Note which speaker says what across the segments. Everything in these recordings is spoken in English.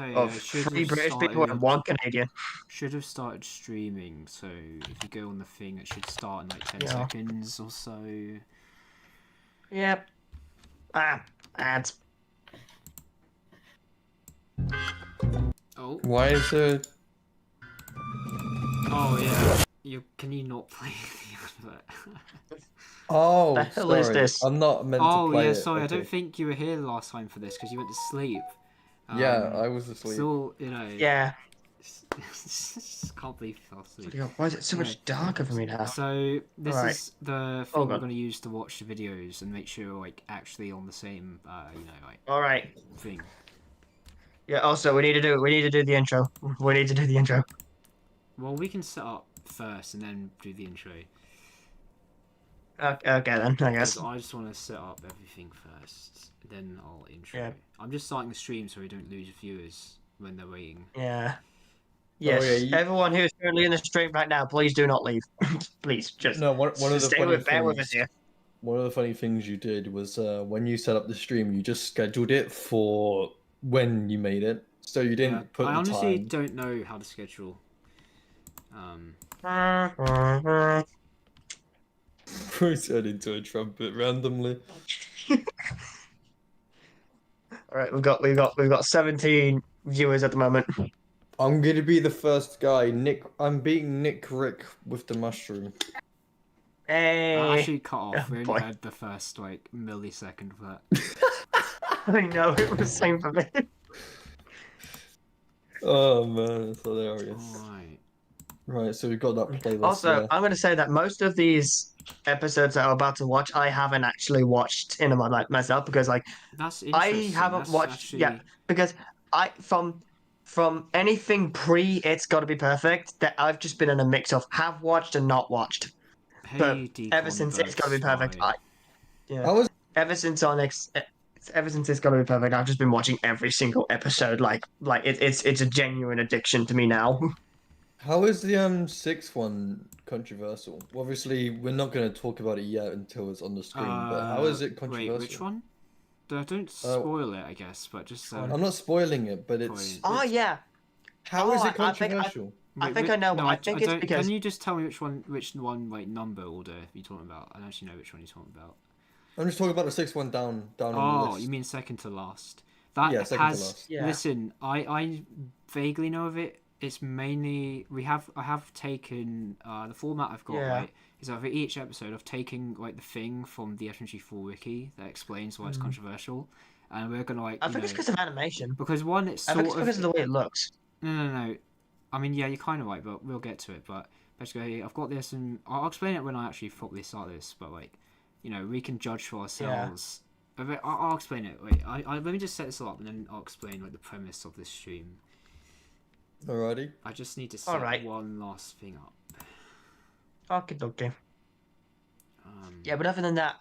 Speaker 1: Okay,
Speaker 2: of
Speaker 1: I should
Speaker 2: three
Speaker 1: have
Speaker 2: British people and
Speaker 1: started.
Speaker 2: one Canadian.
Speaker 1: Should have started streaming. So if you go on the thing, it should start in like 10
Speaker 2: Yeah.
Speaker 1: seconds or so.
Speaker 2: Yep. Ads.
Speaker 1: Oh.
Speaker 3: Why is it?
Speaker 1: Oh yeah. Can you not play the advert?
Speaker 3: Oh,
Speaker 2: The hell is
Speaker 3: sorry.
Speaker 2: this?
Speaker 3: I'm not meant to
Speaker 1: Oh
Speaker 3: play
Speaker 1: yeah,
Speaker 3: it.
Speaker 1: sorry. I
Speaker 3: Okay.
Speaker 1: don't think you were here last time for this because you went to sleep.
Speaker 3: Yeah, I was asleep.
Speaker 1: Still, you know.
Speaker 2: Yeah.
Speaker 1: Can't believe you fell asleep.
Speaker 2: Why is it so much darker for me now?
Speaker 1: So this
Speaker 2: Alright.
Speaker 1: is the
Speaker 2: Oh,
Speaker 1: thing we're
Speaker 2: God.
Speaker 1: going to use to watch the videos and make sure we're like actually on the same, you know, like
Speaker 2: All right.
Speaker 1: thing.
Speaker 2: Yeah. Also, we need to do the intro. We need to do the intro.
Speaker 1: Well, we can set up first and then do the intro.
Speaker 2: Okay then. I guess.
Speaker 1: Because I just want to set up everything first, then I'll intro.
Speaker 2: Yeah.
Speaker 1: I'm just starting the stream so we don't lose viewers when they're waiting.
Speaker 2: Yeah. Yes.
Speaker 3: yeah, you-
Speaker 2: Everyone who is currently in the stream right now, please do not leave. Please, just
Speaker 3: No, one of the
Speaker 2: stay
Speaker 3: funny
Speaker 2: bear with
Speaker 3: things.
Speaker 2: us here.
Speaker 3: One of the funny things you did was when you set up the stream, you just scheduled it for when you made it, so you didn't put
Speaker 1: I
Speaker 3: the
Speaker 1: honestly
Speaker 3: time.
Speaker 1: don't know how to schedule.
Speaker 3: Bro turned into a trumpet randomly.
Speaker 2: All right, we've got 17 viewers at the moment.
Speaker 3: I'm gonna be the first guy. Nick, I'm beating Nick Rick with the mushroom.
Speaker 2: Hey.
Speaker 1: I actually cut off.
Speaker 2: Oh,
Speaker 1: We only
Speaker 2: boy.
Speaker 1: had the first like millisecond of that.
Speaker 2: I know it was the same for me.
Speaker 3: Oh man, that's hilarious.
Speaker 1: Alright.
Speaker 3: Right, so we've got that playlist.
Speaker 2: Also,
Speaker 3: there.
Speaker 2: I'm going to say that most of these episodes that I'm about to watch, I haven't actually watched in my myself because like
Speaker 1: That's
Speaker 2: I
Speaker 1: interesting.
Speaker 2: haven't
Speaker 1: That's
Speaker 2: watched
Speaker 1: actually...
Speaker 2: because I from anything pre It's Got to Be Perfect that I've just been in a mix of have watched and not watched. But ever since It's Got to Be Perfect,
Speaker 3: How was
Speaker 2: ever since It's Got to Be Perfect, I've just been watching every single episode. Like it's a genuine addiction to me now.
Speaker 3: How is the sixth one controversial? Well, obviously, we're not going to talk about it yet until it's on the screen. But how is it controversial?
Speaker 1: Wait, which one? Don't spoil it, I guess. But just
Speaker 3: I'm not spoiling it, but
Speaker 2: Oh yeah.
Speaker 3: How is
Speaker 2: Oh,
Speaker 3: it controversial?
Speaker 2: I think I know.
Speaker 1: No,
Speaker 2: I think it's because.
Speaker 1: Can you just tell me which one, like number order you're talking about? I don't actually know which one you're talking about.
Speaker 3: I'm just talking about the sixth one down on the
Speaker 1: Oh,
Speaker 3: list.
Speaker 1: you mean second to last? That
Speaker 3: Yeah, second to
Speaker 1: has.
Speaker 3: last.
Speaker 2: Yeah.
Speaker 1: Listen, I vaguely know of it. It's mainly I have taken the format I've got right is over each episode I've taken like the thing from the SMG4 wiki that explains why it's controversial, and we're gonna like.
Speaker 2: I think it's because of animation.
Speaker 1: Because one, it's
Speaker 2: I
Speaker 1: sort
Speaker 2: think it's because of the way it looks.
Speaker 1: No. I mean, yeah, you're kind of right, but we'll get to it. But basically, I've got this, and I'll explain it when I actually properly start this. But like, you know, we can judge for ourselves. Yeah. I'll explain it. Wait, let me just set this up, and then I'll explain like the premise of this stream.
Speaker 3: Alrighty.
Speaker 1: I just need to set one last thing up.
Speaker 2: Okay. Yeah, but other than that,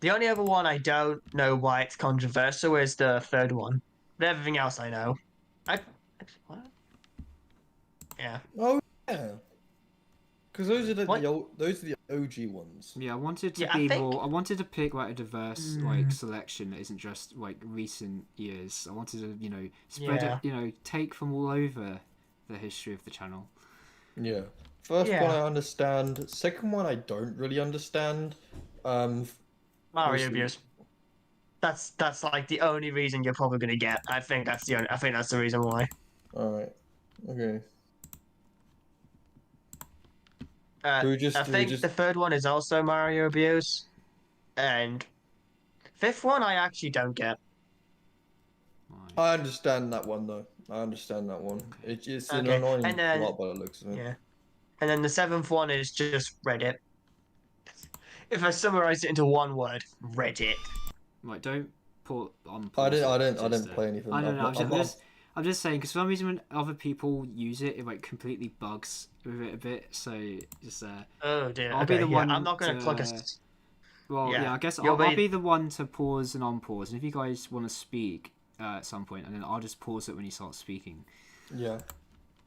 Speaker 2: the only other one I don't know why it's controversial is the third one. But everything else I know. What? Yeah.
Speaker 3: Oh yeah. Because those are the OG ones.
Speaker 1: Yeah, I wanted to be more. I wanted to pick like a diverse like selection that isn't just like recent years. I wanted to, spread it, take from all over the history of the channel.
Speaker 3: Yeah. First one I understand. Second one I don't really understand.
Speaker 2: Mario abuse. That's like the only reason you're probably gonna get. I think that's the reason why.
Speaker 3: Alright. Okay.
Speaker 2: I think the third one is also Mario abuse, and fifth one I actually don't get.
Speaker 3: I understand that one though. I understand that one. It's an annoying plot by the looks of it.
Speaker 2: Yeah. And then the seventh one is just Reddit. If I summarize it into one word, Reddit.
Speaker 1: Like, don't put on.
Speaker 3: I didn't play anything.
Speaker 1: I don't know. I'm just saying because for some reason when other people use it, it like completely bugs with it a bit. So just
Speaker 2: oh dear.
Speaker 1: I'll be the one.
Speaker 2: I'm not gonna click a.
Speaker 1: Well, yeah. I guess I'll be the one to pause and unpause. And if you guys want to speak at some point, and then I'll just pause it when you start speaking.
Speaker 3: Yeah.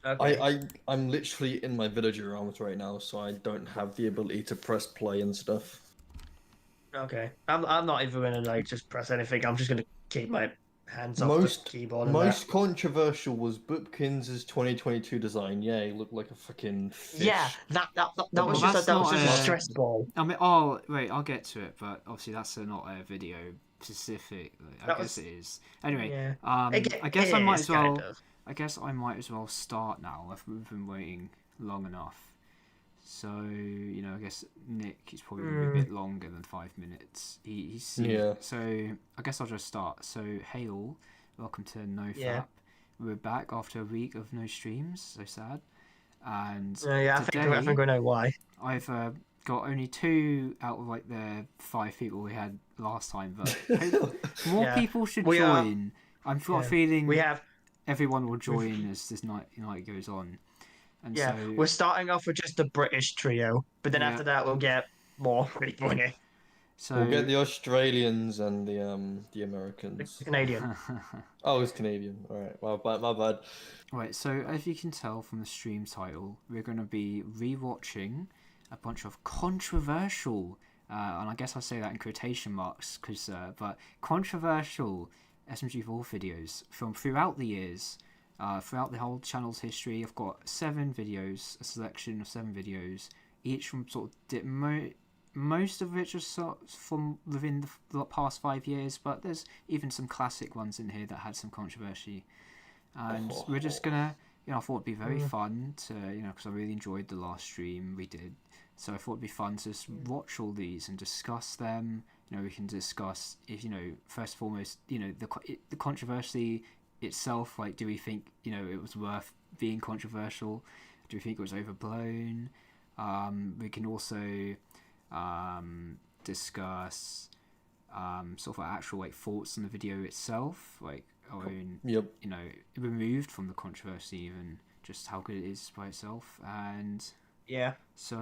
Speaker 2: Okay.
Speaker 3: I'm literally in my villager arms right now, so I don't have the ability to press play and stuff.
Speaker 2: Okay. I'm not even gonna like just press anything. I'm just gonna keep my hands off the keyboard.
Speaker 3: Most controversial was Boopkins' 2022 design. Yeah, he looked like a fucking fish.
Speaker 2: Yeah, that was
Speaker 1: Well,
Speaker 2: just a stress ball.
Speaker 1: I mean, oh wait, I'll get to it, but obviously that's not a video specific. I guess it is. Anyway,
Speaker 2: yeah.
Speaker 1: I guess I might as well.
Speaker 2: Kind of.
Speaker 1: I guess I might as well start now if we've been waiting long enough. So, I guess Nick is probably going to be a bit longer than 5 minutes. He's
Speaker 3: yeah.
Speaker 1: So, I guess I'll just start. So, hey all, welcome to NoFap. Yeah. We're back after a week of no streams. So sad. And
Speaker 2: I think we know why.
Speaker 1: I've got only 2 out of like the 5 people we had last time, but more people should join. I'm feeling everyone will join as this night goes on. And so,
Speaker 2: we're starting off with just the British trio, but then after that we'll get more people in here.
Speaker 1: So
Speaker 3: we'll get the Australians and the Americans.
Speaker 2: The Canadian.
Speaker 3: Oh, it's Canadian. All right. Well, my bad.
Speaker 1: Right. So as you can tell from the stream title, we're going to be rewatching a bunch of controversial, and I guess I say that in quotation marks, but controversial smg4 videos from throughout the years. Throughout the whole channel's history, I've got 7 videos, a selection of 7 videos, each from sort of most of which are sort of from within the past 5 years, but there's even some classic ones in here that had some controversy. And we're just gonna, I thought it'd be very fun to, because I really enjoyed the last stream we did. So I thought it'd be fun to just watch all these and discuss them. We can discuss if, first and foremost, the controversy itself, like, do we think it was worth being controversial? Do we think it was overblown? We can also discuss sort of actual like thoughts on the video itself, like our own, removed from the controversy, even just how good it is by itself. And so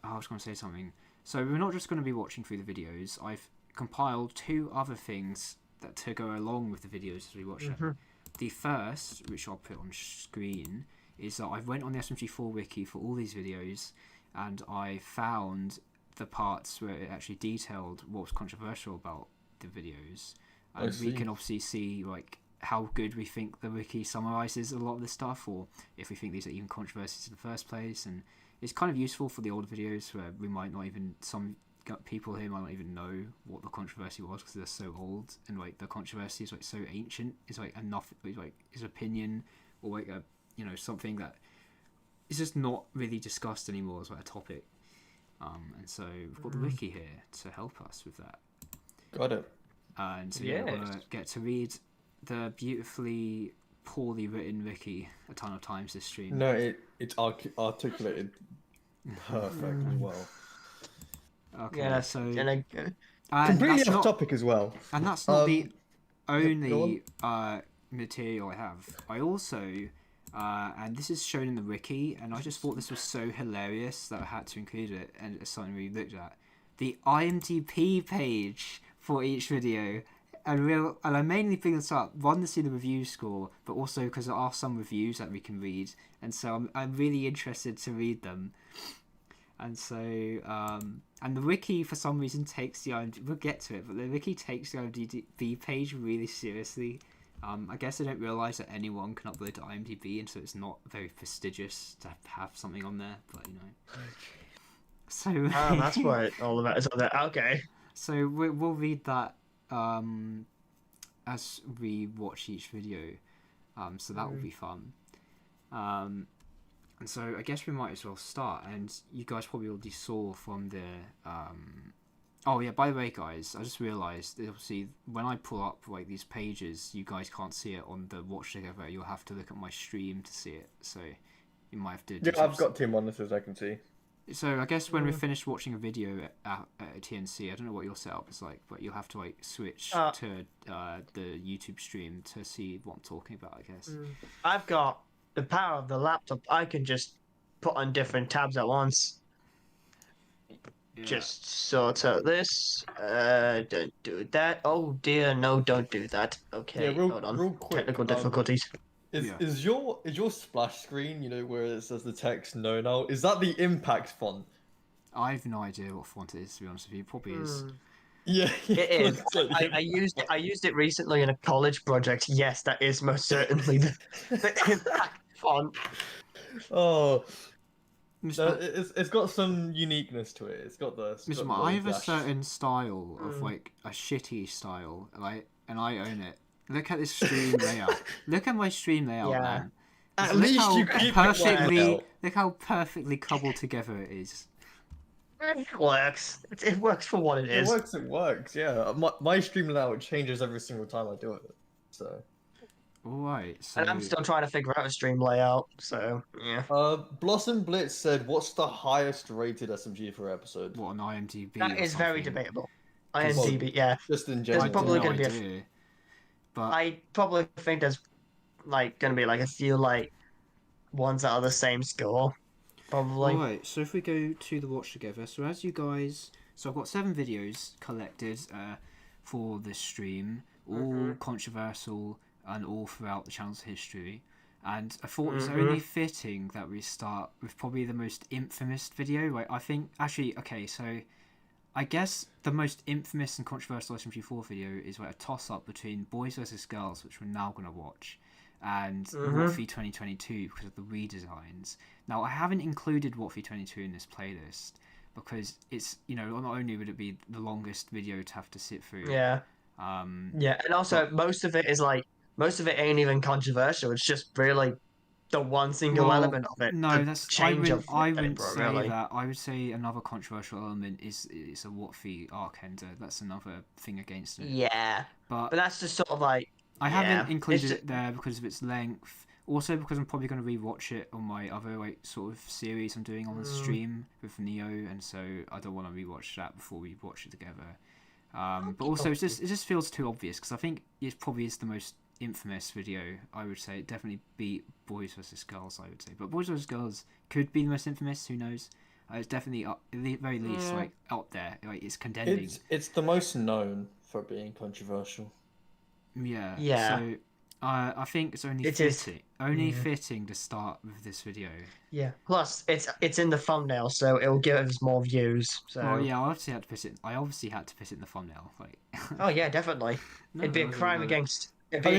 Speaker 1: I was going to say something. So we're not just going to be watching through the videos. I've compiled 2 other things to go along with the videos as we watch them. The first, which I'll put on screen, is that I went on the smg4 wiki for all these videos and I found the parts where it actually detailed what was controversial about the videos, and we can obviously see like how good we think the wiki summarizes a lot of this stuff, or if we think these are even controversies in the first place. And it's kind of useful for the older videos where we might not even, some people here might not even know what the controversy was because they're so old, and like the controversy is like so ancient. It's like enough, like his opinion, or like a something that is just not really discussed anymore as like a topic. And so we've got the wiki here to help us with that.
Speaker 3: Got it.
Speaker 1: And so we're gonna get to read the beautifully poorly written wiki a ton of times this stream.
Speaker 3: No, it's articulated perfect as well.
Speaker 1: Okay, so
Speaker 3: completely off topic as well.
Speaker 1: And that's not the only material I have. I also, and this is shown in the wiki, and I just thought this was so hilarious that I had to include it, and it's something we looked at. The IMDb page for each video. And I mainly bring this up, one, to see the review score, but also because there are some reviews that we can read, and so I'm really interested to read them. And so, and the wiki for some reason takes the IMDb, we'll get to it, but the wiki takes the IMDb page really seriously. I guess I don't realise that anyone can upload to IMDb, and so it's not very prestigious to have something on there, but So
Speaker 2: that's what all of that is on there. Okay.
Speaker 1: So we'll read that as we watch each video, so that will be fun. And so I guess we might as well start. And you guys probably already saw from the oh yeah, by the way guys, I just realised that obviously when I pull up like these pages, you guys can't see it on the watch together. You'll have to look at my stream to see it, so you might have to
Speaker 3: I've got 2 monitors I can see.
Speaker 1: So I guess when we're finished watching a video at TNC, I don't know what your setup is like, but you'll have to like switch to the YouTube stream to see what I'm talking about, I guess.
Speaker 2: I've got the power of the laptop. I can just put on different tabs at once. Yeah. Just sort out this. Don't do that. Oh dear, no, don't do that. Okay, hold on.
Speaker 3: Real quick,
Speaker 2: technical difficulties.
Speaker 3: Is your splash screen, where it says the text no is that the impact font?
Speaker 1: I have no idea what font it is, to be honest with you. It probably is.
Speaker 3: Yeah,
Speaker 2: It is.
Speaker 3: yeah.
Speaker 2: I used it recently in a college project. Yes, that is most certainly the impact font.
Speaker 3: Oh, no,
Speaker 1: Mr.
Speaker 3: it's got some uniqueness to it. It's got
Speaker 1: Mr.
Speaker 3: the
Speaker 1: I
Speaker 3: little
Speaker 1: have a
Speaker 3: dash.
Speaker 1: certain style of
Speaker 2: Mm.
Speaker 1: like a shitty style, like, and I own it. Look at this stream layout. Look at my stream layout,
Speaker 2: Yeah.
Speaker 1: man.
Speaker 3: At
Speaker 1: Look
Speaker 3: least
Speaker 1: how
Speaker 3: you keep
Speaker 1: perfectly,
Speaker 3: it
Speaker 1: look how perfectly cobbled together it is.
Speaker 2: It works. It works for what it
Speaker 3: It
Speaker 2: is.
Speaker 3: works. It works. Yeah, my stream layout changes every single time I do it. So,
Speaker 1: Alright, so
Speaker 2: And I'm still trying to figure out a stream layout. So yeah,
Speaker 3: Blossom Blitz said, "What's the highest rated SMG4 episode?"
Speaker 1: what, on IMDb
Speaker 2: that
Speaker 1: or
Speaker 2: is very
Speaker 1: something?
Speaker 2: debatable.
Speaker 3: Well,
Speaker 2: IMDb, yeah.
Speaker 3: just in
Speaker 2: There's
Speaker 1: I
Speaker 3: general.
Speaker 1: have
Speaker 2: probably
Speaker 1: no
Speaker 2: going to be
Speaker 1: idea. But
Speaker 2: I probably think there's like going to be like a few like ones that are the same score. Probably.
Speaker 1: alright, so if we go to the watch together, so as you guys, so I've got 7 videos collected for this stream, all controversial and all throughout the channel's history. And I thought it was only fitting that we start with probably the most infamous video. Like, I think, actually, okay, so I guess the most infamous and controversial SMG4 video is like a toss-up between Boys vs Girls, which we're now going to watch, and Watfy 2022 because of the redesigns. Now, I haven't included Watfy 22 in this playlist because it's, you know, not only would it be the longest video to have to sit through.
Speaker 2: Yeah. Yeah, and also most of it is like most of it ain't even controversial. It's just really the one single
Speaker 1: Well,
Speaker 2: element of it,
Speaker 1: no,
Speaker 2: the
Speaker 1: that's
Speaker 2: change of
Speaker 1: I
Speaker 2: it,
Speaker 1: wouldn't
Speaker 2: bro,
Speaker 1: say
Speaker 2: really.
Speaker 1: that. I would say another controversial element is it's a Watfy arc ender. That's another thing against it.
Speaker 2: Yeah,
Speaker 1: But
Speaker 2: but that's just sort of like
Speaker 1: I
Speaker 2: yeah,
Speaker 1: haven't included
Speaker 2: it's
Speaker 1: it there because of its length. Also because I'm probably going to rewatch it on my other like sort of series I'm doing on the stream with Neo, and so I don't want to rewatch that before we watch it together. But also it just feels too obvious because I think it probably is the most infamous video. I would say it definitely beat Boys vs Girls. I would say, but Boys vs Girls could be the most infamous. Who knows? It's definitely up, at the very least like up there. Like it's contending.
Speaker 3: It's the most known for being controversial.
Speaker 1: Yeah.
Speaker 2: Yeah.
Speaker 1: So I think it's only fitting to start with this video.
Speaker 2: yeah. Plus, it's in the thumbnail, so it'll give us more views. So
Speaker 1: Well, yeah, I obviously had to put it. I obviously had to put it in the thumbnail. Like,
Speaker 2: oh yeah, definitely.
Speaker 1: no,
Speaker 2: It'd be a crime against. It'll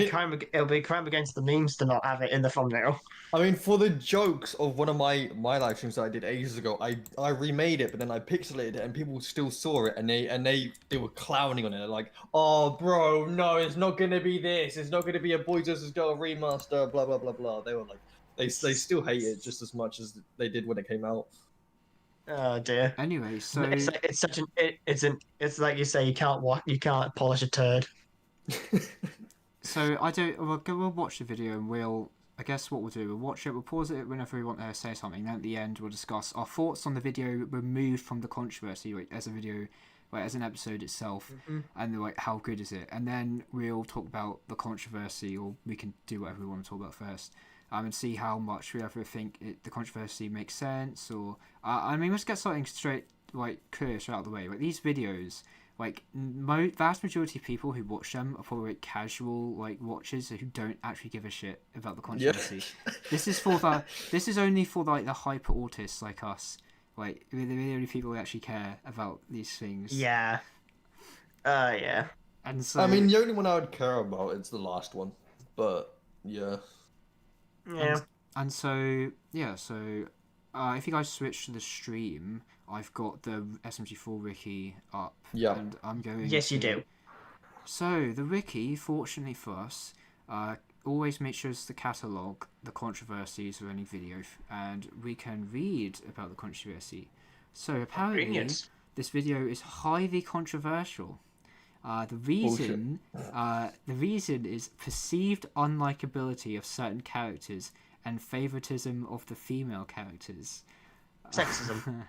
Speaker 2: be a crime against the memes to not have it in the thumbnail.
Speaker 3: I mean, for the jokes of one of my live streams that I did ages ago, I remade it, but then I pixelated it, and people still saw it, and they were clowning on it, like, "Oh, bro, no, it's not gonna be this. It's not gonna be a Boys vs Girl remaster." Blah blah blah blah. They were like, they still hate it just as much as they did when it came out.
Speaker 2: Oh dear.
Speaker 1: Anyway, so
Speaker 2: It's such an it's like you say you can't polish a turd.
Speaker 1: so I don't. We'll watch the video and I guess what we'll do, we'll watch it, we'll pause it whenever we want to say something. Then at the end, we'll discuss our thoughts on the video removed from the controversy, like as a video, like as an episode itself, and like how good is it. And then we'll talk about the controversy, or we can do whatever we want to talk about first, and see how much we ever think the controversy makes sense. Or I mean, let's get something straight, like clear, straight out of the way. Like these videos. Like vast majority of people who watch them are probably like casual like watchers who don't actually give a shit about the controversy.
Speaker 3: Yeah.
Speaker 1: This is only for like the hyper autists like us. Like the only people who actually care about these things.
Speaker 2: Yeah. Yeah.
Speaker 1: And so
Speaker 3: I mean, the only one I would care about is the last one, but yeah.
Speaker 2: Yeah.
Speaker 1: And so yeah, so if you guys switch to the stream, I've got the SMG4 Wiki up.
Speaker 3: Yeah.
Speaker 1: And I'm going.
Speaker 2: Yes, you do.
Speaker 1: So the Wiki, fortunately for us, always makes sure to catalogue the controversies of any video, and we can read about the controversy. So apparently, this video is highly controversial. The reason is perceived unlikability of certain characters and favoritism of the female characters.
Speaker 2: Sexism.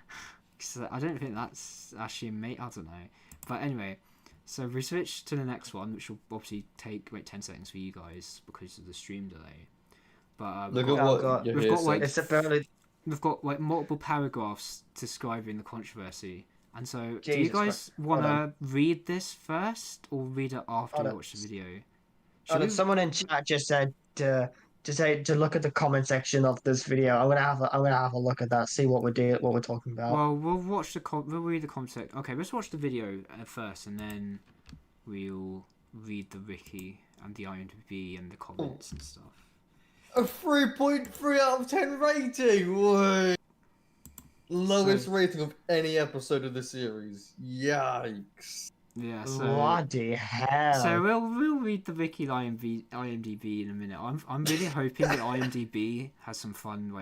Speaker 1: I don't think that's actually I don't know. But anyway, so we switch to the next one, which will obviously take like 10 seconds for you guys because of the stream delay. But
Speaker 3: Look at what
Speaker 1: we've got like
Speaker 2: It's apparently
Speaker 1: we've got like multiple paragraphs describing the controversy. And so, do you
Speaker 2: Jesus
Speaker 1: guys
Speaker 2: Christ.
Speaker 1: want to read this first or read it after
Speaker 2: Hold
Speaker 1: we
Speaker 2: on.
Speaker 1: watch the video?
Speaker 2: someone in chat just said to look at the comment section of this video. I'm gonna have a look at that, see what we're talking about.
Speaker 1: Well, we'll read the comment. Okay, let's watch the video first, and then we'll read the wiki and the IMDb and the comments and stuff.
Speaker 3: A 3.3 out of 10 rating. Whoa. Lowest rating of any episode of the series. Yikes.
Speaker 1: Yeah, so
Speaker 2: bloody hell.
Speaker 1: So we'll read the wiki and IMDb in a minute. I'm really hoping that IMDb has some fun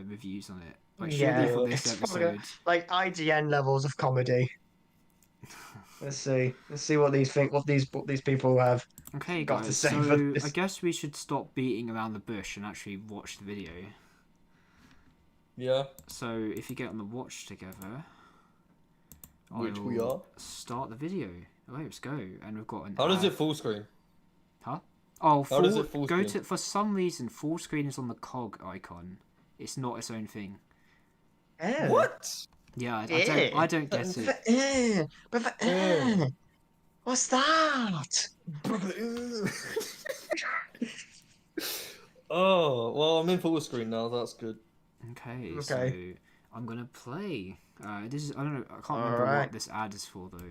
Speaker 1: reviews on it. Like surely for this episode,
Speaker 2: like IGN levels of comedy. Let's see what these people have.
Speaker 1: Okay,
Speaker 2: got
Speaker 1: guys.
Speaker 2: To say
Speaker 1: so I guess we should stop beating around the bush and actually watch the video.
Speaker 3: Yeah.
Speaker 1: So if you get on the watch together.
Speaker 3: Which we are.
Speaker 1: Start the video. Okay, let's go. And we've got an.
Speaker 3: How does it full screen?
Speaker 1: Huh? Oh,
Speaker 3: how does it full screen?
Speaker 1: For some reason, full screen is on the cog icon. It's not its own thing.
Speaker 3: What?
Speaker 1: Yeah, I don't get it.
Speaker 2: What's that?
Speaker 3: Oh, well, I'm in full screen now. That's good.
Speaker 1: Okay. So I'm gonna play. This is I don't know. I can't remember what this ad is for though.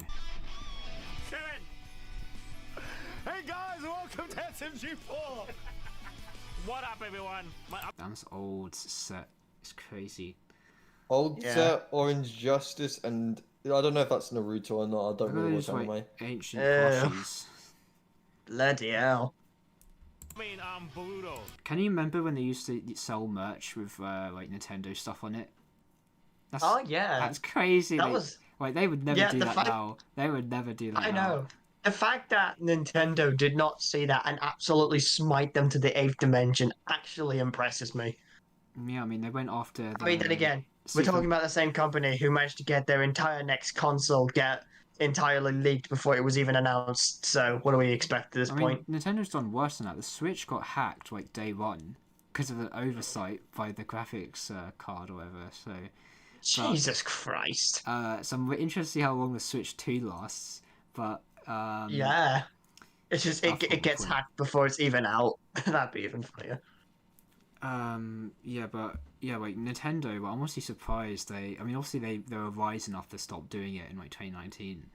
Speaker 4: Hey guys, welcome to smg4. What up, everyone?
Speaker 1: That's old set. It's crazy.
Speaker 3: Old set, Orange Justice, and I don't know if that's Naruto or not. I don't really watch anime.
Speaker 1: Ancient plushies.
Speaker 2: Bloody hell.
Speaker 4: I mean, Boruto.
Speaker 1: Can you remember when they used to sell merch with Nintendo stuff on it? That's crazy.
Speaker 2: That was
Speaker 1: they would never do that now. They would never do that.
Speaker 2: I know. The fact that Nintendo did not see that and absolutely smite them to the 8th dimension actually impresses me.
Speaker 1: Yeah, I mean they went after.
Speaker 2: Then again, we're talking about the same company who managed to get their entire next console entirely leaked before it was even announced. So what do we expect at this point?
Speaker 1: Nintendo's done worse than that. The Switch got hacked day one because of an oversight by the graphics card or whatever. So.
Speaker 2: Jesus Christ.
Speaker 1: So I'm interested to see how long the Switch 2 lasts, but
Speaker 2: yeah, it's just it gets hacked before it's even out. That'd be even funnier.
Speaker 1: Nintendo. But I'm honestly surprised obviously they were wise enough to stop doing it in 2019,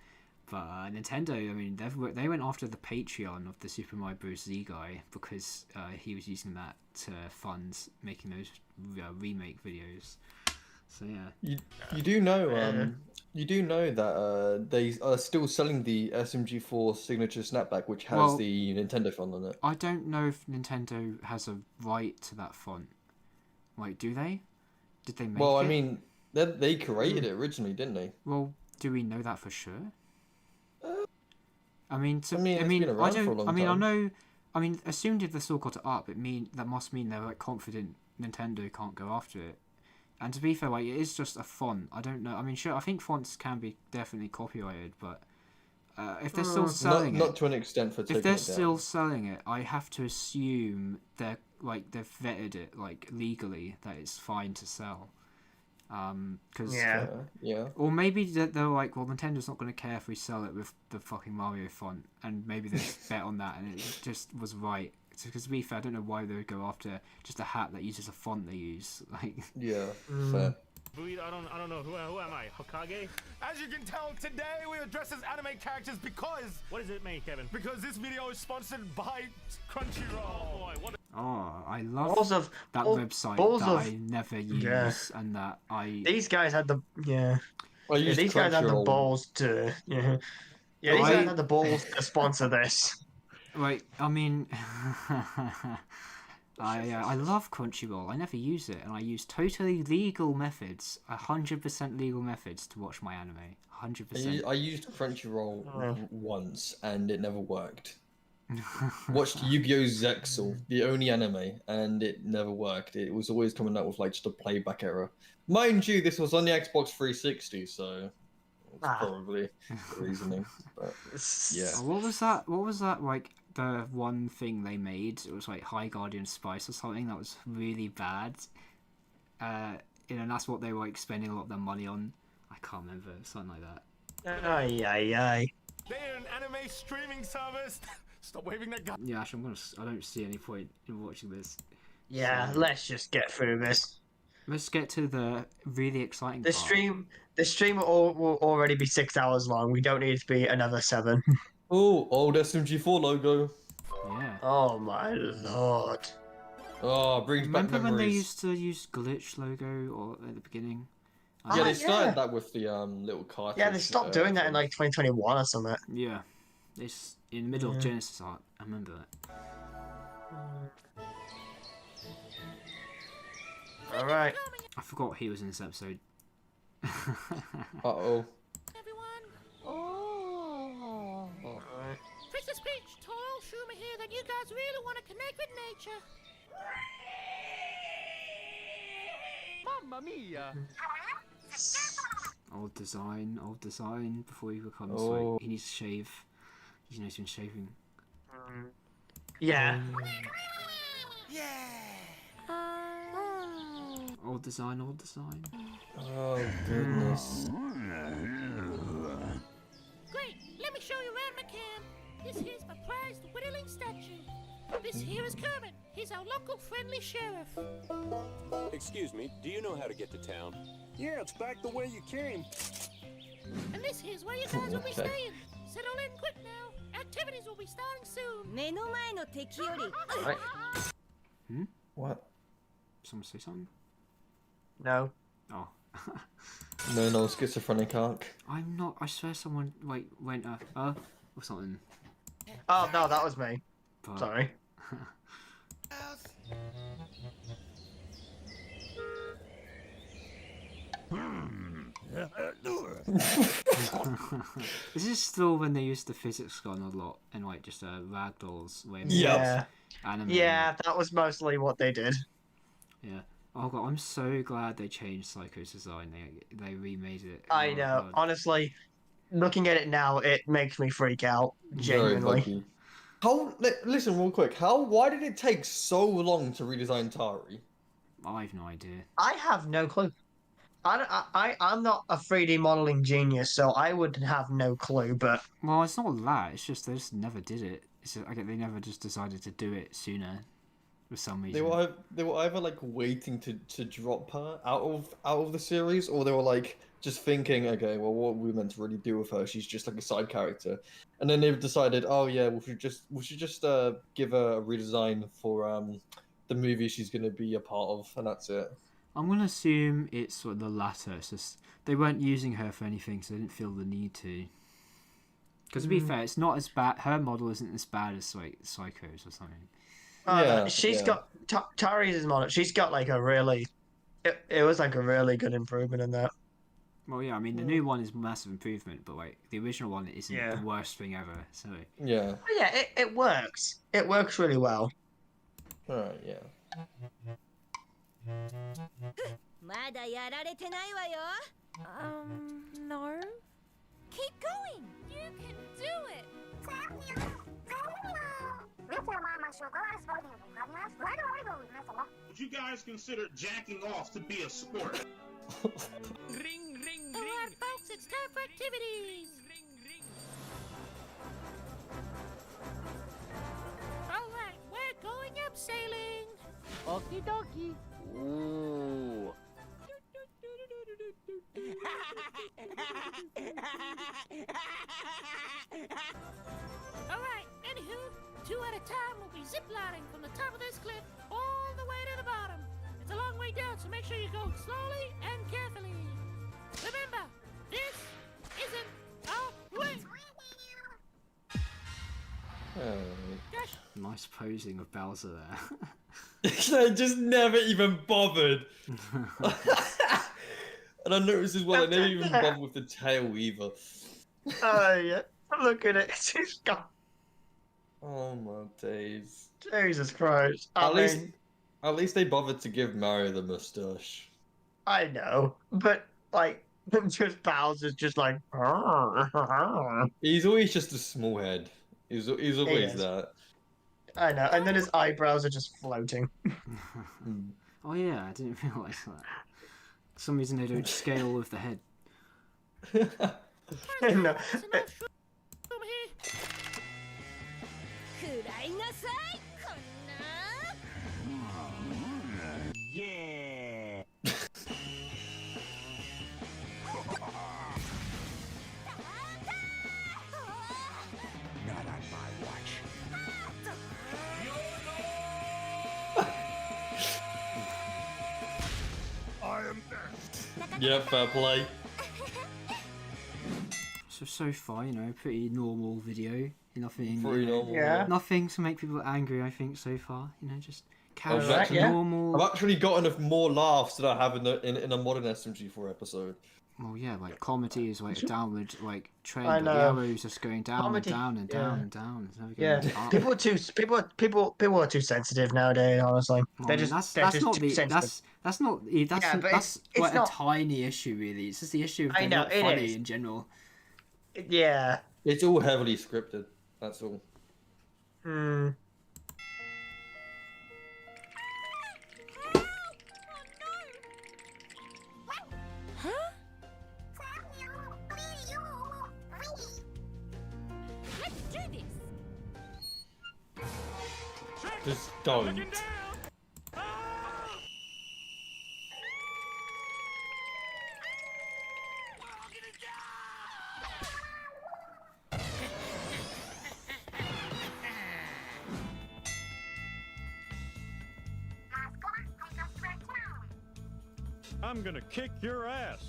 Speaker 1: but Nintendo. I mean, they went after the Patreon of the Super Mario Bros. Z guy because he was using that to fund making those remake videos. So yeah,
Speaker 3: you do know that they are still selling the smg4 signature snapback, which has the Nintendo font on it.
Speaker 1: I don't know if Nintendo has a right to that font. Like, do they? Did they make it?
Speaker 3: Well, I mean, they created it originally, didn't they?
Speaker 1: Well, do we know that for sure? I
Speaker 3: it's been around for a long time.
Speaker 1: I mean, assumed if they still got it up, that must mean they're confident Nintendo can't go after it. And to be fair, it is just a font. I don't know. I mean, sure, I think fonts can be definitely copyrighted, but if they're still selling
Speaker 3: not to an extent for taking
Speaker 1: if they're
Speaker 3: it down.
Speaker 1: still selling it, I have to assume they've vetted it legally that it's fine to sell. Cause, or maybe they're like, well, Nintendo's not going to care if we sell it with the fucking Mario font, and maybe they bet on that, and it just was right. Because to be fair, I don't know why they would go after just a hat that uses a font they use.
Speaker 3: Fair.
Speaker 4: I don't know. Who am I? Hokage? As you can tell, today we are dressed as anime characters because... What does it mean, Kevin? Because this video is sponsored by Crunchyroll.
Speaker 1: I love that website that I never use and that I...
Speaker 2: These guys had the... these guys had the balls to... these guys had the balls to sponsor this.
Speaker 1: Right, I mean, I love Crunchyroll. I never use it, and I use totally legal methods, 100% legal methods to watch my anime. 100%.
Speaker 3: I used Crunchyroll once, and it never worked. Watched Yu-Gi-Oh! Zexal, the only anime, and it never worked. It was always coming out with just a playback error. Mind you, this was on the Xbox 360, so... probably the reasoning, but yeah.
Speaker 1: What was that? The one thing they made? It was High Guardian Spice or something that was really bad. And that's what they were spending a lot of their money on. I can't remember, something like that.
Speaker 2: Ay.
Speaker 4: They're an anime streaming service. Stop waving that gun.
Speaker 1: Yeah, actually, I don't see any point in watching this.
Speaker 2: Yeah,
Speaker 1: So,
Speaker 2: let's just get through this.
Speaker 1: let's get to the really exciting
Speaker 2: The
Speaker 1: part.
Speaker 2: stream will already be 6 hours long. We don't need it to be another 7.
Speaker 3: Oh, old SMG4 logo.
Speaker 1: Yeah.
Speaker 2: Oh my lord.
Speaker 3: Oh, brings back
Speaker 1: Remember when they
Speaker 3: memories.
Speaker 1: used to use glitch logo or at the beginning?
Speaker 3: Yeah,
Speaker 2: Ah,
Speaker 3: they started
Speaker 2: yeah.
Speaker 3: that with the little cartridge.
Speaker 2: Yeah, they stopped doing that in like 2021 or something.
Speaker 1: Yeah. It's in the middle of Genesis art. I remember that.
Speaker 2: Alright.
Speaker 1: I forgot he was in this episode.
Speaker 3: Uh-oh.
Speaker 5: Everyone. Oh.
Speaker 2: Alright.
Speaker 5: Princess Peach told old Schumer here that you guys really want to connect with nature.
Speaker 4: Mamma mia!
Speaker 1: Old design before he becomes
Speaker 3: Oh.
Speaker 1: like he needs to shave. You know he's been shaving.
Speaker 2: Yeah.
Speaker 1: Old design.
Speaker 3: Oh, goodness.
Speaker 5: Great, let me show you around my camp. This here's my prized whittling statue. This here is Kermit. He's our local friendly sheriff.
Speaker 6: Excuse me, do you know how to get to town?
Speaker 4: Yeah, it's back the way you came.
Speaker 5: And this here's where you guys will be
Speaker 3: Okay.
Speaker 5: staying. Settle in quick now. Activities will be starting soon.
Speaker 7: 目の前の敵より
Speaker 2: Alright.
Speaker 3: What?
Speaker 1: Someone say something?
Speaker 2: No.
Speaker 1: Oh.
Speaker 3: No, schizophrenic arc.
Speaker 1: I'm not. I swear someone like went or something.
Speaker 2: Oh no, that was me.
Speaker 1: But
Speaker 2: Sorry.
Speaker 1: This is still when they used the physics gun a lot and like just ragdolls way more
Speaker 2: Yeah.
Speaker 1: animated.
Speaker 2: Yeah, that was mostly what they did.
Speaker 1: Yeah. Oh god, I'm so glad they changed Psycho's design. They remade it.
Speaker 2: I
Speaker 1: Oh,
Speaker 2: know.
Speaker 1: God.
Speaker 2: Honestly, looking at it now, it makes me freak out.
Speaker 3: Very
Speaker 2: Genuinely.
Speaker 3: buggy. Listen real quick. Why did it take so long to redesign Tari?
Speaker 1: I have no idea.
Speaker 2: I have no clue. I'm not a 3D modeling genius, so I would have no clue. But
Speaker 1: Well, it's not that. It's just they just never did it. It's just, they never just decided to do it sooner, for some reason.
Speaker 3: They were either like waiting to drop her out of the series, or they were like just thinking, okay, well, what are we meant to really do with her? She's just like a side character, and then they've decided, oh yeah, we should just give her a redesign for the movie she's gonna be a part of, and that's it.
Speaker 1: I'm gonna assume it's sort of the latter. It's just they weren't using her for anything, so they didn't feel the need to. Because to be fair, it's not as bad. Her model isn't as bad as like Psycho's or something.
Speaker 3: Yeah,
Speaker 2: she's
Speaker 3: yeah.
Speaker 2: got Tari's model. She's got like a really. It was like a really good improvement in that.
Speaker 1: Well, yeah, I mean the new one is massive improvement, but like the original one isn't
Speaker 2: Yeah.
Speaker 1: the worst thing ever. So
Speaker 3: Yeah.
Speaker 2: But yeah, it works. It works really well.
Speaker 3: Alright, yeah.
Speaker 7: まだやられてないわよ
Speaker 5: No.
Speaker 7: Keep going
Speaker 5: You can do it.
Speaker 8: Would you guys consider jacking off to be a sport?
Speaker 4: Ring, ring,
Speaker 5: All
Speaker 4: ring.
Speaker 5: right, folks, it's time for activities.
Speaker 4: Ring, ring.
Speaker 5: All right, we're going up sailing.
Speaker 4: Okie dokie. Ooh.
Speaker 5: All right, anywho, 2 at a time will be ziplining from the top of this cliff all the way to the bottom. It's a long way down, so make sure you go slowly and carefully. Remember, this isn't a race. Gosh,
Speaker 1: nice posing of Bowser there.
Speaker 3: They just never even bothered. And I noticed as well, they never even bothered with the tail either.
Speaker 2: Oh yeah, look at it. She's got.
Speaker 3: Oh my days.
Speaker 2: Jesus Christ.
Speaker 3: At least they bothered to give Mario the mustache.
Speaker 2: I know, but like, just Bowser's just like.
Speaker 3: He's always just a small head. He's always
Speaker 2: is.
Speaker 3: that.
Speaker 2: I know, and then his eyebrows are just floating.
Speaker 1: Oh yeah, I didn't realise that. For some reason they don't scale with the head.
Speaker 2: No.
Speaker 5: it's an old shroom here.
Speaker 7: 食らいなさいこんな
Speaker 3: Yeah, fair play.
Speaker 1: So far, you know, pretty normal video. Nothing.
Speaker 3: Pretty
Speaker 1: You know,
Speaker 3: normal.
Speaker 2: Yeah.
Speaker 1: Nothing to make people angry. I think so far. You know, just casual,
Speaker 3: Alright,
Speaker 1: to
Speaker 2: yeah.
Speaker 1: normal.
Speaker 3: I've actually gotten more laughs than I have in a modern SMG4 episode.
Speaker 1: Well, yeah, like comedy is like a downward like trend.
Speaker 2: I
Speaker 1: Like, the
Speaker 2: know.
Speaker 1: arrows just going down
Speaker 2: Comedy,
Speaker 1: and down and
Speaker 2: yeah.
Speaker 1: down and down. It's never
Speaker 2: Yeah,
Speaker 1: going up.
Speaker 2: people are too sensitive nowadays. Honestly,
Speaker 1: Well,
Speaker 2: they're
Speaker 1: I mean,
Speaker 2: just
Speaker 1: that's
Speaker 2: just
Speaker 1: not
Speaker 2: too
Speaker 1: the
Speaker 2: sensitive.
Speaker 1: that's not that's
Speaker 2: Yeah, but
Speaker 1: that's
Speaker 2: it's
Speaker 1: quite
Speaker 2: not-
Speaker 1: a tiny issue really. It's just the issue of
Speaker 2: I
Speaker 1: they're
Speaker 2: know,
Speaker 1: not
Speaker 2: it
Speaker 1: funny
Speaker 2: is.
Speaker 1: in general.
Speaker 2: Yeah.
Speaker 3: It's all heavily scripted. That's all.
Speaker 2: Hmm.
Speaker 7: Let's do this.
Speaker 3: Just don't.
Speaker 4: Looking down. I'm gonna kick your ass.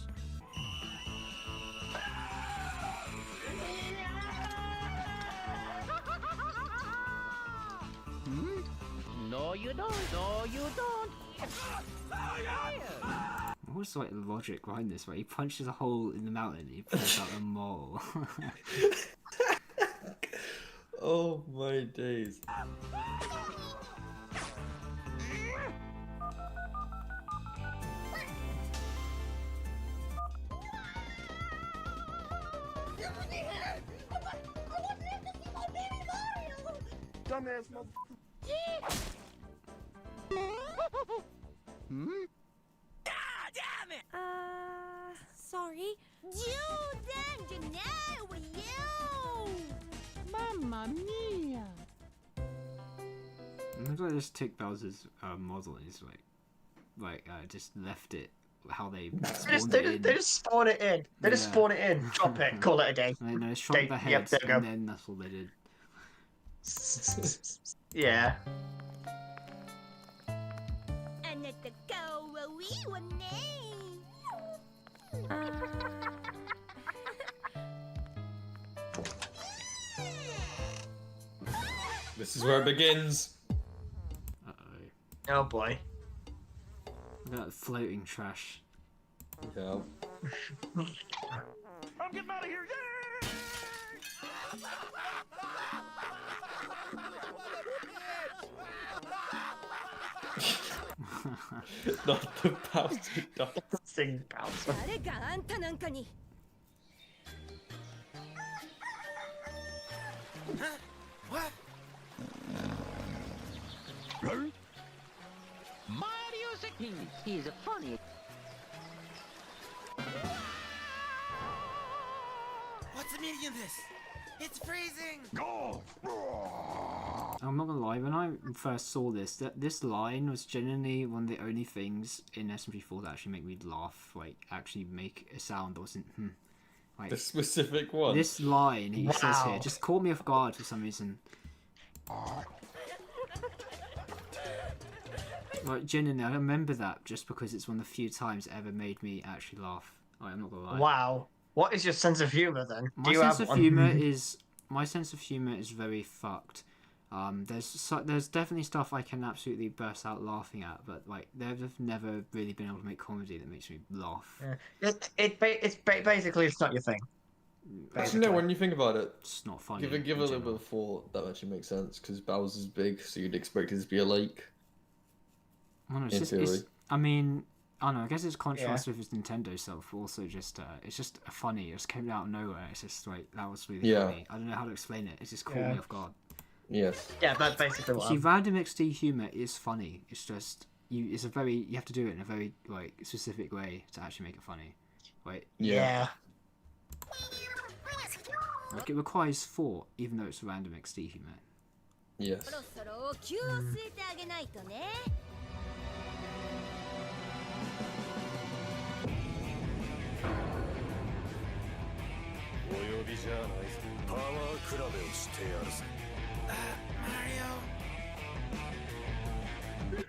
Speaker 5: No, you don't. No, you don't.
Speaker 1: What's like the logic behind this? Right, he punches a hole in the mountain and he pulls out a mole.
Speaker 3: Oh my days.
Speaker 4: Dumbass mother.
Speaker 7: Sorry.
Speaker 5: Mamma mia.
Speaker 1: Looks like this took Bowser's model and he's like just left it how they spawned it in.
Speaker 2: They just spawn it in. They just
Speaker 1: Yeah.
Speaker 2: spawn it in, drop it, call it a day.
Speaker 1: And then they shrunk the
Speaker 2: Yep,
Speaker 1: heads
Speaker 2: there you go.
Speaker 1: and then that's all they did.
Speaker 2: Yeah.
Speaker 3: This is where it begins.
Speaker 1: Uh-oh.
Speaker 2: Oh boy.
Speaker 1: Look at that floating trash.
Speaker 3: Yeah.
Speaker 4: I'm getting out of here.
Speaker 3: Not the bastard dog.
Speaker 2: Sing Bowser.
Speaker 7: 誰があんたなんかに
Speaker 5: Mario Zecchini. He's a funny.
Speaker 9: What's the meaning of this? It's freezing!
Speaker 1: I'm not gonna lie, when I first saw this, this line was genuinely one of the only things in SMG4 that actually make me laugh, like actually make a sound that wasn't like
Speaker 3: The specific one.
Speaker 1: this line he says here
Speaker 2: Wow.
Speaker 1: just caught me off guard for some reason. Like genuinely, I remember that just because it's one of the few times it ever made me actually laugh. Like, I'm not gonna lie.
Speaker 2: Wow. What is your sense of humor then?
Speaker 1: My
Speaker 2: Do you
Speaker 1: sense
Speaker 2: have
Speaker 1: of
Speaker 2: one?
Speaker 1: humor is very fucked. There's definitely stuff I can absolutely burst out laughing at, but like they've never really been able to make comedy that makes me laugh.
Speaker 2: Basically it's not your thing.
Speaker 3: Actually, no, when you think about it,
Speaker 1: It's not funny.
Speaker 3: give it
Speaker 1: in
Speaker 3: a little
Speaker 1: general.
Speaker 3: bit of thought. That actually makes sense because Bowser's big, so you'd expect it to be a lake.
Speaker 1: I don't know,
Speaker 3: in theory.
Speaker 1: I mean, I don't know. I guess it's contrast with his Nintendo self, but also just it's just funny. It just came out of nowhere. It's just like that was really
Speaker 3: Yeah.
Speaker 1: funny. I don't know how to explain it. It just caught
Speaker 2: Yeah.
Speaker 1: me off guard.
Speaker 3: Yes.
Speaker 2: Yeah, that's basically what
Speaker 1: See,
Speaker 2: I'm...
Speaker 1: random XD humor is funny. It's just you have to do it in a very like specific way to actually make it funny. Like
Speaker 2: Yeah.
Speaker 1: like it requires thought, even though it's random XD humor.
Speaker 3: Yes.
Speaker 7: そろそろ気を据えてあげないとね。
Speaker 6: お呼びじゃないぞ。パワー比べをしてやるぜ。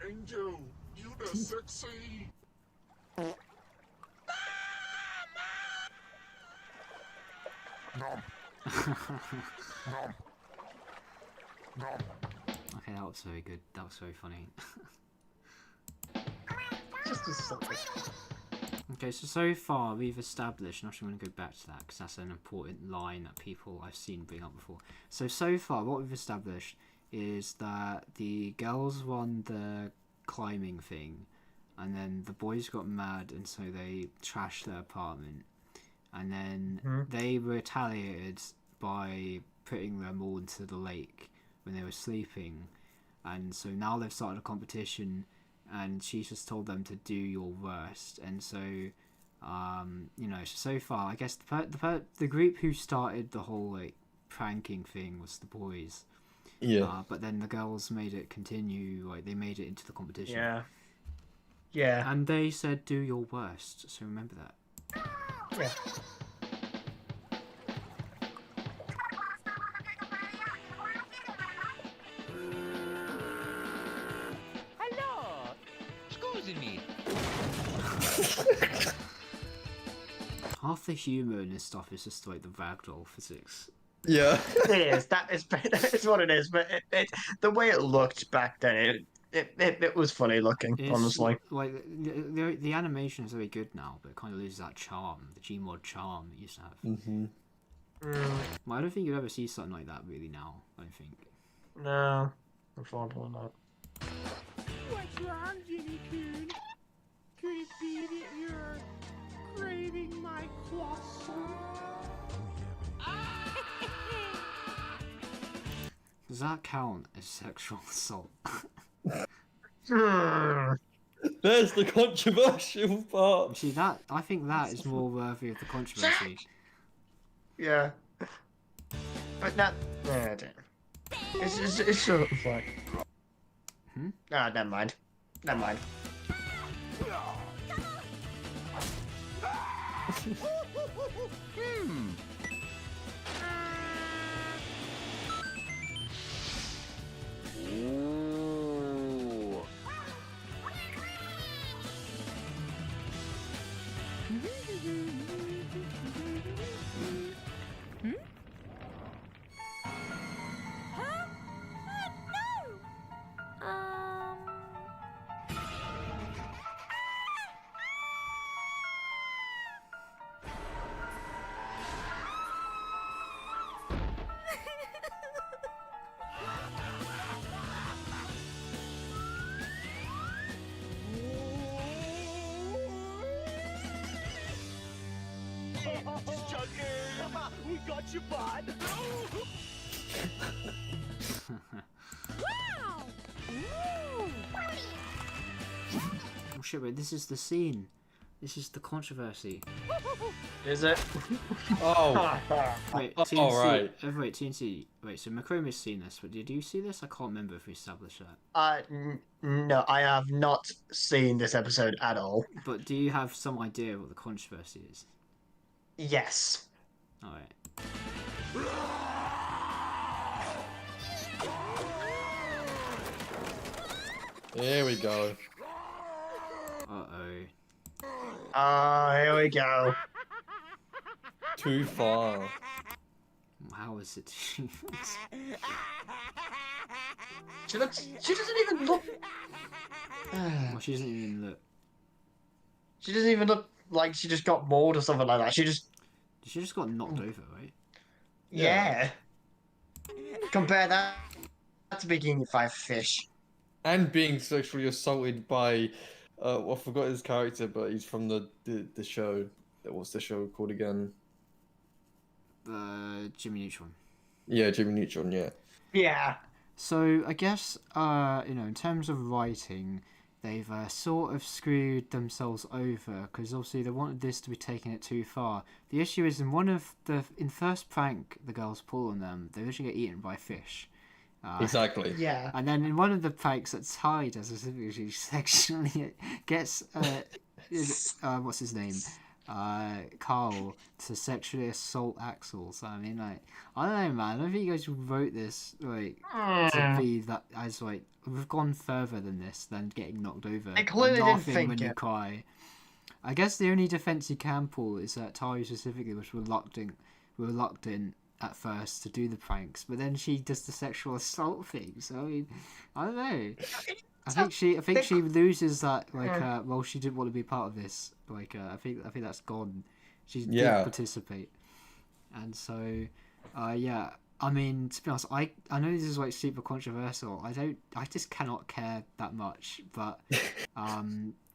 Speaker 8: Angel, you the sexy.
Speaker 1: Okay, that was very good. That was very funny.
Speaker 2: Just as something.
Speaker 1: Okay, so far we've established, and I'm going to go back to that because that's an important line that people I've seen bring up before. So far what we've established is that the girls won the climbing thing, and then the boys got mad, and so they trashed their apartment, and then they retaliated by putting them all into the lake when they were sleeping, and so now they've started a competition, and she's just told them to do your worst, and so you know, so far I guess the group who started the whole like pranking thing was the boys.
Speaker 3: Yeah.
Speaker 1: But then the girls made it continue, like they made it into the competition.
Speaker 2: Yeah. Yeah.
Speaker 1: And they said do your worst, so remember that.
Speaker 2: Yeah.
Speaker 9: Hello. Excuse me.
Speaker 1: Half the humour in this stuff is just like the ragdoll physics.
Speaker 3: Yeah.
Speaker 2: It is. That is what it is. But the way it looked back then, it was funny looking.
Speaker 1: It's,
Speaker 2: honestly.
Speaker 1: like the animation is very good now, but it kind of loses that charm, the Gmod charm it used to have.
Speaker 3: Mm-hmm.
Speaker 1: Well, I don't think you'll ever see something like that really now. I don't think.
Speaker 2: No, unfortunately not.
Speaker 5: What's wrong, Jimmy Coon? Could it be that you're craving my croissant?
Speaker 1: Does that count as sexual assault?
Speaker 3: There's the controversial part.
Speaker 1: See that? I think that is more worthy of the controversy.
Speaker 2: Yeah. But not. Yeah, it's sort of like. Ah, never mind. Never mind.
Speaker 4: We got you, bud.
Speaker 5: Wow! Ooh.
Speaker 1: Oh shit! Wait, this is the scene. This is the controversy.
Speaker 2: Is it?
Speaker 3: Oh.
Speaker 1: Wait,
Speaker 3: Oh,
Speaker 1: TNC.
Speaker 3: right.
Speaker 1: Wait, TNC. Wait, so Macromi's seen this, but did you see this? I can't remember if we established that.
Speaker 2: No, I have not seen this episode at all.
Speaker 1: But do you have some idea what the controversy is?
Speaker 2: Yes.
Speaker 1: Alright.
Speaker 3: Here we go.
Speaker 1: Uh-oh.
Speaker 2: Oh, here we go.
Speaker 3: Too far.
Speaker 1: How is it?
Speaker 2: She doesn't even look.
Speaker 1: Well, she doesn't even look.
Speaker 2: She doesn't even look like she just got mauled or something like that. She just.
Speaker 1: She just got knocked over, right?
Speaker 2: Yeah. Compare that to being eaten by fish.
Speaker 3: And being sexually assaulted by, I forgot his character, but he's from the show. What's the show called again?
Speaker 1: Jimmy Neutron.
Speaker 3: Yeah, Jimmy Neutron. Yeah.
Speaker 2: Yeah.
Speaker 1: So I guess you know, in terms of writing, they've sort of screwed themselves over because obviously they wanted this to be taking it too far. The issue is in first prank the girls pull on them, they usually get eaten by fish.
Speaker 3: Exactly.
Speaker 2: Yeah.
Speaker 1: And then in one of the pranks that Ty does, specifically sexually gets what's his name? Carl to sexually assault Axel. So I mean, like, I don't know, man. I don't think you guys wrote this like to be that as like we've gone further than this than getting knocked over
Speaker 2: I clearly
Speaker 1: and
Speaker 2: didn't
Speaker 1: laughing
Speaker 2: think
Speaker 1: when you
Speaker 2: it.
Speaker 1: cry. I guess the only defense you can pull is that Ty specifically was reluctant reluctant at first to do the pranks, but then she does the sexual assault thing. So I mean, I don't know. I think she loses that well, she didn't want to be part of this. I think that's gone. She did participate, and so yeah. I mean, to be honest, I know this is like super controversial. I just cannot care that much. But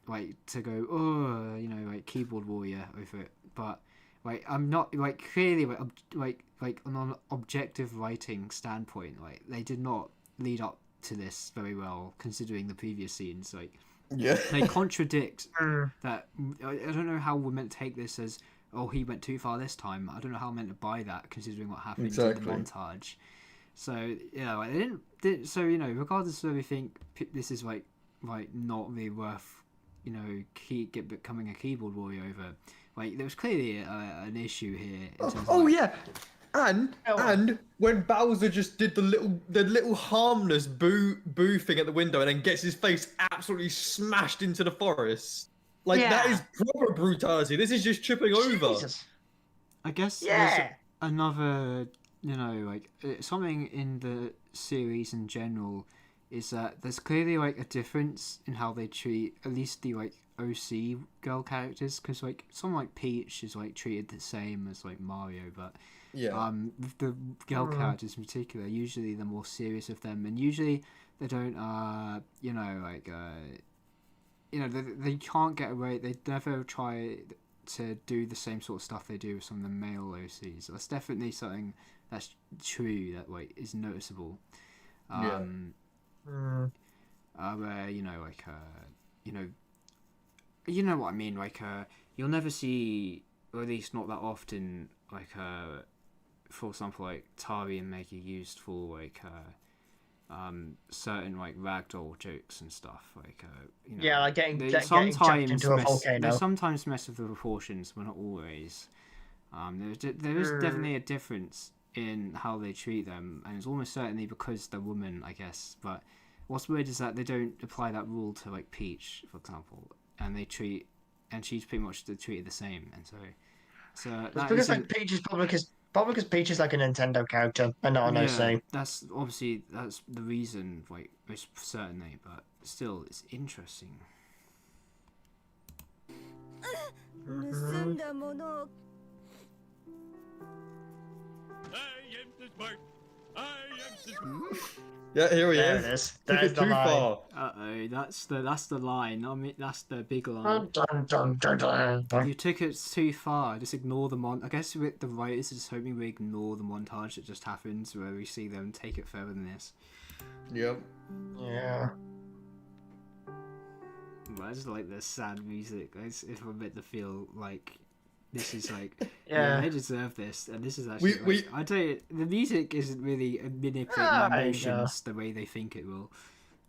Speaker 1: like to go, oh, you know, like keyboard warrior over it. But like I'm not like clearly like on an objective writing standpoint, like they did not lead up to this very well considering the previous scenes. Like they contradict that. I don't know how we're meant to take this as, oh, he went too far this time. I don't know how I'm meant to buy that considering what happened in the montage. So yeah, like they didn't. So you know, regardless of everything, this is like not really worth, you know, becoming a keyboard warrior over. Like there was clearly an issue here.
Speaker 3: Yeah. And when Bowser just did the little harmless boo thing at the window and then gets his face absolutely smashed into the forest, like that is proper brutality. This is just tripping over.
Speaker 1: I guess there's another, you know, like something in the series in general is that there's clearly like a difference in how they treat at least the like OC girl characters, because like someone like Peach is like treated the same as like Mario, but with the girl characters in particular, usually they're more serious of them, and usually they don't you know, like you know, they can't get away. They never try to do the same sort of stuff they do with some of the male OCs. That's definitely something that's true, that like is noticeable. Where you know, like you know what I mean. Like you'll never see, or at least not that often, like for example, like Tari and Maggie used for like certain like ragdoll jokes and stuff, like you know,
Speaker 2: like getting chucked into a volcano.
Speaker 1: They sometimes mess with the proportions, but not always. There is definitely a difference in how they treat them, and it's almost certainly because they're women, I guess. But what's weird is that they don't apply that rule to like Peach, for example, and she's pretty much treated the same, and so that
Speaker 2: because like Peach is probably because Peach is like a Nintendo character and not an OC.
Speaker 1: That's obviously the reason, like most certainly, but still, it's interesting.
Speaker 3: Yeah, here he
Speaker 2: There
Speaker 3: is.
Speaker 2: it is.
Speaker 3: Took
Speaker 2: There's
Speaker 3: it
Speaker 2: the
Speaker 3: too
Speaker 2: line.
Speaker 3: far.
Speaker 1: That's the line. I mean, that's the big line.
Speaker 2: Dun, dun, dun, dun, dun.
Speaker 1: You took it too far. Just ignore the I guess with the writers is hoping we ignore the montage that just happens, where we see them take it further than this.
Speaker 3: Yep.
Speaker 2: Yeah.
Speaker 1: But I just like the sad music. It's meant to feel like this is like they deserve this, and this is actually I tell you, the music isn't really manipulating my emotions the way they think it will.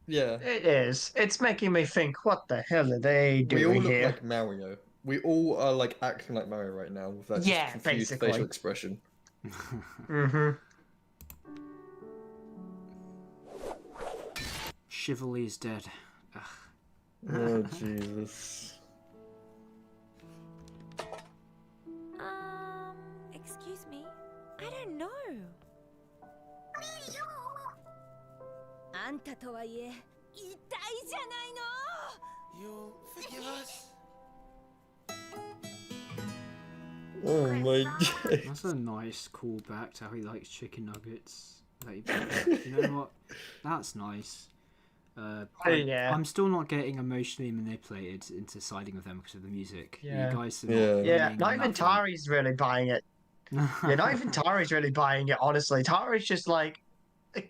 Speaker 3: Yeah.
Speaker 2: It is. It's making me think, what the hell are they doing
Speaker 3: We all look
Speaker 2: here?
Speaker 3: like Mario. We all are like acting like Mario right now with that just confused facial expression.
Speaker 1: Chivalry is dead. Ugh.
Speaker 3: Oh Jesus.
Speaker 7: Excuse me? I don't know. あんたとはいえ、痛いじゃないの
Speaker 9: You'll forgive us?
Speaker 3: Oh my God.
Speaker 1: That's a nice callback to how he likes chicken nuggets. You know what? That's nice. I'm still not getting emotionally manipulated into siding with them because of the music.
Speaker 2: Yeah.
Speaker 1: You guys are
Speaker 2: not even Tari's really buying it. Not even Tari's really buying it, honestly. Tari's just like,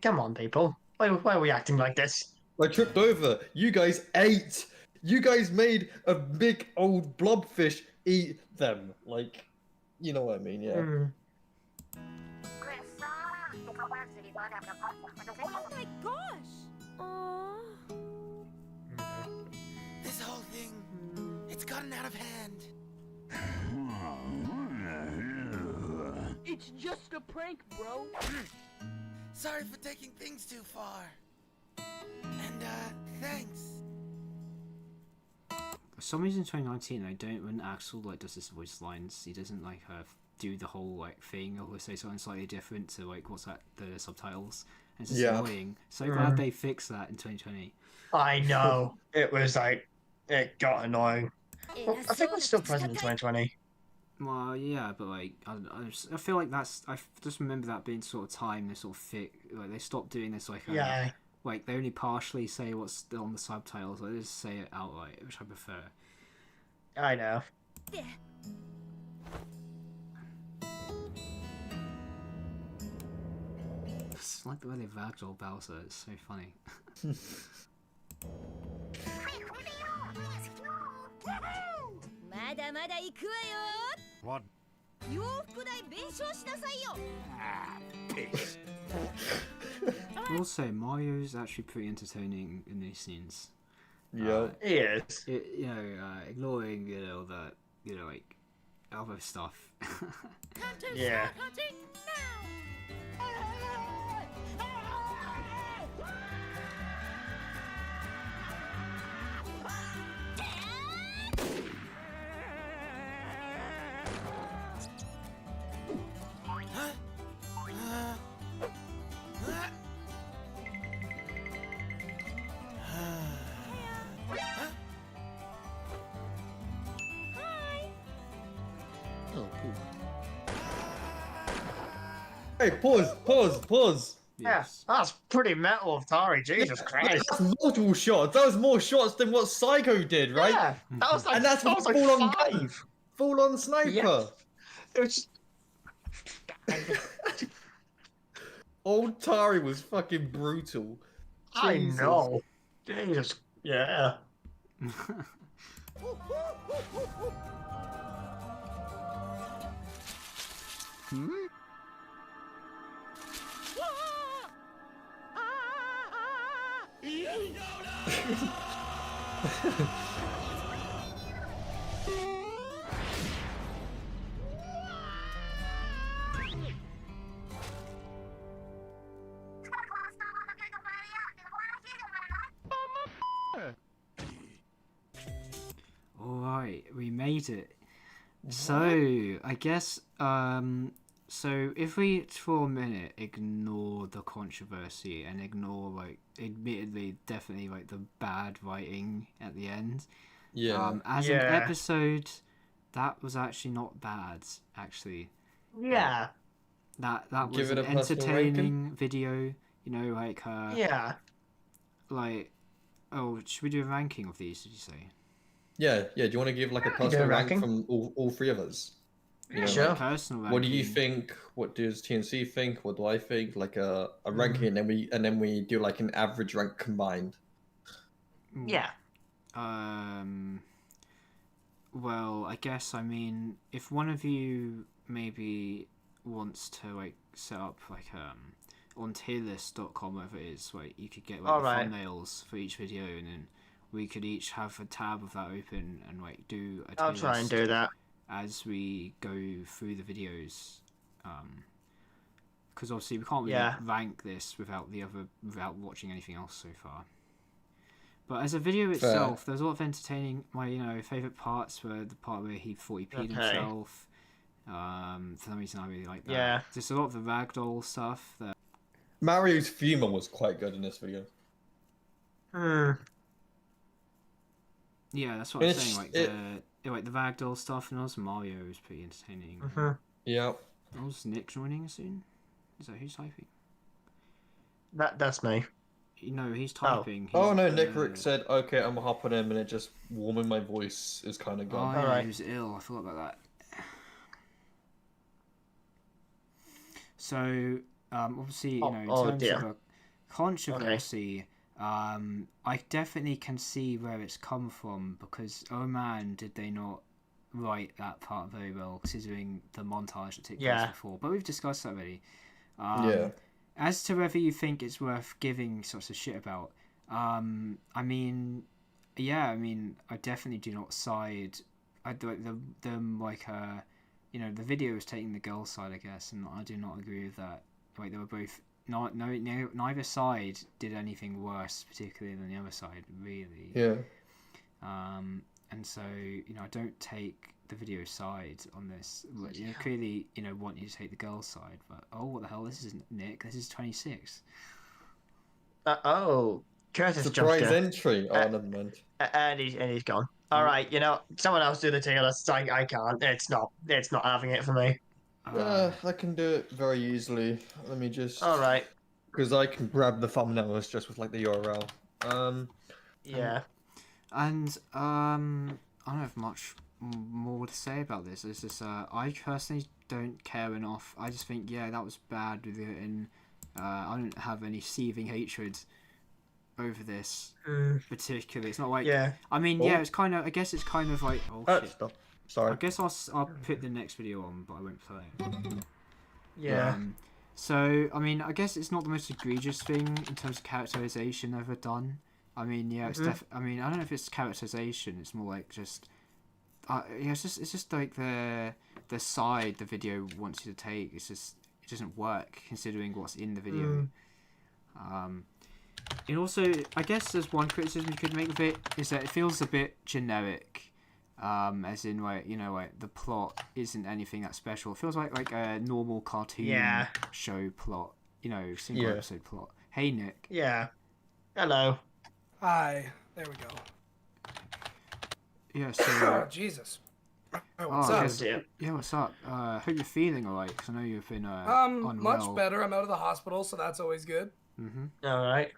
Speaker 2: come on, people. Why are we acting like this?
Speaker 3: I tripped over. You guys ate. You guys made a big old blobfish eat them. Like, you know what I mean, yeah.
Speaker 7: Oh my gosh! Aww.
Speaker 9: This whole thing, it's gotten out of hand.
Speaker 10: It's just a prank, bro.
Speaker 9: Sorry for taking things too far. And, thanks.
Speaker 1: For some reason, in 2019, when Axel like does his voice lines, he doesn't like do the whole like thing or say something slightly different to like what's that the subtitles. And it's just
Speaker 3: Yeah.
Speaker 1: annoying. So glad they fixed that in 2020.
Speaker 2: I know. It was like it got annoying. Well, I think we're still present in 2020.
Speaker 1: Well, yeah, but like I feel like I just remember that being sort of time they sort of like they stopped doing this like
Speaker 2: Yeah.
Speaker 1: like they only partially say what's on the subtitles. They just say it outright, which I prefer.
Speaker 2: I know.
Speaker 1: It's like the way they ragdoll Bowser. It's so funny.
Speaker 7: まだまだ行くわよ。
Speaker 4: What?
Speaker 7: 洋服代弁償しなさいよ。
Speaker 1: I will say Mario's actually pretty entertaining in these scenes.
Speaker 3: Yeah.
Speaker 2: He is.
Speaker 1: You know, ignoring like other stuff.
Speaker 2: Yeah.
Speaker 5: Hunting now.
Speaker 3: Hey, pause.
Speaker 2: Yeah, that's pretty metal of Tari. Jesus Christ.
Speaker 3: That's multiple shots. That was more shots than what Psycho did, right?
Speaker 2: Yeah, that was like,
Speaker 3: And that's
Speaker 2: that was like
Speaker 3: full on
Speaker 2: 5.
Speaker 3: Full on sniper.
Speaker 2: Yeah. It was
Speaker 3: Old Tari was fucking brutal.
Speaker 2: I
Speaker 3: Jesus.
Speaker 2: know. Jesus. Yeah.
Speaker 1: Alright, we made it. So, I guess, so if we, for a minute, ignore the controversy and ignore, like, admittedly, definitely, like, the bad writing at the end.
Speaker 3: Yeah.
Speaker 1: As an episode, that was actually not bad, actually.
Speaker 2: Yeah.
Speaker 1: That was
Speaker 3: Give it
Speaker 1: an
Speaker 3: a personal
Speaker 1: entertaining video, you know, like,
Speaker 2: Yeah.
Speaker 1: like, oh, should we do a ranking of these, did you say?
Speaker 3: Yeah. Do you want to give like a
Speaker 2: do
Speaker 3: personal
Speaker 2: a
Speaker 3: rank
Speaker 2: ranking.
Speaker 3: from all three of us? You know,
Speaker 2: Sure.
Speaker 3: like,
Speaker 1: Personal ranking.
Speaker 3: what do you think? What does TNC think? What do I think? Like a ranking, and then we do like an average rank combined.
Speaker 2: Yeah.
Speaker 1: Well, I guess, I mean, if one of you maybe wants to, like, set up, like, on tierlist.com, whatever it is, like, you could get, like, the thumbnails for each video, and then we could each have a tab of that open and, like, do a tier
Speaker 2: I'll try and
Speaker 1: list
Speaker 2: do that.
Speaker 1: as we go through the videos. Because obviously we can't really rank this without watching anything else so far. But as a video itself, there's a lot of entertaining. My favourite parts were the part where he thought he peed himself. For some reason, I really like that.
Speaker 2: Yeah.
Speaker 1: Just a lot of the ragdoll stuff.
Speaker 3: Mario's humor was quite good in this video.
Speaker 1: Yeah, that's what I'm saying. Like the ragdoll stuff, and also Mario was pretty entertaining.
Speaker 3: Yeah.
Speaker 1: Oh, is Nick joining us soon? Is that who's typing?
Speaker 2: That's me.
Speaker 1: No, he's typing.
Speaker 3: Oh no, Nick Rick said, "Okay, I'm gonna hop on in a minute. Just warming my voice is kind of
Speaker 1: Oh,
Speaker 3: gone."
Speaker 1: yeah, he was ill. I forgot about that. So, obviously, in terms of a controversy, I definitely can see where it's come from, because, oh man, did they not write that part very well, considering the montage that took place before. But we've discussed that already. As to whether you think it's worth giving such a shit about, I mean, I definitely do not side. I like the video was taking the girl side, I guess, and I do not agree with that. Like, they were both neither side did anything worse, particularly than the other side, really.
Speaker 3: Yeah.
Speaker 1: And so, I don't take the video side on this. You know, clearly, you know, want you to take the girl's side, but oh, what the hell? This isn't Nick. This is 26.
Speaker 2: Oh, Curtis
Speaker 3: Surprise
Speaker 2: jumped in.
Speaker 3: entry. Oh, never mind.
Speaker 2: And he's gone. All right, you know, someone else do the tier list. I can't. It's not having it for me.
Speaker 3: I can do it very easily. Let me just.
Speaker 2: All right.
Speaker 3: Because I can grab the thumbnails just with like the URL.
Speaker 2: Yeah.
Speaker 1: And I don't have much more to say about this. It's just I personally don't care enough. I just think that was bad with it, and I don't have any seething hatred over this particularly. It's not like I mean it's kind of. I guess it's kind of like shit.
Speaker 3: Stop. Sorry.
Speaker 1: I guess I'll put the next video on, but I won't play it.
Speaker 2: Yeah.
Speaker 1: So I mean, I guess it's not the most egregious thing in terms of characterization ever done. I mean, it's I mean, I don't know if it's characterization. It's more like just, it's just like the side the video wants you to take. It's just it doesn't work considering what's in the video. And also, I guess there's one criticism you could make of it is that it feels a bit generic. As in, like, you know, like the plot isn't anything that special. It feels like a normal cartoon show plot. You know, single episode plot. Hey, Nick.
Speaker 2: Yeah. Hello.
Speaker 11: Hi. There we go.
Speaker 1: Yeah, so...
Speaker 11: Oh, Jesus. What's up?
Speaker 1: Yeah, what's up? Hope you're feeling alright, because I know you've been unwell.
Speaker 11: Much better. I'm out of the hospital, so that's always good.
Speaker 2: All right.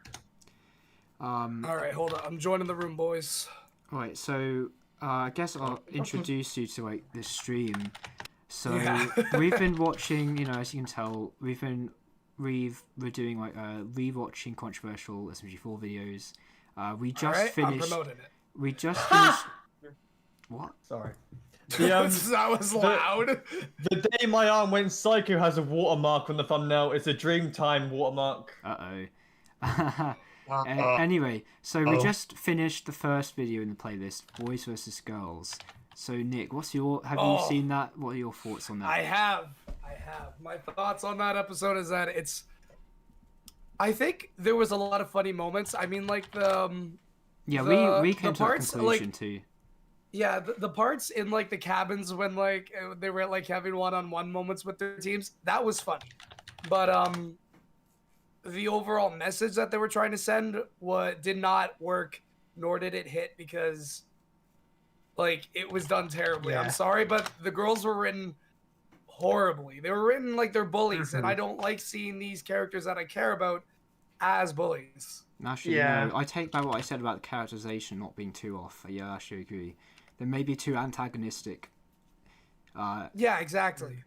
Speaker 11: All right, hold on. I'm joining the room, boys.
Speaker 1: Alright, so I guess I'll introduce you to like this stream. So we've been watching, you know, as you can tell, we're doing like rewatching controversial smg4 videos. We just finished.
Speaker 11: I'm promoting it.
Speaker 1: We just finished. What?
Speaker 3: Sorry.
Speaker 11: That was loud.
Speaker 3: The day my arm went psycho has a watermark on the thumbnail. It's a Dreamtime watermark.
Speaker 1: Anyway, so we just finished the first video in the playlist, Boys vs Girls. So Nick, have you seen that? What are your thoughts on that?
Speaker 11: I have. My thoughts on that episode is that I think there was a lot of funny moments. I mean, like
Speaker 1: we came to a conclusion too.
Speaker 11: Yeah, the parts in like the cabins when like they were like having one-on-one moments with their teams, that was funny. But the overall message that they were trying to send did not work, nor did it hit because like it was done terribly. I'm sorry, but the girls were written horribly. They were written like they're bullies, and I don't like seeing these characters that I care about as bullies.
Speaker 1: Actually, no, I take back what I said about the characterization not being too off. Yeah, I actually agree. They may be too antagonistic.
Speaker 11: Yeah, exactly.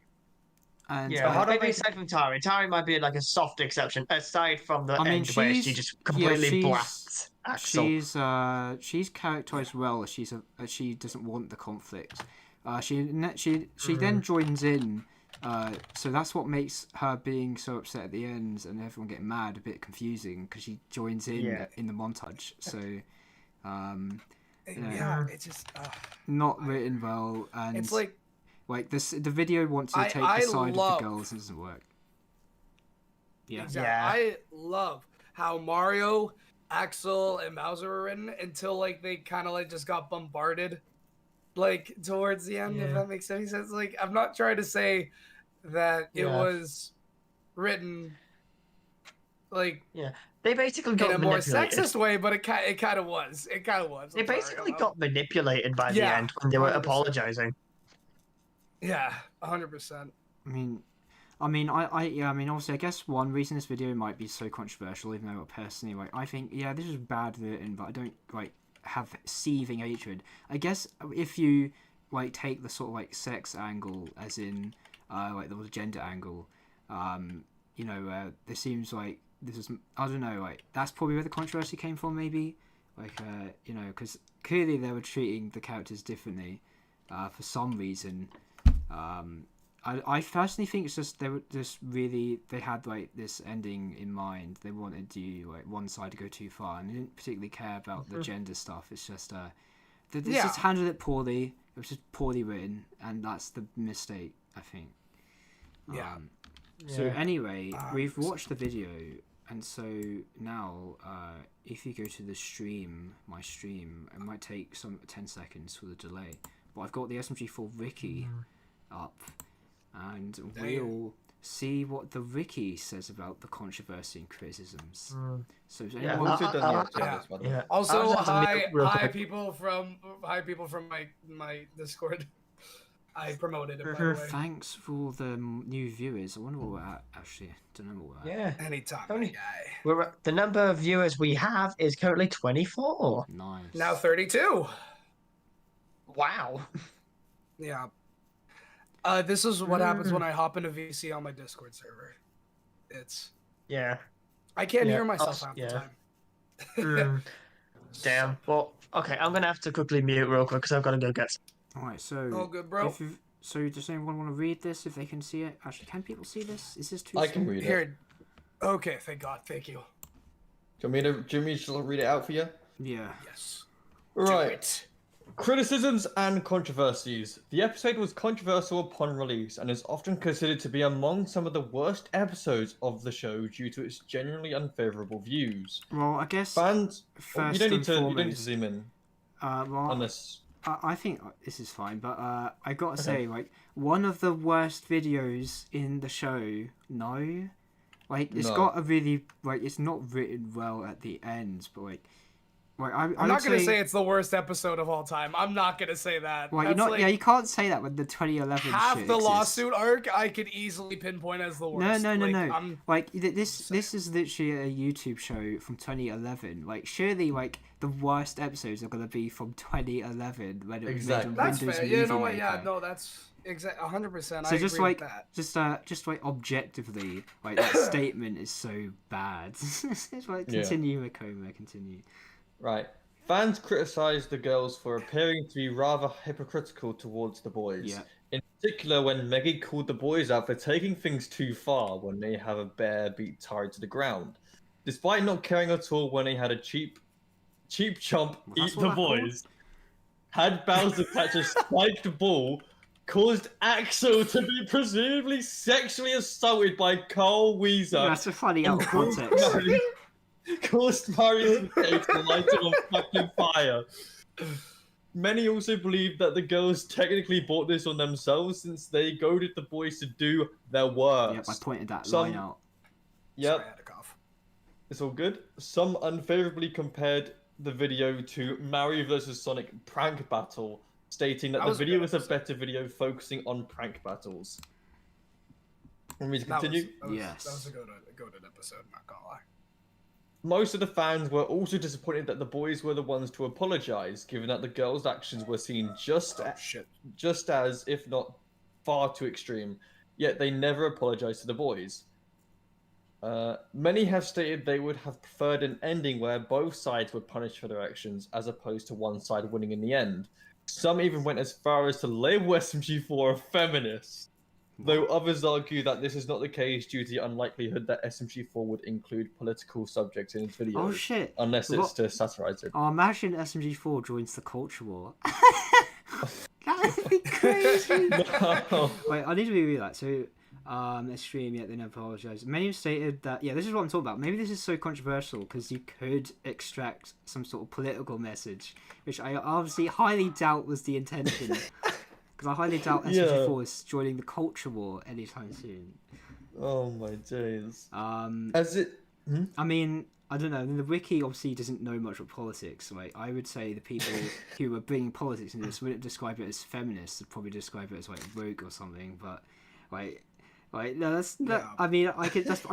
Speaker 2: And maybe aside from Tari. Tari might be like a soft exception, aside from the end where she just completely blasts Axel.
Speaker 1: She's characterized well. She doesn't want the conflict. She then joins in. So that's what makes her being so upset at the end and everyone getting mad a bit confusing because she joins in the montage. So,
Speaker 11: it's just
Speaker 1: not written well, and
Speaker 11: it's like
Speaker 1: this. The video wants to take the side of the girls, and it doesn't work. Yeah,
Speaker 11: exactly. I love how Mario, Axel, and Bowser were written until like they kind of like just got bombarded. Like towards the end, if that makes any sense. Like I'm not trying to say that it was written like
Speaker 2: they basically got
Speaker 11: in a more
Speaker 2: manipulated.
Speaker 11: sexist way, but it kind of was. It kind of was.
Speaker 2: They basically got manipulated by the end when they were 100%. Apologizing.
Speaker 11: Yeah, 100%.
Speaker 1: I mean, obviously, I guess one reason this video might be so controversial, even though personally, like, I think, this is bad written, but I don't like have seething hatred. I guess if you like take the sort of like sex angle, as in like the gender angle, this seems like this is, I don't know, like that's probably where the controversy came from, maybe, like because clearly they were treating the characters differently for some reason. I personally think it's just they had like this ending in mind. They wanted to like one side to go too far, and they didn't particularly care about the gender stuff. It's just they just handled it poorly. It was just poorly written, and that's the mistake, I think. So anyway, we've watched the video, and so now if you go to the stream, my stream, it might take 10 seconds for the delay. but I've got the SMG4 Ricky up, and we'll see what the Ricky says about the controversy and criticisms. So is
Speaker 3: Yeah,
Speaker 1: anyone...
Speaker 11: Also, hi people from my Discord. I promoted it, by the way.
Speaker 1: Thanks for the new viewers. I wonder what we're at, actually. Don't know what we're at.
Speaker 2: Yeah.
Speaker 11: Anytime,
Speaker 2: guy. The number of viewers we have is currently 24.
Speaker 1: Nice.
Speaker 11: Now 32.
Speaker 2: Wow.
Speaker 11: Yeah. This is what happens when I hop into VC on my Discord server. It's...
Speaker 2: Yeah.
Speaker 11: I can't hear myself half the time.
Speaker 2: Damn. Well, okay, I'm going to have to quickly mute real quick because I've got to go get some.
Speaker 1: Alright, so...
Speaker 11: Oh, good, bro.
Speaker 1: So does anyone want to read this if they can see it? Actually, can people see this? Is this too
Speaker 3: I can read it.
Speaker 11: Here. Okay, thank God. Thank you.
Speaker 3: Do you want me to read it out for you?
Speaker 1: Yeah.
Speaker 11: Yes.
Speaker 3: Right. Criticisms and controversies. The episode was controversial upon release and is often considered to be among some of the worst episodes of the show due to its genuinely unfavorable views.
Speaker 1: Well, I guess
Speaker 3: fans.
Speaker 1: First
Speaker 3: you don't need
Speaker 1: and
Speaker 3: to zoom in.
Speaker 1: Well,
Speaker 3: unless
Speaker 1: I think this is fine, but I gotta say, like, one of the worst videos in the show. No, like it's got a really it's not written well at the end, but I'm
Speaker 11: not gonna say it's the worst episode of all time. I'm not gonna say that.
Speaker 1: Well, you're not. You can't say that with the 2011
Speaker 11: half
Speaker 1: shit
Speaker 11: the
Speaker 1: exists.
Speaker 11: lawsuit arc. I could easily pinpoint as the worst.
Speaker 1: No. Like this is literally a YouTube show from 2011. Like surely, the worst episodes are gonna be from 2011 when it was made on
Speaker 11: That's
Speaker 1: Windows
Speaker 11: fair.
Speaker 1: Movie
Speaker 11: You know what?
Speaker 1: Maker.
Speaker 11: Yeah, no, that's 100%.
Speaker 1: So
Speaker 11: I
Speaker 1: just
Speaker 11: agree with that.
Speaker 1: just objectively, that statement is so bad. It's continue, Makoma, continue.
Speaker 3: Right. Fans criticised the girls for appearing to be rather hypocritical towards the boys.
Speaker 1: Yeah.
Speaker 3: In particular, when Meggy called the boys out for taking things too far when they have a bear beat tied to the ground. Despite not caring at all when they had a cheap chump eat the boys. Had Bowser catch a spiked ball, caused Axel to be presumably sexually assaulted by Carl Weezer.
Speaker 1: That's a funny out of context.
Speaker 3: Caused Mario's face to light on fucking fire. Many also believe that the girls technically brought this on themselves since they goaded the boys to do their worst.
Speaker 1: Yep, I pointed that line out.
Speaker 3: Yep.
Speaker 11: Sorry, I had to cough.
Speaker 3: It's all good. Some unfavorably compared the video to Mario vs. Sonic prank battle, stating that the video was a better video focusing on prank battles. Want me to continue?
Speaker 11: Yes. That was a goated episode, not gonna lie.
Speaker 3: Most of the fans were also disappointed that the boys were the ones to apologize, given that the girls' actions were seen just as, if not far too extreme, yet they never apologized to the boys. Many have stated they would have preferred an ending where both sides were punished for their actions, as opposed to one side winning in the end. Some even went as far as to label SMG4 a feminist. Though others argue that this is not the case due to the unlikelihood that SMG4 would include political subjects in its videos.
Speaker 1: Oh shit!
Speaker 3: Unless it's to satirize it.
Speaker 1: Oh, imagine SMG4 joins the culture war. That would be crazy!
Speaker 3: No.
Speaker 1: Wait, I need to reread that. So, extreme, yet they never apologize. Many have stated that, this is what I'm talking about. Maybe this is so controversial because you could extract some sort of political message, which I obviously highly doubt was the intention. Because I highly doubt SMG4 is joining the culture war anytime soon.
Speaker 3: Oh my days.
Speaker 1: As it... I mean, I don't know. I mean, the wiki obviously doesn't know much about politics. Like, I would say the people who are bringing politics into this wouldn't describe it as feminists. They'd probably describe it as, woke or something. But, no, that's... I mean, I'm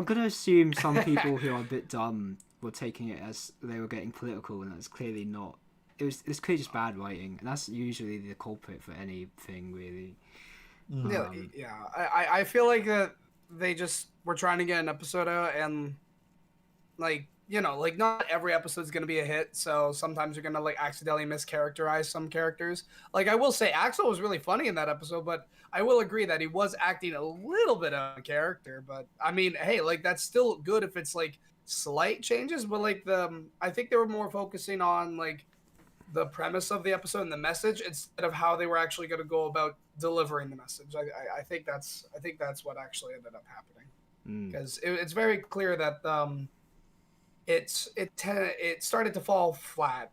Speaker 1: going to assume some people who are a bit dumb were taking it as they were getting political, and that's clearly not. It's clearly just bad writing, and that's usually the culprit for anything, really.
Speaker 11: I feel like they just were trying to get an episode out, and not every episode's gonna be a hit, so sometimes you're gonna accidentally mischaracterize some characters. I will say Axel was really funny in that episode, but I will agree that he was acting a little bit out of character. But I mean, hey, that's still good if it's slight changes, but I think they were more focusing on the premise of the episode and the message instead of how they were actually going to go about delivering the message. I think that's what actually ended up happening, because it's very clear that it started to fall flat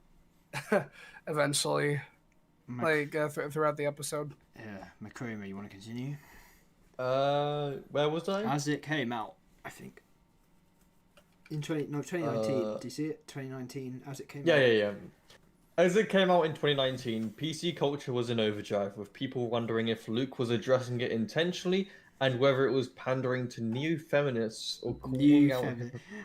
Speaker 11: eventually. throughout the episode.
Speaker 1: Yeah, Makroma, you want to continue?
Speaker 3: Where was I?
Speaker 1: As it came out, I think. In 2019. Do you see it? 2019, as it came out.
Speaker 3: Yeah. As it came out in 2019, PC culture was in overdrive, with people wondering if Luke was addressing it intentionally and whether it was pandering to neo-feminists or calling out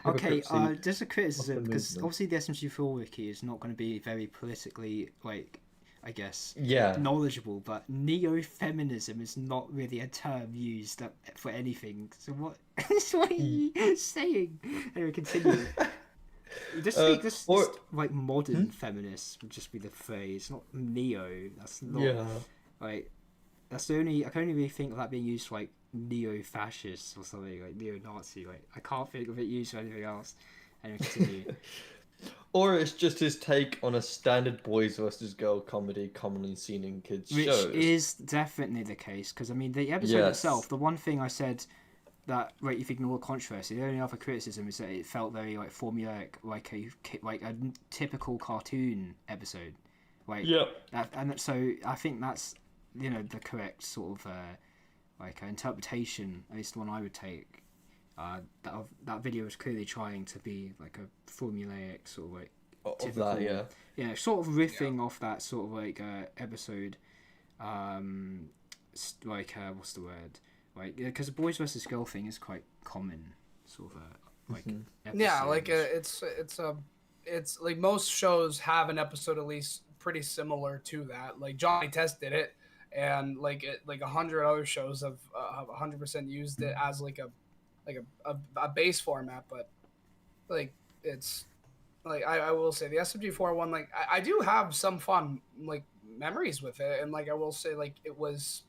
Speaker 1: Okay, just a criticism, because obviously the SMG4 wiki is not going to be very politically, I guess, knowledgeable, but neo-feminism is not really a term used for anything. So what are you saying? Anyway, continue. Just modern feminists would just be the phrase, not neo. That's not that's the only. I can only really think of that being used for neo-fascist or something, neo-Nazi. I can't think of it used for anything else. Anyway, continue.
Speaker 3: Or it's just his take on a standard boys versus girl comedy commonly seen in kids' shows.
Speaker 1: Which is definitely the case, because the episode itself, the one thing I said that if you ignore controversy, the only other criticism is that it felt very formulaic, like a typical cartoon episode. And so I think that's the correct sort of interpretation, at least the one I would take. That video was clearly trying to be like a formulaic sort of typical,
Speaker 3: of that,
Speaker 1: sort of riffing off that sort of episode. What's the word? Because the boys versus girl thing is quite common, sort of
Speaker 11: episode. It's like most shows have an episode at least pretty similar to that. Like Johnny Test did it, and 100 other shows have 100% used it as a base format. But it's I will say the SMG4 one, I do have some fun memories with it, and I will say it was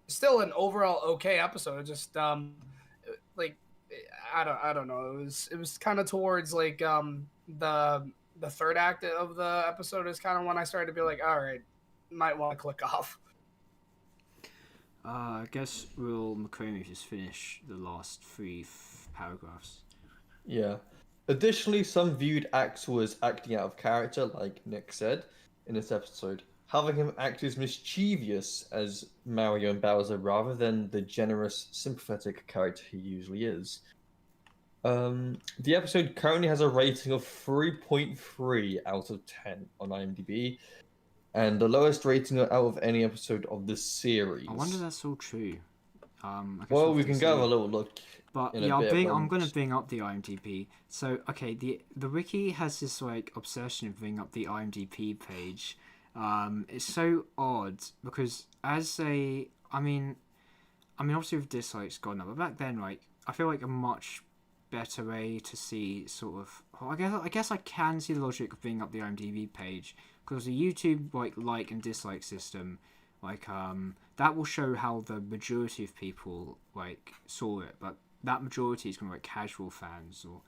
Speaker 11: still an overall okay episode. It just I don't know. It was kind of towards the third act of the episode is kind of when I started to be like, all right, might want to click off.
Speaker 1: I guess we'll just finish the last three paragraphs.
Speaker 3: Yeah. Additionally, some viewed Axel as acting out of character, like Nick said in this episode, having him act as mischievous as Mario and Bowser rather than the generous, sympathetic character he usually is. The episode currently has a rating of 3.3 out of 10 on IMDb, and the lowest rating out of any episode of the series.
Speaker 1: I wonder if that's all true.
Speaker 3: Well, we can go have a little look.
Speaker 1: But I'm going to bring up the IMDb. So, okay, the wiki has this obsession of bringing up the IMDb page. It's so odd because obviously with dislikes gone up, but back then, I feel like a much better way to see sort of. Well, I guess I can see the logic of bringing up the IMDb page because the YouTube like and dislike system, that will show how the majority of people saw it, but that majority is going to be casual fans or.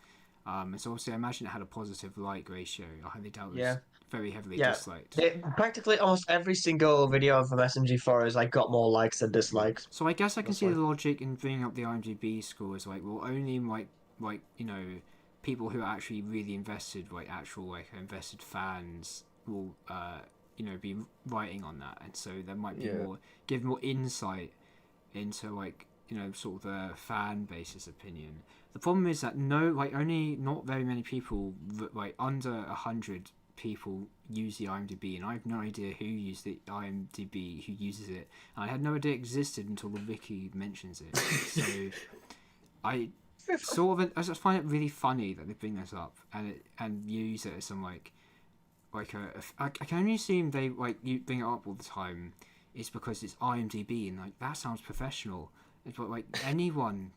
Speaker 1: And so obviously I imagine it had a positive like ratio. I highly doubt it was very heavily disliked.
Speaker 2: Practically almost every single video from SMG4 has got more likes than dislikes.
Speaker 1: So I guess I can see the logic in bringing up the IMDb score as only people who are actually really invested, actual invested fans will be writing on that, and so there might be give more insight into sort of the fan base's opinion. The problem is that only not very many people, under 100 people use the IMDb, and I have no idea who used the IMDb, who uses it. And I had no idea it existed until the wiki mentions it. So I just find it really funny that they bring this up and use it as some I can only assume they you bring it up all the time is because it's IMDb and that sounds professional. But anyone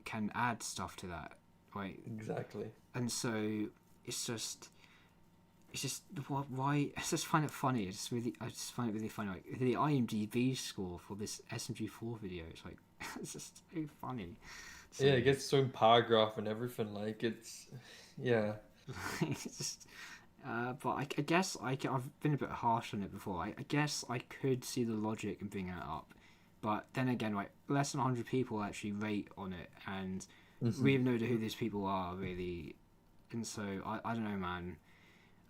Speaker 1: can add stuff to that, right?
Speaker 3: Exactly.
Speaker 1: And so it's just why I just find it funny. I just find it really funny. The IMDb score for this SMG4 video, it's just so funny. So,
Speaker 3: it gets its own paragraph and everything. It's
Speaker 1: just. But I guess I've been a bit harsh on it before. I guess I could see the logic in bringing it up. But then again, less than 100 people actually rate on it, and we have no idea who these people are, really. And so, I don't know, man.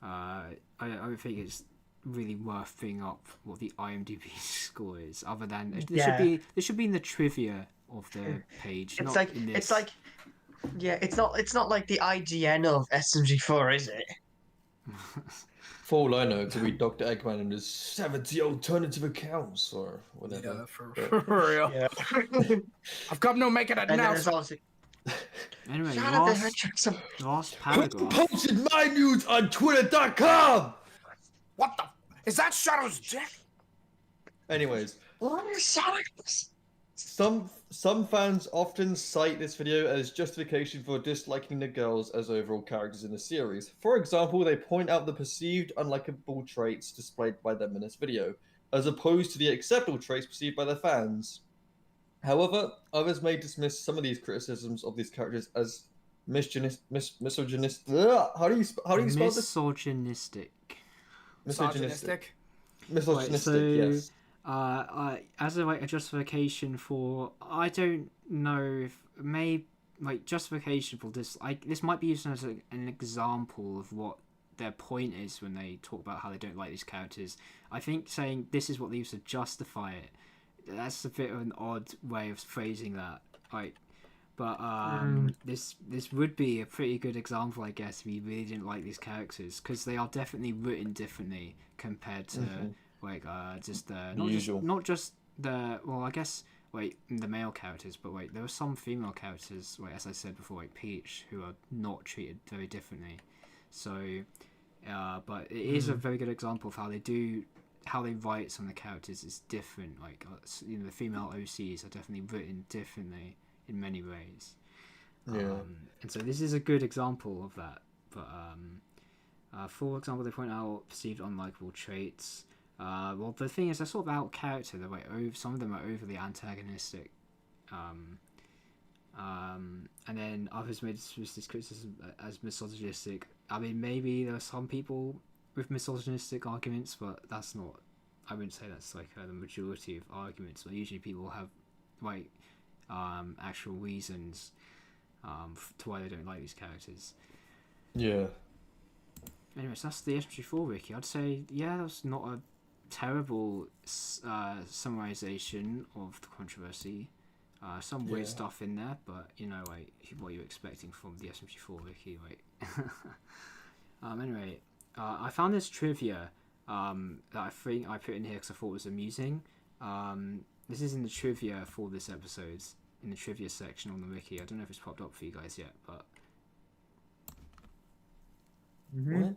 Speaker 1: I don't think it's really worth bringing up what the IMDb score is, other than it should be in the trivia of the page.
Speaker 2: It's
Speaker 1: not
Speaker 2: like
Speaker 1: in this.
Speaker 2: it's like it's not like the IGN of SMG4, is it?
Speaker 3: For all I know, it could be Dr. Eggman and his 70 alternative accounts or whatever.
Speaker 11: Yeah, for real.
Speaker 2: Yeah.
Speaker 11: I've come to make an announcement.
Speaker 1: Anyway, last paragraph.
Speaker 3: Posted my news on Twitter.com.
Speaker 11: What the? Is that Shadow's dick?
Speaker 3: Anyways, some fans often cite this video as justification for disliking the girls as overall characters in the series. For example, they point out the perceived unlikable traits displayed by them in this video, as opposed to the acceptable traits perceived by their fans. However, others may dismiss some of these criticisms of these characters as misogynistic. How do you spell this?
Speaker 1: Misogynistic.
Speaker 11: Misogynistic.
Speaker 3: Misogynistic. Yes.
Speaker 1: As a justification for, I don't know if justification for this. This might be used as an example of what their point is when they talk about how they don't like these characters. I think saying this is what they use to justify it, that's a bit of an odd way of phrasing that. This would be a pretty good example, I guess, if you really didn't like these characters, because they are definitely written differently compared to not just the the male characters, but there were some female characters, as I said before, like Peach, who are not treated very differently. So, but it is a very good example of how they write some of the characters is different. The female OCs are definitely written differently in many ways. And so this is a good example of that. But for example, they point out perceived unlikable traits. Well, the thing is, they're sort of out of character. They're some of them are overly antagonistic. And then others made this criticism as misogynistic. I mean, maybe there are some people with misogynistic arguments, but that's not. I wouldn't say that's the majority of arguments. But usually people have actual reasons to why they don't like these characters.
Speaker 3: Yeah.
Speaker 1: Anyways, that's the SMG4 wiki. I'd say that's not a terrible summarization of the controversy. Some weird stuff in there, but what you're expecting from the SMG4 wiki, anyway, I found this trivia that I think I put in here because I thought it was amusing. This is in the trivia for this episode, in the trivia section on the wiki. I don't know if it's popped up for you guys yet, but
Speaker 3: what?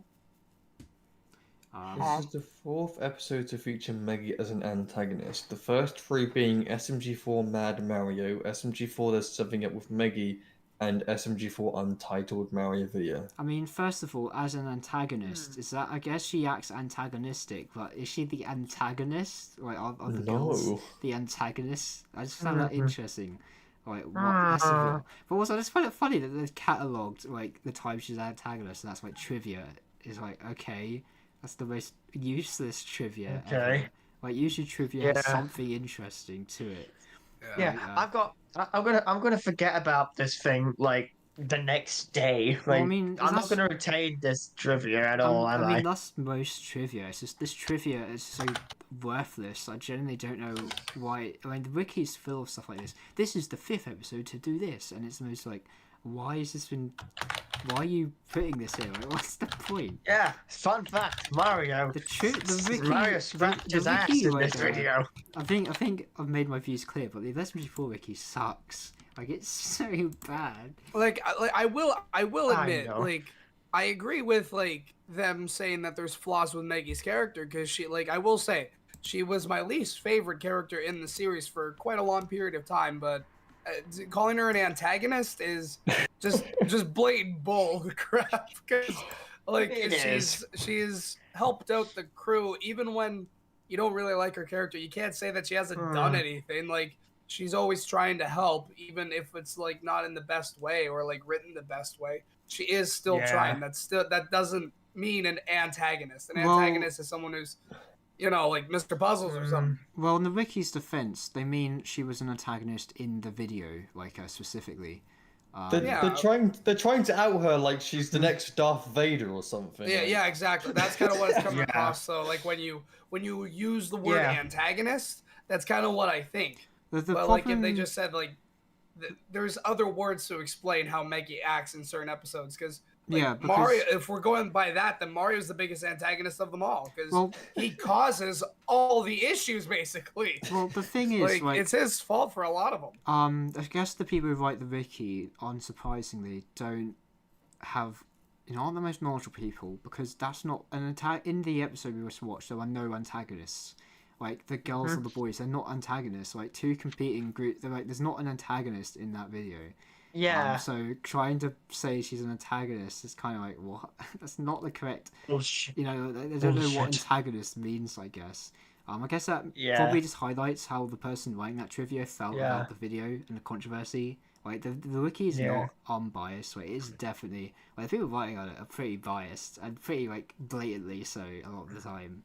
Speaker 3: This is the 4th episode to feature Meggy as an antagonist. The first 3 being SMG4 Mad Mario, SMG4 There's Something Up with Meggy, and SMG4 Untitled Mario video.
Speaker 1: I mean, first of all, as an antagonist, is that, I guess she acts antagonistic, but is she the antagonist? Are the girls the antagonist? I just found that interesting. What? But also, I just find it funny that they've catalogued the time she's an antagonist, and that's trivia. Is okay. That's the most useless trivia ever. Usually trivia has something interesting to it.
Speaker 2: I'm gonna forget about this thing the next day. I'm not gonna retain this trivia at all. I mean,
Speaker 1: that's most trivia. It's just this trivia is so worthless. I genuinely don't know why. I mean, the wiki's full of stuff like this. This is the 5th episode to do this, and it's the most why are you putting this here? What's the point?
Speaker 2: Yeah, fun fact, Mario.
Speaker 1: The wiki,
Speaker 2: Mario scratched his ass in this video.
Speaker 1: I think I've made my views clear, but the SMG4 wiki sucks. It's so bad.
Speaker 11: I will admit, I agree with them saying that there's flaws with Meggy's character, because she I will say she was my least favorite character in the series for quite a long period of time, but calling her an antagonist is just blatant bull crap, because she's helped out the crew even when you don't really like her character. You can't say that she hasn't done anything. She's always trying to help, even if it's not in the best way or written the best way. She is still trying. That doesn't mean an antagonist. An antagonist is someone who's Mr. Puzzles or something.
Speaker 1: Well, in the wiki's defense, they mean she was an antagonist in the video, specifically.
Speaker 3: They're trying to out her like she's the next Darth Vader or something.
Speaker 11: Yeah, exactly. That's kind of what it's coming across. So like when you use the word antagonist, that's kind of what I think. But like if they just said like there's other words to explain how Meggy acts in certain episodes because. Because Mario, if we're going by that, then Mario's the biggest antagonist of them all because he causes all the issues basically.
Speaker 1: Well, the thing is, like,
Speaker 11: it's his fault for a lot of them.
Speaker 1: I guess the people who write the wiki, unsurprisingly, don't have, aren't the most knowledgeable people because that's not an in the episode we just watched. There are no antagonists. Like the girls or the boys, they're not antagonists. Like two competing groups, there's not an antagonist in that video.
Speaker 2: Yeah.
Speaker 1: So trying to say she's an antagonist is kind of like, what? That's not the correct.
Speaker 2: Bullshit.
Speaker 1: They don't know what antagonist means, I guess. I guess that probably just highlights how the person writing that trivia felt about the video and the controversy. Like the wiki is not unbiased. Like it is definitely the people writing on it are pretty biased and pretty like blatantly so a lot of the time.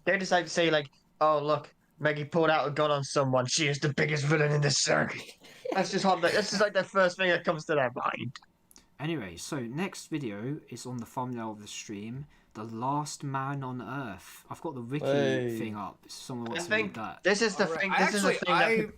Speaker 2: They decide to say like, oh look. Meggy pulled out a gun on someone. She is the biggest villain in this circuit. That's just like the first thing that comes to their mind.
Speaker 1: Anyway, so next video is on the thumbnail of the stream. The Last Man on Earth. I've got the wiki thing up. Someone wants to read that.
Speaker 2: This is the thing. This is the thing.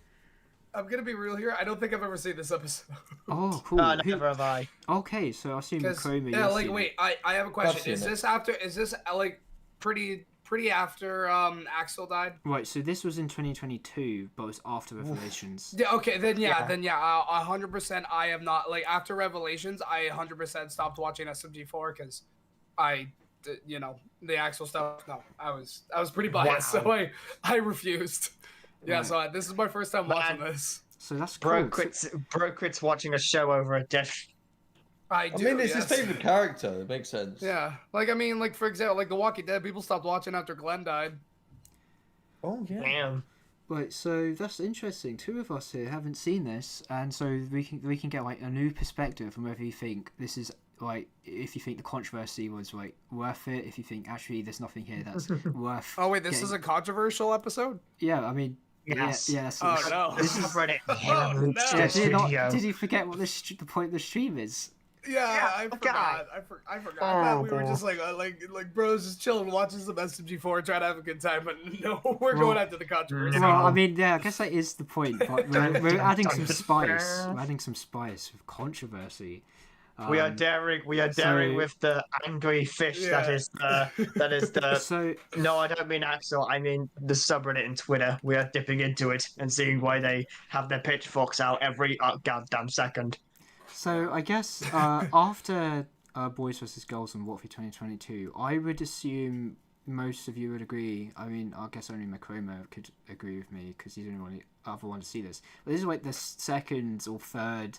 Speaker 11: I'm gonna be real here. I don't think I've ever seen this episode.
Speaker 1: Oh, cool.
Speaker 2: Never have I.
Speaker 1: Okay, so I assume Chromie.
Speaker 11: Yeah, like wait, I have a question. Is this like pretty after Axel died?
Speaker 1: Right, so this was in 2022, but it was after Revelations.
Speaker 11: Yeah, okay, then 100% I have not, like, after Revelations, I 100% stopped watching SMG4 because the Axel stuff, no, I was pretty biased, so I refused. Yeah, so this is my first time watching this.
Speaker 1: So that's cool.
Speaker 2: Bro quits watching a show over a death.
Speaker 11: I
Speaker 3: mean, it's his favorite character. It makes sense.
Speaker 11: Yeah. Like, I mean, like, for example, like The Walking Dead, people stopped watching after Glenn died.
Speaker 3: Oh, yeah.
Speaker 2: Damn.
Speaker 1: Right, so that's interesting. Two of us here haven't seen this, and so we can get, like, a new perspective from whether you think this is, like, if you think the controversy was, like, worth it, if you think, actually, there's nothing here that's worth
Speaker 11: Oh, wait, this is a controversial episode?
Speaker 1: Yeah, I mean...
Speaker 2: Yes.
Speaker 1: Yeah,
Speaker 11: no.
Speaker 2: This is Reddit.
Speaker 1: Did you forget what the point of the stream is?
Speaker 11: Yeah, I forgot. I forgot. I thought we were just like bros just chilling, watching some SMG4, trying to have a good time. But no, we're going after the controversy.
Speaker 1: Well, I mean, yeah, I guess that is the point. But we're adding some spice. We're adding some spice with controversy.
Speaker 2: We are daring with the angry fish. That is the.
Speaker 1: So
Speaker 2: no, I don't mean Axel. I mean the subreddit and Twitter. We are dipping into it and seeing why they have their pitchforks out every goddamn second.
Speaker 1: So I guess after Boys vs Girls and Watford 2022, I would assume most of you would agree. I mean, I guess only Macroma could agree with me because he didn't want to see this. But this is like the second or third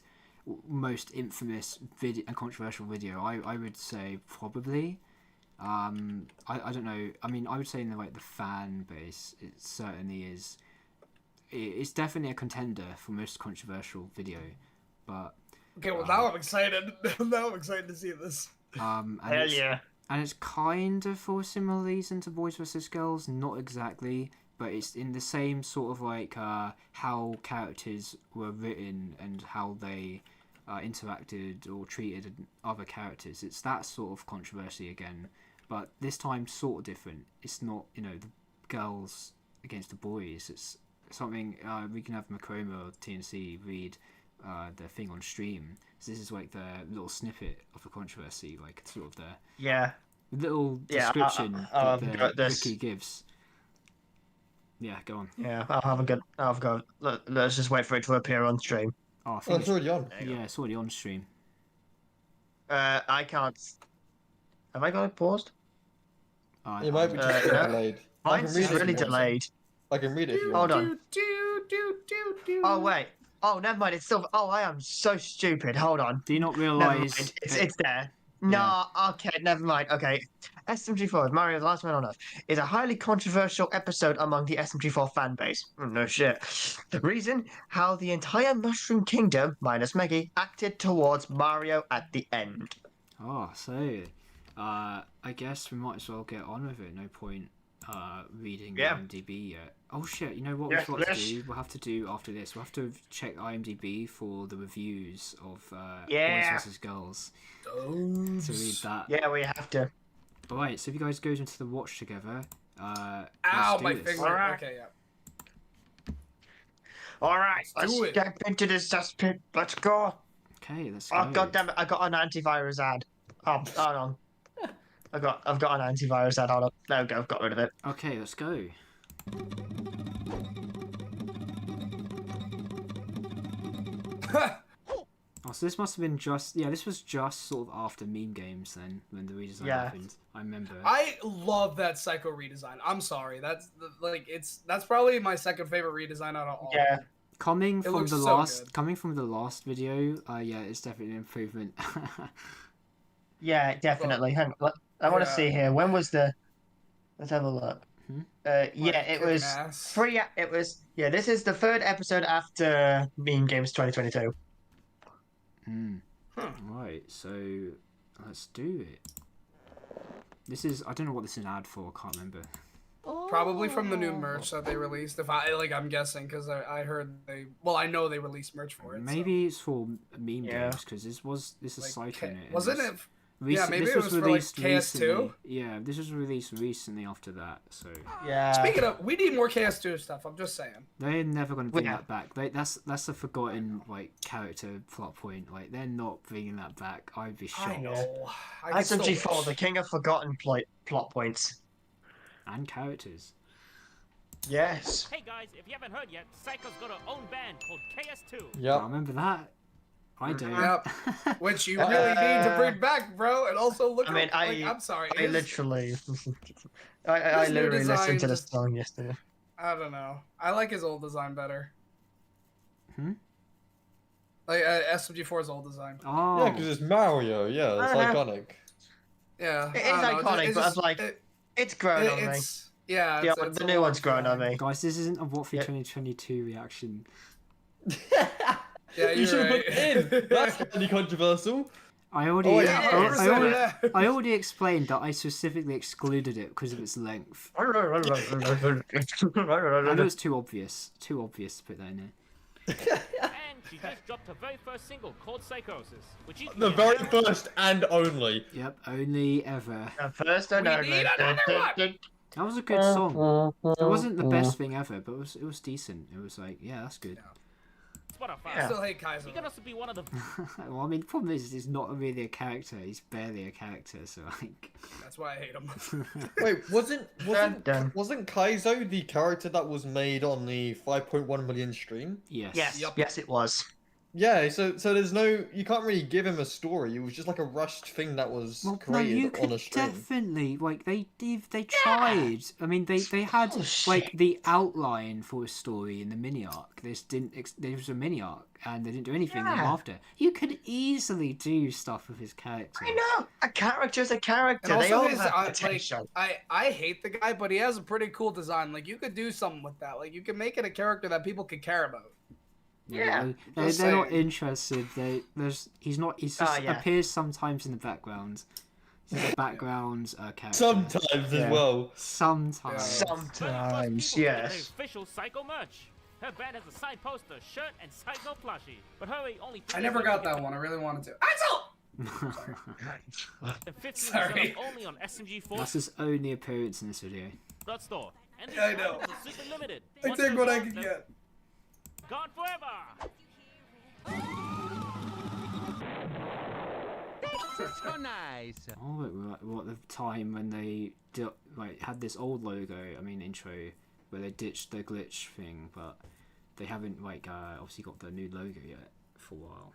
Speaker 1: most infamous video and controversial video. I would say probably. I don't know. I mean, I would say in the fan base, it certainly is. It's definitely a contender for most controversial video, but.
Speaker 11: Okay, well now I'm excited. Now I'm excited to see this.
Speaker 2: Hell yeah!
Speaker 1: And it's kind of for similar reason to Boys vs Girls, not exactly, but it's in the same sort of like how characters were written and how they interacted or treated other characters. It's that sort of controversy again, but this time sort of different. It's not the girls against the boys. It's something we can have Macroma or TNC read. The thing on stream. So this is like the little snippet of the controversy, like sort of the little description that the wiki gives. Yeah, go on.
Speaker 2: Yeah, I'll have a go. Let's just wait for it to appear on stream.
Speaker 1: Oh, I think
Speaker 3: it's already on.
Speaker 1: Yeah, it's already on stream.
Speaker 2: I can't. Have I got it paused?
Speaker 3: It might be just delayed.
Speaker 2: Mine's really delayed.
Speaker 3: I can read it if you
Speaker 2: want.
Speaker 3: Hold on.
Speaker 2: Oh wait. Oh, never mind. It's still. Oh, I am so stupid. Hold on.
Speaker 1: Do you not realise
Speaker 2: it's there? No. Okay. Never mind. Okay. SMG4, Mario the Last Man on Earth, is a highly controversial episode among the SMG4 fan base. No shit. The reason how the entire Mushroom Kingdom, minus Meggy, acted towards Mario at the end.
Speaker 1: Oh, so I guess we might as well get on with it. No point reading
Speaker 2: Yeah.
Speaker 1: IMDb yet. Oh shit! You know what
Speaker 2: Yes,
Speaker 1: we've got to
Speaker 2: yes.
Speaker 1: do? We'll have to do after this. We'll have to check IMDb for the reviews of
Speaker 2: Yeah.
Speaker 1: Boys vs Girls to read that.
Speaker 2: Yeah, we have to.
Speaker 1: All right. So if you guys go into the watch together,
Speaker 11: Ow,
Speaker 1: let's do
Speaker 11: my
Speaker 1: this.
Speaker 11: finger.
Speaker 2: Alright.
Speaker 11: Okay, yeah.
Speaker 2: All right,
Speaker 11: Let's
Speaker 2: let's
Speaker 11: do it.
Speaker 2: get into this cesspit. Let's go.
Speaker 1: Okay, let's go.
Speaker 2: Oh god damn it! I got an antivirus ad. Oh, hold on. I've got an antivirus ad. Hold on. There we go. Got rid of it.
Speaker 1: Okay, let's go. Oh, so this must have been just this was just sort of after meme games then when the redesign happened. I remember.
Speaker 11: I love that Psycho redesign. I'm sorry. That's that's probably my second favorite redesign out of all.
Speaker 2: Yeah.
Speaker 1: Coming
Speaker 11: It
Speaker 1: from
Speaker 11: looks
Speaker 1: the
Speaker 11: so
Speaker 1: last
Speaker 11: good.
Speaker 1: coming from the last video, yeah, it's definitely an improvement.
Speaker 2: Yeah, definitely. Hang on. I want to
Speaker 11: Yeah.
Speaker 2: see here. When was the? Let's have a look. Yeah, it
Speaker 11: kicking
Speaker 2: was
Speaker 11: ass.
Speaker 2: free. It was This is the third episode after Meme Games 2022.
Speaker 1: Right, so let's do it. This is I don't know what this is an ad for. I can't remember.
Speaker 11: Probably from the new merch that they released. If I'm guessing because I heard I know they released merch for it.
Speaker 1: Maybe it's for meme
Speaker 2: Yeah.
Speaker 1: games because this is Psycho in it. and
Speaker 11: Wasn't
Speaker 1: this-
Speaker 11: it? Yeah, maybe
Speaker 1: this
Speaker 11: it was for like
Speaker 1: released
Speaker 11: KS2.
Speaker 1: recently. Yeah, this was released recently after that, so
Speaker 2: Yeah.
Speaker 11: Speaking of, we need more KS2 stuff. I'm just saying.
Speaker 1: they're never going to bring
Speaker 2: Yeah.
Speaker 1: that back. That's a forgotten character plot point. Like they're not bringing that back. I'd be shocked.
Speaker 11: I know. I could still
Speaker 2: SMG4,
Speaker 11: wish.
Speaker 2: the king of forgotten plot points.
Speaker 1: And characters.
Speaker 2: Yes.
Speaker 5: Hey guys, if you haven't heard yet, Psycho's got her own band called KS2.
Speaker 1: I
Speaker 3: Yep.
Speaker 1: remember that. I don't.
Speaker 11: Yep. Which you really need to bring back, bro. And also look.
Speaker 2: I mean,
Speaker 11: I'm sorry.
Speaker 2: I
Speaker 11: his-
Speaker 2: literally, I
Speaker 11: His new
Speaker 2: literally
Speaker 11: design
Speaker 2: listened to the
Speaker 11: just-
Speaker 2: song yesterday.
Speaker 11: I don't know. I like his old design better.
Speaker 1: Hmm?
Speaker 11: Like SMG4's old design.
Speaker 1: Oh.
Speaker 3: Yeah, because it's Mario. Yeah, it's
Speaker 2: Uh-huh.
Speaker 3: iconic.
Speaker 11: Yeah.
Speaker 2: It is
Speaker 11: I don't know,
Speaker 2: iconic,
Speaker 11: it's
Speaker 2: but
Speaker 11: just-
Speaker 2: I'm like, it's grown on me.
Speaker 11: it's yeah.
Speaker 2: Yeah,
Speaker 11: It's
Speaker 2: the
Speaker 11: a
Speaker 2: new
Speaker 11: lot
Speaker 2: one's grown on
Speaker 11: fun.
Speaker 2: me.
Speaker 1: Guys, this isn't a What for
Speaker 2: Yeah.
Speaker 1: 2022 reaction.
Speaker 11: Yeah,
Speaker 3: You
Speaker 11: you're
Speaker 3: should have
Speaker 11: right.
Speaker 3: put it in. That's highly controversial.
Speaker 1: I already,
Speaker 3: Oh,
Speaker 1: I,
Speaker 3: yeah,
Speaker 1: I,
Speaker 11: 100%,
Speaker 1: already
Speaker 11: yeah.
Speaker 1: I already explained that I specifically excluded it because of its length. And it was too obvious to put that in there.
Speaker 5: And she just dropped her very first single called Psychosis, which you can
Speaker 3: The
Speaker 5: get
Speaker 3: very
Speaker 5: now.
Speaker 3: first and only.
Speaker 1: Yep, only ever.
Speaker 2: First, I know.
Speaker 11: We need another one.
Speaker 1: That was a good song. It wasn't the best thing ever, but it was decent. It was like, yeah, that's good.
Speaker 5: Spotify.
Speaker 11: I still hate Kaiser.
Speaker 5: He can also be one of the
Speaker 1: Well, I mean, the problem is he's not really a character. He's barely a character, so like.
Speaker 11: That's why I hate him.
Speaker 3: Wait, wasn't
Speaker 2: Dun.
Speaker 3: Kaizo the character that was made on the 5.1 million stream?
Speaker 1: Yes.
Speaker 2: Yes,
Speaker 11: Yup.
Speaker 2: yes, it was.
Speaker 3: Yeah, so there's no, you can't really give him a story. It was just like a rushed thing that was
Speaker 1: Well, no, you
Speaker 3: created on
Speaker 1: could
Speaker 3: a stream.
Speaker 1: definitely like they tried. I mean, they had like the outline for a story in the mini arc. There was a mini arc, and they didn't do anything after. You could easily do stuff with his character.
Speaker 2: I know. A character's a character.
Speaker 11: And
Speaker 2: They
Speaker 11: also
Speaker 2: all
Speaker 11: his,
Speaker 2: have potential.
Speaker 11: I hate the guy, but he has a pretty cool design. Like you could do something with that. Like you can make it a character that people could care about.
Speaker 2: Yeah,
Speaker 1: they're
Speaker 11: just
Speaker 1: not
Speaker 11: saying.
Speaker 1: interested. He's not. He just
Speaker 2: yeah.
Speaker 1: appears sometimes in the background. He's a background character.
Speaker 3: Sometimes
Speaker 2: Yeah.
Speaker 3: as well.
Speaker 1: Sometimes.
Speaker 2: Sometimes,
Speaker 5: Get the
Speaker 2: yes.
Speaker 5: official Psycho merch. Her band has a side poster, shirt, and Psycho plushie. But hurry, only
Speaker 11: I never got that one. I really wanted to. Axel!
Speaker 5: And 15%
Speaker 11: Sorry.
Speaker 5: off only on SMG4
Speaker 1: That's his only appearance in this video.
Speaker 5: store. And
Speaker 11: Yeah, I know.
Speaker 5: items are super limited.
Speaker 11: I
Speaker 5: Once
Speaker 11: take
Speaker 5: they're
Speaker 11: what I
Speaker 5: gone,
Speaker 11: can
Speaker 5: they're
Speaker 11: get.
Speaker 5: Gone forever.
Speaker 9: So nice.
Speaker 1: Oh, what the time when they had this old logo, I mean intro, where they ditched the glitch thing, but they haven't obviously got the new logo yet for a while.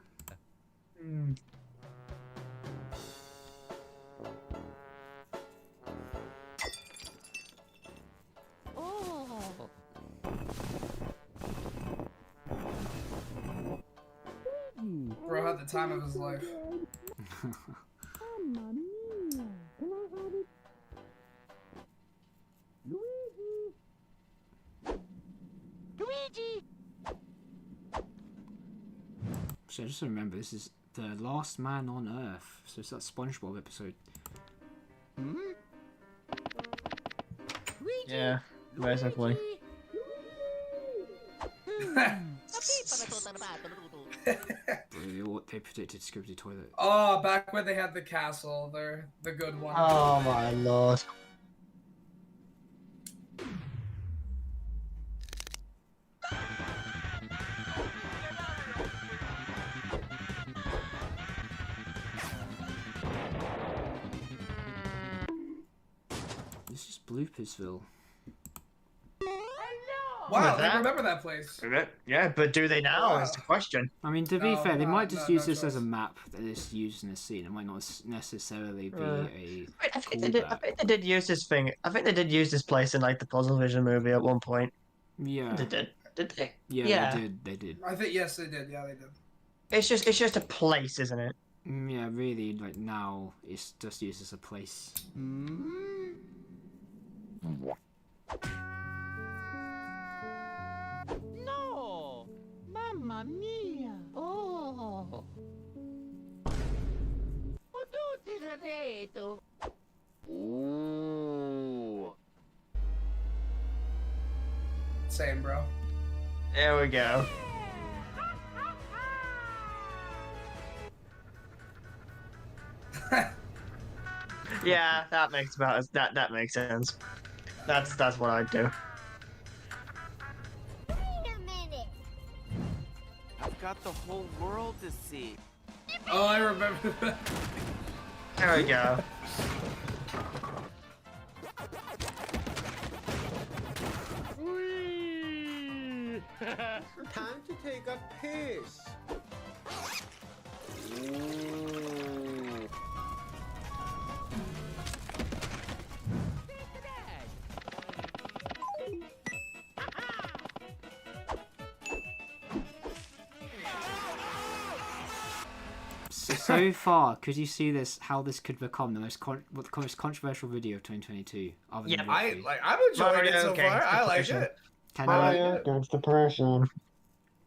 Speaker 11: Bro had the time of his life.
Speaker 5: Luigi.
Speaker 1: So just remember, this is the last man on Earth. So it's that SpongeBob episode.
Speaker 2: Yeah, basically.
Speaker 1: They predicted Scribbly Toilet.
Speaker 11: Oh, back when they had the castle, they're the good one.
Speaker 2: Oh my lord.
Speaker 1: This is Bloopersville.
Speaker 11: Wow, they remember that place.
Speaker 2: Yeah, but do they now? Is the question.
Speaker 1: I mean, to be fair, they might just use this as a
Speaker 11: choice.
Speaker 1: map that is used in a scene. It might not necessarily be
Speaker 2: I think they did use this thing. I think they did use this place in like the Puzzle Vision movie at one point.
Speaker 1: Yeah.
Speaker 2: They did. Did they?
Speaker 1: Yeah, they did.
Speaker 11: I think yes, they did. Yeah, they did.
Speaker 2: It's just a place, isn't it?
Speaker 1: Yeah, really, like now, it's just used as a place.
Speaker 5: No! Mamma mia! Oh! Ho tutti detto!
Speaker 6: Ooh.
Speaker 11: Same, bro.
Speaker 2: There we go. Yeah, that makes that makes sense. That's what I'd do.
Speaker 7: Wait a minute.
Speaker 9: I've got the whole world to see.
Speaker 11: Oh, I remember that.
Speaker 2: There we go.
Speaker 12: Time to take a piss.
Speaker 6: Ooh.
Speaker 1: So far, could you see this? How this could become the most controversial video of 2022? Other than
Speaker 11: I'm enjoying it so far. I like it.
Speaker 2: Against depression.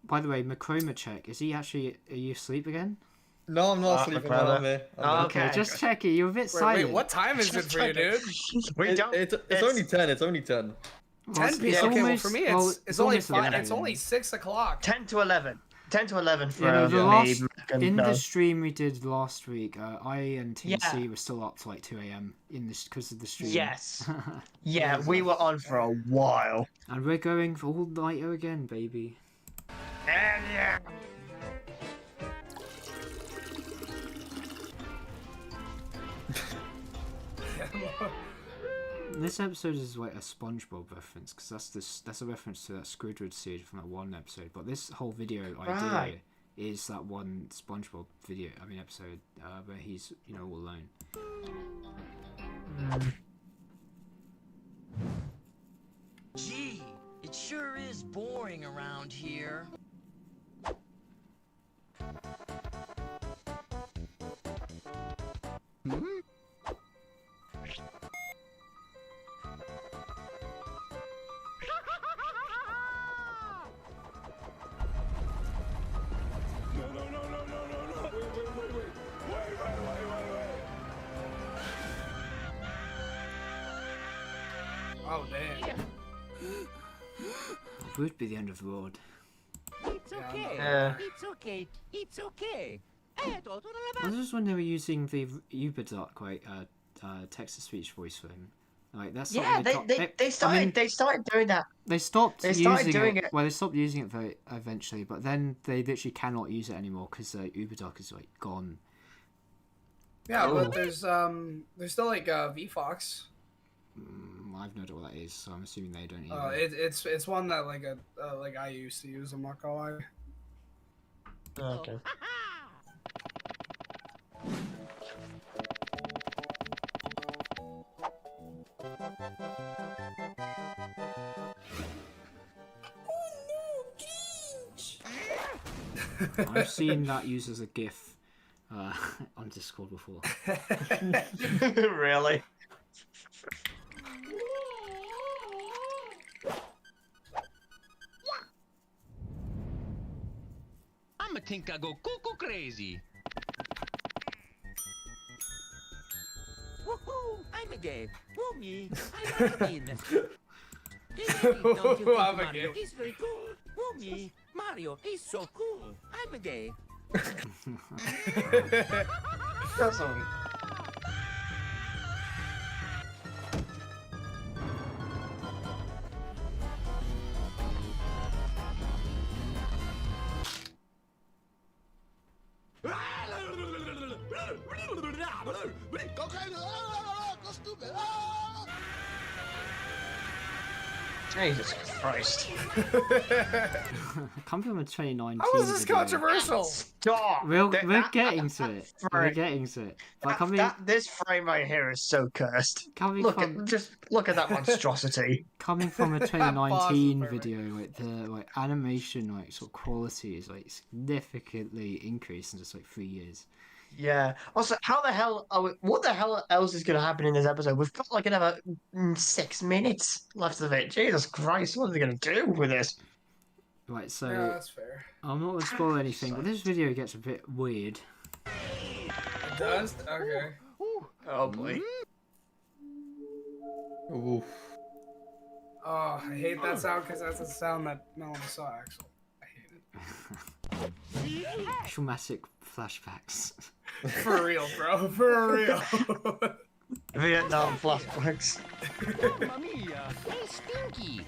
Speaker 1: By the way, Macroma check. Is he actually? Are you asleep again?
Speaker 3: No, I'm not sleeping. I'm here.
Speaker 1: Okay, just check it. You're a bit silent.
Speaker 11: Wait, what time is it for you, dude?
Speaker 3: It's only 10. It's only 10.
Speaker 11: 10 p.m. Okay, well, for me, it's only 5. It's only 6 o'clock.
Speaker 2: 10 to 11. 10 to 11 for
Speaker 1: me.
Speaker 2: In
Speaker 1: the stream we did last week, I and TC were still up to like 2 a.m. in this because of the stream.
Speaker 2: Yes. Yeah, we were on for a while.
Speaker 1: And we're going for all nighter again, baby.
Speaker 2: And yeah.
Speaker 1: This episode is like a SpongeBob reference because that's a reference to that Squidward seed from that one episode. But this whole video idea is that one SpongeBob episode where he's all alone.
Speaker 13: Gee, it sure is boring around here.
Speaker 11: Oh, damn.
Speaker 1: It would be the end of the world.
Speaker 5: It's okay. It's okay. It's okay.
Speaker 1: I was just when they were using the Uberduck text-to-speech voice for him. Like that's
Speaker 2: they started doing that.
Speaker 1: They stopped using
Speaker 2: doing
Speaker 1: it. Well, they stopped using it eventually, but then they literally cannot use it anymore because Uberduck is like gone.
Speaker 11: Yeah, but there's still like VFox.
Speaker 1: I have no idea what that is, so I'm assuming they don't.
Speaker 11: It's one that like I used to use. I'm not gonna lie.
Speaker 2: Okay.
Speaker 1: I've seen that used as a GIF on Discord before.
Speaker 2: Really?
Speaker 13: I'ma think I go cuckoo crazy.
Speaker 5: Woohoo! I'm a gay. Woo me. I'm
Speaker 9: Don't you think
Speaker 11: I'm a
Speaker 9: Mario
Speaker 11: gay.
Speaker 9: is very cool? For me, Mario is so cool. I'm a gay.
Speaker 2: That's all. Jesus Christ.
Speaker 1: Come from a 2019.
Speaker 11: How is this
Speaker 1: video.
Speaker 11: controversial?
Speaker 2: Stop.
Speaker 1: We're getting to it. We're getting to it. But
Speaker 2: This frame right here is so cursed. Just look at that monstrosity.
Speaker 1: Coming from a 2019 video, like the animation sort of quality is significantly increased in just 3 years.
Speaker 2: Yeah. Also, how the hell what the hell else is going to happen in this episode? We've got another 6 minutes left of it. Jesus Christ, what are they going to do with this?
Speaker 1: Right, so
Speaker 11: Yeah, that's fair.
Speaker 1: I'm not going to spoil anything, but this video gets a bit weird.
Speaker 11: It does? Okay.
Speaker 2: Oh boy.
Speaker 3: Oof.
Speaker 11: Oh, I hate that sound because that's a sound that no one saw, actually. I hate it.
Speaker 1: Traumatic flashbacks.
Speaker 11: For real, bro. For real.
Speaker 2: Vietnam flashbacks.
Speaker 13: Mamma mia, hey, Stinky.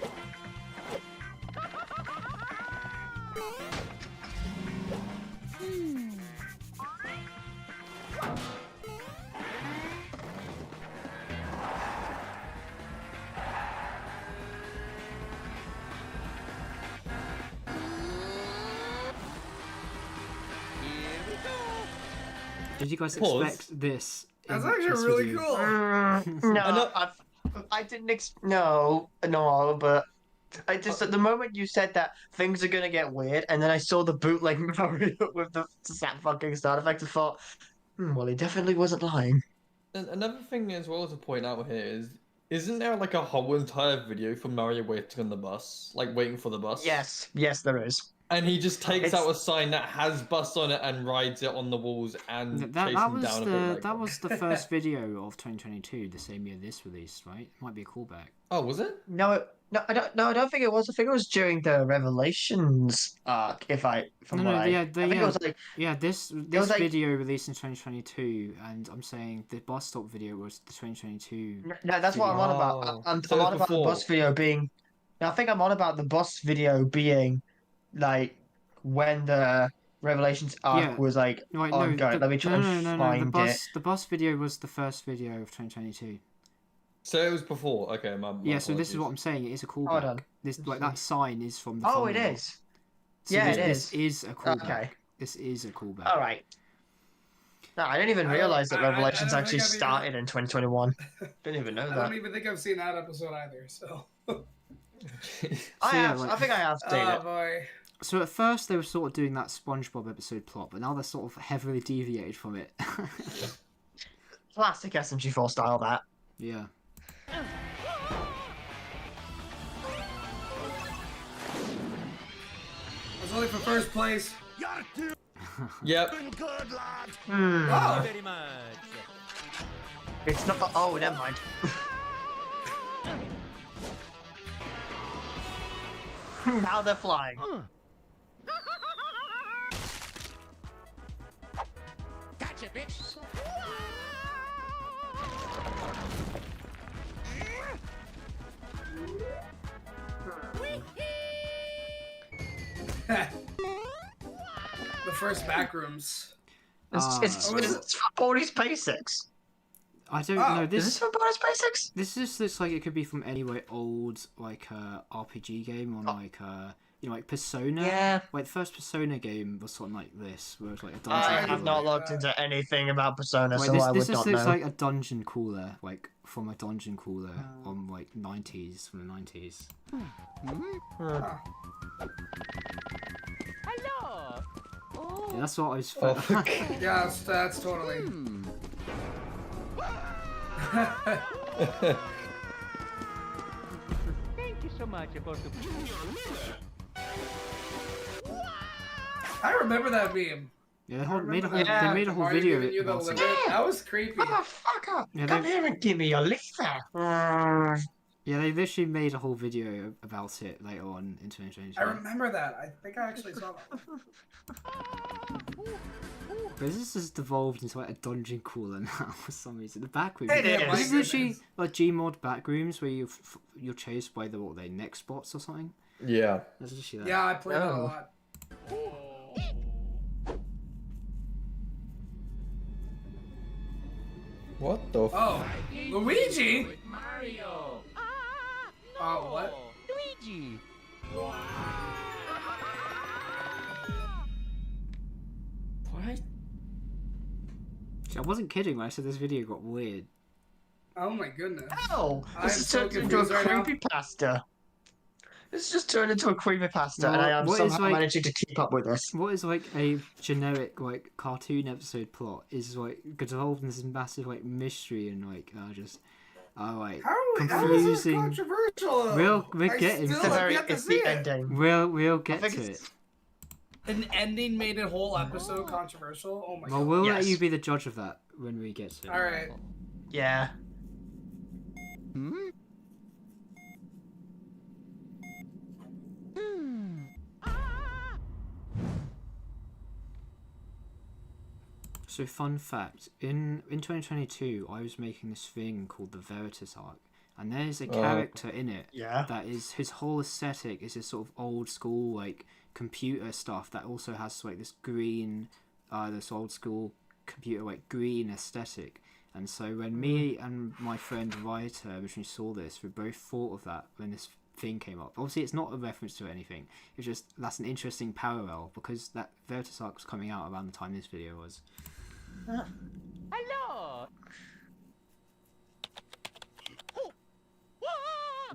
Speaker 1: Did you guys expect this?
Speaker 11: That's actually really
Speaker 1: video?
Speaker 11: cool.
Speaker 2: No, I didn't. No, but I just at the moment you said that things are gonna get weird, and then I saw the bootleg Mario with the fucking sound effect, I thought, well, he definitely wasn't lying.
Speaker 3: And another thing as well to point out here is, isn't there a whole entire video for Mario waiting on the bus, waiting for the bus?
Speaker 2: Yes, there is.
Speaker 3: And he just takes out a sign that has bus on it and rides it on the walls and chases him down a bit.
Speaker 1: That was the first video of 2022, the same year this released, right? Might be a callback.
Speaker 3: Oh, was it?
Speaker 2: No, I don't think it was. I think it was during the Revelations arc. This
Speaker 1: video released in 2022, and I'm saying the bus stop video was the 2022.
Speaker 2: No, that's what I'm on about. I'm on about the bus video being. I think I'm on about the bus video being, when the Revelations arc was ongoing. Let me try and find it.
Speaker 1: The bus video was the first video of 2022.
Speaker 3: So it was before. Okay, my
Speaker 1: so this is what I'm saying. It is a callback.
Speaker 2: Hold on.
Speaker 1: This that sign is from the.
Speaker 2: Oh,
Speaker 1: thumbnail.
Speaker 2: it is.
Speaker 1: So
Speaker 2: yeah,
Speaker 1: this is a callback.
Speaker 2: Okay.
Speaker 1: This is a callback.
Speaker 2: All right. No, I didn't even realize that Revelations actually started in 2021. Didn't even know that.
Speaker 11: I don't even think I've seen that episode either. So.
Speaker 2: I think I have seen it.
Speaker 11: Oh boy.
Speaker 1: So at first they were sort of doing that SpongeBob episode plot, but now they're sort of heavily deviated from it.
Speaker 2: Classic SMG4 style, that.
Speaker 1: Yeah.
Speaker 11: I was only for first place.
Speaker 3: Yep.
Speaker 4: Good lad.
Speaker 11: Oh.
Speaker 13: Very much.
Speaker 2: It's not. Oh, never mind. Now they're flying.
Speaker 9: Gotcha, bitch.
Speaker 11: The first backrooms.
Speaker 2: It's for Bonus Basics.
Speaker 1: I don't know.
Speaker 2: Is this for Bonus Basics?
Speaker 1: This just looks like it could be from any old RPG game or Persona.
Speaker 2: Yeah.
Speaker 1: The first Persona game was sort of like this, where it was a dungeon.
Speaker 2: I have not looked into anything about Persona, so I would
Speaker 1: this
Speaker 2: not
Speaker 1: looks
Speaker 2: know.
Speaker 1: like a dungeon crawler, from a dungeon crawler on 90s, from the 90s.
Speaker 9: Hello.
Speaker 1: Yeah, that's what I was.
Speaker 11: Yeah, that's totally.
Speaker 9: Thank you so much for the.
Speaker 11: I remember that meme.
Speaker 1: Yeah, they made a whole
Speaker 11: Mario
Speaker 1: video
Speaker 11: giving you the
Speaker 1: about it.
Speaker 11: limit. That was creepy.
Speaker 2: Motherfucker!
Speaker 1: Yeah,
Speaker 2: Come here and give me your liver.
Speaker 1: Yeah, they literally made a whole video about it later on in 2022.
Speaker 11: I remember that. I think I actually saw that.
Speaker 1: But this has devolved into like a dungeon crawler now for some reason. The back rooms.
Speaker 2: It is.
Speaker 1: This is literally like Gmod back rooms where you're chased by the next spots or something.
Speaker 3: Yeah.
Speaker 1: That's literally that.
Speaker 11: Yeah, I played it a lot.
Speaker 3: What the?
Speaker 11: Oh, Luigi.
Speaker 13: Mario.
Speaker 11: Oh, what?
Speaker 13: Luigi.
Speaker 3: What?
Speaker 1: See, I wasn't kidding when I said this video got weird.
Speaker 11: Oh my goodness.
Speaker 2: Oh,
Speaker 11: I'm
Speaker 2: this has
Speaker 11: so
Speaker 2: turned into a
Speaker 11: confused right now.
Speaker 2: creepypasta. This has just turned into a creepypasta, and I am
Speaker 1: what is,
Speaker 2: somehow
Speaker 1: like-
Speaker 2: managing to keep up with this.
Speaker 1: What is like a generic like cartoon episode plot is like involved in this massive like mystery and like just like
Speaker 11: How is this
Speaker 1: confusing.
Speaker 11: controversial?
Speaker 1: We're
Speaker 11: I
Speaker 1: getting
Speaker 11: still
Speaker 1: to
Speaker 11: have
Speaker 1: it.
Speaker 11: yet to
Speaker 2: It's
Speaker 11: see
Speaker 2: the
Speaker 11: it.
Speaker 2: ending.
Speaker 1: We'll get
Speaker 2: I
Speaker 1: to
Speaker 2: think
Speaker 1: it.
Speaker 11: An ending made a whole episode controversial. Oh my
Speaker 1: Well,
Speaker 11: god.
Speaker 1: we'll let
Speaker 2: Yes.
Speaker 1: you be the judge of that when we get to it.
Speaker 11: All right.
Speaker 2: Yeah.
Speaker 1: So fun fact, in 2022 I was making this thing called the Veritas arc, and there's a character in it that is, his whole aesthetic is this sort of old school like computer stuff that also has like this green, this old school computer like green aesthetic. And so when me and my friend writer originally saw this, we both thought of that when this thing came up. Obviously it's not a reference to anything, it's just that's an interesting parallel because that Veritas arc was coming out around the time this video was.
Speaker 13: Hello.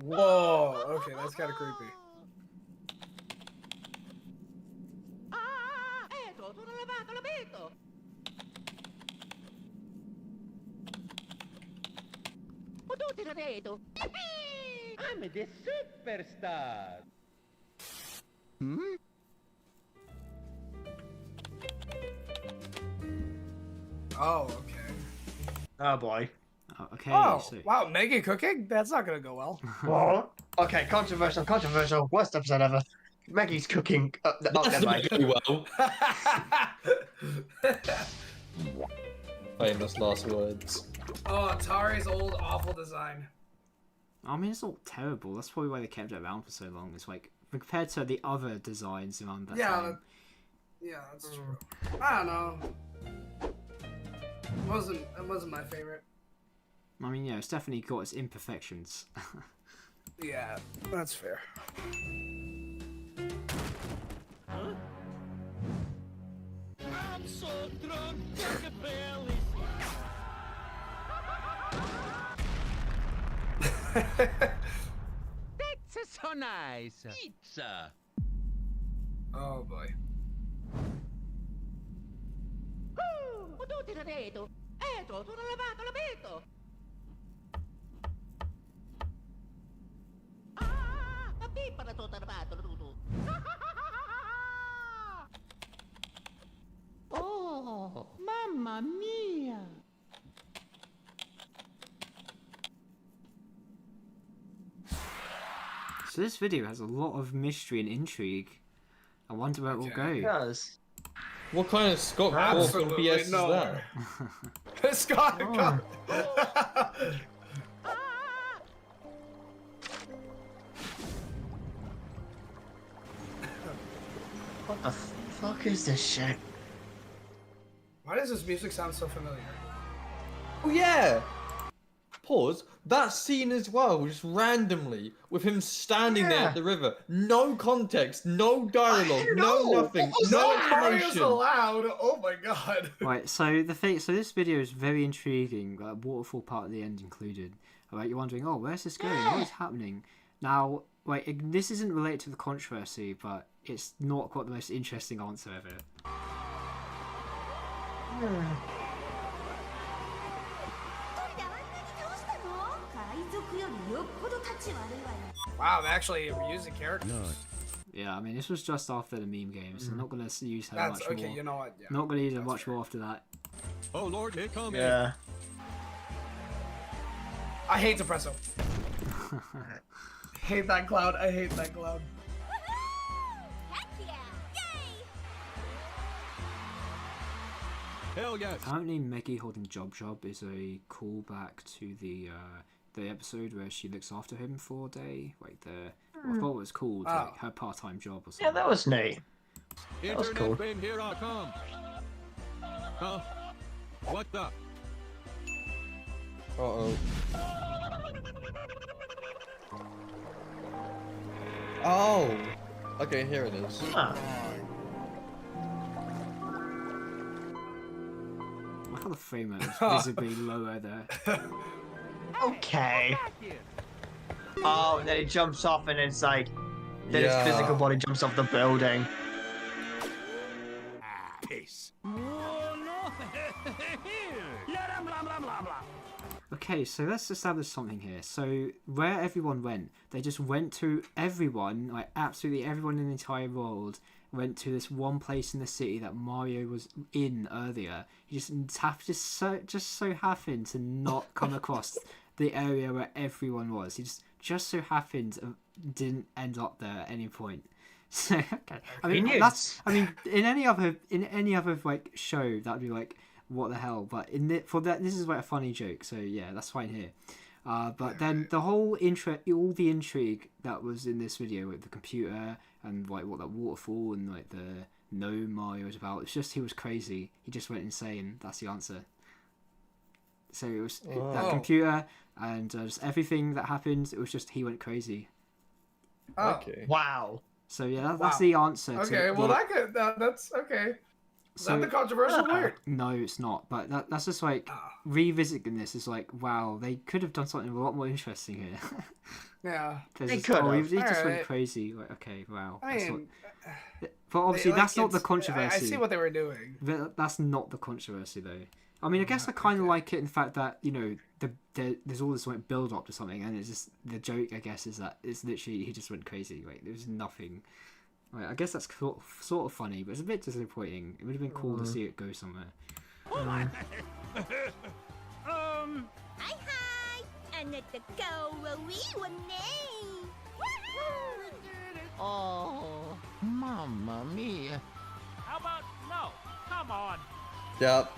Speaker 11: Whoa. Okay, that's kind of creepy.
Speaker 13: I'm the superstar.
Speaker 11: Oh, okay.
Speaker 2: Oh boy.
Speaker 1: Okay.
Speaker 11: Oh,
Speaker 1: So
Speaker 11: wow, Maggie cooking? That's not gonna go well.
Speaker 2: What? Okay, controversial. Worst episode ever. Maggie's cooking. Never mind.
Speaker 3: Very well. Famous last words.
Speaker 11: Oh, Atari's old awful design.
Speaker 1: I mean, it's not terrible. That's probably why they kept it around for so long. It's like compared to the other designs around that time.
Speaker 11: Yeah, that's true. I don't know. It wasn't my favorite.
Speaker 1: I mean, yeah, it's definitely got its imperfections.
Speaker 11: Yeah, that's fair.
Speaker 13: I'm so drunk, like a belly. That's so nice. Pizza.
Speaker 11: Oh boy.
Speaker 13: Oh, mamma mia.
Speaker 1: So this video has a lot of mystery and intrigue. I wonder where it will go.
Speaker 2: It does.
Speaker 3: What kind of Scott Cawthon
Speaker 11: Absolutely
Speaker 3: BS is
Speaker 11: nowhere.
Speaker 3: that?
Speaker 11: Scott.
Speaker 2: What the fuck is this shit?
Speaker 11: Why does this music sound so familiar?
Speaker 3: Oh yeah. Pause. That scene as well, just randomly, with him standing there at the river. No context, no dialogue, no nothing, no
Speaker 11: Mario's
Speaker 3: explanation.
Speaker 11: allowed. Oh my god.
Speaker 1: Right, so this video is very intriguing. Waterfall part at the end included. Alright, you're wondering, oh, where's this going? What is happening? Now, this isn't related to the controversy, but it's not quite the most interesting answer ever.
Speaker 11: Wow, I'm actually using characters.
Speaker 1: Yeah, I mean, this was just after the meme game, so I'm not going to use her
Speaker 11: That's
Speaker 1: much
Speaker 11: okay,
Speaker 1: more.
Speaker 11: you know what? Yeah.
Speaker 1: Not going to use her much more after that.
Speaker 6: Oh Lord, here comes.
Speaker 2: Yeah.
Speaker 11: I hate Depresso. Hate that cloud. I hate that cloud.
Speaker 7: Heck yeah! Yay!
Speaker 6: Hell yes.
Speaker 1: Apparently, Meggy holding Job is a callback to the episode where she looks after him for a day. Like I thought it was called like her part-time job or something.
Speaker 2: Yeah, that was neat. That was
Speaker 6: Internet
Speaker 2: cool.
Speaker 6: bin, here I come. Huh? What the?
Speaker 3: Uh-oh. Oh! Okay, here it is.
Speaker 2: Ah.
Speaker 1: Look how the frame rate is visibly lower there.
Speaker 2: Okay. Oh, and then it jumps off and it's like... Then
Speaker 3: Yeah.
Speaker 2: its physical body jumps off the building.
Speaker 6: Peace.
Speaker 1: Okay, so let's establish something here. So where everyone went, they just went to everyone, like absolutely everyone in the entire world, went to this one place in the city that Mario was in earlier. You just so happened to not come across the area where everyone was. He just so happened didn't end up there at any point. So okay, I mean in any other like show that'd be like, what the hell? But this is like a funny joke, so yeah, that's fine here. But then the whole all the intrigue that was in this video with the computer and like what that waterfall and like the Mario was about, it's just he was crazy. He just went insane. That's the answer. So it was that computer and just everything that happened. It was just he went crazy.
Speaker 11: Oh.
Speaker 3: Okay.
Speaker 2: Wow.
Speaker 1: So yeah, that's the answer.
Speaker 11: Okay, well that's okay. Is that the controversial word?
Speaker 1: No, it's not. But that's just like revisiting this is like, wow, they could have done something a lot more interesting here.
Speaker 11: Yeah,
Speaker 2: they could have.
Speaker 1: He just went crazy. Like, okay, wow.
Speaker 11: I mean,
Speaker 1: but obviously that's not the controversy.
Speaker 11: I see what they were doing.
Speaker 1: That's not the controversy though. I mean, I guess I kind of like it in the fact that, you know, there's all this like build up to something, and it's just the joke. I guess is that it's literally he just went crazy. Like there's nothing. Like, I guess that's sort of funny, but it's a bit disappointing. It would have been cool to see it go somewhere.
Speaker 7: Hi hi! And let the go wee one
Speaker 9: Oh, mamma mia.
Speaker 10: How about no? Come on.
Speaker 3: Yep.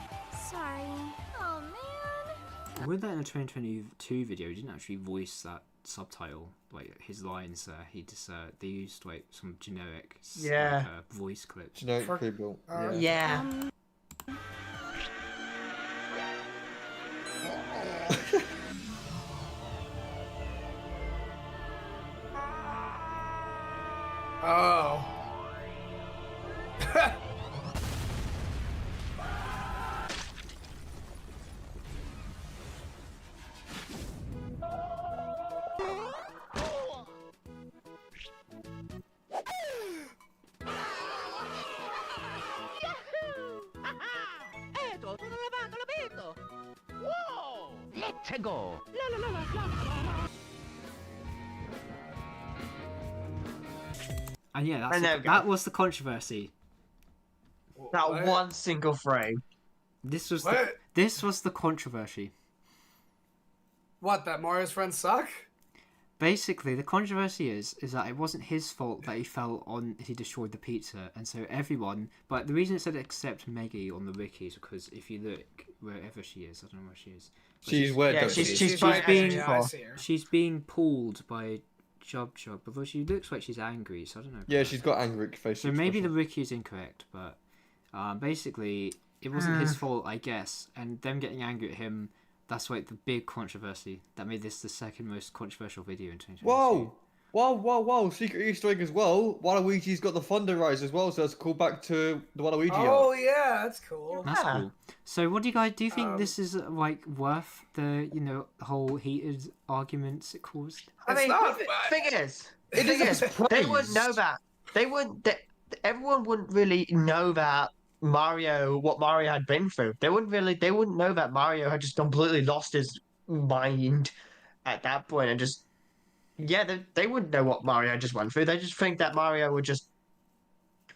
Speaker 7: Sorry. Oh man.
Speaker 1: With that in the 2022 video, he didn't actually voice that subtitle, like his lines. He just they used like some generic voice clips.
Speaker 3: Generic pre-built.
Speaker 2: Yeah.
Speaker 11: Oh.
Speaker 9: Whoa! Let's go.
Speaker 1: And yeah, that was the controversy.
Speaker 2: That one single frame.
Speaker 1: This was the controversy.
Speaker 11: What? That Mario's friends suck?
Speaker 1: Basically, the controversy is that it wasn't his fault that he destroyed the pizza, and so everyone. But the reason it said except Meggy on the wiki is because if you look wherever she is, I don't know where she is. She's being pulled by Job, but she looks like she's angry, so I don't know.
Speaker 3: Yeah, she's got angry face.
Speaker 1: So maybe the wiki is incorrect, but basically it wasn't his fault, I guess, and them getting angry at him. That's like the big controversy that made this the second most controversial video in 2022.
Speaker 3: Whoa! Secret Easter egg as well. Waluigi's got the Thunder Rise as well, so that's a call back to the Waluigi.
Speaker 11: Oh yeah, that's cool.
Speaker 1: That's cool. So what do you guys think this is like worth the whole heated arguments it caused?
Speaker 2: I mean, thing is, they wouldn't know that. Everyone wouldn't really know that what Mario had been through. They wouldn't know that Mario had just completely lost his mind at that point and just. Yeah, they wouldn't know what Mario just went through. They just think that Mario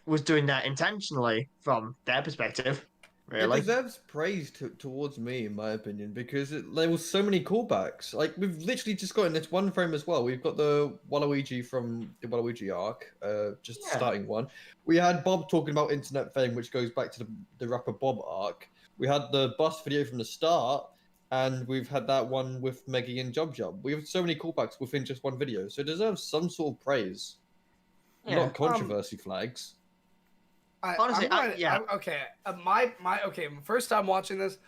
Speaker 2: was doing that intentionally from their perspective. Really?
Speaker 3: It deserves praise towards me, in my opinion, because there was so many callbacks. Like, we've literally just got in this one frame as well. We've got the Waluigi from the Waluigi arc, just the starting one. We had Bob talking about internet fame, which goes back to the rapper Bob arc. We had the bus video from the start, and we've had that one with Meggy and Job Job. We have so many callbacks within just one video, so it deserves some sort of praise.
Speaker 2: Yeah.
Speaker 3: Not controversy flags.
Speaker 2: Honestly,
Speaker 11: okay. My okay. First time watching this,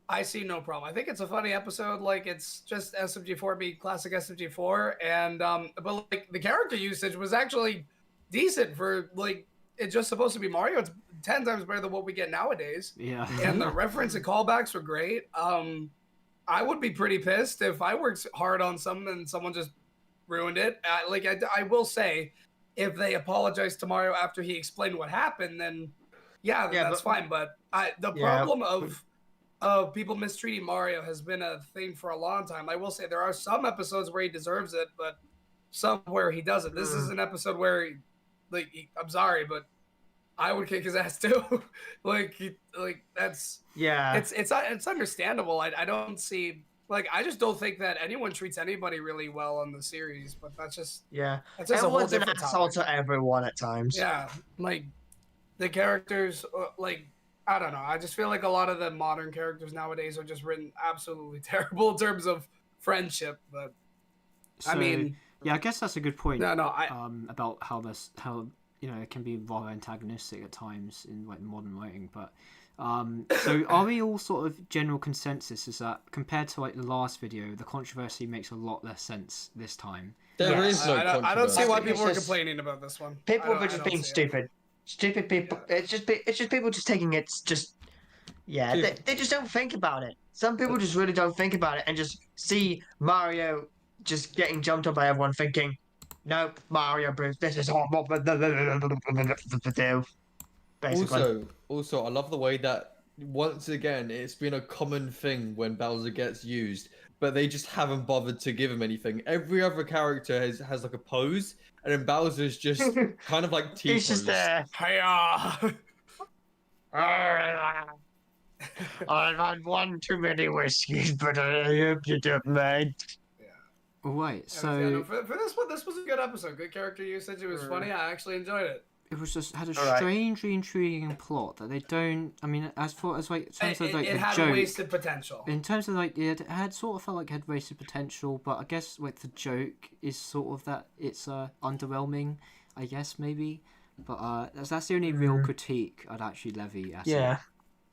Speaker 11: I see no problem. I think it's a funny episode. Like, it's just SMG4 being classic SMG4, and but like the character usage was actually decent for like it's just supposed to be Mario. It's 10 times better than what we get nowadays.
Speaker 1: Yeah.
Speaker 11: And the reference and callbacks were great. I would be pretty pissed if I worked hard on something and someone just ruined it. I will say, if they apologized to Mario after he explained what happened, then that's fine. But the problem of people mistreating Mario has been a thing for a long time. I will say there are some episodes where he deserves it, but some where he doesn't. This is an episode where, I'm sorry, but I would kick his ass too. That's it's understandable. I don't see. I just don't think that anyone treats anybody really well on the series, but that's just that's just
Speaker 2: everyone's
Speaker 11: a
Speaker 2: an
Speaker 11: whole different
Speaker 2: asshole
Speaker 11: topic.
Speaker 2: to everyone at times.
Speaker 11: Yeah, the characters, I don't know. I just feel like a lot of the modern characters nowadays are just written absolutely terrible in terms of friendship. But
Speaker 1: So,
Speaker 11: I mean,
Speaker 1: I guess that's a good point.
Speaker 11: About
Speaker 1: how it can be rather antagonistic at times in modern writing, but. So are we all sort of general consensus is that compared to the last video, the controversy makes a lot less sense this time?
Speaker 3: There is no controversy.
Speaker 11: I don't see why people are complaining about this one.
Speaker 2: People are just being stupid. Stupid people. It's just people just taking it. They just don't think about it. Some people just really don't think about it and just see Mario just getting jumped on by everyone, thinking, "Nope, Mario, Bruce, this is horrible." Basically.
Speaker 3: Also, I love the way that once again it's been a common thing when Bowser gets used, but they just haven't bothered to give him anything. Every other character has like a pose, and then Bowser's just kind of like T-pose.
Speaker 2: He's just there.
Speaker 11: Hiya!
Speaker 2: I've had one too many whiskeys, but I hope you don't mind.
Speaker 1: All right, so
Speaker 11: for this one, this was a good episode. Good character usage. It was funny. I actually enjoyed it.
Speaker 1: it was just had a strangely intriguing plot that they don't. I mean, as far as in terms of
Speaker 11: it
Speaker 1: the
Speaker 11: had
Speaker 1: joke,
Speaker 11: wasted potential.
Speaker 1: In terms of it had sort of felt like it had wasted potential, but I guess the joke is sort of that it's underwhelming. I guess maybe, but that's the only real critique I'd actually levy at it.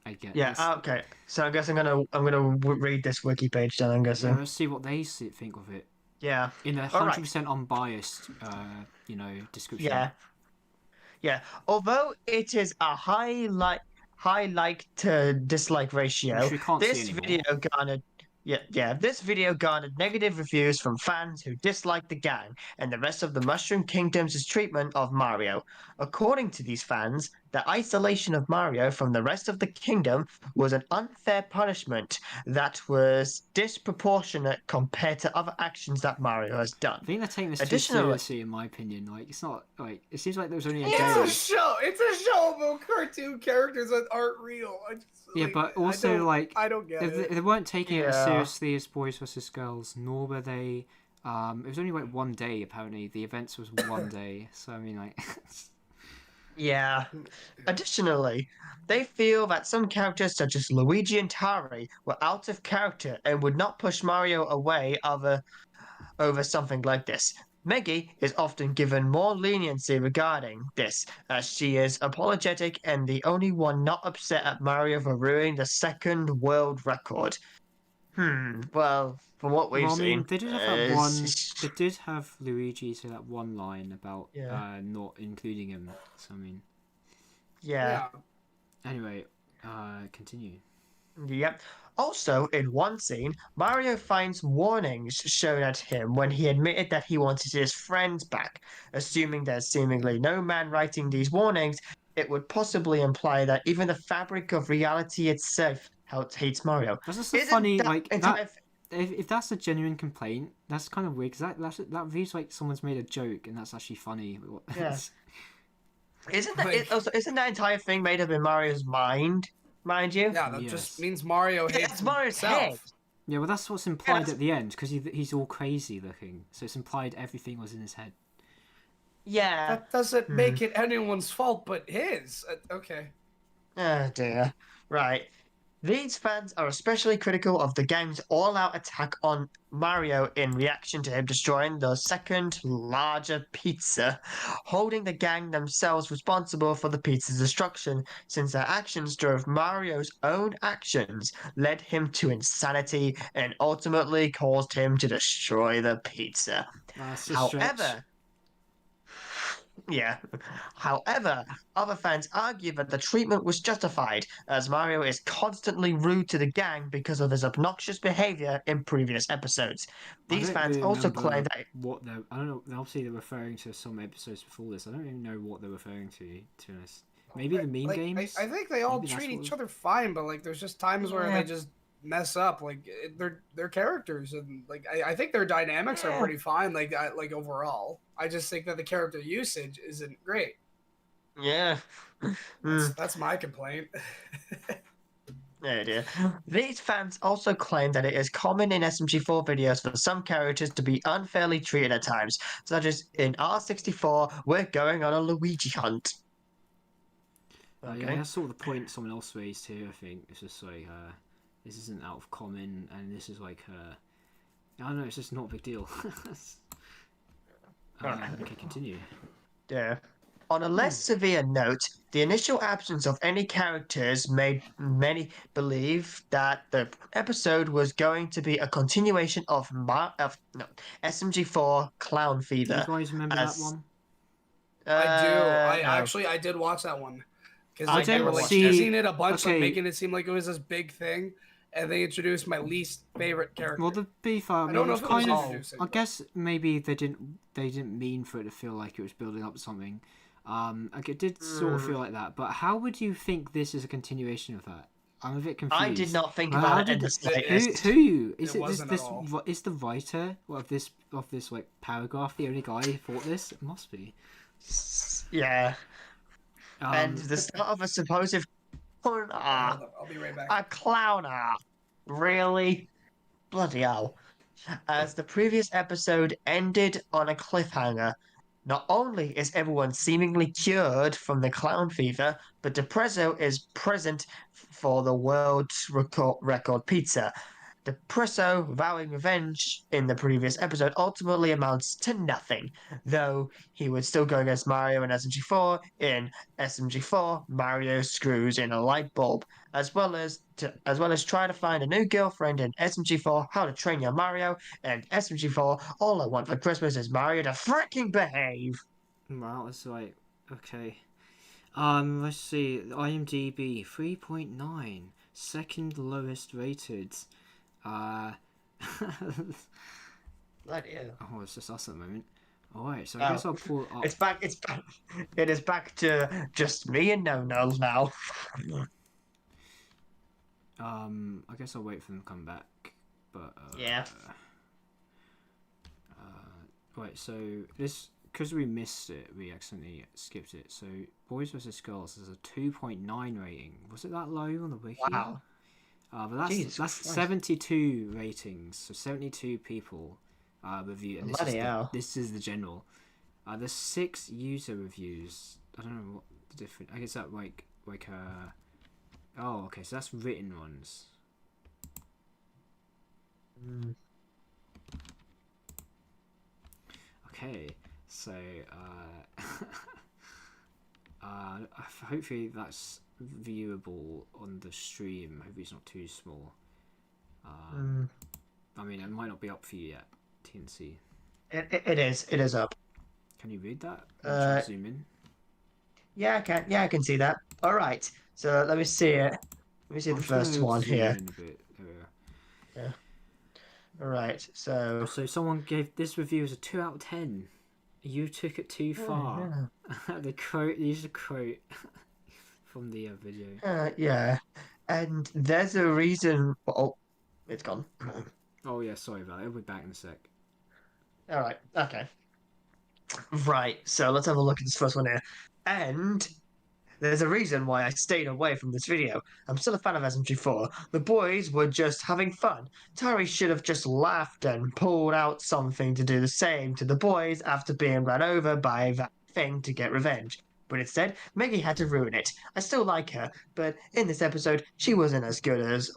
Speaker 1: I get.
Speaker 2: Yeah. Okay. So I guess I'm gonna read this wiki page then. I'm guessing.
Speaker 1: Yeah, let's see what they think of it.
Speaker 2: Yeah.
Speaker 1: In a 100% unbiased, description.
Speaker 2: Yeah. Yeah. Although it is a high like to dislike ratio, this video garnered. This video garnered negative reviews from fans who disliked the gang and the rest of the Mushroom Kingdom's treatment of Mario. According to these fans, the isolation of Mario from the rest of the kingdom was an unfair punishment that was disproportionate compared to other actions that Mario has done.
Speaker 1: I think they're taking this too seriously, in my opinion. It's not it seems like there was only a day.
Speaker 11: It's a show about cartoon characters that aren't real.
Speaker 1: But also
Speaker 11: I don't get it.
Speaker 1: They weren't taking it as seriously as Boys vs Girls, nor were they. It was only one day apparently. The events was one day, so I mean
Speaker 2: Yeah. Additionally, they feel that some characters such as Luigi and Tari were out of character and would not push Mario away over something like this. Meggy is often given more leniency regarding this, as she is apologetic and the only one not upset at Mario for ruining the second world record. Well, from what we've seen,
Speaker 1: they did have that one. They did have Luigi say that one line about not including him. So I mean,
Speaker 2: yeah.
Speaker 1: Anyway, continue.
Speaker 2: Yep. Also, in one scene, Mario finds warnings shown at him when he admitted that he wanted his friends back. Assuming there's seemingly no man writing these warnings, it would possibly imply that even the fabric of reality itself hates Mario.
Speaker 1: That's just so funny, if that's a genuine complaint, that's kind of weird, because that reads like someone's made a joke, and that's actually funny.
Speaker 2: Yeah. Isn't that entire thing made up in Mario's mind? mind you.
Speaker 11: Yeah, that just means Mario hates
Speaker 2: That's Mario's
Speaker 11: himself.
Speaker 2: head.
Speaker 1: Yeah, well, that's what's implied at the end, because he's all crazy looking. So it's implied everything was in his head.
Speaker 2: Yeah.
Speaker 11: That doesn't make it anyone's fault but his. Okay.
Speaker 2: Oh dear. Right. These fans are especially critical of the gang's all-out attack on Mario in reaction to him destroying the second larger pizza, holding the gang themselves responsible for the pizza's destruction, since their actions drove Mario's own actions, led him to insanity, and ultimately caused him to destroy the pizza. However, other fans argue that the treatment was justified, as Mario is constantly rude to the gang because of his obnoxious behavior in previous episodes. These fans also claim that
Speaker 1: I don't know. Obviously, they're referring to some episodes before this. I don't even know what they're referring to be honest. Maybe the meme games.
Speaker 11: I think they all treat each other fine, but like, there's just times where they just mess up. Like, they're characters, and like I think their dynamics are pretty fine. Like overall, I just think that the character usage isn't great.
Speaker 2: Yeah.
Speaker 11: That's my complaint.
Speaker 2: Oh dear. These fans also claim that it is common in SMG4 videos for some characters to be unfairly treated at times, such as in R64, we're going on a Luigi hunt.
Speaker 1: Yeah, that's sort of the point someone else raised here, I think. It's just like, this isn't out of common, and this is like, I don't know, it's just not a big deal. Okay, continue.
Speaker 2: Yeah. On a less severe note, the initial absence of any characters made many believe that the episode was going to be a continuation of SMG4 Clown Fever.
Speaker 1: Do you guys remember that one?
Speaker 11: I do. I did watch that one. Because they were like teasing it a bunch, like making it seem like it was this big thing, and they introduced my least favorite character.
Speaker 1: Well, to be fair, I don't know if it was introducing. I guess maybe they didn't mean for it to feel like it was building up to something. Like it did sort of feel like that, but how would you think this is a continuation of that? I'm a bit confused.
Speaker 2: I did not think about it in the slightest.
Speaker 1: Who is it? Is the writer of this like paragraph the only guy who thought this? It must be.
Speaker 2: Yeah. And the start of a supposed
Speaker 11: I'll be right back.
Speaker 2: a clowner. Really? Bloody hell. As the previous episode ended on a cliffhanger, not only is everyone seemingly cured from the clown fever, but Depresso is present for the world record pizza. Depresso vowing revenge in the previous episode ultimately amounts to nothing, though he would still go against Mario in SMG4. In SMG4, Mario screws in a light bulb, as well as try to find a new girlfriend in SMG4, How to Train Your Mario, and SMG4, All I Want for Christmas is Mario to freaking behave.
Speaker 1: Wow, that's like, okay. Let's see, IMDb 3.9, second lowest rated.
Speaker 2: Bloody hell.
Speaker 1: Oh, it's just us at the moment. Alright, so I guess I'll pull up.
Speaker 2: It is back to just me and No now.
Speaker 1: I guess I'll wait for them to come back. But
Speaker 2: yeah.
Speaker 1: Right, so this, because we missed it, we accidentally skipped it. So Boys vs Girls is a 2.9 rating. Was it that low on the wiki?
Speaker 2: Wow.
Speaker 1: But that's 72 ratings, so 72 people review, and this is the general. There's 6 user reviews. I don't know what the different. I guess that like oh, okay, so that's written ones. Okay, so hopefully that's viewable on the stream. Hopefully it's not too small. I mean, it might not be up for you yet, TNC.
Speaker 2: It is up.
Speaker 1: Can you read that? Zoom in.
Speaker 2: Yeah, I can. Yeah, I can see that. All right. So let me see it. Let me see the first one here. Yeah. All right. So
Speaker 1: someone gave this review as a 2 out of 10. You took it too far. Yeah. The quote. Use a quote from the video.
Speaker 2: Yeah, and there's a reason. Oh, it's gone.
Speaker 1: Oh yeah, sorry about it. I'll be back in a sec.
Speaker 2: All right. Okay. Right. So let's have a look at this first one here. And there's a reason why I stayed away from this video. I'm still a fan of SMG4. The boys were just having fun. Tari should have just laughed and pulled out something to do the same to the boys after being run over by that thing to get revenge. But instead, Meggy had to ruin it. I still like her, but in this episode, she wasn't as good as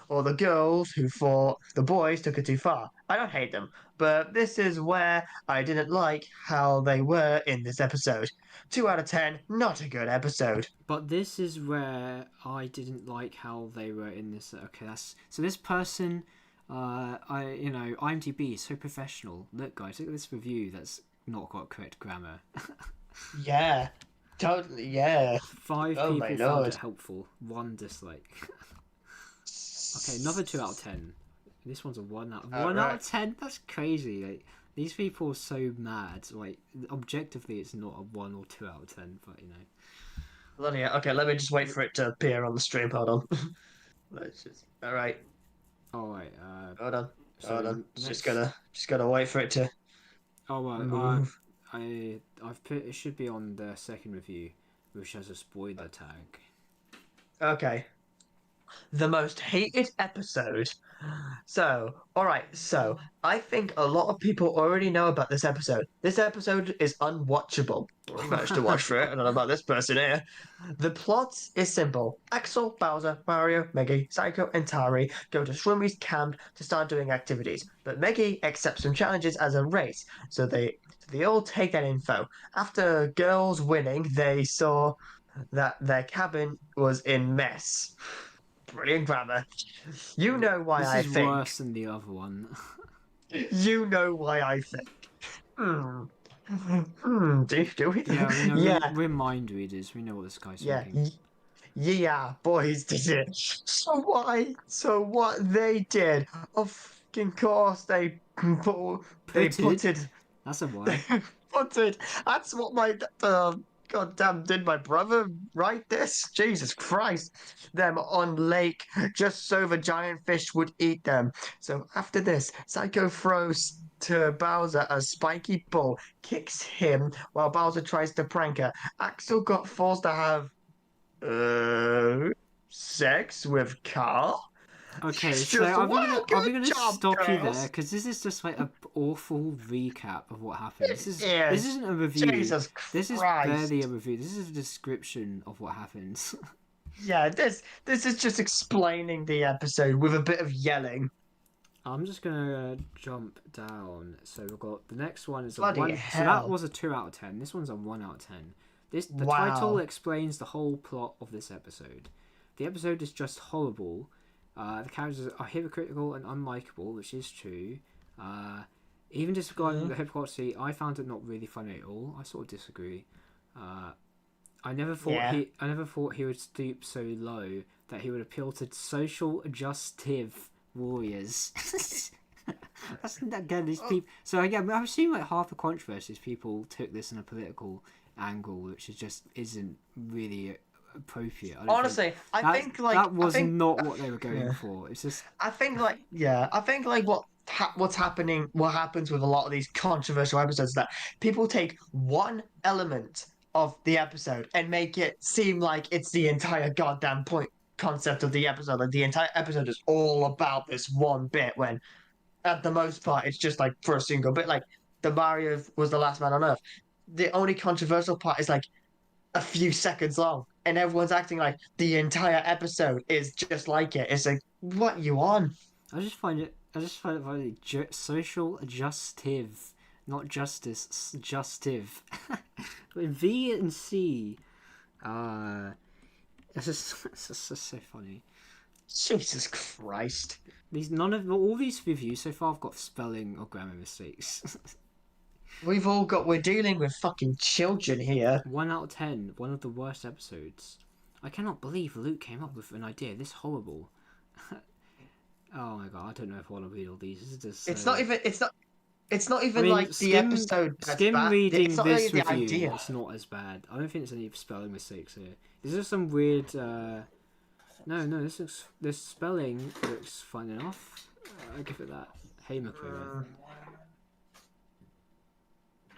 Speaker 2: or the girls who thought the boys took it too far. I don't hate them, but this is where I didn't like how they were in this episode. 2 out of 10, not a good episode.
Speaker 1: But this is where I didn't like how they were in this. Okay, that's so. This person, IMDb is so professional. Look, guys, look at this review. That's not got correct grammar.
Speaker 2: Yeah, totally. Yeah.
Speaker 1: 5 people found it helpful. 1 dislike. Okay, another 2 out of 10. This one's a 1 out of 10. That's crazy. Like, these people are so mad. Like, objectively, it's not a 1 or 2 out of 10. But
Speaker 2: Bloody hell. Okay, let me just wait for it to appear on the stream. Hold on. Let's just. All right.
Speaker 1: All right.
Speaker 2: Hold on. Hold on. Just gotta wait for it to.
Speaker 1: Oh well. I've put it should be on the second review, which has a spoiler tag.
Speaker 2: Okay. The most hated episode. So, alright, so I think a lot of people already know about this episode. This episode is unwatchable. I managed to watch through it. I don't know about this person here. The plot is simple. Axel, Bowser, Mario, Meggy, Psycho, and Tari go to Shrimy's camp to start doing activities. But Meggy accepts some challenges as a race, so they all take that info. After girls winning, they saw that their cabin was in mess. Brilliant grammar. You know why I think.
Speaker 1: This is worse than the other one.
Speaker 2: You know why I think. Do we?
Speaker 1: Yeah, we're mind readers. We know what this guy's thinking.
Speaker 2: Yeah, boys did it. So what they did? Of course they putted.
Speaker 1: That's a word.
Speaker 2: Putted. That's what my goddamn, did my brother write this? Jesus Christ. Them on lake just so the giant fish would eat them. So after this, Psycho throws to Bowser a spiky ball, kicks him while Bowser tries to prank her. Axel got forced to have sex with Carl.
Speaker 1: Okay, so I'm gonna stop you there because this is just like an awful recap of what happened. This isn't a review.
Speaker 2: Jesus Christ.
Speaker 1: This is barely a review. This is a description of what happens.
Speaker 2: Yeah, this is just explaining the episode with a bit of yelling.
Speaker 1: I'm just gonna jump down. So we've got the next one is
Speaker 2: Bloody
Speaker 1: a 1.
Speaker 2: hell.
Speaker 1: So that was a 2 out of 10. This one's a 1 out of 10. The title explains the whole plot of this episode. The episode is just horrible. The characters are hypocritical and unlikable, which is true. Even disregarding the hypocrisy, I found it not really funny at all. I sort of disagree. I never thought he would stoop so low that he would appeal to social adjustive warriors. That's again these people. So again, I've seen like half the controversies people took this in a political angle, which isn't really appropriate.
Speaker 2: Honestly, I think
Speaker 1: that was not what they were going for. It's just
Speaker 2: I think what happens with a lot of these controversial episodes is that people take one element of the episode and make it seem like it's the entire goddamn concept of the episode. Like the entire episode is all about this one bit, when at the most part it's just like for a single bit. Like the Mario was the last man on Earth. The only controversial part is like a few seconds long, and everyone's acting like the entire episode is just like it. It's like, what you on?
Speaker 1: I just find it very social adjustive, not justice, adjustive. V and C. It's just so funny.
Speaker 2: Jesus Christ!
Speaker 1: All these reviews so far have got spelling or grammar mistakes.
Speaker 2: We're dealing with fucking children here.
Speaker 1: 1 out of 10. One of the worst episodes. I cannot believe Luke came up with an idea this horrible. Oh my god, I don't know if I want to read all these. This is just
Speaker 2: It's not even like the episode that's
Speaker 1: skim
Speaker 2: bad.
Speaker 1: reading
Speaker 2: It's not
Speaker 1: this
Speaker 2: really the
Speaker 1: review,
Speaker 2: idea.
Speaker 1: it's not as bad. I don't think there's any spelling mistakes here. Is there some weird No, this spelling looks fine enough. I'll give it that. Hey McClure.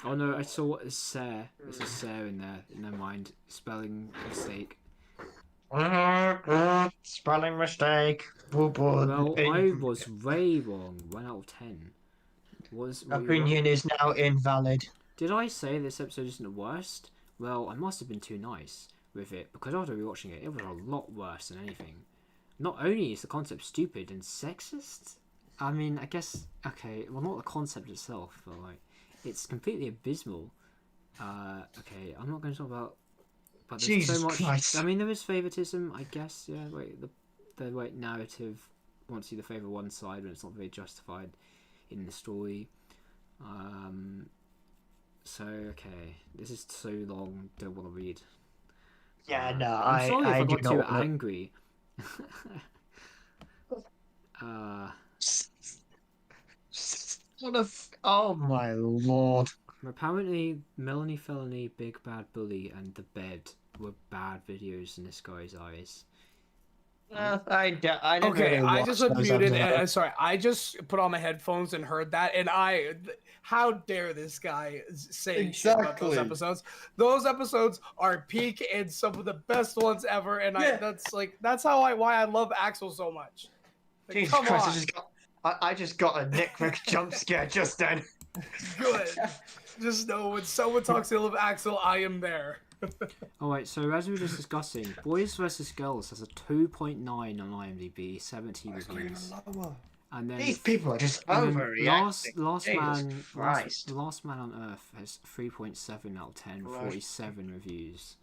Speaker 1: Oh no, I saw a Sir. There's a Sir in there. Never mind. Spelling mistake.
Speaker 2: Spelling mistake.
Speaker 1: Well, I was way wrong. 1 out of 10. What
Speaker 2: Opinion is now invalid.
Speaker 1: Did I say this episode isn't the worst? Well, I must have been too nice with it, because after rewatching it, it was a lot worse than anything. Not only is the concept stupid and sexist, I mean, I guess, okay, well, not the concept itself, but like, it's completely abysmal. Okay, I'm not going to talk about, but there's
Speaker 2: Jesus
Speaker 1: so much.
Speaker 2: Christ.
Speaker 1: I mean, there is favoritism, I guess. Yeah, like the like narrative wants you to favor one side when it's not very justified in the story. So okay, this is so long. Don't want to read.
Speaker 2: Yeah, no,
Speaker 1: I'm sorry if I got too
Speaker 2: not
Speaker 1: angry.
Speaker 2: Oh my lord.
Speaker 1: Apparently, Melanie Felony, Big Bad Bully, and The Bed were bad videos in this guy's eyes.
Speaker 2: I
Speaker 11: just unmuted. Sorry, I just put on my headphones and heard that, and how dare this guy say shit about those episodes? Those episodes are peak and some of the best ones ever, and that's why I love Axel so much. Like,
Speaker 2: Jesus
Speaker 11: come
Speaker 2: Christ,
Speaker 11: on.
Speaker 2: I just got a Nick Rick jump scare just then.
Speaker 11: Good. Just know when someone talks ill of Axel, I am there.
Speaker 1: Alright, so as we were just discussing, Boys vs Girls has a 2.9 on IMDb, 70 reviews. And then
Speaker 2: these people are just overreacting.
Speaker 1: Last Man on Earth has 3.7 out of 10, 47 reviews.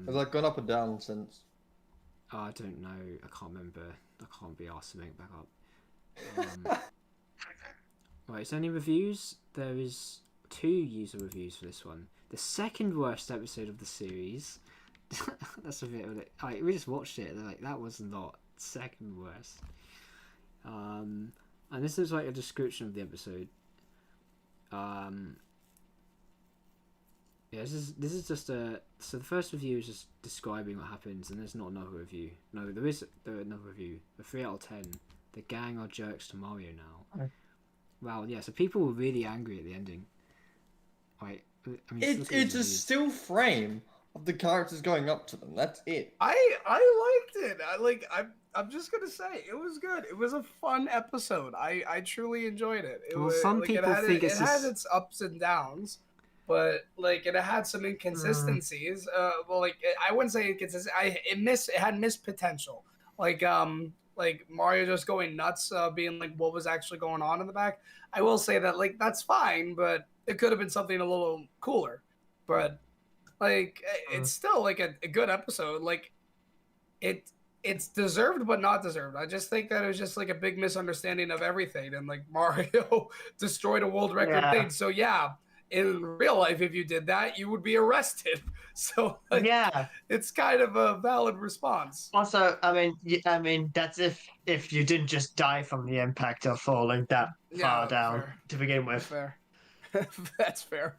Speaker 3: Has that gone up or down since?
Speaker 1: I don't know. I can't remember. I can't be asked to make it back up. Right, is there any reviews? There is 2 user reviews for this one. The second worst episode of the series. That's a bit of it. Like, we just watched it. They're like, that was not second worst. And this is like a description of the episode. Yeah, this is just a. So the first review is just describing what happens, and there's not another review. No, there is another review. A 3 out of 10. The gang are jerks to Mario now. Wow, yeah. So people were really angry at the ending. Right. I mean,
Speaker 3: it's a still frame of the characters going up to them. That's it.
Speaker 11: I liked it. I'm just gonna say it was good. It was a fun episode. I truly enjoyed it.
Speaker 1: Some people think
Speaker 11: it has its ups and downs, but like it had some inconsistencies. I wouldn't say inconsistent. It had missed potential. Like Mario just going nuts, being like what was actually going on in the back. I will say that like that's fine, but it could have been something a little cooler. But like it's still like a good episode. Like it's deserved but not deserved. I just think that it was just like a big misunderstanding of everything, and like Mario destroyed a world record thing. So yeah, in real life, if you did that, you would be arrested. So like, yeah, it's kind of a valid response.
Speaker 2: Also, I mean, that's if you didn't just die from the impact of falling that far down to begin with.
Speaker 11: Fair. That's fair.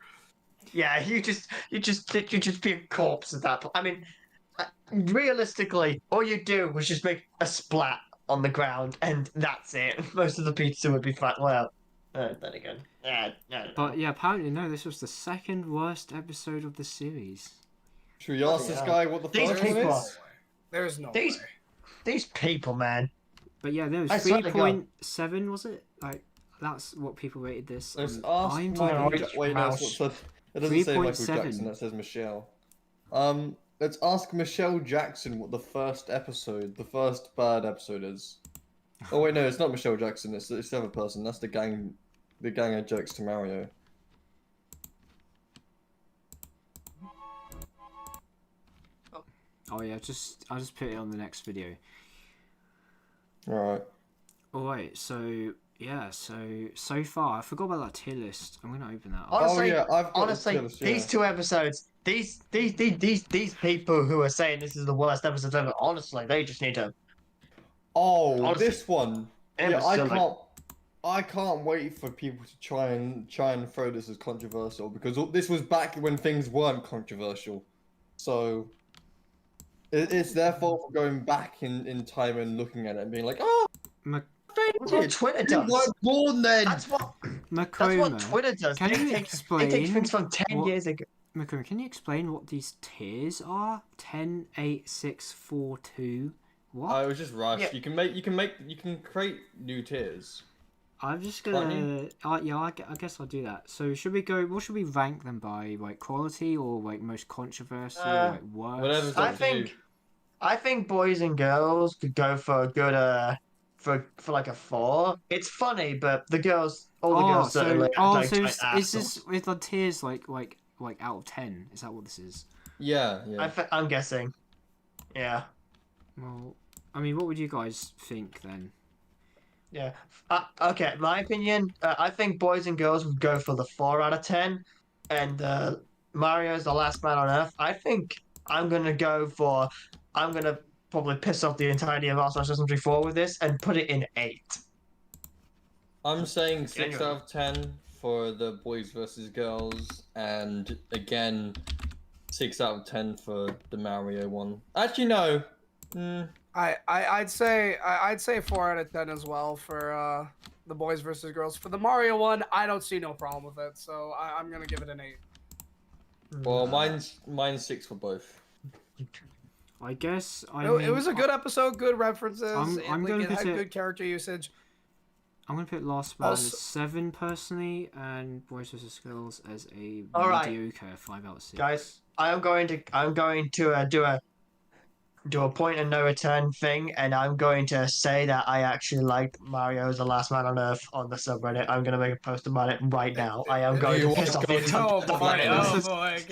Speaker 2: Yeah, you just be a corpse at that point. I mean, realistically, all you do was just make a splat on the ground, and that's it. Most of the pizza would be flat. Well, then again, no.
Speaker 1: But yeah, apparently no. This was the second worst episode of the series.
Speaker 3: Should we ask this guy what the first one is?
Speaker 11: There's no way.
Speaker 2: These people, man.
Speaker 1: But yeah, there was 3.7, was it? Like that's what people rated this.
Speaker 3: Let's ask Wait, no, it doesn't say Michael Jackson. That says Michelle. Let's ask Michelle Jackson what the first bad episode is. Oh wait, no, it's not Michelle Jackson. It's the other person. That's the gang of jerks to Mario.
Speaker 1: Oh yeah, I'll just put it on the next video.
Speaker 3: Alright.
Speaker 1: Alright, so yeah, so far I forgot about that tier list. I'm gonna open that up.
Speaker 2: Honestly,
Speaker 3: I've got
Speaker 2: list, these 2 episodes, these people who are saying this is the worst episode ever, honestly, they just need to.
Speaker 3: Oh, honestly, this one. Yeah, I can't wait for people to try and throw this as controversial, because this was back when things weren't controversial. So it's their fault for going back in time and looking at it and being like, oh,
Speaker 2: Twitter does.
Speaker 3: You weren't born then.
Speaker 1: Makoma,
Speaker 2: That's what Twitter does.
Speaker 1: Can you explain?
Speaker 2: They take things from 10 years ago.
Speaker 1: Makoma, can you explain what these tiers are? 10, 8, 6, 4, 2. What?
Speaker 3: Oh, it was just rushed. Yeah. You can create new tiers.
Speaker 1: I'm just gonna. Yeah, I guess I'll do that. So should we go? What should we rank them by? Like quality or like most controversial? Or like worst?
Speaker 2: I think boys and girls could go for a good for like a 4. It's funny, but the girls, all the girls certainly.
Speaker 1: So is this with the tiers like out of 10? Is that what this is?
Speaker 3: Yeah.
Speaker 2: I'm guessing. Yeah.
Speaker 1: Well, I mean, what would you guys think then?
Speaker 2: Yeah. Okay, my opinion, I think boys and girls would go for the 4 out of 10, and Mario's the last man on Earth. I think I'm gonna probably piss off the entirety of Arsenal Systems 4 with this and put it in 8.
Speaker 3: I'm saying 6 out of 10 for the boys versus girls, and again 6 out of 10 for the Mario one. Actually, no.
Speaker 11: I'd say 4 out of 10 as well for the boys versus girls. For the Mario one, I don't see no problem with it, so I'm gonna give it an 8.
Speaker 3: Well, mine's 6 for both.
Speaker 1: I guess
Speaker 11: it was a good episode, good references.
Speaker 1: I'm gonna
Speaker 11: put good character usage.
Speaker 1: I'm gonna put Lost Man as 7 personally, and Boys vs Girls as a mediocre 5 out of 6.
Speaker 2: Guys, I'm going to do a point and no return thing, and I'm going to say that I actually liked Mario's The Last Man on Earth on the subreddit. I'm going to make a post about it right now. I am going to piss off the entire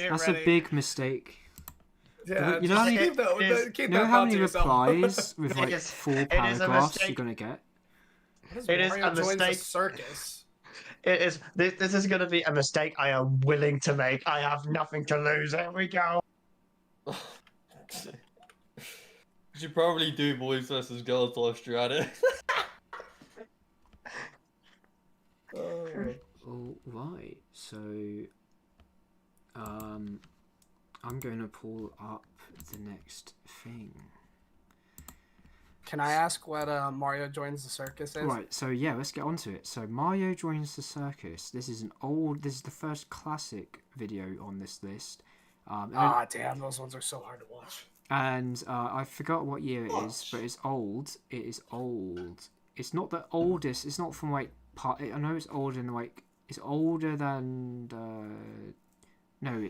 Speaker 1: That's a big mistake.
Speaker 11: Yeah,
Speaker 1: you know how many replies with like 4 paragraphs you're going to get?
Speaker 2: It is a mistake.
Speaker 11: Circus.
Speaker 2: It is. This is going to be a mistake I am willing to make. I have nothing to lose. Here we go.
Speaker 3: You should probably do boys versus girls whilst you're at it.
Speaker 1: Alright, so I'm going to pull up the next thing.
Speaker 11: Can I ask what Mario Joins the Circus is?
Speaker 1: Right, so yeah, let's get on to it. So Mario Joins the Circus. This is the first classic video on this list.
Speaker 11: Damn, those ones are so hard to watch.
Speaker 1: And I forgot what year it is, but it's old. It is old. It's not the oldest. It's not from like part. I know it's older than like. It's older than. No,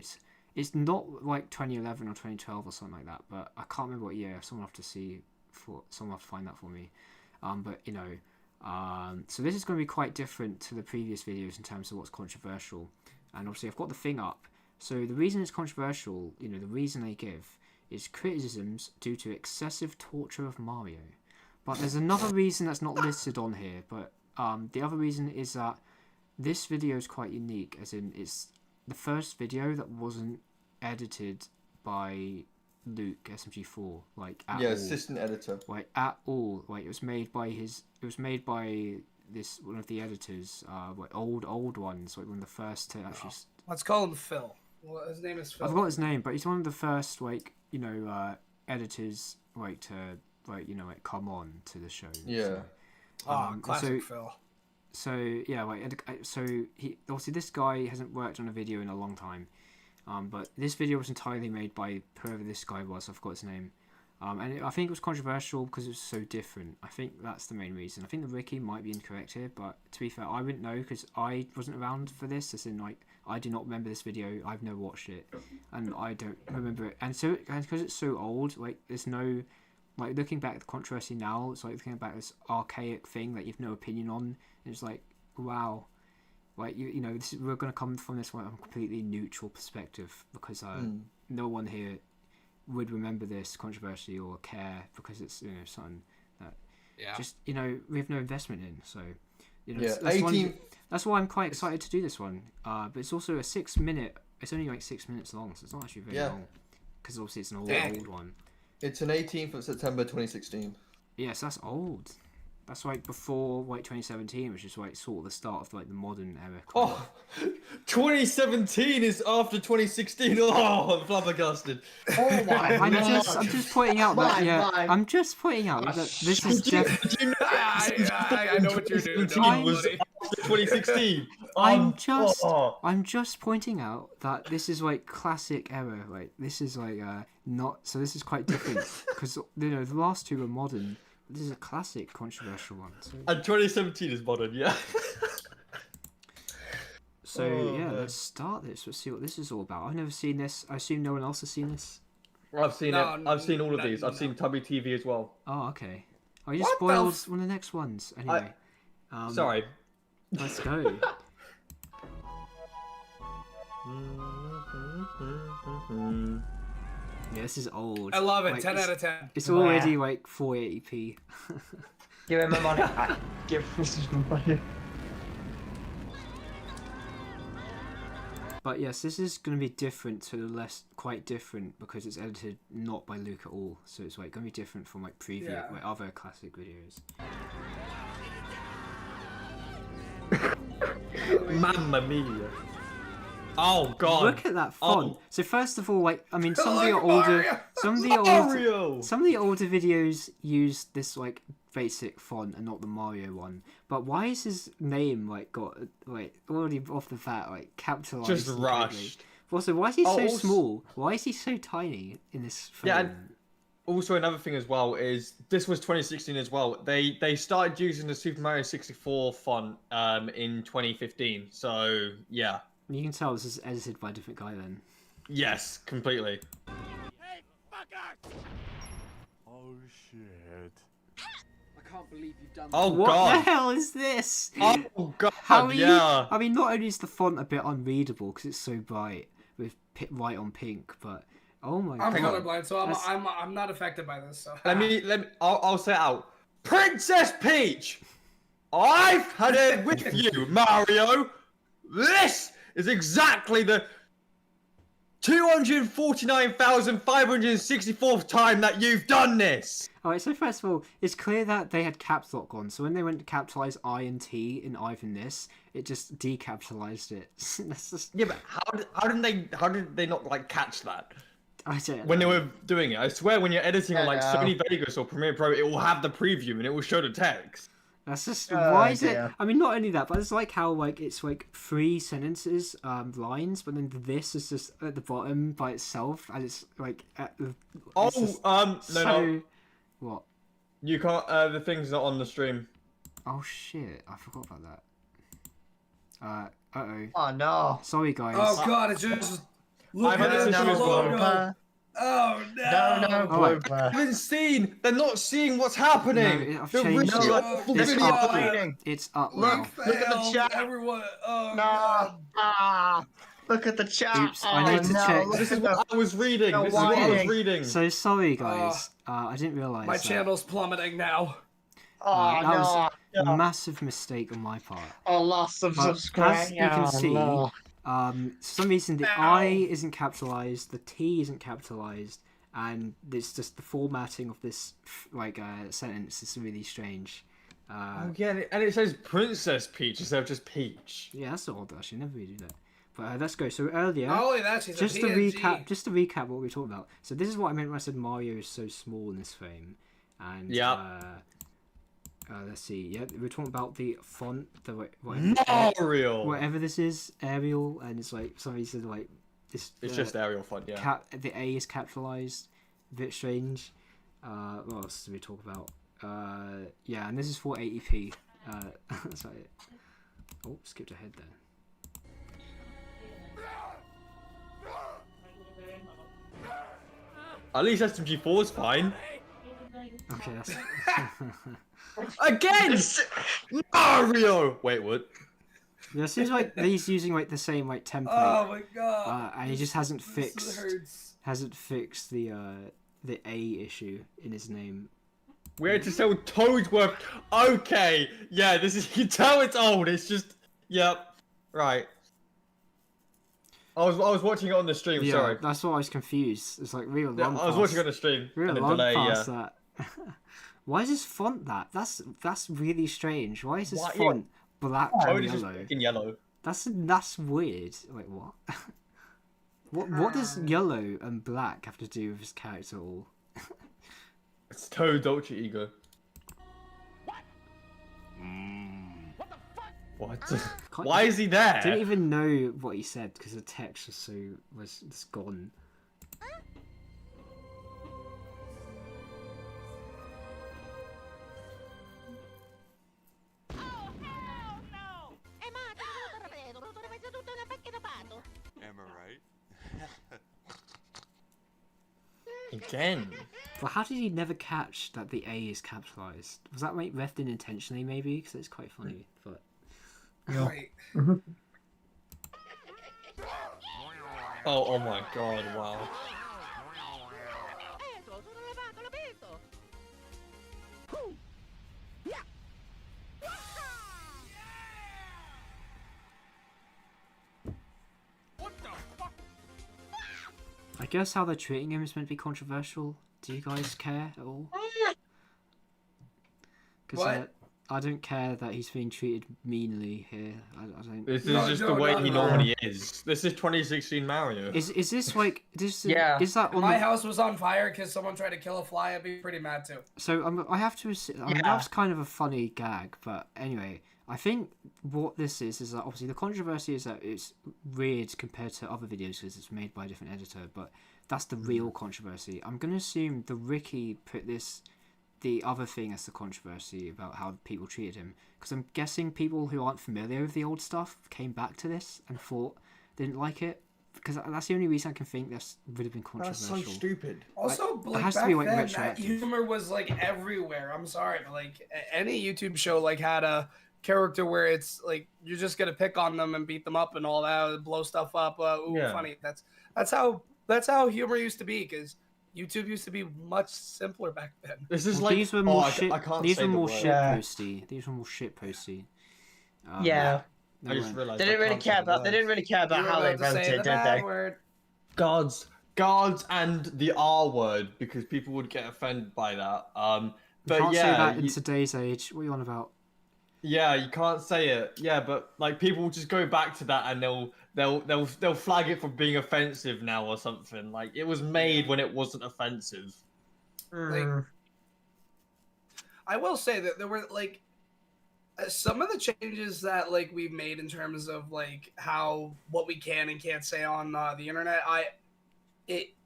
Speaker 1: it's not like 2011 or 2012 or something like that. But I can't remember what year. Someone have to see. Someone have to find that for me. But you know, so this is going to be quite different to the previous videos in terms of what's controversial. And obviously, I've got the thing up. So the reason it's controversial, you know, the reason they give is criticisms due to excessive torture of Mario. But there's another reason that's not listed on here, but the other reason is that this video is quite unique, as in it's the first video that wasn't edited by Luke SMG4, like at all.
Speaker 3: Assistant editor.
Speaker 1: Like at all. Like it was made by this one of the editors, like old ones, like one of the first to actually
Speaker 11: let's call him Phil. Well, his name is Phil.
Speaker 1: I forgot his name, but he's one of the first, like, you know, editors, like, to, like, you know, like, come on to the show.
Speaker 3: Yeah.
Speaker 1: So,
Speaker 11: classic Phil.
Speaker 1: So, yeah, like, so he, obviously this guy hasn't worked on a video in a long time, but this video was entirely made by whoever this guy was, I forgot his name, and I think it was controversial because it was so different. I think that's the main reason. I think the Ricky might be incorrect here, but to be fair, I wouldn't know because I wasn't around for this, as in, like, I do not remember this video. I've never watched it, and I don't remember it. And so, because it's so old, like there's no, like looking back at the controversy now, it's like looking back at this archaic thing that you've no opinion on. And it's like, wow, like you know, we're gonna come from this one completely neutral perspective because no one here would remember this controversy or care because it's, you know, something that just, you know, we have no investment in. So, you know, that's why I'm quite excited to do this one. But it's also a 6 minute. It's only like 6 minutes long, so it's not actually very long. Because obviously it's an old one.
Speaker 3: It's an 18th of September 2016.
Speaker 1: Yes, that's old. That's like before like 2017, which is like sort of the start of like the modern era.
Speaker 3: Oh, 2017 is after 2016. Oh, I'm flabbergasted.
Speaker 2: Oh my
Speaker 1: I'm just pointing out that I'm just pointing out that this is definitely.
Speaker 11: I know what you're doing.
Speaker 3: Was after 2016.
Speaker 1: I'm just pointing out that this is like classic error. Like this is like not. So this is quite different because you know the last two were modern. This is a classic controversial one. So.
Speaker 3: And 2017 is modern, yeah.
Speaker 1: So yeah, let's start this. Let's see what this is all about. I've never seen this. I assume no one else has seen this.
Speaker 3: I've seen it. I've seen all of these. I've seen Tubby TV as well.
Speaker 1: Oh, okay. Oh, you just spoiled one of the next ones. Anyway.
Speaker 3: Sorry.
Speaker 1: Let's go. Yeah, this is old.
Speaker 11: I love it.
Speaker 1: Like,
Speaker 11: 10 out of 10.
Speaker 1: It's already like 480p.
Speaker 2: Give him my money. Give him my money.
Speaker 1: But yes, this is going to be different to the quite different because it's edited not by Luke at all. So it's like going to be different from like previous, like other classic videos.
Speaker 3: Mamma mia. Oh god.
Speaker 1: Look at that font.
Speaker 3: Oh.
Speaker 1: So first of all, like, I mean, some of the older videos use this like basic font and not the Mario one. But why is his name like got like already off the bat like capitalized?
Speaker 3: Just rushed.
Speaker 1: Also, why is he so small? Why is he so tiny in this film?
Speaker 3: Yeah. And also another thing as well is this was 2016 as well. They started using the Super Mario 64 font in 2015. So yeah.
Speaker 1: You can tell this is edited by a different guy then.
Speaker 3: Yes, completely.
Speaker 13: Hey, fucker!
Speaker 6: Oh shit.
Speaker 12: I can't believe you've done
Speaker 3: Oh
Speaker 1: what
Speaker 3: god.
Speaker 1: What the hell is this?
Speaker 3: Oh god,
Speaker 1: I mean, not only is the font a bit unreadable because it's so bright with white on pink, but oh my god.
Speaker 11: I'm colorblind, so I'm not affected by this. So.
Speaker 3: I'll say it out. Princess Peach! I've had it with you, Mario! This is exactly the 249,564th time that you've done this!
Speaker 1: Alright, so first of all, it's clear that they had caps lock on, so when they went to capitalize I and T in Ivan this, it just decapitalized it. That's just...
Speaker 3: Yeah, but how did they not like catch that?
Speaker 1: I don't know.
Speaker 3: When they were doing it, I swear when you're editing on like Sony Vegas or Premiere Pro, it will have the preview and it will show the text.
Speaker 1: That's just why is it? I mean, not only that, but it's like how like it's like 3 sentences, lines, but then this is just at the bottom by itself, and it's like at the.
Speaker 3: No.
Speaker 1: What?
Speaker 3: You can't. The thing's not on the stream.
Speaker 1: Oh shit! I forgot about that. Uh-oh.
Speaker 2: Oh no.
Speaker 1: Sorry, guys.
Speaker 11: Oh god, it's just.
Speaker 3: I've had this issue as well.
Speaker 11: Oh no!
Speaker 2: No,
Speaker 3: I haven't seen. They're not seeing what's happening.
Speaker 1: No, I've
Speaker 3: They're
Speaker 1: changed
Speaker 3: really
Speaker 1: it.
Speaker 3: it's
Speaker 1: up.
Speaker 2: It's
Speaker 1: up
Speaker 2: look,
Speaker 1: now.
Speaker 2: Look at the chat.
Speaker 11: Everyone. Oh
Speaker 2: no. Look at the chat.
Speaker 1: Oops, I need to check.
Speaker 3: This is what I was reading. This is what I was reading.
Speaker 1: So sorry, guys. I didn't realize.
Speaker 11: My channel's plummeting now.
Speaker 2: Oh
Speaker 1: that
Speaker 2: no.
Speaker 1: was a massive mistake on my part.
Speaker 2: Oh, loss of subscribers.
Speaker 1: As you can see, for some reason the I isn't capitalized, the T isn't capitalized, and it's just the formatting of this like sentence is really strange.
Speaker 3: Oh yeah, and it says Princess Peach instead of just Peach.
Speaker 1: Yeah, that's odd actually. Never really do that. But let's go. So earlier,
Speaker 11: just
Speaker 1: to recap what we talked about. So this is what I meant when I said Mario is so small in this frame, and let's see. Yeah, we're talking about the font, whatever this is, Arial, and it's like somebody said like this.
Speaker 3: It's just Arial font, yeah.
Speaker 1: The A is capitalized, a bit strange. What else did we talk about? Yeah, and this is 480p. Sorry. Oh, skipped ahead then.
Speaker 3: At least SMG4 is fine.
Speaker 1: Okay, that's...
Speaker 3: Again! Mario! Wait, what?
Speaker 1: Yeah, it seems like he's using like the same like template.
Speaker 11: Oh my god!
Speaker 1: And he just hasn't fixed the A issue in his name.
Speaker 3: We had to sell Toadsworth. Okay, yeah, this is. You can tell it's old. It's just, yep, right. I was watching it on the stream.
Speaker 1: Yeah,
Speaker 3: sorry.
Speaker 1: That's why I was confused. It's like real long.
Speaker 3: I was watching it on the stream.
Speaker 1: Real long past that. Why is this font that? That's really strange. Why is this font black and yellow?
Speaker 3: Just in yellow.
Speaker 1: That's weird. Like what? what does yellow and black have to do with his character at all?
Speaker 3: It's Toad's alter ego.
Speaker 13: What? What the fuck?
Speaker 3: What? Why is he there?
Speaker 1: I didn't even know what he said because the text was just gone.
Speaker 6: Am I right?
Speaker 3: Again.
Speaker 1: But how did he never catch that the A is capitalized? Was that like left in intentionally maybe? Because it's quite funny. But
Speaker 11: Right.
Speaker 3: Oh my god! Wow.
Speaker 1: I guess how they're treating him is meant to be controversial. Do you guys care at all? Because I don't care that he's being treated meanly here. I don't.
Speaker 3: This is just the way he normally is. This is 2016 Mario.
Speaker 1: Is this like this?
Speaker 11: Yeah.
Speaker 1: Is that on
Speaker 11: my
Speaker 1: the...
Speaker 11: house was on fire because someone tried to kill a fly? I'd be pretty mad too.
Speaker 1: So I have to. I mean, that was kind of a funny gag, but anyway, I think what this is that obviously the controversy is that it's weird compared to other videos because it's made by a different editor, but that's the real controversy. I'm gonna assume the Ricky put the other thing as the controversy about how people treated him, because I'm guessing people who aren't familiar with the old stuff came back to this and didn't like it, because that's the only reason I can think this would have been controversial.
Speaker 3: That's so stupid.
Speaker 11: Also,
Speaker 1: it
Speaker 11: like,
Speaker 1: has to
Speaker 11: back
Speaker 1: be like
Speaker 11: then, that
Speaker 1: retroactive.
Speaker 11: humor was like everywhere. I'm sorry, but like any YouTube show like had a character where it's like you're just gonna pick on them and beat them up and all that, blow stuff up. Funny. That's how humor used to be, because YouTube used to be much simpler back then.
Speaker 3: This is like
Speaker 1: these were more shit.
Speaker 3: I can't
Speaker 1: These
Speaker 3: say
Speaker 1: were
Speaker 3: the
Speaker 1: more
Speaker 3: word.
Speaker 1: shit posty. These were more shit posty.
Speaker 2: Yeah.
Speaker 3: I just realized
Speaker 2: They didn't really care about. They didn't really care about how they wrote it, did they?
Speaker 3: Guards and the R word, because people would get offended by that.
Speaker 1: You
Speaker 3: But
Speaker 1: can't
Speaker 3: yeah,
Speaker 1: say that in today's age. What are you on about?
Speaker 3: yeah, you can't say it. Yeah, but like people will just go back to that and they'll flag it for being offensive now or something. Like it was made when it wasn't offensive.
Speaker 11: Like, I will say that there were like some of the changes that like we've made in terms of like what we can and can't say on the internet.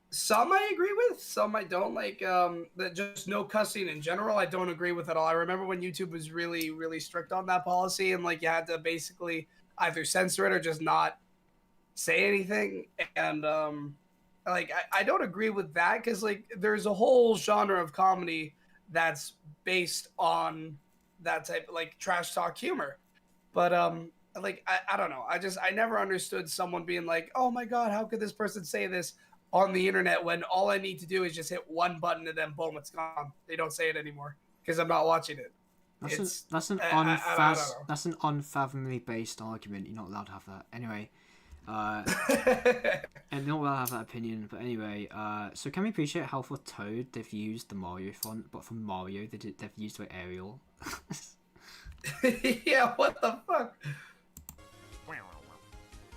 Speaker 11: Some I agree with, some I don't. Like that just no cussing in general, I don't agree with at all. I remember when YouTube was really, really strict on that policy, and like you had to basically either censor it or just not say anything. And like I don't agree with that, because like there's a whole genre of comedy that's based on that type of like trash talk humor. But like I don't know. I never understood someone being like, oh my god, how could this person say this on the internet, when all I need to do is just hit one button and then boom, it's gone. They don't say it anymore because I'm not watching it.
Speaker 1: That's an unfathomably based argument. You're not allowed to have that. Anyway, and you're not allowed to have that opinion. But anyway, so can we appreciate how for Toad they've used the Mario font, but for Mario they've used the Arial.
Speaker 11: Yeah, what the fuck?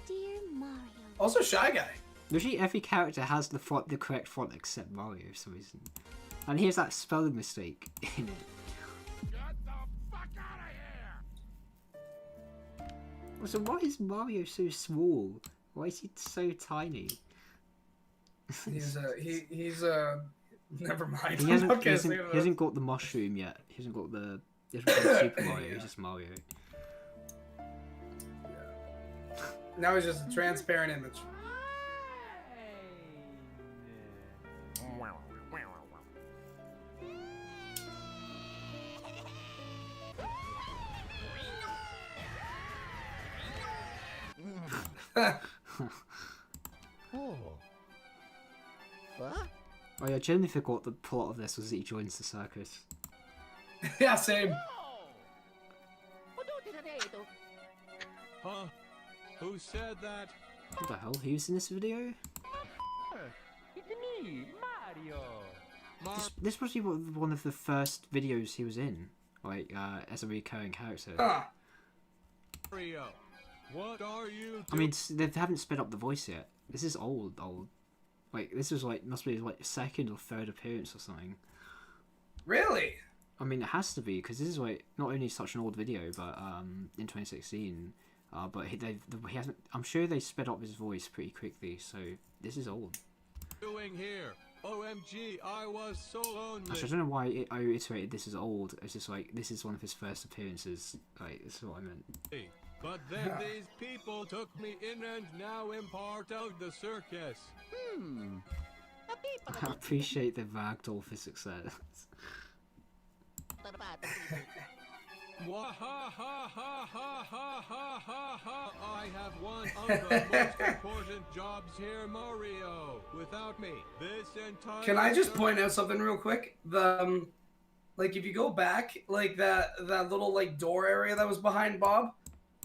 Speaker 7: Dear Mario.
Speaker 11: Also, Shy Guy.
Speaker 1: Literally every character has the correct font except Mario for some reason. And here's that spelling mistake in it.
Speaker 13: Get the fuck out of here!
Speaker 1: So why is Mario so small? Why is he so tiny?
Speaker 11: He's never mind.
Speaker 1: He hasn't got the mushroom yet. He hasn't got Super Mario. He's just Mario.
Speaker 11: Now he's just a transparent image.
Speaker 9: Oh. What?
Speaker 1: Oh yeah, I genuinely forgot the plot of this was that he joins the circus.
Speaker 11: Yeah, same.
Speaker 6: Huh? Who said that?
Speaker 1: What the hell? Who's in this video?
Speaker 10: It's me, Mario.
Speaker 1: This must be one of the first videos he was in, like as a recurring character.
Speaker 6: Mario, what are you doing?
Speaker 1: I mean, they haven't sped up the voice yet. This is old. Like this was like must be like second or third appearance or something.
Speaker 11: Really?
Speaker 1: I mean, it has to be because this is like not only such an old video, but in 2016, but he hasn't. I'm sure they sped up his voice pretty quickly, so this is old.
Speaker 6: Doing here? OMG, I was so lonely.
Speaker 1: Actually, I don't know why I iterated this is old. It's just like this is one of his first appearances. Like this is what I meant.
Speaker 6: But then these people took me in and now I'm part of the circus.
Speaker 1: I appreciate the ragdoll for success.
Speaker 6: I have one of the most important jobs here, Mario. Without me, this entire...
Speaker 11: Can I just point out something real quick? The like if you go back, like that little like door area that was behind Bob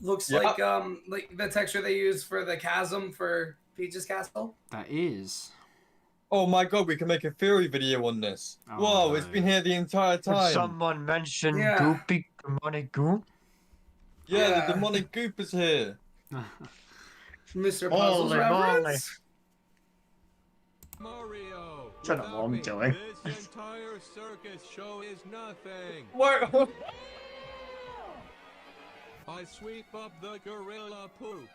Speaker 11: looks like the texture they use for the chasm for Peach's Castle.
Speaker 1: That is.
Speaker 3: Oh my god, we can make a theory video on this.
Speaker 1: Oh,
Speaker 3: Whoa,
Speaker 1: no.
Speaker 3: it's been here the entire time.
Speaker 2: Someone mentioned Goopy Demonic Goop?
Speaker 3: Yeah, the demonic goop is here.
Speaker 11: Mr. Puzzles reference?
Speaker 6: Mario,
Speaker 2: I don't know what I'm doing.
Speaker 6: This entire circus show is nothing.
Speaker 3: What?
Speaker 6: I sweep up the gorilla poop.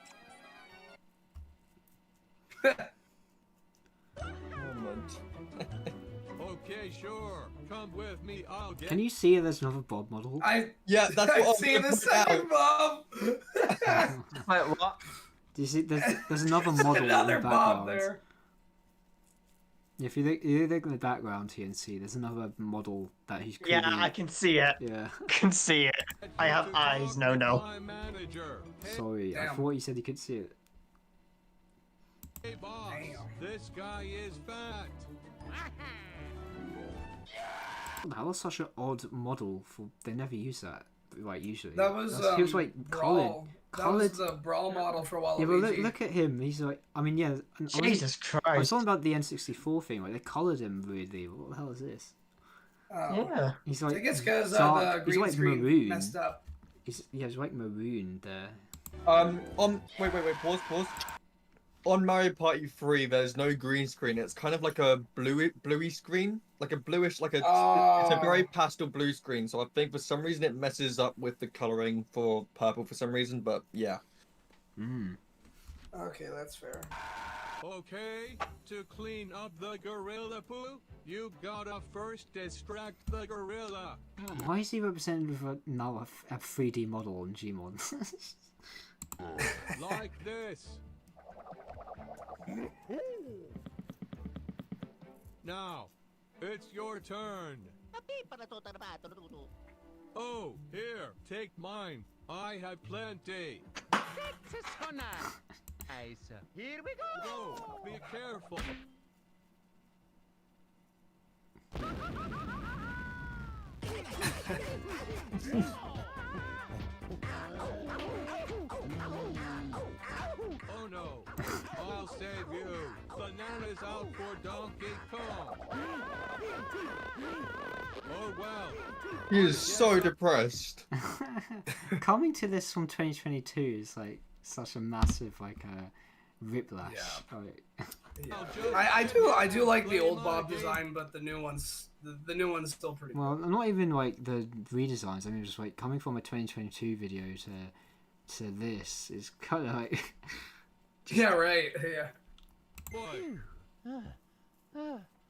Speaker 6: Okay, sure. Come with me. I'll get.
Speaker 1: Can you see there's another Bob model?
Speaker 3: Yeah, that's what
Speaker 11: I see the second Bob.
Speaker 2: Wait, what?
Speaker 1: Do you see? There's another model
Speaker 11: Another
Speaker 1: in the
Speaker 11: Bob
Speaker 1: background.
Speaker 11: there.
Speaker 1: If you look in the background here and see, there's another model that he's created.
Speaker 2: Yeah, I can see it.
Speaker 1: Yeah.
Speaker 2: I can see it. I have eyes. No.
Speaker 1: Sorry, I thought you said you could see it.
Speaker 6: Hey boss, this guy is fat.
Speaker 1: That was such an odd model for. They never use that. Like usually.
Speaker 11: That was
Speaker 1: he was like
Speaker 11: Brawl.
Speaker 1: colored.
Speaker 11: That was the Brawl model for Waluigi.
Speaker 1: Yeah, but look at him. He's like. I mean, yeah.
Speaker 2: Jesus Christ.
Speaker 1: I was talking about the N64 thing. Like they colored him weirdly. What the hell is this?
Speaker 2: Yeah.
Speaker 1: He's like.
Speaker 11: I think it's because
Speaker 1: dark,
Speaker 11: the green
Speaker 1: like
Speaker 11: screen
Speaker 1: maroon.
Speaker 11: messed up.
Speaker 1: He's like maroon there.
Speaker 3: Wait, pause. On Mario Party 3, there's no green screen. It's kind of like a bluey screen, like a bluish, it's a very pastel blue screen. So I think for some reason it messes up with the coloring for purple for some reason. But yeah.
Speaker 11: Okay, that's fair.
Speaker 6: Okay, to clean up the gorilla poo, you gotta first distract the gorilla.
Speaker 1: Why is he represented with a 3D model on Gmod?
Speaker 6: Like this. Now, it's your turn. Oh, here, take mine. I have plenty.
Speaker 10: Here we go.
Speaker 6: Go, be careful. Oh no, I'll save you. Banana's out for Donkey Kong. Oh well.
Speaker 3: He is so depressed.
Speaker 1: Coming to this from 2022 is like such a massive whiplash.
Speaker 11: Yeah.
Speaker 1: Like,
Speaker 11: I do like the old Bob design, but the new one's still pretty cool.
Speaker 1: well, not even like the redesigns. I mean, just like coming from a 2022 video to this is kind of like.
Speaker 11: Yeah, right. Yeah.
Speaker 6: Boy.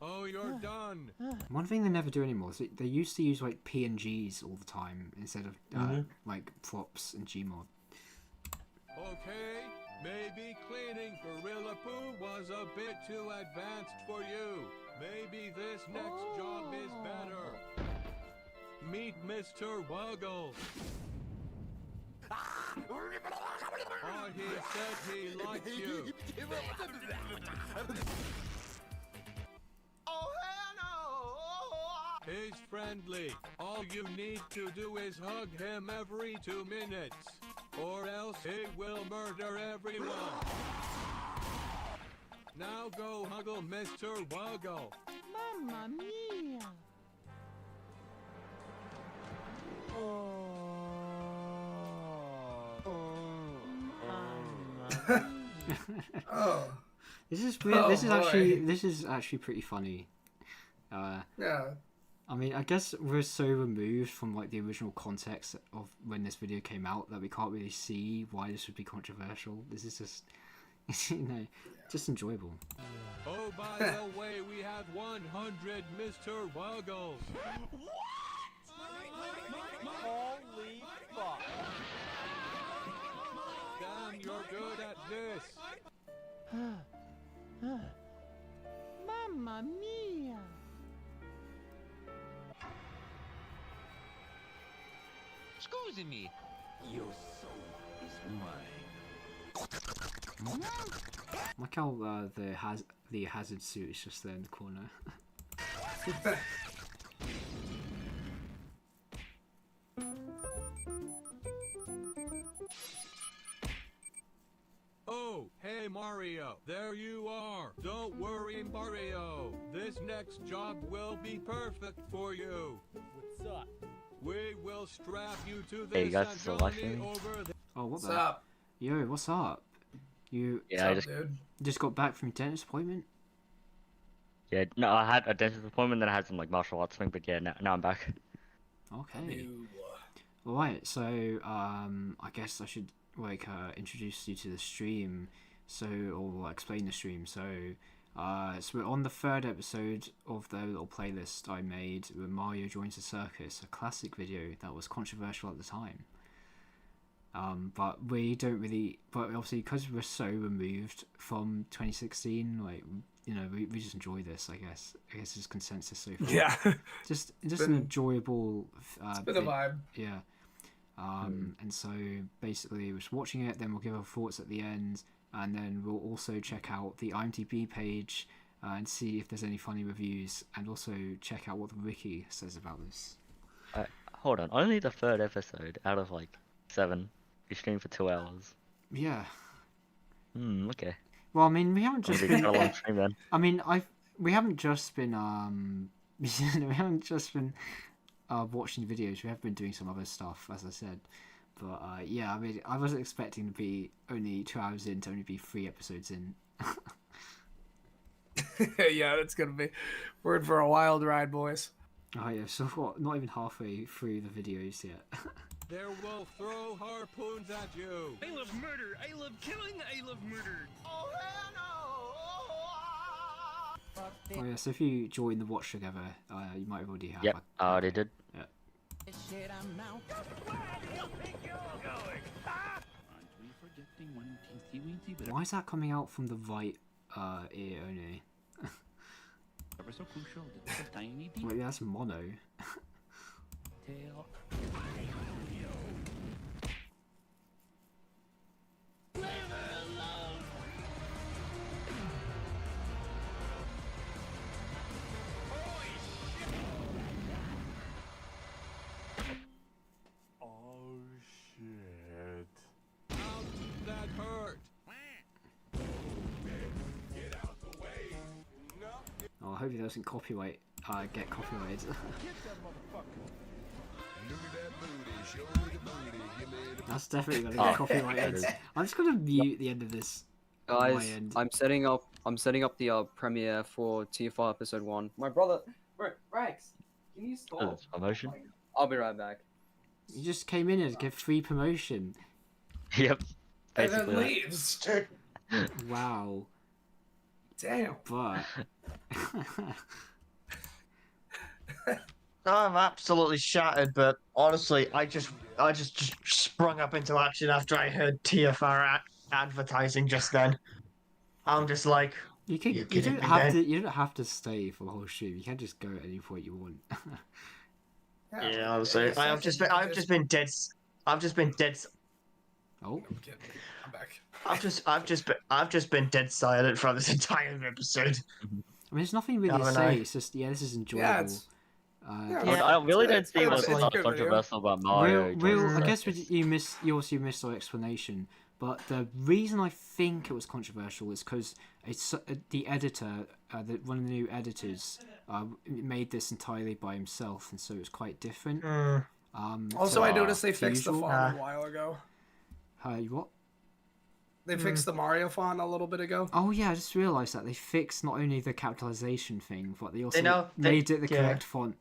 Speaker 6: Oh, you're done.
Speaker 1: One thing they never do anymore is they used to use like PNGs all the time instead of like props and Gmod.
Speaker 6: Okay, maybe cleaning Gorilla Poo was a bit too advanced for you. Maybe this next job is better. Meet Mr. Wuggle. Oh, he said he likes you.
Speaker 13: Oh, hell no!
Speaker 6: He's friendly. All you need to do is hug him every 2 minutes, or else he will murder everyone. Now go huggle Mr. Wuggle.
Speaker 5: Mamma mia!
Speaker 11: Oh.
Speaker 1: This is weird.
Speaker 11: Oh,
Speaker 1: this
Speaker 11: boy.
Speaker 1: is actually pretty funny.
Speaker 11: Yeah.
Speaker 1: I mean, I guess we're so removed from like the original context of when this video came out that we can't really see why this would be controversial. This is just, just enjoyable.
Speaker 6: Oh, by the way, we have 100 Mr. Wuggles.
Speaker 13: Holy fuck.
Speaker 6: Damn, you're good at this.
Speaker 13: Mamma mia.
Speaker 9: Excuse me. Your soul is mine.
Speaker 1: Like how the hazard suit is just there in the corner.
Speaker 6: Oh, hey Mario, there you are. Don't worry, Mario. This next job will be perfect for you.
Speaker 10: What's up?
Speaker 6: We will strap you to this.
Speaker 14: Hey, you guys still watching?
Speaker 1: Oh,
Speaker 11: What's up?
Speaker 1: Yo, what's up? You
Speaker 14: Yeah,
Speaker 1: just got back from your dentist appointment?
Speaker 14: Yeah, no, I had a dentist appointment, then I had some like martial arts thing, but yeah, now I'm back.
Speaker 1: Okay. Alright, so I guess I should like introduce you to the stream, or explain the stream. So we're on the 3rd episode of the little playlist I made with Mario Joins the Circus, a classic video that was controversial at the time. But we don't really, but obviously because we're so removed from 2016, like, you know, we just enjoy this, I guess. I guess there's consensus so far.
Speaker 11: Yeah.
Speaker 1: Just an enjoyable
Speaker 11: it's been a vibe.
Speaker 1: Yeah. And so basically we're just watching it, then we'll give our thoughts at the end, and then we'll also check out the IMDb page and see if there's any funny reviews, and also check out what the wiki says about this.
Speaker 14: Hold on, only the 3rd episode out of like 7. You streamed for 2 hours.
Speaker 1: Yeah.
Speaker 14: Okay.
Speaker 1: Well, I mean, we haven't just been.
Speaker 14: A long stream, then.
Speaker 1: I mean, we haven't just been we haven't just been watching videos. We have been doing some other stuff, as I said. But yeah, I mean, I wasn't expecting to be only 2 hours in to only be 3 episodes in.
Speaker 11: Yeah, that's gonna be. We're in for a wild ride, boys.
Speaker 1: Oh yeah, so what? Not even halfway through the videos yet.
Speaker 6: They will throw harpoons at you.
Speaker 13: I love murder. I love killing. I love murder. Oh, no.
Speaker 1: Oh yeah, so if you join the watch together, you might already have.
Speaker 14: Yep, I already did.
Speaker 1: Yeah. Why is that coming out from the right ear only? Wait, that's mono.
Speaker 6: That hurt.
Speaker 1: Oh, I hope he doesn't copyright. Get copyrighted. That's definitely gonna get copyrighted. I'm just gonna mute the end of this.
Speaker 15: Guys, I'm setting up the premiere for Tier 5 episode 1. My brother, Rex, can you stop?
Speaker 14: Oh, that's promotion.
Speaker 15: I'll be right back.
Speaker 1: You just came in and give free promotion.
Speaker 14: Yep.
Speaker 11: And then leaves.
Speaker 1: Wow.
Speaker 11: Damn.
Speaker 1: But
Speaker 2: I'm absolutely shattered, but honestly, I just sprung up into action after I heard TFR advertising just then. I'm just like,
Speaker 1: you don't have to stay for the whole stream. You can just go at any point you want.
Speaker 2: Yeah, honestly, I've just been dead.
Speaker 1: Oh,
Speaker 11: I'm back.
Speaker 2: I've just been dead silent for this entire episode.
Speaker 1: I mean, there's nothing really to say. It's just, yeah, this is enjoyable.
Speaker 14: Yeah, I really don't see what's controversial about Mario.
Speaker 1: I guess you also missed our explanation. But the reason I think it was controversial is because the editor, one of the new editors, made this entirely by himself, and so it was quite different.
Speaker 11: Also, I noticed they fixed the font a while ago.
Speaker 1: What?
Speaker 11: They fixed the Mario font a little bit ago.
Speaker 1: Oh yeah, I just realised that they fixed not only the capitalization thing, but they also made it the correct font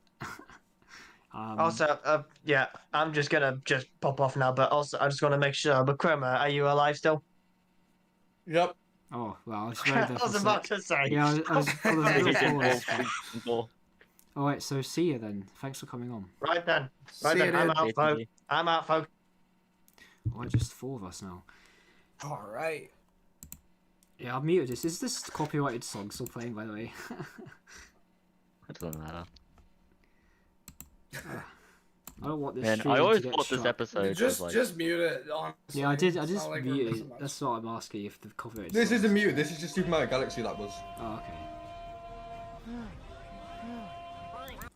Speaker 2: Also, yeah, I'm just gonna pop off now. But also, I just want to make sure. But Chroma, are you alive still?
Speaker 3: Yep.
Speaker 1: Oh well, I was worried there
Speaker 2: I
Speaker 1: for a
Speaker 2: was
Speaker 1: sec.
Speaker 2: about to say.
Speaker 1: Yeah, I was for the little pause.
Speaker 14: All
Speaker 1: All right, so see you then. Thanks for coming on.
Speaker 2: Right then. Right
Speaker 11: See
Speaker 2: then.
Speaker 11: you,
Speaker 2: I'm
Speaker 11: dude.
Speaker 2: out, folks. I'm out, folks.
Speaker 1: All right, just 4 of us now.
Speaker 11: All right.
Speaker 1: Yeah, I've muted this. Is this copyrighted song still playing, by the way?
Speaker 14: It doesn't matter.
Speaker 1: I don't want this.
Speaker 14: Man,
Speaker 1: stream
Speaker 14: I always
Speaker 1: to get
Speaker 14: thought this
Speaker 1: struck.
Speaker 14: episode
Speaker 11: Just
Speaker 14: was like...
Speaker 11: just mute it. Honestly.
Speaker 1: Yeah, I did. I
Speaker 11: It's
Speaker 1: just
Speaker 11: not like we're
Speaker 1: muted.
Speaker 11: missing much.
Speaker 1: That's what I'm asking if the copyrighted.
Speaker 3: This
Speaker 1: song
Speaker 3: isn't mute. This is just Super Mario Galaxy that was.
Speaker 1: Oh, okay.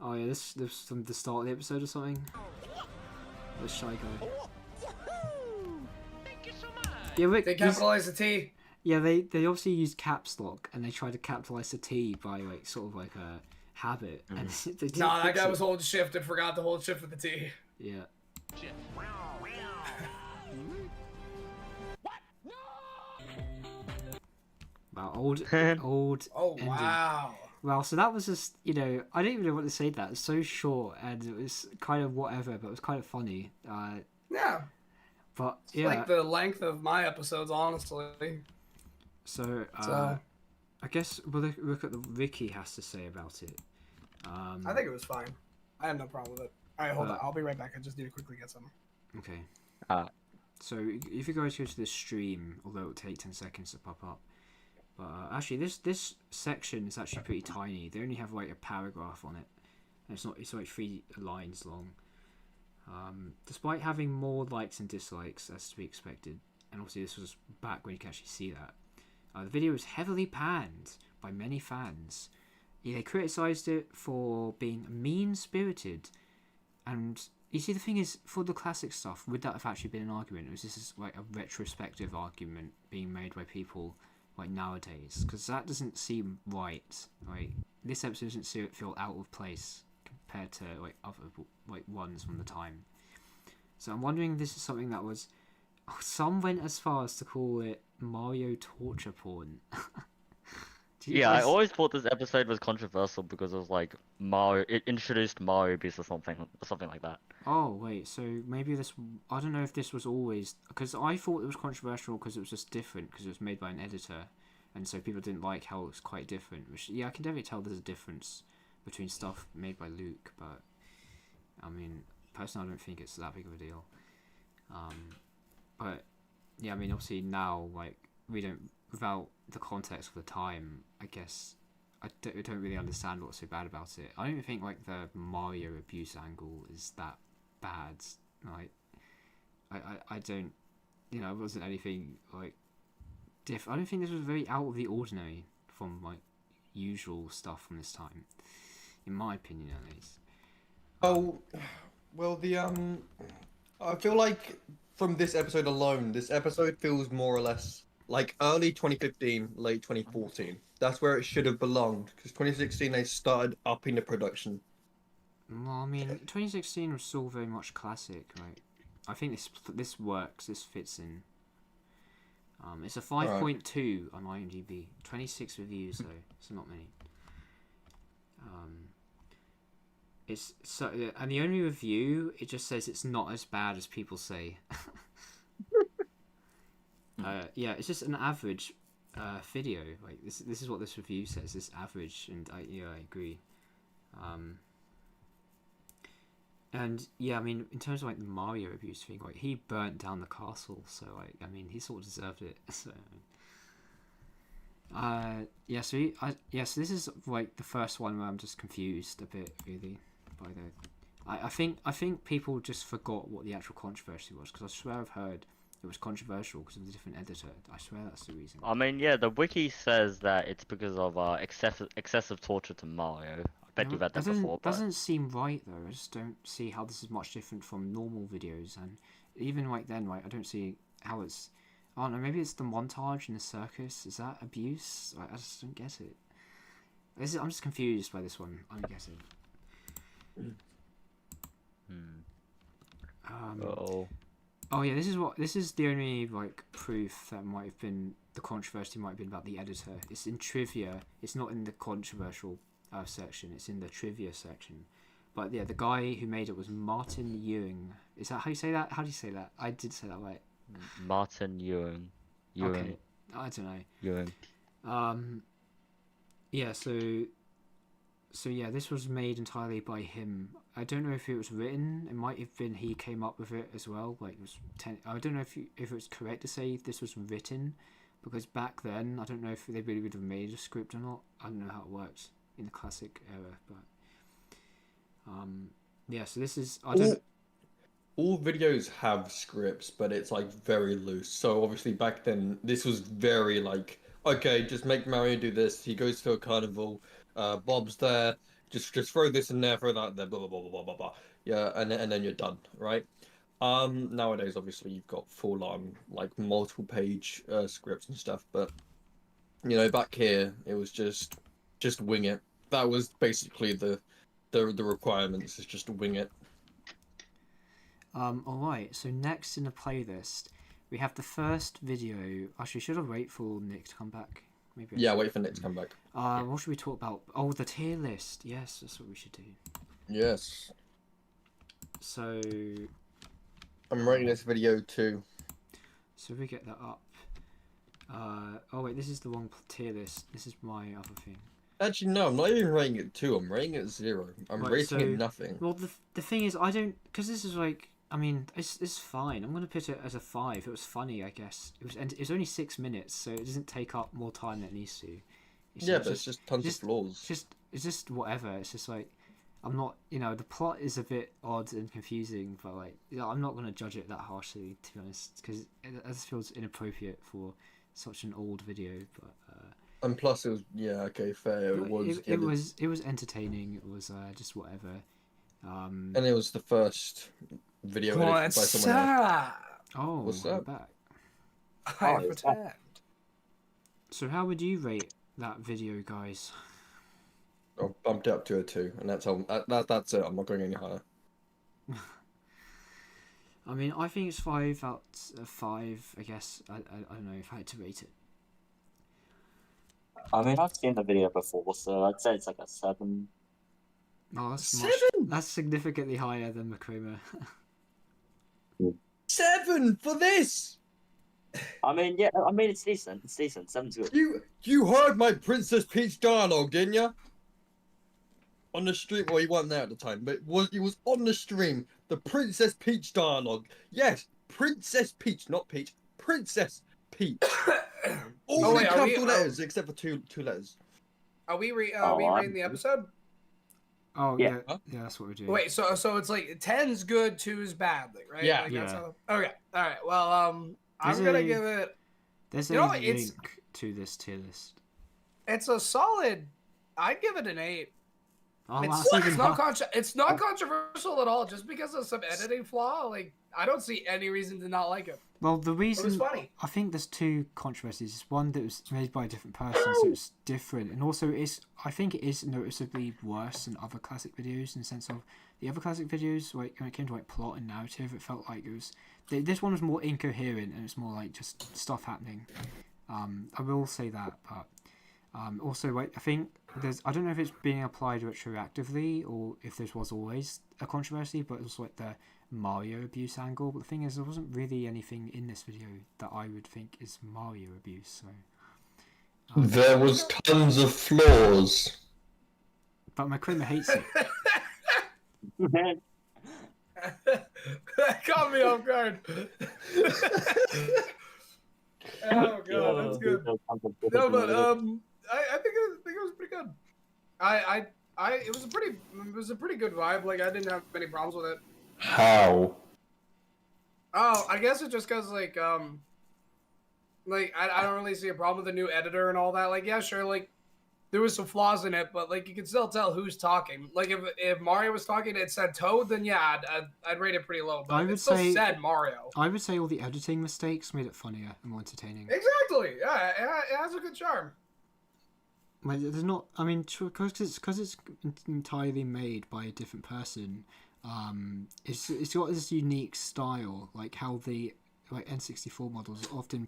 Speaker 1: Oh yeah, this from the start of the episode or something. The Shy Guy. Yeah, Rick.
Speaker 11: They capitalize the T.
Speaker 1: Yeah, they obviously used caps lock and they tried to capitalize the T by like sort of like a habit, and they didn't.
Speaker 11: Nah, that
Speaker 1: fix
Speaker 11: guy
Speaker 1: it.
Speaker 11: was holding shift and forgot to hold shift with the T.
Speaker 1: Yeah. Wow, old.
Speaker 11: Oh
Speaker 1: ending.
Speaker 11: wow.
Speaker 1: Well, so that was just, I didn't even know what to say to that. It's so short and it was kind of whatever, but it was kind of funny.
Speaker 11: Yeah.
Speaker 1: But
Speaker 11: It's
Speaker 1: yeah.
Speaker 11: like the length of my episodes, honestly.
Speaker 1: So, I guess we'll look at what Ricky has to say about it.
Speaker 11: I think it was fine. I have no problem with it. All right, hold on. I'll be right back. I just need to quickly get some.
Speaker 1: Okay. So if you guys go to the stream, although it'll take 10 seconds to pop up. But actually, this section is actually pretty tiny. They only have like a paragraph on it, and it's like 3 lines long. Despite having more likes and dislikes as to be expected, and obviously this was back when you can actually see that. The video was heavily panned by many fans. Yeah, they criticised it for being mean-spirited, and you see the thing is, for the classic stuff, would that have actually been an argument? Or was this like a retrospective argument being made by people like nowadays? Because that doesn't seem right. Like this episode doesn't feel out of place compared to like other like ones from the time. So I'm wondering if this is something that was. Some went as far as to call it Mario torture porn.
Speaker 14: Yeah, I always thought this episode was controversial because it was like Mario. It introduced Mario Beast or something like that.
Speaker 1: Oh wait, so maybe this. I don't know if this was always, because I thought it was controversial because it was just different because it was made by an editor, and so people didn't like how it was quite different. Which yeah, I can definitely tell there's a difference between stuff made by Luke, but I mean, personally, I don't think it's that big of a deal. But yeah, I mean, obviously now like we don't, without the context of the time, I guess I don't really understand what's so bad about it. I don't even think like the Mario abuse angle is that bad. Like I don't, it wasn't anything like I don't think this was very out of the ordinary from like usual stuff from this time, in my opinion at least.
Speaker 3: Oh, well I feel like from this episode alone, this episode feels more or less like early 2015, late 2014. That's where it should have belonged, because 2016 they started upping the production.
Speaker 1: Well, I mean, 2016 was still very much classic, right? I think this works. This fits in. It's a 5.2 on IMDb. 26 reviews though, so not many. It's so, and the only review, it just says it's not as bad as people say. Yeah, it's just an average video. Like this is what this review says. It's average, and I agree. And yeah, I mean, in terms of like the Mario abuse thing, like he burnt down the castle, so like I mean, he sort of deserved it. So so this is like the first one where I'm just confused a bit, really. By the, I think people just forgot what the actual controversy was, because I swear I've heard it was controversial because of the different editor. I swear that's the reason.
Speaker 14: I mean, yeah, the wiki says that it's because of excessive torture to Mario. I bet you've had that before. But...
Speaker 1: doesn't seem right though. I just don't see how this is much different from normal videos, and even like then, like I don't see how it's. I don't know. Maybe it's the montage in the circus. Is that abuse? Like, I just don't get it. I'm just confused by this one. I'm guessing. Oh yeah, this is the only like proof that might have been the controversy might have been about the editor. It's in trivia. It's not in the controversial section. It's in the trivia section. But yeah, the guy who made it was Martin Ewing. Is that how you say that? How do you say that? I did say that right.
Speaker 14: Martin Ewing.
Speaker 1: Okay, I don't know.
Speaker 14: Ewing.
Speaker 1: Yeah, so yeah, this was made entirely by him. I don't know if it was written. It might have been he came up with it as well. Like it was I don't know if it was correct to say this was written, because back then I don't know if they really would have made a script or not. I don't know how it worked in the classic era, but yeah. So this is
Speaker 3: all videos have scripts, but it's like very loose. So obviously back then this was very like, okay, just make Mario do this. He goes to a carnival. Bob's there. Just throw this in there, throw that there. Blah blah blah blah blah blah. Yeah, and then you're done, right? Nowadays obviously you've got full on like multiple page scripts and stuff, but you know back here it was just wing it. That was basically the requirements, is just wing it.
Speaker 1: Alright, so next in the playlist we have the first video. Actually, should I wait for Nick to come back? Maybe.
Speaker 3: Yeah, wait for Nick to come back.
Speaker 1: What should we talk about? Oh, the tier list. Yes, that's what we should do.
Speaker 3: Yes.
Speaker 1: So
Speaker 3: I'm writing this video too.
Speaker 1: So we get that up. Oh wait, this is the wrong tier list. This is my other thing.
Speaker 3: Actually, no, I'm not even rating it 2. I'm rating it 0. I'm rating it nothing.
Speaker 1: Well, the thing is, I don't, because this is like, I mean, it's fine. I'm gonna put it as a 5. It was funny, I guess. It was only 6 minutes, so it doesn't take up more time than it needs to.
Speaker 3: Yeah, but it's just tons of flaws.
Speaker 1: It's just whatever. It's just like, I'm not, you know, the plot is a bit odd and confusing, but like, you know, I'm not gonna judge it that harshly, to be honest, because it feels inappropriate for such an old video. But
Speaker 3: and plus, it was okay, fair.
Speaker 1: It was entertaining. It was just whatever.
Speaker 3: And it was the first video edited by someone else.
Speaker 1: Oh,
Speaker 3: what's up?
Speaker 1: Back.
Speaker 11: I pretend.
Speaker 1: So how would you rate that video, guys?
Speaker 3: I bumped it up to a 2, and that's how that's it. I'm not going any higher.
Speaker 1: I mean, I think it's 5 out of 5. I guess I don't know if I had to rate it.
Speaker 16: I mean, I've seen the video before, so I'd say it's like a 7.
Speaker 1: Oh, that's
Speaker 3: 7?
Speaker 1: That's significantly higher than Macromer.
Speaker 3: 7 for this.
Speaker 16: I mean, yeah. I mean, it's decent. It's decent. 7's good.
Speaker 3: You heard my Princess Peach dialogue, didn't ya? On the stream, well, he wasn't there at the time, but he was on the stream. The Princess Peach dialogue. Yes, Princess Peach, not Peach. Princess Peach. All in capital letters, except for two letters.
Speaker 11: Are we rating the episode?
Speaker 1: Oh yeah, yeah, that's what we're doing.
Speaker 11: Wait, so it's like 10's good, 2's bad, right?
Speaker 3: Yeah,
Speaker 11: like,
Speaker 3: yeah.
Speaker 11: That's how... Okay, all right. Well, I'm gonna give it.
Speaker 1: There's a link to this tier list.
Speaker 11: It's a solid. I'd give it an 8.
Speaker 1: Oh,
Speaker 11: it's not controversial at all. Just because of some editing flaw, like I don't see any reason to not like it.
Speaker 1: Well, the reason
Speaker 11: it was funny.
Speaker 1: I think there's 2 controversies. One that was made by a different person, so it's different, and also I think it is noticeably worse than other classic videos in the sense of the other classic videos. Like when it came to like plot and narrative, it felt like it was. This one was more incoherent and it's more like just stuff happening. I will say that, but. Also, like, I think I don't know if it's being applied retroactively or if this was always a controversy, but it was like the Mario abuse angle. But the thing is, there wasn't really anything in this video that I would think is Mario abuse. So
Speaker 3: there was tons of flaws.
Speaker 1: But my Macromer hates it.
Speaker 11: That caught me off guard. Oh god, that's good. No, but I think it was pretty good. It was a pretty good vibe. Like I didn't have many problems with it.
Speaker 3: How?
Speaker 11: Oh, I guess it's just because like I don't really see a problem with the new editor and all that. Like yeah, sure, like there was some flaws in it, but like you can still tell who's talking. Like if Mario was talking and it said Toad, then yeah, I'd rate it pretty low. But it still said Mario.
Speaker 1: I would say all the editing mistakes made it funnier and more entertaining.
Speaker 11: Exactly. Yeah, it has a good charm.
Speaker 1: Like there's not. I mean, because it's entirely made by a different person. It's got this unique style, like how the N64 models are often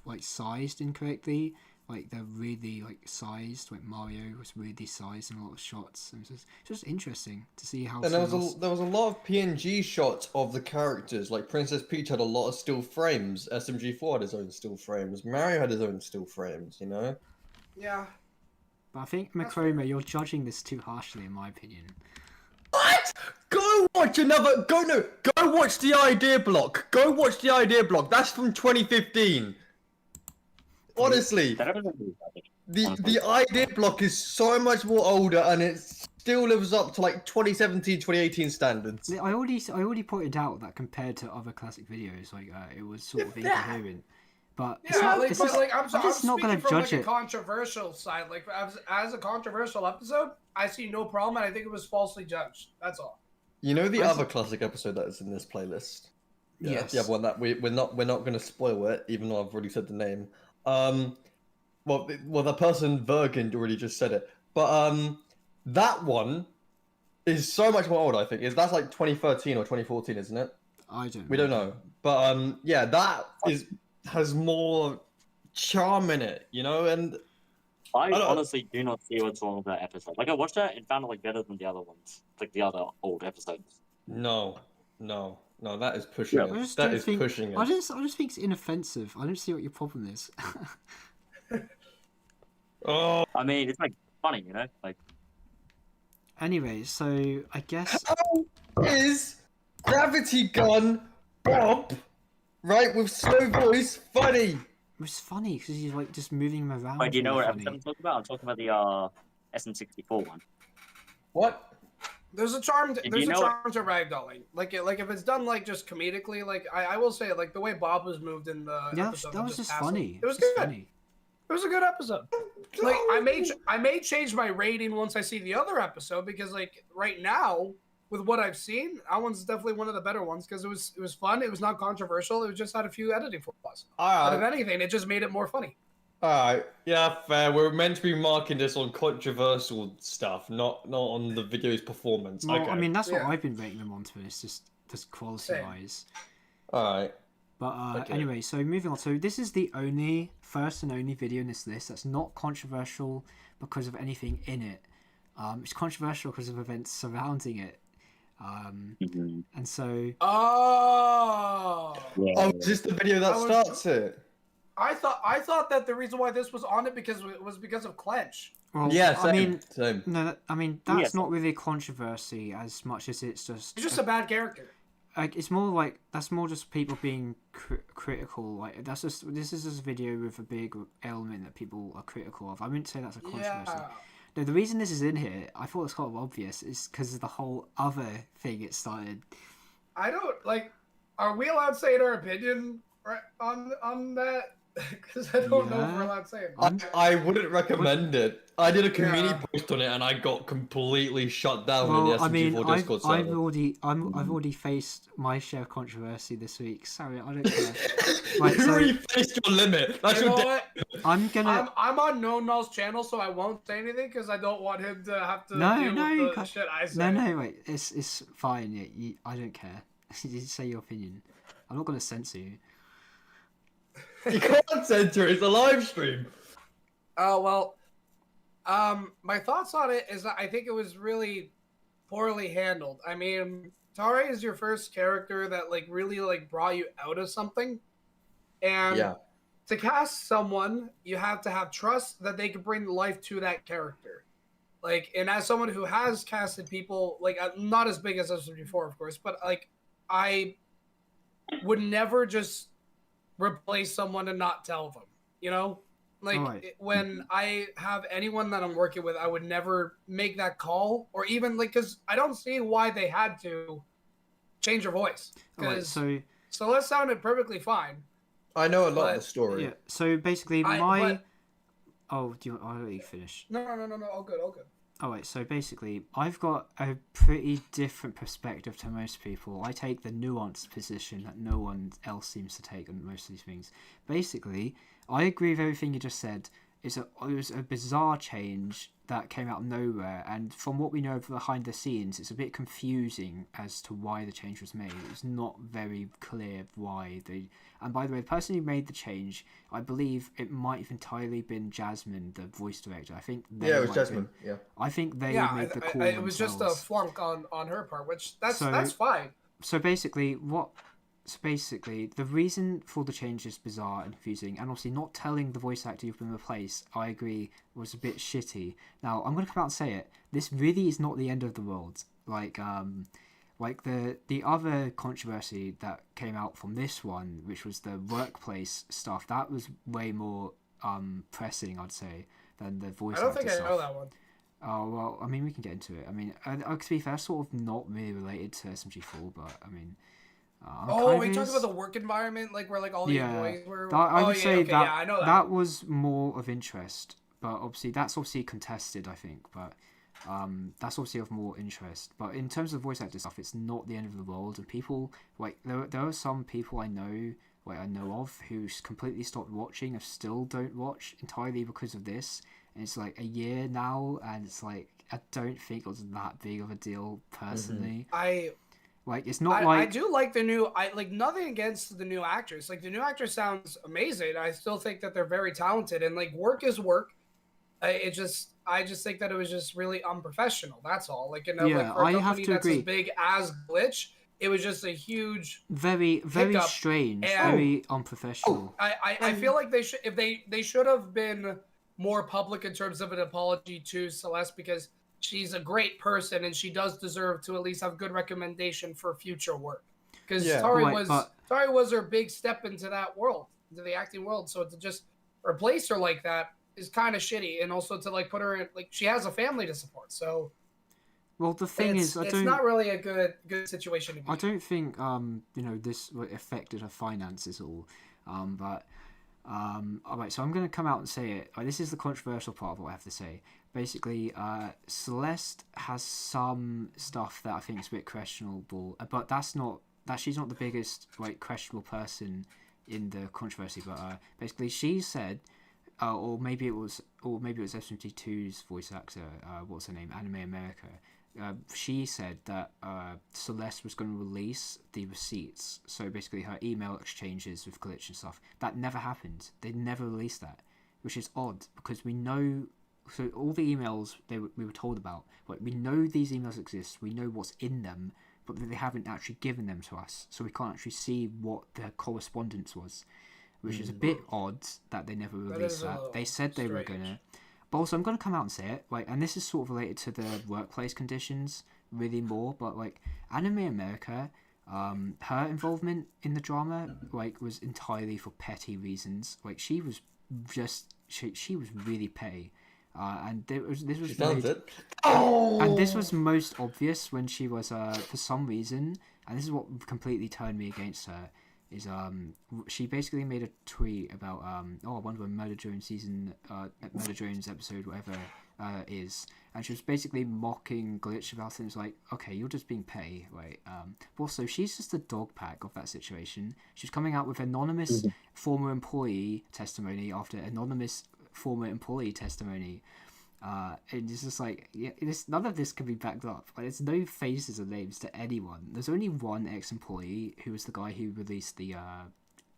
Speaker 1: like sized incorrectly. like they're really like sized. Like Mario was really sized in a lot of shots. And it's just interesting to see how.
Speaker 3: And there was a lot of PNG shots of the characters. Like Princess Peach had a lot of still frames. SMG4 had his own still frames. Mario had his own still frames. You know.
Speaker 11: Yeah.
Speaker 1: But I think Macroma, you're judging this too harshly, in my opinion.
Speaker 3: What? Go watch Go watch the idea block. Go watch the idea block. That's from 2015. Honestly, the idea block is so much more older, and it still lives up to like 2017, 2018 standards.
Speaker 1: I already pointed out that compared to other classic videos, like it was sort of incoherent. But
Speaker 11: yeah, I'm
Speaker 1: just not
Speaker 11: speaking
Speaker 1: gonna
Speaker 11: from
Speaker 1: judge
Speaker 11: like a
Speaker 1: it.
Speaker 11: controversial side. Like as a controversial episode, I see no problem, and I think it was falsely judged. That's all.
Speaker 3: You know the other classic episode that is in this playlist.
Speaker 1: Yes.
Speaker 3: The other one that we're not going to spoil it, even though I've already said the name. Well, the person Virgin already just said it, but that one is so much more old. I think that's like 2013 or 2014, isn't it? We don't know, but yeah, that has more charm in it, you know. And
Speaker 16: I honestly do not see what's wrong with that episode. Like I watched it and found it like better than the other ones, like the other old episodes.
Speaker 3: No, that is pushing it. That is pushing it.
Speaker 1: I just think it's inoffensive. I don't see what your problem is.
Speaker 3: Oh,
Speaker 16: I mean, it's like funny, you know, like.
Speaker 1: Anyway, so I guess
Speaker 3: how is Gravity Gun Bob right with slow voice funny?
Speaker 1: It was funny because he's like just moving him around.
Speaker 16: Wait, do you know what episode I'm talking about? I'm talking about the SM64 one.
Speaker 3: What?
Speaker 11: There's a charm. To ragdolling. Like if it's done like just comedically, like I will say, like the way Bob was moved in the episode,
Speaker 1: that was just funny.
Speaker 11: It was good. Funny. It was a good episode. Like I may change my rating once I see the other episode because like right now with what I've seen, that one's definitely one of the better ones because it was fun. It was not controversial. It just had a few editing flaws. But if anything, it just made it more funny.
Speaker 3: Alright, yeah, fair. We're meant to be marking this on controversial stuff, not on the video's performance.
Speaker 1: Well,
Speaker 3: okay.
Speaker 1: I mean, that's what I've been rating them on to. It's just quality-wise.
Speaker 3: Alright.
Speaker 1: But anyway, so moving on. So this is the first and only video in this list that's not controversial because of anything in it. It's controversial because of events surrounding it. And so...
Speaker 11: Oh!
Speaker 3: Is this the video that starts it?
Speaker 11: I thought that the reason why this was on it was because of Clench.
Speaker 1: Well,
Speaker 3: yeah,
Speaker 1: same. No, I mean that's not really a controversy as much as it's just
Speaker 11: a bad character.
Speaker 1: Like it's more like that's more just people being critical. Like this is just a video with a big element that people are critical of. I wouldn't say that's a controversy.
Speaker 11: Yeah.
Speaker 1: No, the reason this is in here, I thought it's kind of obvious, is because of the whole other thing it started.
Speaker 11: I don't like. Are we allowed to say our opinion on that? Because I don't know if we're allowed to say it.
Speaker 3: I wouldn't recommend it. I did a community post on it and I got completely shut down in the SMG4 Discord server.
Speaker 1: I've already faced my share of controversy this week. Sorry, I don't care.
Speaker 3: You already faced your limit. That's your
Speaker 11: I'm on No Null's channel, so I won't say anything because I don't want him to have to deal with the shit I say.
Speaker 1: No, wait. It's fine. I don't care. You say your opinion. I'm not going to censor you.
Speaker 3: You can't censor it. It's a live stream.
Speaker 11: Oh, well. My thoughts on it is that I think it was really poorly handled. I mean, Tare is your first character that like really like brought you out of something. And to cast someone, you have to have trust that they can bring life to that character. Like, and as someone who has casted people, like not as big as this before, of course, but like I would never just replace someone and not tell them, you know? Like when I have anyone that I'm working with, I would never make that call or even like, cause I don't see why they had to change your voice. So that sounded perfectly fine.
Speaker 3: I know a lot of the story.
Speaker 1: Yeah. So basically I'll let you finish.
Speaker 11: No. All good.
Speaker 1: All right. So basically I've got a pretty different perspective to most people. I take the nuanced position that no one else seems to take on most of these things. Basically, I agree with everything you just said. It was a bizarre change that came out of nowhere, and from what we know behind the scenes, it's a bit confusing as to why the change was made. It's not very clear why they. And by the way, the person who made the change, I believe it might have entirely been Jasmine, the voice director. I think.
Speaker 3: It was Jasmine. Yeah.
Speaker 1: I think they made the call.
Speaker 11: It was just a flunk on her part, which that's fine.
Speaker 1: So basically, the reason for the change is bizarre and confusing, and obviously not telling the voice actor you've been replaced, I agree, was a bit shitty. Now, I'm going to come out and say it, this really is not the end of the world. Like the other controversy that came out from this one, which was the workplace stuff, that was way more pressing, I'd say, than the voice actor stuff. I don't think I know that one. Oh, well, I mean, we can get into it. I mean, to be fair, sort of not really related to SMG4, but, I mean...
Speaker 11: we talked about the work environment, like where like all the employees were.
Speaker 1: I would say that
Speaker 11: I know that.
Speaker 1: That was more of interest, but obviously that's contested, I think. But that's obviously of more interest. But in terms of voice actor stuff, it's not the end of the world. And people like there are some people I know of who completely stopped watching and still don't watch entirely because of this. And it's like a year now, and it's like I don't think it was that big of a deal personally. Like it's not
Speaker 11: I do like the new. I like nothing against the new actress. Like the new actress sounds amazing. I still think that they're very talented, and like work is work. I just think that it was just really unprofessional. That's all. Like for a company that's as big as Glitch, it was just a huge,
Speaker 1: very strange, very unprofessional.
Speaker 11: I feel like they should have been more public in terms of an apology to Celeste, because she's a great person and she does deserve to at least have good recommendation for future work. Because Tari was her big step into that world, into the acting world. So to just replace her like that is kind of shitty, and also to like put her in, like, she has a family to support. So,
Speaker 1: well, the thing is,
Speaker 11: it's not really a good situation to be.
Speaker 1: I don't think this affected her finances at all. Alright, so I'm going to come out and say it. This is the controversial part of what I have to say. Basically, Celeste has some stuff that I think is a bit questionable, but she's not the biggest questionable person in the controversy. But basically, she said, or maybe it was SMT2's voice actor. What's her name? Anime America. She said that Celeste was going to release the receipts, so basically her email exchanges with Glitch and stuff. That never happened. They never released that, which is odd, because we know. So all the emails we were told about, we know these emails exist. We know what's in them, but they haven't actually given them to us, so we can't actually see what their correspondence was, which is a bit odd that they never released that. They said they were gonna. But also, I'm going to come out and say it, and this is sort of related to the workplace conditions really more, but, Anime America, her involvement in the drama, was entirely for petty reasons. She was really petty. And this was most obvious when she was, for some reason, and this is what completely turned me against her, is she basically made a tweet about I wonder when Megario Joins episode whatever is, and she was basically mocking Glitch about it. It was like, okay, you're just being petty, right? But also, she's just a dog pack of that situation. She's coming out with anonymous former employee testimony after anonymous former employee testimony. It's just none of this can be backed up. There's no faces or names to anyone. There's only one ex-employee who was the guy who released the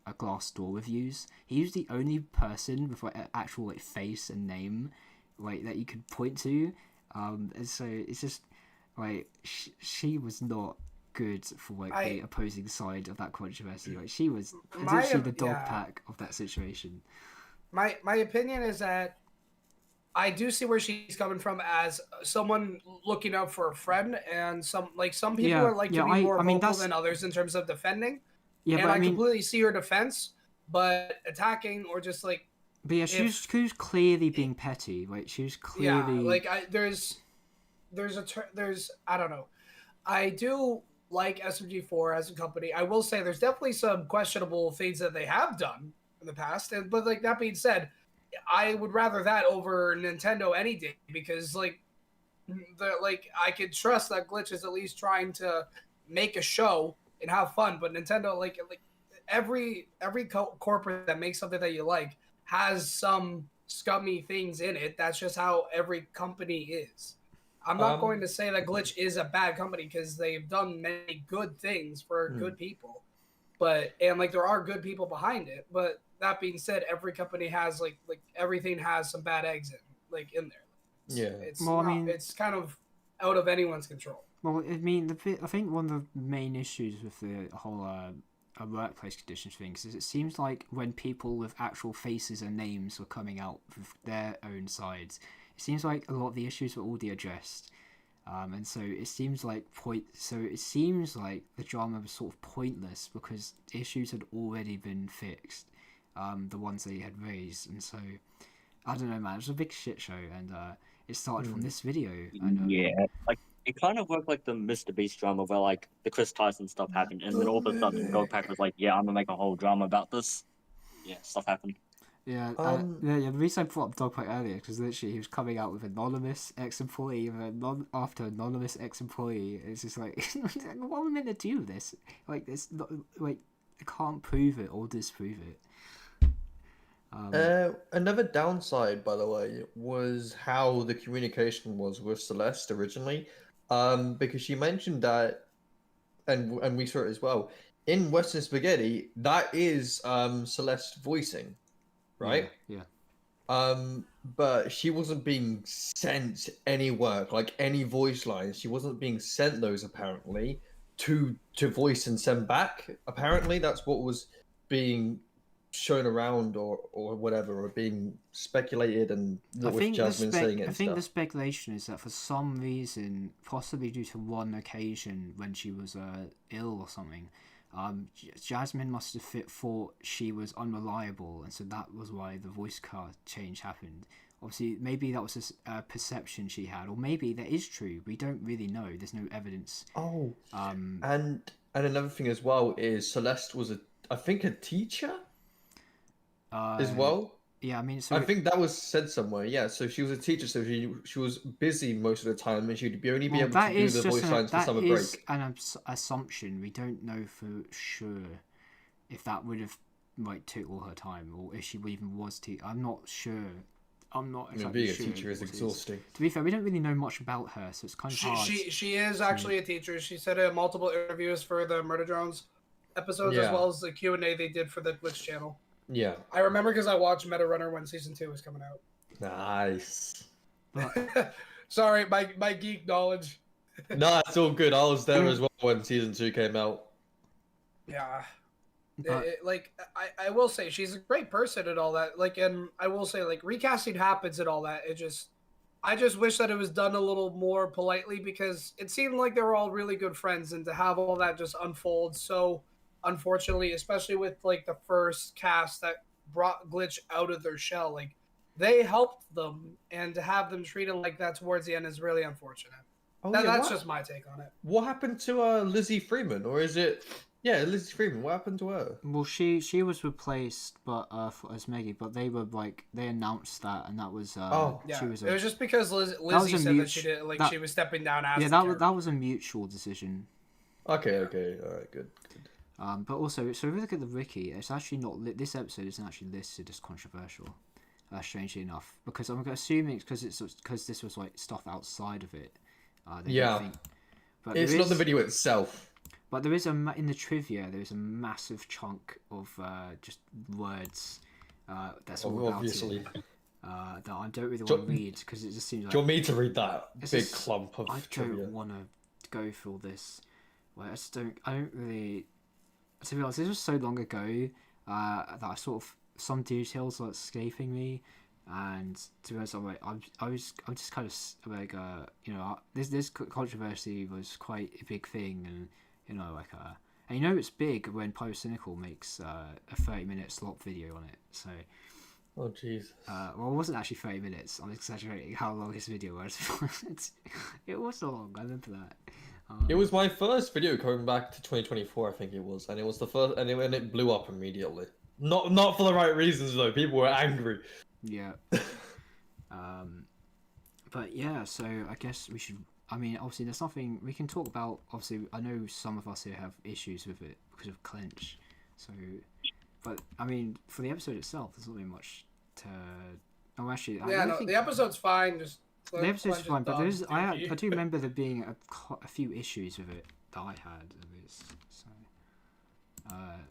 Speaker 1: Glassdoor reviews. He was the only person with an actual face and name that you could point to. And so it's just she was not good for the opposing side of that controversy. She was literally the dog pack of that situation.
Speaker 11: My opinion is that I do see where she's coming from as someone looking out for a friend, and some people are to be more vocal than others in terms of defending. Yeah, and I completely see her defense, but attacking or just
Speaker 1: But yeah, she was clearly being petty. She was clearly
Speaker 11: there's I don't know. I do like SMG4 as a company. I will say there's definitely some questionable things that they have done in the past, but that being said, I would rather that over Nintendo any day, because I could trust that Glitch is at least trying to make a show and have fun, but Nintendo every corporate that makes something that you like has some scummy things in it. That's just how every company is. I'm not going to say that Glitch is a bad company because they've done many good things for good people, and like there are good people behind it. But that being said, every company has like everything has some bad eggs in there. It's kind of out of anyone's control.
Speaker 1: Well, I mean, I think one of the main issues with the whole workplace conditions things is it seems like when people with actual faces and names were coming out with their own sides, it seems like a lot of the issues were already addressed, and so it seems like the drama was sort of pointless because issues had already been fixed, the ones they had raised, and so I don't know, man, it was a big shit show, and it started from this video.
Speaker 16: Yeah, like it kind of worked like the Mr. Beast drama where like the Chris Tyson stuff happened, and then all of a sudden Gopak was like, "Yeah, I'm gonna make a whole drama about this." Yeah, stuff happened.
Speaker 1: Yeah, the reason I brought up Dogpack earlier because literally he was coming out with anonymous ex-employee after anonymous ex-employee. It's just like, what am I meant to do with this? Like, it's not like I can't prove it or disprove it.
Speaker 3: Another downside, by the way, was how the communication was with Celeste originally, because she mentioned that, and we saw it as well in Western Spaghetti. That is Celeste voicing, right?
Speaker 1: Yeah.
Speaker 3: But she wasn't being sent any work, like any voice lines. She wasn't being sent those apparently to voice and send back. Apparently, that's what was being shown around or whatever, or being speculated, and what was Jasmine saying it.
Speaker 1: I think the speculation is that for some reason, possibly due to one occasion when she was ill or something, Jasmine must have thought she was unreliable, and so that was why the voice card change happened. Obviously, maybe that was a perception she had, or maybe that is true. We don't really know. There's no evidence.
Speaker 3: And another thing as well is Celeste was I think a teacher as well.
Speaker 1: Yeah, I mean,
Speaker 3: I think that was said somewhere. Yeah, so she was a teacher, so she was busy most of the time, and she'd only be able to do the voice lines for summer break.
Speaker 1: That is an assumption. We don't know for sure if that would have took all her time, or if she even was teaching. I'm not sure. I'm not exactly
Speaker 3: being
Speaker 1: sure.
Speaker 3: Being a teacher is exhausting.
Speaker 1: To be fair, we don't really know much about her, so it's kind of hard.
Speaker 11: She is actually a teacher. She said it in multiple interviews for the Murder Drones episodes, as well as the Q&A they did for the Twitch channel.
Speaker 3: Yeah.
Speaker 11: I remember because I watched Meta Runner when season 2 was coming out.
Speaker 3: Nice.
Speaker 11: Sorry, my geek knowledge.
Speaker 3: No, it's all good. I was there as well when season 2 came out.
Speaker 11: Yeah. I will say she's a great person and all that. And I will say recasting happens and all that. I just wish that it was done a little more politely because it seemed like they were all really good friends, and to have all that just unfold so unfortunately, especially with the first cast that brought Glitch out of their shell, they helped them, and to have them treated like that towards the end is really unfortunate. That's just my take on it.
Speaker 3: What happened to Lizzie Freeman, or is it? Yeah, Lizzie Freeman. What happened to her?
Speaker 1: Well, she was replaced, but as Maggie, but they were they announced that, and that was she was.
Speaker 11: It was just because Lizzie said that she did she was stepping down as.
Speaker 1: Yeah, that was a mutual decision.
Speaker 3: Okay, all right, good.
Speaker 1: But also, so if we look at the Ricky, it's actually not this episode isn't actually listed as controversial, strangely enough, because I'm assuming it's because this was stuff outside of it.
Speaker 3: But it's not the video itself.
Speaker 1: But there is in the trivia there is a massive chunk of just words that's all
Speaker 3: obviously
Speaker 1: about it, that I don't really want to read because it just seems like.
Speaker 3: Do you want me to read that big clump of trivia?
Speaker 1: I don't want to go through all this. Well, I don't really. To be honest, this was so long ago that I sort of some details are escaping me, and to be honest, I'm just kind of this controversy was quite a big thing, and and it's big when Pyrocynical makes a 30-minute slop video on it. So.
Speaker 3: Oh jeez.
Speaker 1: Well, it wasn't actually 30 minutes. I'm exaggerating how long this video was. It was so long. I remember that.
Speaker 3: It was my first video coming back to 2024, I think it was, and it was the first, and it blew up immediately. Not for the right reasons though. People were angry.
Speaker 1: Yeah. But yeah, so I guess we should. I mean, obviously, there's nothing we can talk about. Obviously, I know some of us here have issues with it because of Clench. So, but I mean, for the episode itself, there's not really much to Oh, actually,
Speaker 11: Yeah, no, the episode's fine. Just
Speaker 1: the episode's fine, but there's I
Speaker 11: dookie.
Speaker 1: do remember there being a few issues with it that I had at least. So,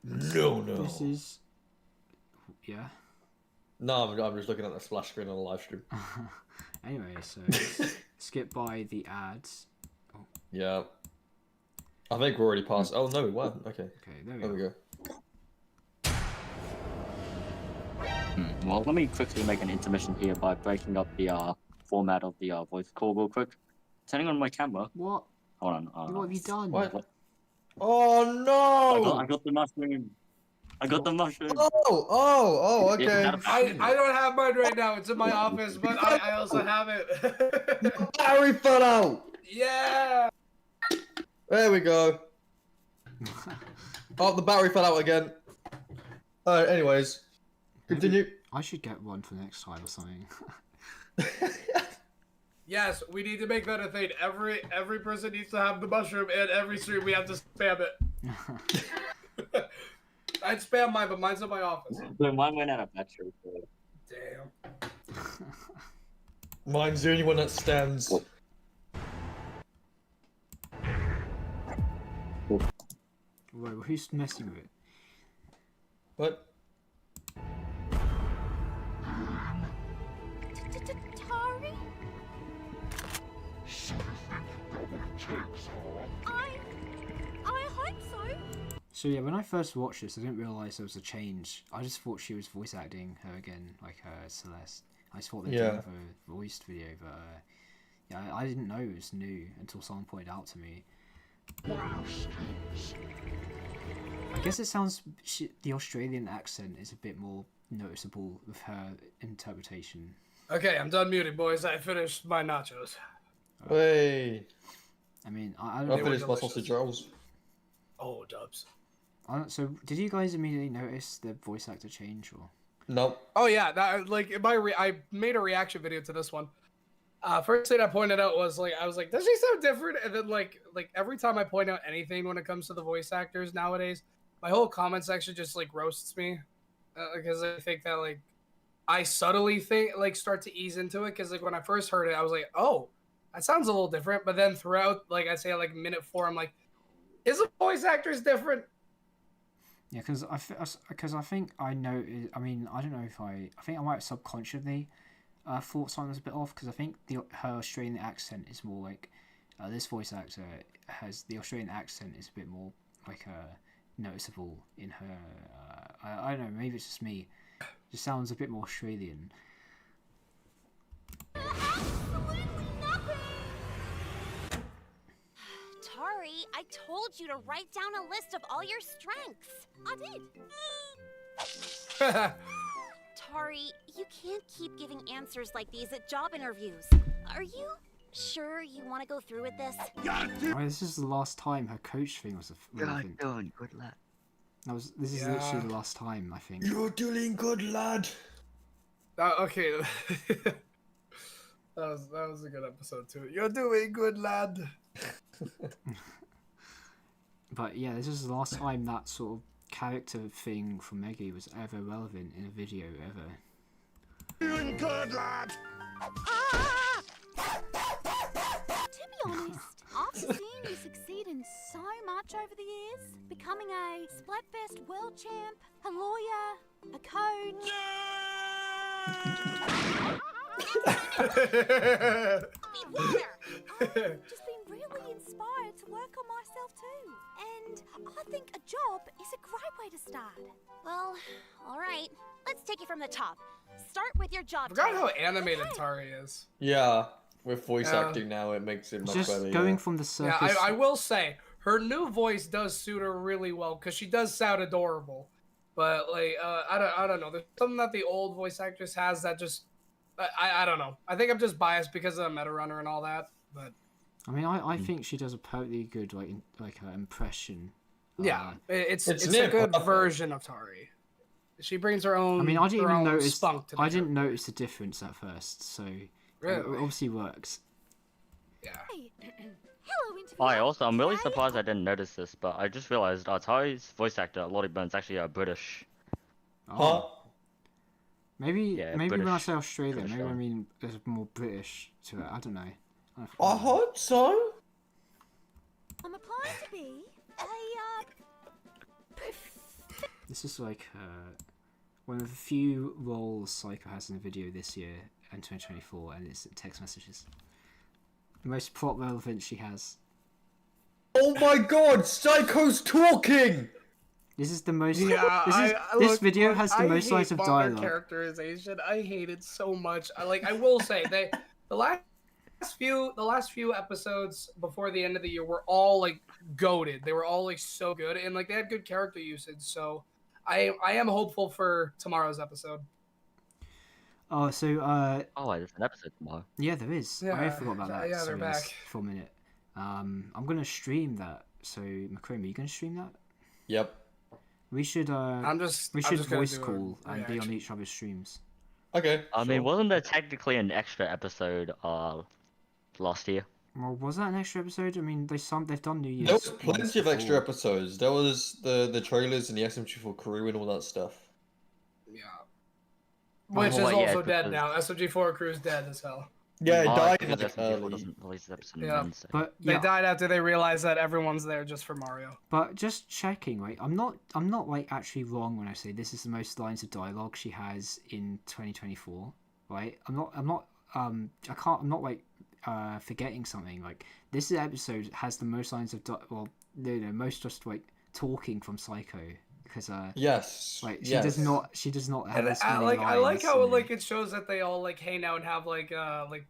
Speaker 3: No.
Speaker 1: This is, yeah.
Speaker 3: No, I'm just looking at the splash screen on the live stream.
Speaker 1: Anyway, so skip by the ads. Oh.
Speaker 3: Yeah. I think we're already past. Oh no, we weren't. Okay.
Speaker 1: Okay, there
Speaker 3: we go.
Speaker 16: Well, let me quickly make an intermission here by breaking up the format of the voice call real quick. Turning on my camera.
Speaker 1: What?
Speaker 16: Hold on.
Speaker 1: What have you done?
Speaker 3: What? Oh no!
Speaker 16: I got the mushroom. I got the mushroom.
Speaker 3: Oh, okay.
Speaker 11: I don't have mine right now. It's in my office, but I also have it.
Speaker 3: Battery fell out.
Speaker 11: Yeah.
Speaker 3: There we go. Oh, the battery fell out again. Alright, anyways. Continue.
Speaker 1: I should get one for next time or something.
Speaker 11: Yes, we need to make that a thing. Every person needs to have the mushroom, and every stream we have to spam it. I'd spam mine, but mine's in my office.
Speaker 16: Mine went out of battery.
Speaker 11: Damn.
Speaker 3: Mine's the only one that stands.
Speaker 1: Wait, who's messing with it?
Speaker 3: What?
Speaker 7: Tari? I hope so.
Speaker 1: So yeah, when I first watched this, I didn't realise there was a change. I just thought she was voice acting her again, like Celeste. I just thought they did have a voiced video, but yeah, I didn't know it was new until someone pointed out to me. I guess it sounds the Australian accent is a bit more noticeable with her interpretation.
Speaker 11: Okay, I'm done muting, boys. I finished my nachos.
Speaker 3: Hey.
Speaker 1: I mean, I don't
Speaker 3: I
Speaker 1: know.
Speaker 3: finished my sausage rolls.
Speaker 11: Oh, dubs.
Speaker 1: So, did you guys immediately notice the voice actor change, or?
Speaker 3: No.
Speaker 11: Oh yeah, that like I made a reaction video to this one. First thing I pointed out was I was like, does she sound different? And then like every time I point out anything when it comes to the voice actors nowadays, my whole comment section just roasts me because I think that I subtly start to ease into it because when I first heard it, I was like, oh, that sounds a little different. But then throughout, I'd say minute 4, I'm like, is the voice actors different?
Speaker 1: Yeah, because I think I know. I mean, I don't know if I think I might have subconsciously thought something was a bit off because I think her Australian accent is more this voice actor has the Australian accent is a bit more noticeable in her. I don't know. Maybe it's just me. It just sounds a bit more Australian.
Speaker 7: Tari, I told you to write down a list of all your strengths. I did. Tari, you can't keep giving answers like these at job interviews. Are you sure you want to go through with this?
Speaker 1: This is the last time her coach thing was relevant.
Speaker 15: Good lad.
Speaker 1: This is literally the last time, I think.
Speaker 3: You're doing good, lad.
Speaker 11: Okay. that was a good episode too. You're doing good, lad.
Speaker 1: But yeah, this is the last time that sort of character thing from Meggy was ever relevant in a video ever.
Speaker 4: Doing good, lad.
Speaker 7: To be honest, after seeing you succeed in so much over the years, becoming a Splatfest world champ, a lawyer, a coach. I've just been really inspired to work on myself too. And I think a job is a great way to start. Well, alright. Let's take it from the top. Start with your job.
Speaker 11: I forgot how animated Tari is.
Speaker 3: Yeah, with voice acting now, it makes it much
Speaker 1: just
Speaker 3: better.
Speaker 1: Going from the circus.
Speaker 11: Yeah, I will say her new voice does suit her really well because she does sound adorable. But I don't know. There's something that the old voice actress has that just I don't know. I think I'm just biased because of Meta Runner and all that. But
Speaker 1: I mean, I think she does a perfectly good impression.
Speaker 11: Yeah, it's a good version of Tari. She brings her own.
Speaker 1: I mean, I didn't even notice.
Speaker 11: Spunk to
Speaker 1: I didn't notice the difference at first, so
Speaker 11: really?
Speaker 1: It obviously works.
Speaker 11: Yeah.
Speaker 14: I'm really surprised I didn't notice this, but I just realized Tari's voice actor, Lottie Burns, actually British.
Speaker 1: Oh. Maybe when I
Speaker 14: British-
Speaker 1: say Australia,
Speaker 14: British
Speaker 1: maybe I
Speaker 14: film.
Speaker 1: mean there's more British to it. I don't know.
Speaker 3: I hope so.
Speaker 7: I'm applying to be a
Speaker 1: This is like one of the few roles Psycho has in a video this year in 2024, and it's text messages. The most plot relevant she has.
Speaker 3: Oh my god, Psycho's talking!
Speaker 1: This is the most.
Speaker 11: Yeah,
Speaker 1: this video has the most lines of
Speaker 11: modern
Speaker 1: dialogue.
Speaker 11: characterization. I hate it so much. I will say the last few episodes before the end of the year were all like goated. They were all like so good, and like they had good character usage. So I am hopeful for tomorrow's episode.
Speaker 1: Oh, so
Speaker 14: Oh, there's an episode tomorrow.
Speaker 1: yeah, there is. I forgot about that.
Speaker 11: Yeah,
Speaker 1: Sorry,
Speaker 11: they're
Speaker 1: guys,
Speaker 11: back.
Speaker 1: for a minute. I'm gonna stream that. So Macrame, are you gonna stream that?
Speaker 3: Yep.
Speaker 1: We should
Speaker 11: I'm just gonna
Speaker 1: voice
Speaker 11: do a
Speaker 1: call and be on
Speaker 11: reaction.
Speaker 1: each other's streams.
Speaker 3: Okay.
Speaker 14: I mean, wasn't there technically an extra episode last year?
Speaker 1: Well, was that an extra episode? I mean, they've done New Year's.
Speaker 3: There was
Speaker 1: ones
Speaker 3: plenty of extra
Speaker 1: before.
Speaker 3: episodes. There was the trailers and the SMG4 crew and all that stuff.
Speaker 11: Yeah. Which is
Speaker 14: yeah,
Speaker 11: also dead
Speaker 14: because-
Speaker 11: now. SMG4 crew's dead as hell.
Speaker 3: Yeah, it
Speaker 14: Oh,
Speaker 3: died
Speaker 14: because
Speaker 3: like
Speaker 14: SMG4
Speaker 3: early.
Speaker 14: doesn't release the episode on
Speaker 11: Yeah.
Speaker 14: Wednesday.
Speaker 1: But
Speaker 11: They
Speaker 1: yeah,
Speaker 11: died after they realized that everyone's there just for Mario.
Speaker 1: but just checking, right? I'm not like actually wrong when I say this is the most lines of dialogue she has in 2024, right? I'm not like forgetting something. Like this episode has the most lines of most just like talking from Psycho because
Speaker 3: Yes.
Speaker 1: like she
Speaker 3: yes.
Speaker 1: does not have
Speaker 11: And
Speaker 1: as
Speaker 11: I
Speaker 1: many
Speaker 11: like
Speaker 1: lines
Speaker 11: how
Speaker 1: in
Speaker 11: like it shows that they all like hang out and have like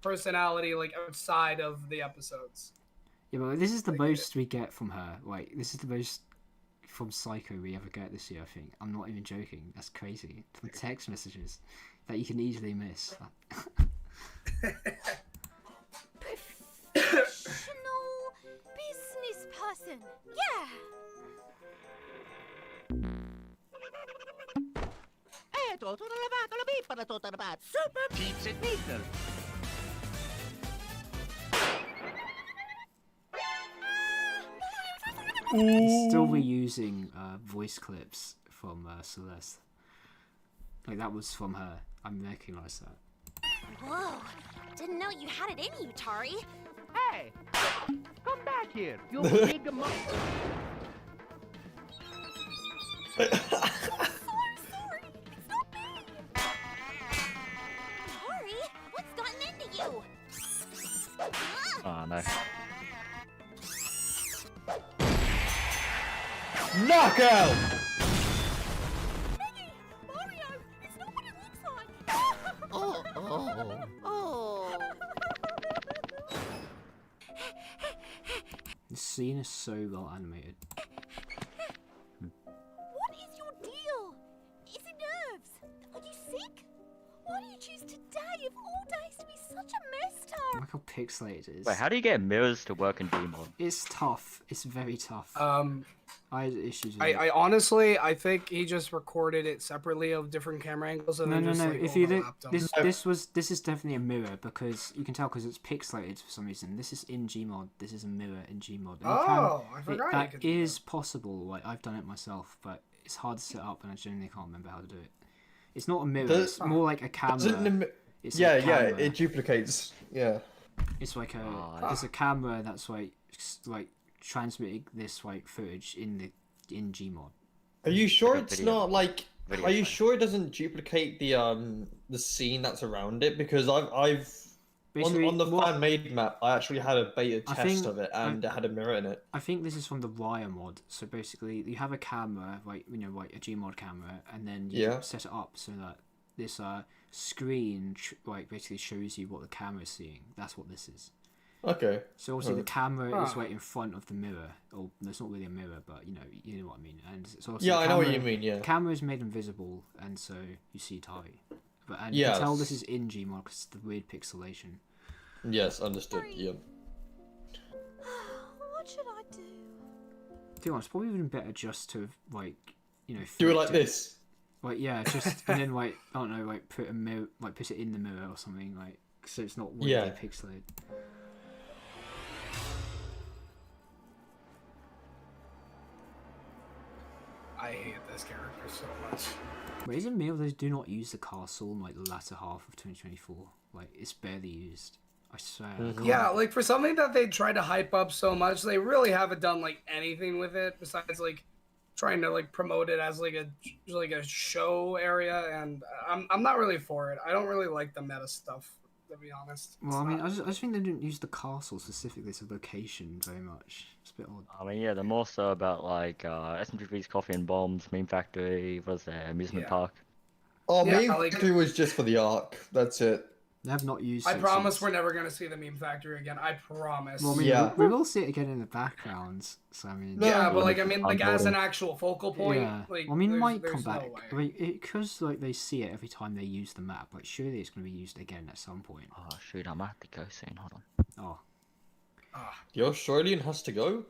Speaker 11: personality like outside of the episodes.
Speaker 1: Yeah, but this is the most we get from her. Like, this is the most from Psycho we ever get this year, I think. I'm not even joking. That's crazy. From text messages that you can easily miss.
Speaker 7: professional business person. Yeah.
Speaker 9: Tutto lavato, la pippa tutta lavato. Super pizza needle.
Speaker 1: Still reusing voice clips from Celeste. Like, that was from her. I recognise that.
Speaker 7: Whoa. Didn't know you had it in you, Tari.
Speaker 10: Hey! Come back here, you big monster!
Speaker 7: Sorry. It's not me. Tari, what's gotten into you?
Speaker 14: Oh no.
Speaker 3: Knockout!
Speaker 7: Maggie! Mario! It's not what it looks like! Oh.
Speaker 1: The scene is so well animated.
Speaker 7: What is your deal? Is it nerves? Are you sick? Why do you choose today of all days to be such a mess, Tara?
Speaker 1: Look how pixelated it is.
Speaker 14: Wait, how do you get mirrors to work in Gmod?
Speaker 1: It's tough. It's very tough. I had issues with it.
Speaker 11: I honestly, I think he just recorded it separately of different camera angles and
Speaker 1: No.
Speaker 11: then just like
Speaker 1: If you look,
Speaker 11: overlapped them.
Speaker 1: this is definitely a mirror because you can tell because it's pixelated for some reason. This is in Gmod. This is a mirror in Gmod. And you
Speaker 11: Oh, I forgot you
Speaker 1: That
Speaker 11: could do
Speaker 1: is possible. Like I've done it myself, but it's hard to set up, and I genuinely can't remember how to do it. It's not a mirror.
Speaker 3: Does-
Speaker 1: It's more like a camera. It's
Speaker 3: yeah,
Speaker 1: a camera.
Speaker 3: it duplicates. Yeah.
Speaker 1: It's like it's a camera that's like transmitting this like footage in Gmod.
Speaker 3: Are you sure
Speaker 14: Like a
Speaker 3: it's
Speaker 14: video-
Speaker 3: not like?
Speaker 14: video
Speaker 3: Are you
Speaker 14: file.
Speaker 3: sure it doesn't duplicate the scene that's around it? Because I've
Speaker 1: Basically,
Speaker 3: on the fan made map, I actually had a beta
Speaker 1: I
Speaker 3: test
Speaker 1: think-
Speaker 3: of it, and it had a mirror in it.
Speaker 1: I think this is from the Wire mod. So basically, you have a camera, like like a Gmod camera, and then you
Speaker 3: Yeah.
Speaker 1: set it up so that this screen basically shows you what the camera is seeing. That's what this is.
Speaker 3: Okay.
Speaker 1: So obviously the
Speaker 3: Right.
Speaker 1: camera is right in front of the mirror. Or it's not really a mirror, but you know what I mean. And so
Speaker 3: Yeah, I know what you mean, yeah.
Speaker 1: The camera is made invisible, and so you see Tari. And you
Speaker 3: Yes.
Speaker 1: can tell this is in Gmod because the weird pixelation.
Speaker 3: Yes, understood. Yep.
Speaker 7: What should I do?
Speaker 1: To be honest, probably even better just to
Speaker 3: Do it
Speaker 1: flipped
Speaker 3: like this.
Speaker 1: Like yeah, just and then I don't know, put a mirror, put it in the mirror or something, so it's not really
Speaker 3: Yeah.
Speaker 1: pixelated.
Speaker 11: I hate this character so much.
Speaker 1: But isn't Meal they do not use the castle in like the latter half of 2024? Like it's barely used. I swear. I can't-
Speaker 11: Yeah, like for something that they tried to hype up so much, they really haven't done like anything with it besides like trying to like promote it as like a show area, and I'm not really for it. I don't really like the meta stuff, to be honest.
Speaker 1: Well, I mean, I just think they didn't use the castle specifically as a location very much. It's a bit odd.
Speaker 14: I mean, yeah, they're more so about like SMG3's Coffee and Bombs, Meme Factory, what's there, amusement park.
Speaker 3: Oh,
Speaker 11: Yeah,
Speaker 3: Meme
Speaker 11: like-
Speaker 3: Factory was just for the arc. That's it.
Speaker 1: They have not used.
Speaker 11: I
Speaker 1: it
Speaker 11: promise
Speaker 1: since-
Speaker 11: we're never gonna see the Meme Factory again. I promise.
Speaker 1: Well, I mean,
Speaker 3: Yeah.
Speaker 1: we will see it again in the background. So I mean.
Speaker 11: Yeah, but like I mean, like as an actual focal point.
Speaker 1: Yeah.
Speaker 11: Like,
Speaker 1: Well, I mean, it might
Speaker 11: there's
Speaker 1: come
Speaker 11: no
Speaker 1: back.
Speaker 11: way.
Speaker 1: I mean, because like they see it every time they use the map. Like, surely it's going to be used again at some point.
Speaker 14: Oh shoot, I might have to go soon. Hold on.
Speaker 1: Oh.
Speaker 3: The Australian has to go?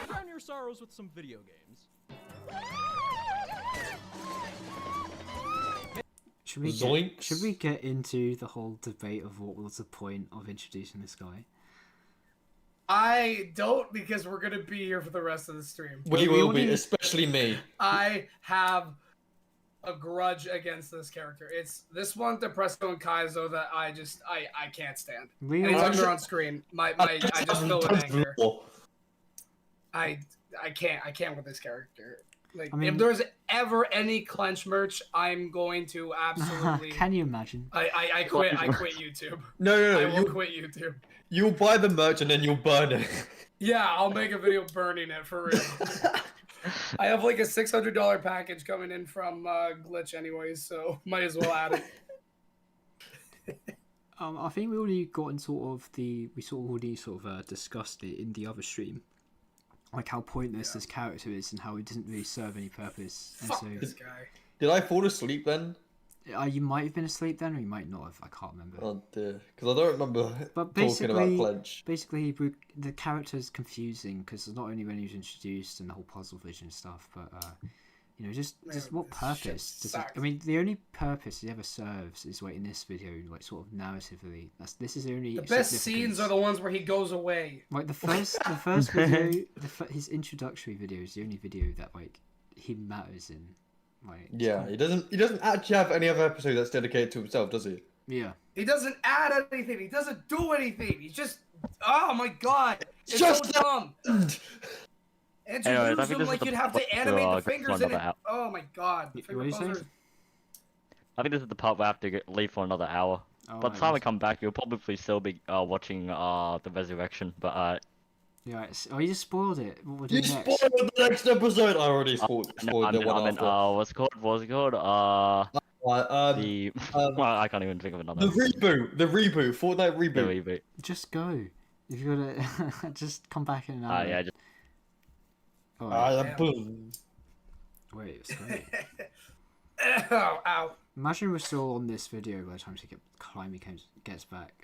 Speaker 17: Drown your sorrows with some video games.
Speaker 1: Should we get into the whole debate of what was the point of introducing this guy?
Speaker 11: I don't, because we're gonna be here for the rest of the stream.
Speaker 3: We will be, especially me.
Speaker 11: I have a grudge against this character. It's this one, Depresto and Kaizo, that I can't stand. Anytime they're on screen, I just feel an anger. I can't with this character. Like,
Speaker 1: I mean-
Speaker 11: if there's ever any clench merch, I'm going to absolutely.
Speaker 1: Can you imagine?
Speaker 11: I quit YouTube.
Speaker 3: No,
Speaker 11: I will
Speaker 3: you
Speaker 11: quit YouTube.
Speaker 3: You'll buy the merch and then you'll burn it.
Speaker 11: Yeah, I'll make a video burning it for real. I have like a $600 package coming in from Glitch anyways, so might as well add it.
Speaker 1: I think we already got in we already discussed it in the other stream, like how pointless this character is and how he doesn't really serve any purpose. And
Speaker 11: Fuck this guy.
Speaker 3: Did I fall asleep then?
Speaker 1: You might have been asleep then, or you might not have. I can't remember.
Speaker 3: Oh dear, because I don't remember
Speaker 1: But
Speaker 3: talking about Clench.
Speaker 1: basically, the character's confusing because not only when he was introduced and the whole puzzle vision stuff, but you know, just what purpose does it? I mean, the only purpose he ever serves is like in this video, like sort of narratively. This is the only.
Speaker 11: The best scenes are the ones where he goes away.
Speaker 1: Like the first video, his introductory video is the only video that like he matters in. Like,
Speaker 3: Yeah, he doesn't actually have any other episode that's dedicated to himself, does he?
Speaker 1: Yeah.
Speaker 11: He doesn't add anything. He doesn't do anything. He's just. Oh my god! It's
Speaker 3: Just
Speaker 11: so dumb. And to
Speaker 14: Anyways, I
Speaker 11: use
Speaker 14: think
Speaker 11: them
Speaker 14: this
Speaker 11: like
Speaker 14: is
Speaker 11: you'd
Speaker 14: the
Speaker 11: have to
Speaker 14: point
Speaker 11: animate
Speaker 14: where
Speaker 11: the fingers
Speaker 14: I'll
Speaker 11: in
Speaker 14: go
Speaker 11: it.
Speaker 14: for another
Speaker 11: Oh my god! The finger
Speaker 1: What are you saying?
Speaker 11: buzzers.
Speaker 14: I think this is the part where I have to leave for another hour.
Speaker 1: Oh,
Speaker 14: By the time I come back, you'll probably still be watching the resurrection. But
Speaker 1: Yeah. You just spoiled it. What we're
Speaker 3: You
Speaker 1: doing next?
Speaker 3: spoiled the next episode. I already spoiled the one after.
Speaker 14: what's it called? What's it called? Well, I can't even think of another.
Speaker 3: The reboot, Fortnite reboot.
Speaker 14: The reboot.
Speaker 1: Just go. If you gotta, just come back in an hour.
Speaker 14: Yeah. Just...
Speaker 1: Wait, it's great.
Speaker 11: Ow!
Speaker 1: Imagine we're still on this video by the time Climbing gets back.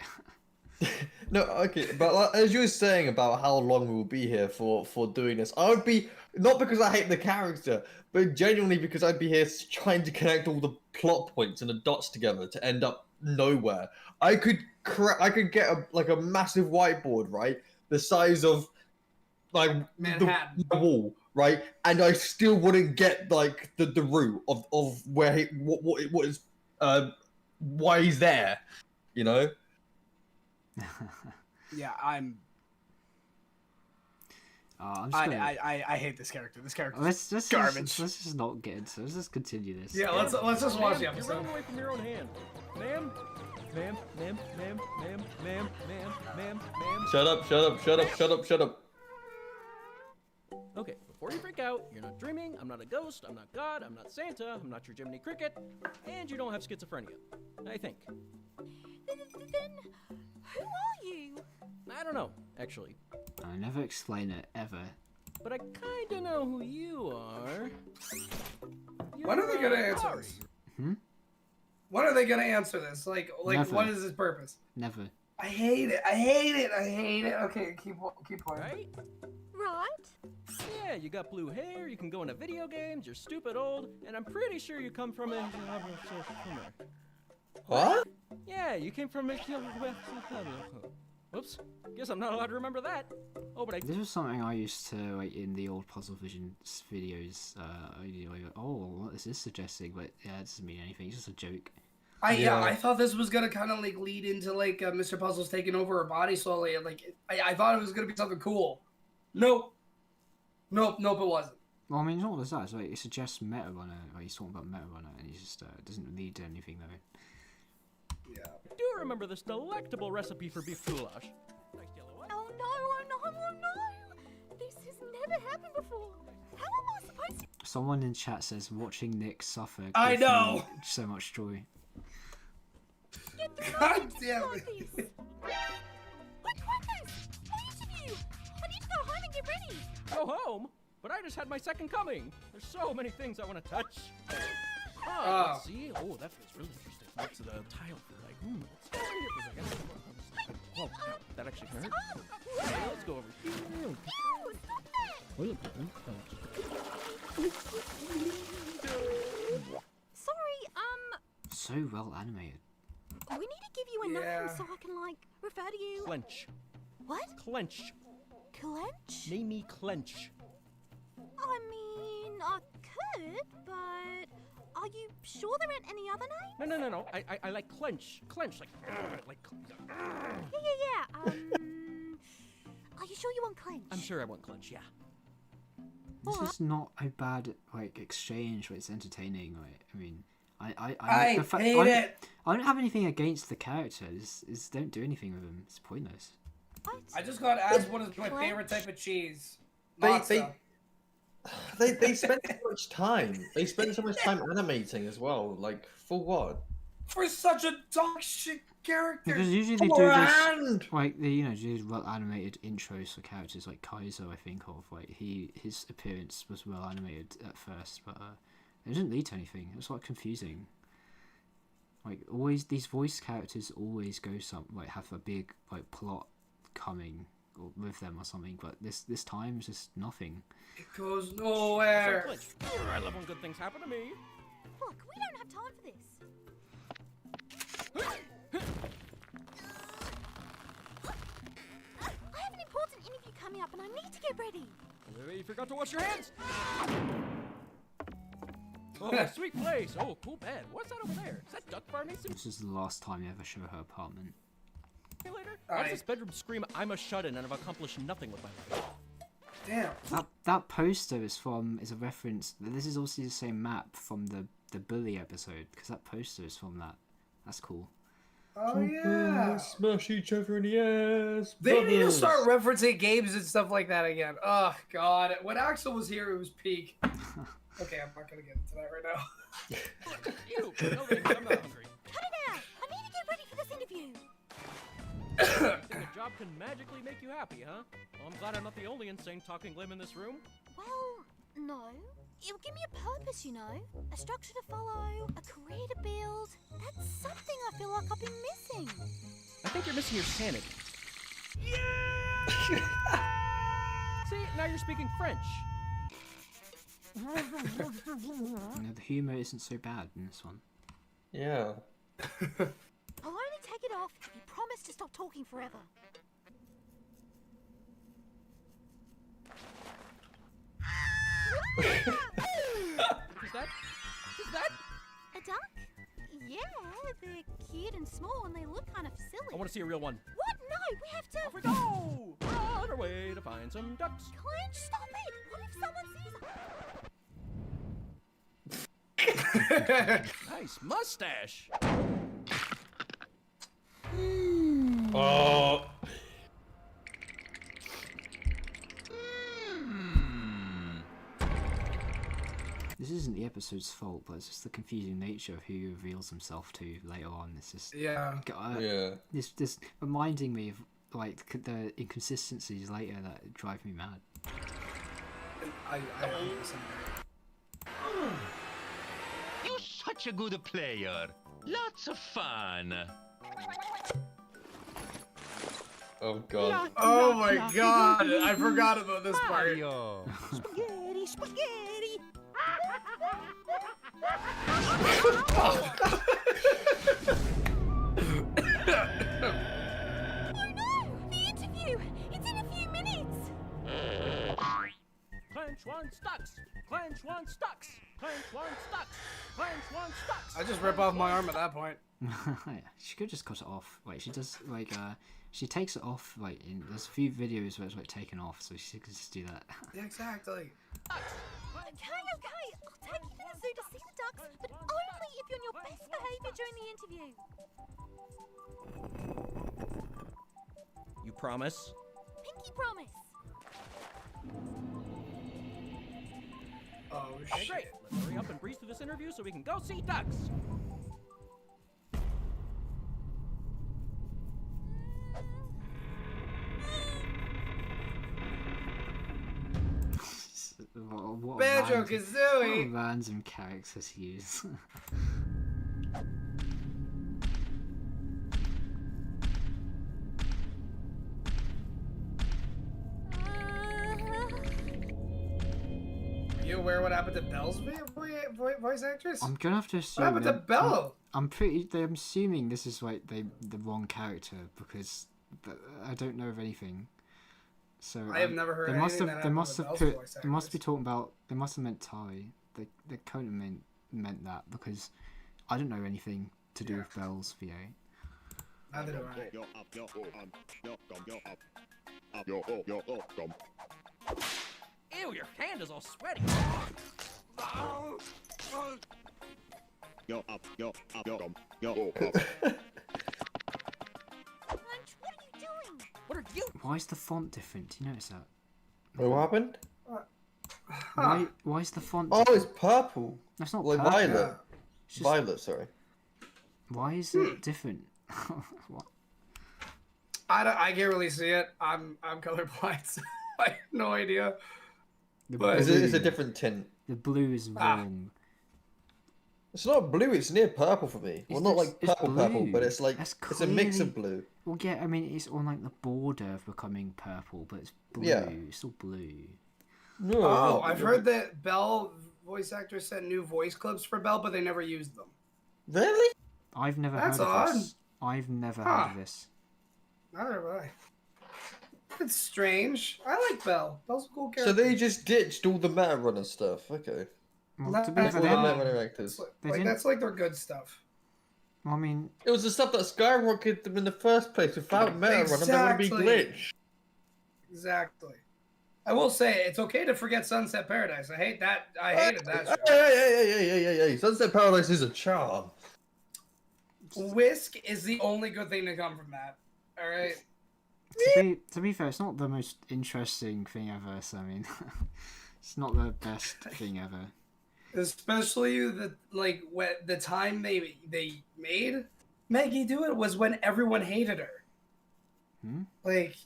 Speaker 3: No, okay, but like, as you were saying about how long we will be here for doing this, I would be not because I hate the character, but genuinely because I'd be here trying to connect all the plot points and the dots together to end up nowhere. I could get a massive whiteboard, right, the size of like
Speaker 11: Manhattan.
Speaker 3: the wall, right, and I still wouldn't get like the root of where what is why he's there, you know.
Speaker 11: Yeah, I'm
Speaker 1: I'm just gonna...
Speaker 11: I hate this character. This character
Speaker 1: Let's
Speaker 11: is garbage.
Speaker 1: Let's just not get into it. Let's just continue this.
Speaker 11: Yeah, let's just watch the
Speaker 17: You're
Speaker 11: episode.
Speaker 17: running away from your own hand. Ma'am? Ma'am.
Speaker 3: Shut up.
Speaker 17: Okay, before you freak out, you're not dreaming, I'm not a ghost, I'm not God, I'm not Santa, I'm not your Jiminy Cricket, and you don't have schizophrenia. I think.
Speaker 7: Then who are you?
Speaker 17: I don't know, actually.
Speaker 1: I never explain it, ever.
Speaker 17: But I kinda know who you are.
Speaker 11: When are they gonna answer this? When are they gonna answer this? Like
Speaker 1: Never.
Speaker 11: what is his purpose?
Speaker 1: Never.
Speaker 11: I hate it. Okay, keep playing.
Speaker 17: Right?
Speaker 7: Right?
Speaker 17: Yeah, you got blue hair, you can go into video games, you're stupid old, and I'm pretty sure you come from a...
Speaker 3: What?
Speaker 17: Yeah, you came from a... Whoops. Guess I'm not allowed to remember that. Oh, but I.
Speaker 1: This was something I used to like in the old Puzzle Vision videos. Oh, what is this suggesting? But yeah, it doesn't mean anything. It's just a joke.
Speaker 11: I thought this was gonna kind of like lead into like Mr. Puzzle's taking over her body slowly, and like I thought it was gonna be something cool. Nope, it wasn't.
Speaker 1: Well, I mean, it's not just that. It's like it suggests Meta Runner. Like he's talking about Meta Runner, and he just doesn't lead to anything though.
Speaker 11: Yeah.
Speaker 17: I do remember this delectable recipe for beef goulash. Nice yellow one.
Speaker 7: Oh no! This has never happened before. How am I supposed to?
Speaker 1: Someone in chat says watching Nick suffer.
Speaker 11: I
Speaker 1: gives me
Speaker 11: know.
Speaker 1: So much joy.
Speaker 7: Get through
Speaker 11: God
Speaker 7: my
Speaker 11: damn
Speaker 7: like
Speaker 11: it.
Speaker 7: this. Quick, Circus! My interview! I need to go home and get ready.
Speaker 17: Go home? But I just had my second coming. There's so many things I want to touch. Let's see. Oh, that feels really interesting. What's the tile for like? Let's go over here for a second. Whoa, ow, that actually hurt. Okay, let's go over here.
Speaker 7: Ew, stop that! Sorry,
Speaker 1: So well animated.
Speaker 7: we need to give you a name so I can, like, refer to you.
Speaker 17: Clench.
Speaker 7: What?
Speaker 17: Clench.
Speaker 7: Clench?
Speaker 17: Name me Clench.
Speaker 7: I mean, I could, but are you sure there aren't any other names?
Speaker 17: No. I like Clench. Clench, like.
Speaker 7: Yeah. Are you sure you want Clench?
Speaker 17: I'm sure I want Clench, yeah.
Speaker 1: This is not a bad like exchange, but it's entertaining. Like, I mean, I
Speaker 11: hate it.
Speaker 1: I don't have anything against the characters. Don't do anything with them. It's pointless.
Speaker 11: I just got asked what is my favorite type of cheese.
Speaker 3: They spend so much time. They spend so much time animating as well. Like for what?
Speaker 11: For such a dog shit character.
Speaker 1: Because usually they do this, like they do well animated intros for characters like Kaizo. I think of like his appearance was well animated at first, but it didn't lead to anything. It was like confusing. Like always, these voice characters always go have a big like plot coming or with them or something, but this time it's just nothing.
Speaker 11: It goes nowhere.
Speaker 17: I love when good things happen to me.
Speaker 7: Look, we don't have time for this. I have an important interview coming up and I need to get ready.
Speaker 17: You forgot to wash your hands. Oh, sweet place. Oh, cool bed. What's that over there? Is that duck farming?
Speaker 1: This is the last time you ever show her apartment.
Speaker 17: Hey, later. Why does this bedroom scream, I'm a shut-in and I've accomplished nothing with my life?
Speaker 11: Damn.
Speaker 1: That poster is a reference. This is also the same map from the bully episode, because that poster is from that. That's cool.
Speaker 11: Oh yeah.
Speaker 3: Smash each other in the ass.
Speaker 11: They need to start referencing games and stuff like that again. Oh god. When Axel was here, it was peak. Okay, I'm not gonna get into that right now.
Speaker 17: Ew, no thanks, I'm not hungry.
Speaker 7: Cut it out! I need to get ready for this interview.
Speaker 17: Think a job can magically make you happy, huh? Well, I'm glad I'm not the only insane talking limb in this room.
Speaker 7: Well, no. It'll give me a purpose, you know. A structure to follow, a career to build. That's something I feel like I've been missing.
Speaker 17: I think you're missing your sanity. See, now you're speaking French.
Speaker 1: The humor isn't so bad in this one.
Speaker 3: Yeah.
Speaker 7: I'll only take it off if you promise to stop talking forever.
Speaker 17: Is that?
Speaker 7: A duck? Yeah, they're cute and small and they look kind of silly.
Speaker 17: I want to see a real one.
Speaker 7: What? No, we have to...
Speaker 17: Off we go! We're on our way to find some ducks.
Speaker 7: Clench, stop it! What if someone sees us?
Speaker 17: Nice mustache.
Speaker 3: Oh.
Speaker 1: This isn't the episode's fault, but it's just the confusing nature of who he reveals himself to later on. It's just
Speaker 11: yeah.
Speaker 1: This reminding me of like the inconsistencies later that drive me mad.
Speaker 10: You're such a good player. Lots of fun.
Speaker 3: Oh god.
Speaker 11: Oh my god. I forgot about this part.
Speaker 7: Spaghetti, spaghetti. Oh no!
Speaker 11: just rip off my arm at that point.
Speaker 1: Yeah, she could just cut it off. Like she does, like she takes it off. Like there's a few videos where it's like taken off, so she could just do that.
Speaker 11: Yeah, exactly.
Speaker 7: Okay, I'll take you to the zoo to see the ducks, but only if you're on your best behaviour during the interview.
Speaker 17: You promise?
Speaker 7: Pinky promise.
Speaker 11: Oh
Speaker 17: Okay, great. Let's hurry up and breeze through this interview so we can go see ducks.
Speaker 1: What
Speaker 11: Banjo-Kazooie!
Speaker 1: Random characters use.
Speaker 11: Are you aware what happened to Belle's voice actress?
Speaker 1: I'm gonna have to assume.
Speaker 11: What happened to Belle?
Speaker 1: I'm assuming this is like the wrong character because I don't know of anything. So
Speaker 11: I have never heard anything that happened with Belle's voice
Speaker 1: they must be talking about. They must have meant Tali. They kind of meant that because I don't know anything to do with Belle's VA.
Speaker 11: Neither do I.
Speaker 17: Ew, your hand is all sweaty. What are you?
Speaker 1: Why is the font different? Do you notice that?
Speaker 3: Wait, what happened?
Speaker 1: Why is the font?
Speaker 3: Oh, it's purple.
Speaker 1: That's not
Speaker 3: like
Speaker 1: purple.
Speaker 3: violet.
Speaker 1: Just...
Speaker 3: Violet, sorry.
Speaker 1: Why is it different? What?
Speaker 11: I can't really see it. I'm colorblind, so I have no idea. But
Speaker 3: It's a different tint.
Speaker 1: The blue is wrong.
Speaker 3: It's not blue. It's near purple for me. Well, not like purple, but it's like it's a mix of blue.
Speaker 1: Well, yeah, I mean it's on like the border of becoming purple, but it's blue.
Speaker 3: Yeah.
Speaker 1: It's still blue.
Speaker 3: No,
Speaker 11: oh, I've heard that Belle voice actors sent new voice clips for Belle, but they never used them.
Speaker 3: Really?
Speaker 1: I've never
Speaker 11: That's
Speaker 1: heard
Speaker 11: odd.
Speaker 1: of this. I've never heard of this.
Speaker 11: Neither have I. It's strange. I like Belle. Belle's a cool
Speaker 3: So
Speaker 11: character.
Speaker 3: they just ditched all the Meta Runner stuff. Okay.
Speaker 1: Well, to be
Speaker 11: That's
Speaker 1: fair,
Speaker 3: all the
Speaker 1: they
Speaker 3: Meta Runner actors.
Speaker 11: Like that's like their good stuff.
Speaker 1: I mean,
Speaker 3: it was the stuff that skyrocketed them in the first place. Without Meta Runner, they would be glitched.
Speaker 11: Exactly. I will say it's okay to forget Sunset Paradise. I hated that show.
Speaker 3: Hey. Sunset Paradise is a charm.
Speaker 11: Whisk is the only good thing to come from that. All right.
Speaker 1: to be fair, it's not the most interesting thing ever. So I mean, it's not the best thing ever.
Speaker 11: Especially when the time they made Maggie do it was when everyone hated her. Like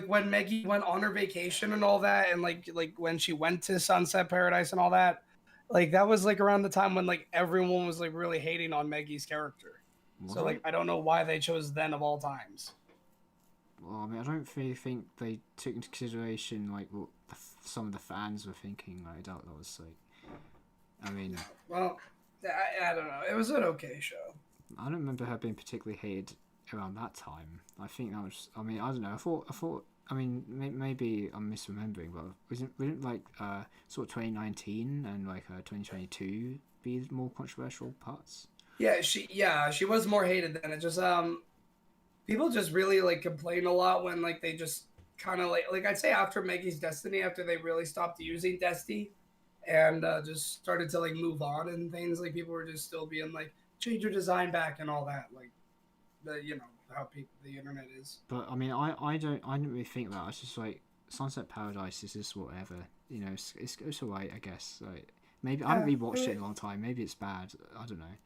Speaker 11: when Maggie went on her vacation and all that, and like when she went to Sunset Paradise and all that, like that was like around the time when like everyone was like really hating on Maggie's character.
Speaker 1: What?
Speaker 11: So like I don't know why they chose then of all times.
Speaker 1: Well, I mean, I don't really think they took into consideration like what some of the fans were thinking. I doubt that was like. I mean.
Speaker 11: Well, I don't know. It was an okay show.
Speaker 1: I don't remember her being particularly hated around that time. I think that was. I mean, I don't know. I thought. I mean, maybe I'm misremembering, but wouldn't like sort of 2019 and like 2022 be the more controversial parts?
Speaker 11: Yeah, she was more hated then. It just people just really like complain a lot when like they just kind of like I'd say after Maggie's Destiny, after they really stopped using Destiny and just started to like move on and things, like people were just still being like change your design back and all that, like the how the internet is.
Speaker 1: But I mean, I don't really think that. It's just like Sunset Paradise is just whatever. It's alright, I guess. Like maybe I haven't rewatched it in a long time. Maybe it's bad. I don't know.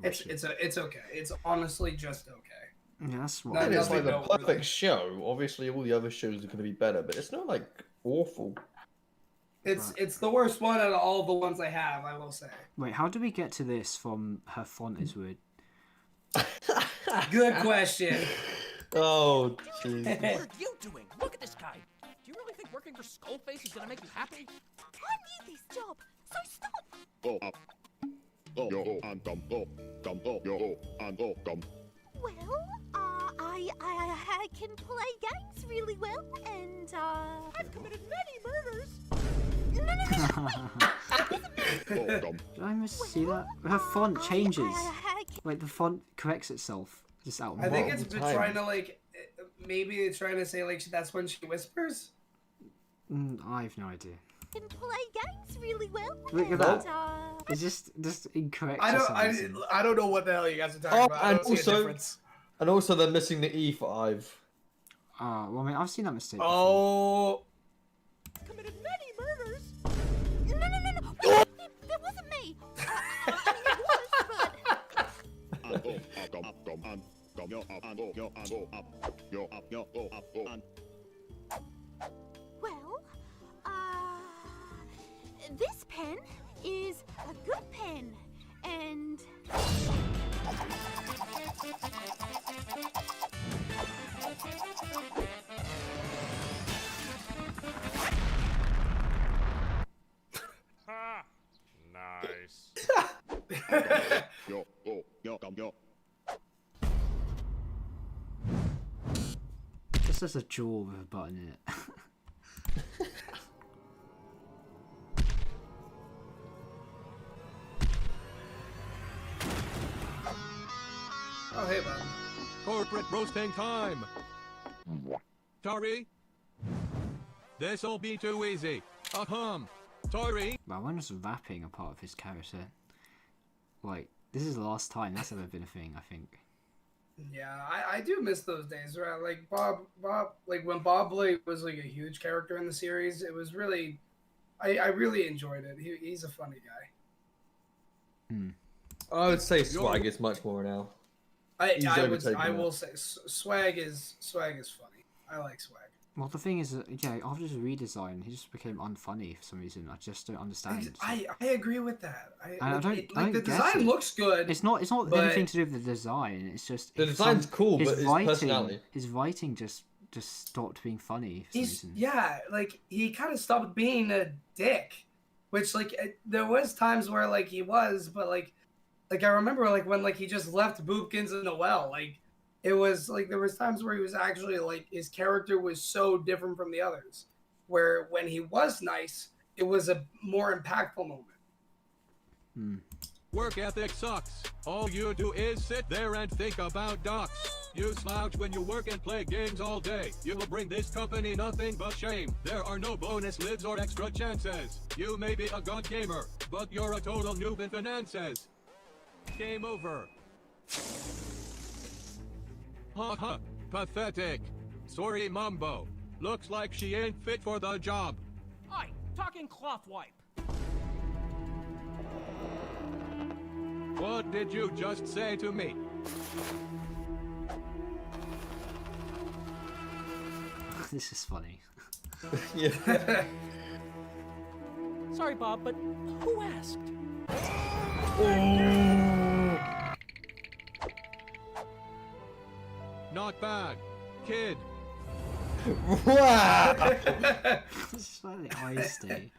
Speaker 11: It's okay. It's honestly just okay.
Speaker 1: Yeah, that's what.
Speaker 3: It's like the perfect show. Obviously, all the other shows are going to be better, but it's not like awful.
Speaker 11: It's the worst one out of all the ones I have, I will say.
Speaker 1: Wait, how do we get to this from her font is weird?
Speaker 11: Good question.
Speaker 3: Oh, jeez.
Speaker 17: What are you doing? Look at this guy. Do you really think working for Skullface is gonna make you happy?
Speaker 7: I need this job, so stop.
Speaker 18: Go up. Yo, and come. Go, come. Yo, and go, come.
Speaker 7: Well, I can play games really well, and I've
Speaker 5: committed many murders.
Speaker 1: Did I must see that? Her font changes. Like the font corrects itself just out.
Speaker 11: I think it's been trying to like, maybe it's trying to say like that's when she whispers.
Speaker 1: I have no idea.
Speaker 7: Can play games really well.
Speaker 1: Look at that. It's just incorrect.
Speaker 11: I don't know what the hell you guys are talking about. I don't see a difference.
Speaker 3: And also they're missing the E5.
Speaker 1: Well, I mean, I've seen that mistake.
Speaker 11: Oh.
Speaker 5: Committed many murders.
Speaker 7: No. That wasn't me. Well, this pen is a good pen, and
Speaker 4: Nice.
Speaker 1: This is a jewel with a button in it.
Speaker 11: Oh, hey, man.
Speaker 6: Corporate roasting time. Sorry. This'll be too easy. Sorry.
Speaker 1: Wow, when was rapping a part of his character? Like, this is the last time that's ever been a thing, I think.
Speaker 11: Yeah, I do miss those days, right? Like Bob, like when Bob Blake was like a huge character in the series, it was really, I really enjoyed it. He's a funny guy.
Speaker 3: I would say Swag is much more now.
Speaker 11: I will say Swag is funny. I like Swag.
Speaker 1: Well, the thing is that, yeah, after his redesign, he just became unfunny for some reason. I just don't understand.
Speaker 11: I agree with that.
Speaker 1: I don't
Speaker 11: the design looks good.
Speaker 1: It's not anything to do with the design. It's just
Speaker 3: the design's cool, but his personality.
Speaker 1: His writing just stopped being funny for some reason.
Speaker 11: Yeah, like he kind of stopped being a dick, which like there was times where like he was, but like I remember like when like he just left Boopkins in the well, like. It was like there was times where he was actually like his character was so different from the others, where when he was nice, it was a more impactful moment.
Speaker 6: Work ethic sucks. All you do is sit there and think about docs. You slouch when you work and play games all day. You will bring this company nothing but shame. There are no bonus lives or extra chances. You may be a god gamer, but you're a total noob in finances. Game over. Haha, pathetic. Sorry, Mumbo. Looks like she ain't fit for the job.
Speaker 17: Oi, talking cloth wipe.
Speaker 6: What did you just say to me?
Speaker 1: This is funny.
Speaker 3: Yeah.
Speaker 17: Sorry, Bob, but who asked?
Speaker 6: Not bad, kid.
Speaker 3: Wow.
Speaker 1: This is slightly icy.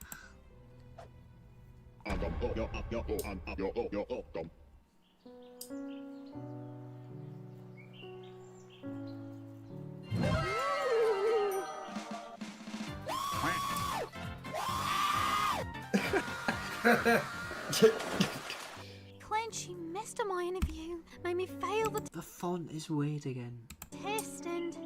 Speaker 7: Clench, you messed up my interview. Made me fail
Speaker 1: The font is weird again.
Speaker 7: test and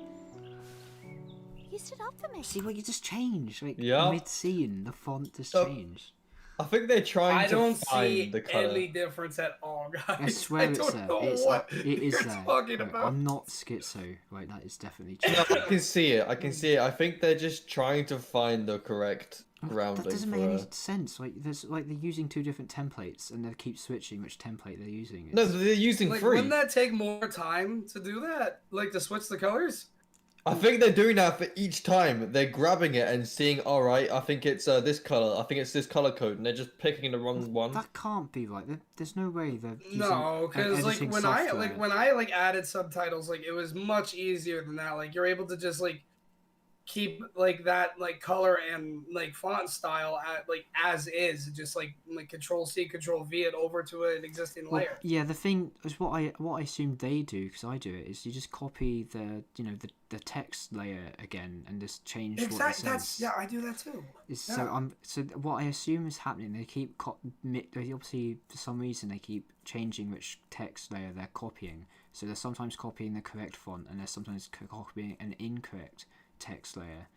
Speaker 7: you stood up for me.
Speaker 1: See, well, you just change. Like,
Speaker 3: Yeah.
Speaker 1: mid-scene, the font just changed.
Speaker 3: I think they're trying
Speaker 11: I
Speaker 3: to
Speaker 11: don't
Speaker 3: find
Speaker 11: see
Speaker 3: the color.
Speaker 11: any difference at all, guys.
Speaker 1: I swear it's
Speaker 11: don't
Speaker 1: there.
Speaker 11: know
Speaker 1: It's
Speaker 11: what
Speaker 1: it is
Speaker 11: you're
Speaker 1: there.
Speaker 11: talking
Speaker 1: Right,
Speaker 11: about.
Speaker 1: I'm not schizo. Right, that is definitely
Speaker 3: No,
Speaker 1: true.
Speaker 3: I can see it. I can see it. I think they're just trying to find the correct grounding.
Speaker 1: That doesn't
Speaker 3: for
Speaker 1: make any
Speaker 3: her.
Speaker 1: sense. Like, they're using two different templates, and they keep switching which template they're using.
Speaker 3: No, they're using
Speaker 11: Like,
Speaker 3: three.
Speaker 11: wouldn't that take more time to do that? Like to switch the colors?
Speaker 3: I think they're doing that for each time. They're grabbing it and seeing, all right, I think it's this color. I think it's this color code, and they're just picking the wrong one.
Speaker 1: That can't be right. There's no way they're using
Speaker 11: No, because like
Speaker 1: editing
Speaker 11: when
Speaker 1: software.
Speaker 11: I added subtitles, like it was much easier than that. Like you're able to just like keep like that like color and like font style at like as is, just like Control C, Control V it over to an existing
Speaker 1: Well,
Speaker 11: layer.
Speaker 1: yeah, the thing is what I assume they do, because I do it, is you just copy the the text layer again and just change what it says.
Speaker 11: Yeah, I do that too.
Speaker 1: So what I assume is happening, they keep they obviously for some reason they keep changing which text layer they're copying. So they're sometimes copying the correct font and they're sometimes copying an incorrect text layer,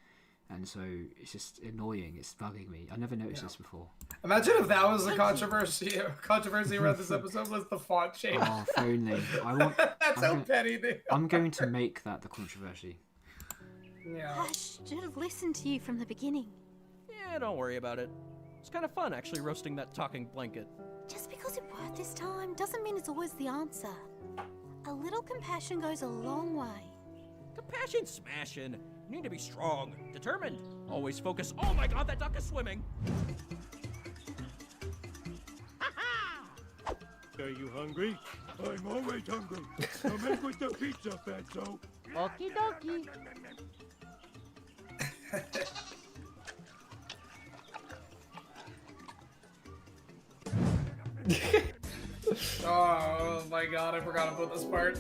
Speaker 1: and so it's just annoying. It's bugging me. I never noticed this before.
Speaker 11: Imagine if that was the controversy around this episode was the font change.
Speaker 1: Oh, if only. I want.
Speaker 11: That's how petty they are.
Speaker 1: I'm going to make that the controversy.
Speaker 11: Yeah.
Speaker 7: I should have listened to you from the beginning.
Speaker 17: Yeah, don't worry about it. It's kind of fun actually roasting that talking blanket.
Speaker 7: Just because it worked this time doesn't mean it's always the answer. A little compassion goes a long way.
Speaker 17: Compassion smashing. You need to be strong, determined, always focus. Oh my god, that duck is swimming!
Speaker 4: Are you hungry? I'm always hungry. Come in with the pizza, Fatso.
Speaker 5: Okie dokie.
Speaker 11: Oh my god, I forgot about this part.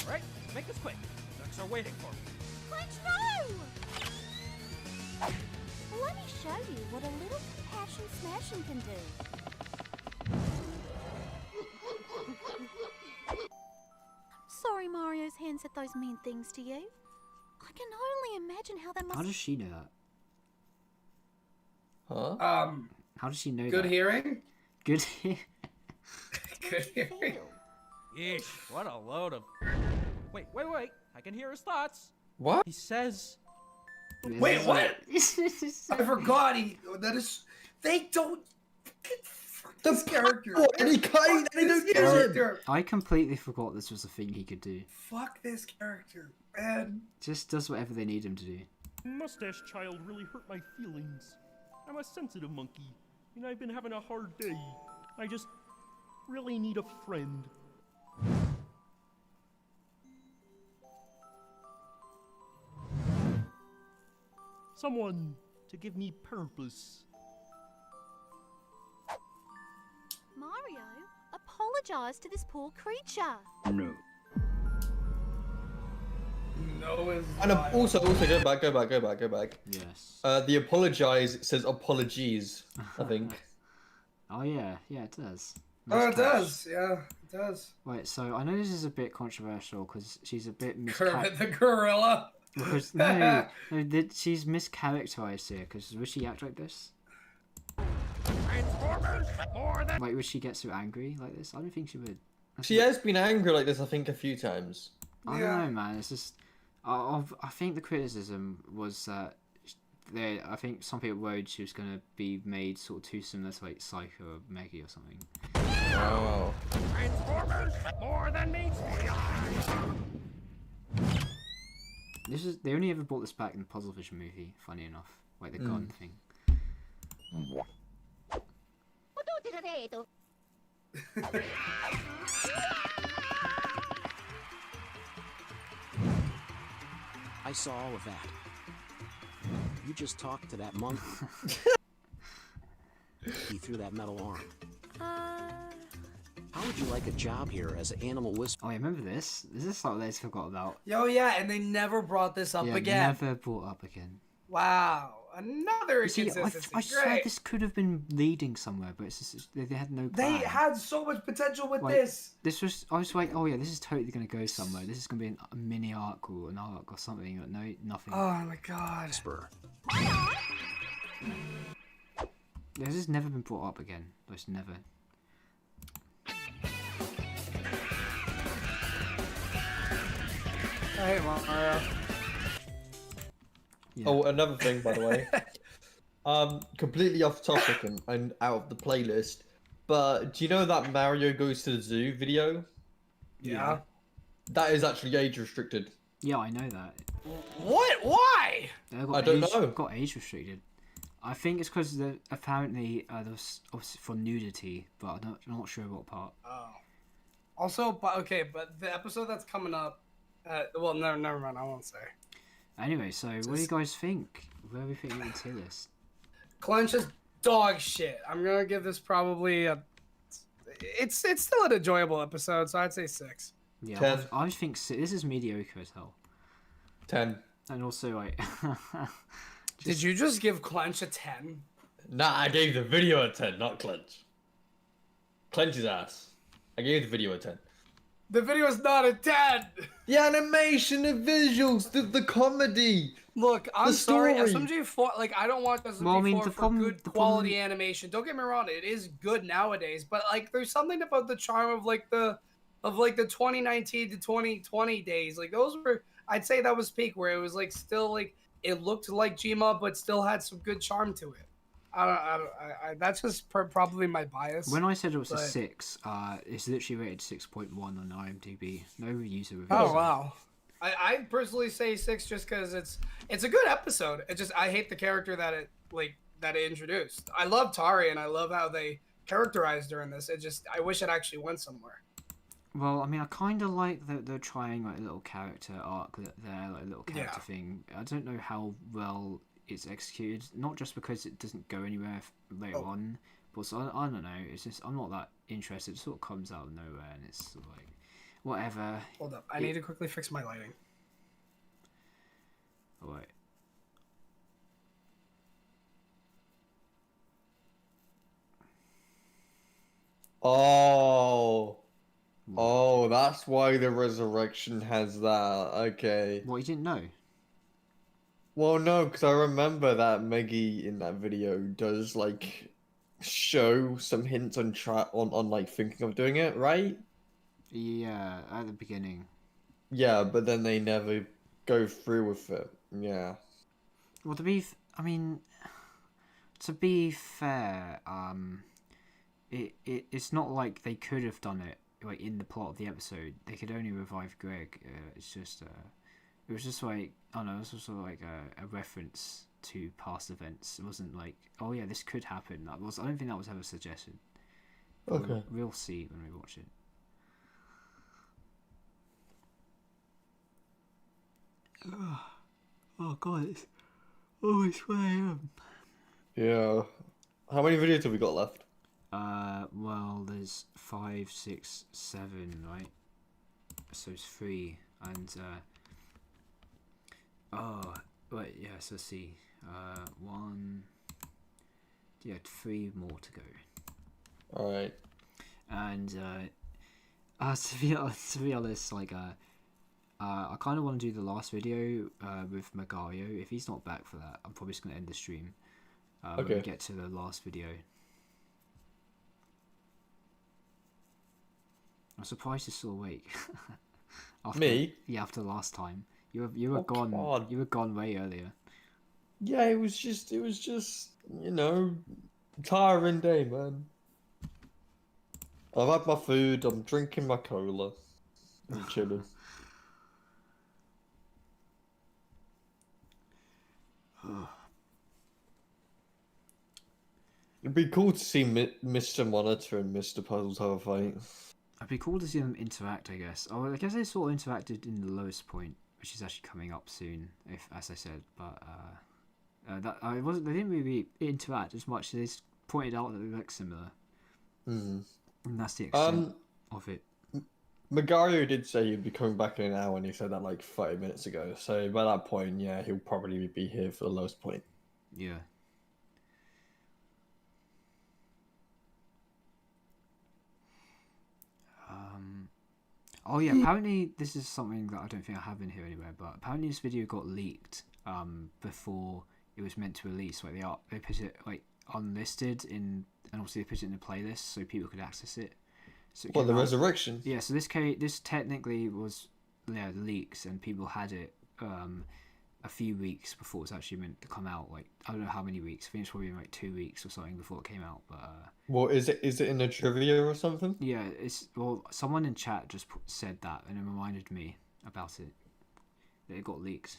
Speaker 17: Alright, make this quick. Ducks are waiting for me.
Speaker 7: Clench, no! Let me show you what a little compassion smashing can do. Sorry Mario's hand said those mean things to you. I can only imagine how that must...
Speaker 1: How does she know that?
Speaker 3: Huh?
Speaker 1: How does she know
Speaker 11: Good
Speaker 1: that?
Speaker 11: hearing?
Speaker 1: Good hearing.
Speaker 11: Good hearing.
Speaker 17: Yeesh, what a load of... Wait. I can hear his thoughts.
Speaker 3: What?
Speaker 17: He says...
Speaker 11: Wait, what? I forgot. That is... They don't... This character.
Speaker 3: Any kind, they don't use
Speaker 11: character.
Speaker 1: I completely forgot this was a thing he could do.
Speaker 11: Fuck this character, man.
Speaker 1: Just does whatever they need him to do.
Speaker 4: Mustache child really hurt my feelings. I'm a sensitive monkey, and I've been having a hard day. I just really need a friend. Someone to give me purpose.
Speaker 7: Mario, apologize to this poor creature.
Speaker 18: No.
Speaker 11: No is
Speaker 3: And also go back.
Speaker 1: Yes.
Speaker 3: The apologize says apologies, I think.
Speaker 1: Oh yeah, it does.
Speaker 11: Oh, it does. Yeah, it does.
Speaker 1: Wait, so I know this is a bit controversial because she's a bit
Speaker 11: Kermit the gorilla.
Speaker 1: Because she's mischaracterized here. Because would she act like this? Like, would she get so angry like this? I don't think she would.
Speaker 3: She has been angry like this, I think, a few times.
Speaker 1: I don't know, man. It's just, I think the criticism was that I think some people worried she was gonna be made sort of too similar to like Psycho or Meggy or something.
Speaker 3: Wow.
Speaker 4: Transformers, more than meets the eye.
Speaker 1: They only ever brought this back in the Puzzle Vision movie. Funny enough, like the gun thing.
Speaker 19: I saw all of that. You just talked to that monk. He threw that metal arm. How would you like a job here as an animal whisperer?
Speaker 1: Oh, I remember this. This is something they forgot about.
Speaker 11: Yo, yeah, and they never brought this up again.
Speaker 1: Never brought up again.
Speaker 11: Wow, another
Speaker 1: See,
Speaker 11: inconsistency.
Speaker 1: I swear this could have been leading somewhere, but it's just, they had no plan.
Speaker 11: They had so much potential with
Speaker 1: like,
Speaker 11: this.
Speaker 1: I was like, oh yeah, this is totally going to go somewhere. This is going to be a mini arc or an arc or something. But no, nothing.
Speaker 11: Oh my god.
Speaker 19: Spur.
Speaker 1: This has never been brought up again. Just never.
Speaker 11: Hey, Mario.
Speaker 1: Yeah.
Speaker 3: Oh, another thing, by the way. Completely off topic and out of the playlist. But do you know that Mario Goes to the Zoo video?
Speaker 11: Yeah.
Speaker 3: That is actually age restricted.
Speaker 1: Yeah, I know that.
Speaker 11: What? Why?
Speaker 3: I don't know.
Speaker 1: Got age restricted. I think it's because apparently there was obviously for nudity, but I'm not sure what part.
Speaker 11: Oh. Also, but the episode that's coming up. Well, no, never mind. I won't say.
Speaker 1: Anyway, so what do you guys think? Where are we thinking on the tier list?
Speaker 11: Clench is dog shit. I'm gonna give this probably a. It's still an enjoyable episode, so I'd say 6.
Speaker 1: Yeah,
Speaker 3: 10.
Speaker 1: I think this is mediocre as hell.
Speaker 3: 10.
Speaker 1: And also, like,
Speaker 11: did you just give Clench a 10?
Speaker 3: Nah, I gave the video a 10, not Clench. Clench's ass. I gave the video a 10.
Speaker 11: The video is not a 10.
Speaker 3: The animation, the visuals, the comedy.
Speaker 11: Look, I'm
Speaker 3: the
Speaker 11: sorry,
Speaker 3: story.
Speaker 11: SMG4, like, I don't watch SMG4 for good quality animation. Don't get me wrong, it is good nowadays, but, like, there's something about the charm of, like, the 2019 to 2020 days. Like, those were, I'd say that was peak, where it was, like, still, like, it looked like Gma, but still had some good charm to it. That's just probably my bias.
Speaker 1: When I said it was a 6, it's literally rated 6.1 on IMDb. No user reviews.
Speaker 11: Oh, wow. I personally say 6 just because it's a good episode. It just, I hate the character that it introduced. I love Tari and I love how they characterized her in this. I wish it actually went somewhere.
Speaker 1: Well, I mean, I kind of like that they're trying like a little character arc there, like a little character thing. I don't know how well it's executed, not just because it doesn't go anywhere later on, but also, I don't know. It's just I'm not that interested. It sort of comes out of nowhere, and it's sort of like whatever.
Speaker 11: Hold up, I need to quickly fix my lighting.
Speaker 1: All right.
Speaker 3: Oh, that's why the resurrection has that. Okay.
Speaker 1: What, you didn't know?
Speaker 3: Well, no, because I remember that Meggy in that video does like show some hints on like thinking of doing it, right?
Speaker 1: Yeah, at the beginning.
Speaker 3: Yeah, but then they never go through with it. Yeah.
Speaker 1: Well, to be fair, it's not like they could have done it like in the plot of the episode. They could only revive Greg. It's just it was just like, I don't know, it was also like a reference to past events. It wasn't like, oh yeah, this could happen. I don't think that was ever suggested. But
Speaker 3: Okay.
Speaker 1: we'll see when we watch it. Oh god, it's always where I am.
Speaker 3: Yeah. How many videos have we got left?
Speaker 1: Well, there's 5, 6, 7, right? So it's 3, and oh, wait, yeah. So let's see, 1, yeah, 3 more to go.
Speaker 3: All right.
Speaker 1: And to be honest, like I kind of want to do the last video with Megario. If he's not back for that, I'm probably just gonna end the stream. When we get to the last video. I'm surprised you're still awake.
Speaker 3: Me?
Speaker 1: Yeah, after last time. You were gone.
Speaker 3: God.
Speaker 1: You were gone way earlier.
Speaker 3: Yeah, it was just, you know, tiring day, man. I've had my food, I'm drinking my cola. I'm chilling. It'd be cool to see Mr. Monitor and Mr. Puzzles have a fight.
Speaker 1: It'd be cool to see them interact, I guess. Oh, I guess they sort of interacted in the lowest point, which is actually coming up soon, if as I said. But they didn't really interact as much. They just pointed out that they look similar.
Speaker 3: Mm.
Speaker 1: And that's the extent of it.
Speaker 3: Megario did say he'd be coming back in an hour, and he said that like 30 minutes ago. So by that point, yeah, he'll probably be here for the lowest point.
Speaker 1: Yeah. Oh yeah, apparently this is something that I don't think I have in here anywhere, but apparently this video got leaked before it was meant to release. Like they put it like unlisted and obviously they put it in the playlist so people could access it. So
Speaker 3: What, the resurrection?
Speaker 1: Yeah, so this technically was leaks and people had it a few weeks before it's actually meant to come out. Like, I don't know how many weeks. I think it's probably like 2 weeks or something before it came out. But
Speaker 3: well, is it in the trivia or something?
Speaker 1: yeah, it's someone in chat just said that, and it reminded me about it. That it got leaked.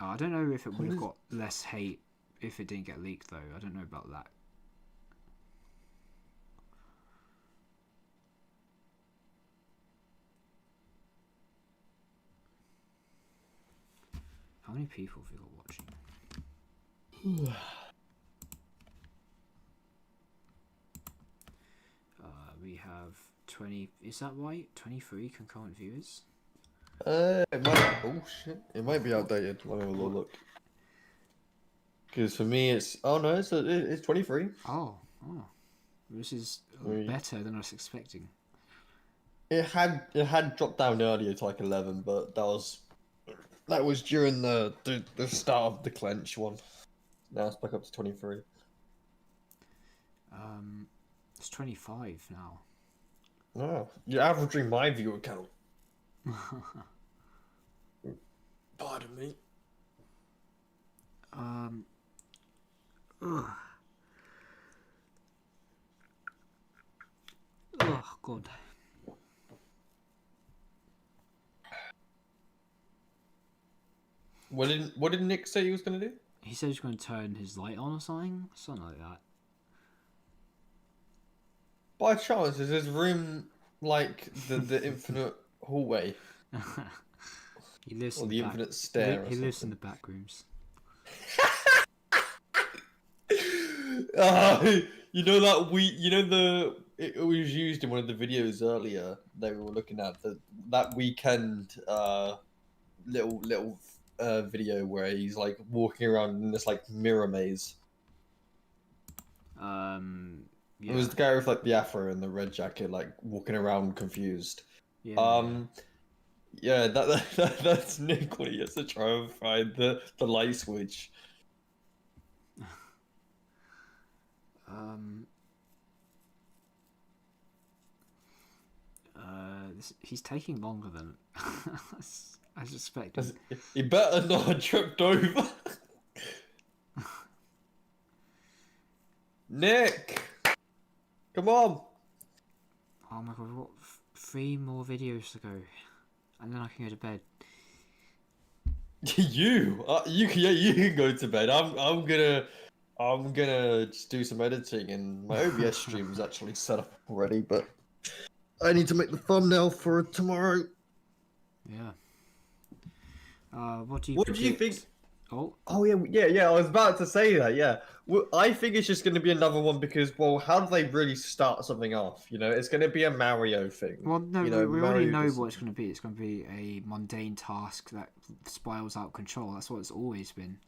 Speaker 1: I don't know if it would have got less hate if it didn't get leaked, though. I don't know about that. How many people have you got watching? We have 20. Is that right? 23 concurrent viewers.
Speaker 3: It might. Oh shit! It might be outdated. Let me have a little look. Because for me, it's it's 23.
Speaker 1: Oh, this is better than I was expecting.
Speaker 3: It had dropped down earlier to like 11, but that was during the start of the clench one. Now it's back up to 23.
Speaker 1: It's 25 now.
Speaker 3: Oh, you're averaging my viewer count. Pardon me.
Speaker 1: Oh God.
Speaker 3: What did Nick say he was gonna do?
Speaker 1: He said he's going to turn his light on or something like that.
Speaker 3: By chance, is his room like the infinite hallway?
Speaker 1: He lives
Speaker 3: or
Speaker 1: in
Speaker 3: the infinite stair.
Speaker 1: He lives in the back rooms.
Speaker 3: You know that it was used in one of the videos earlier that we were looking at, that weekend little video where he's like walking around in this like mirror maze.
Speaker 1: Yeah.
Speaker 3: It was the guy with like the afro and the red jacket, like walking around confused.
Speaker 1: Yeah.
Speaker 3: Yeah, that's Nick when he has to try and find the light switch.
Speaker 1: He's taking longer than I was expecting.
Speaker 3: He better not have tripped over. Nick, come on.
Speaker 1: Oh my God, we've got 3 more videos to go, and then I can go to bed.
Speaker 3: You can go to bed. I'm gonna just do some editing, and my OBS stream is actually set up already, but I need to make the thumbnail for tomorrow.
Speaker 1: Yeah. What do
Speaker 3: you think?
Speaker 1: Oh
Speaker 3: yeah. I was about to say that. Yeah. Well, I think it's just going to be another one because, well, how do they really start something off? You know, it's going to be a Mario thing.
Speaker 1: Well, no,
Speaker 3: you know,
Speaker 1: we already know what it's going to be. It's going to be a mundane task that spirals out of control. That's what it's always been.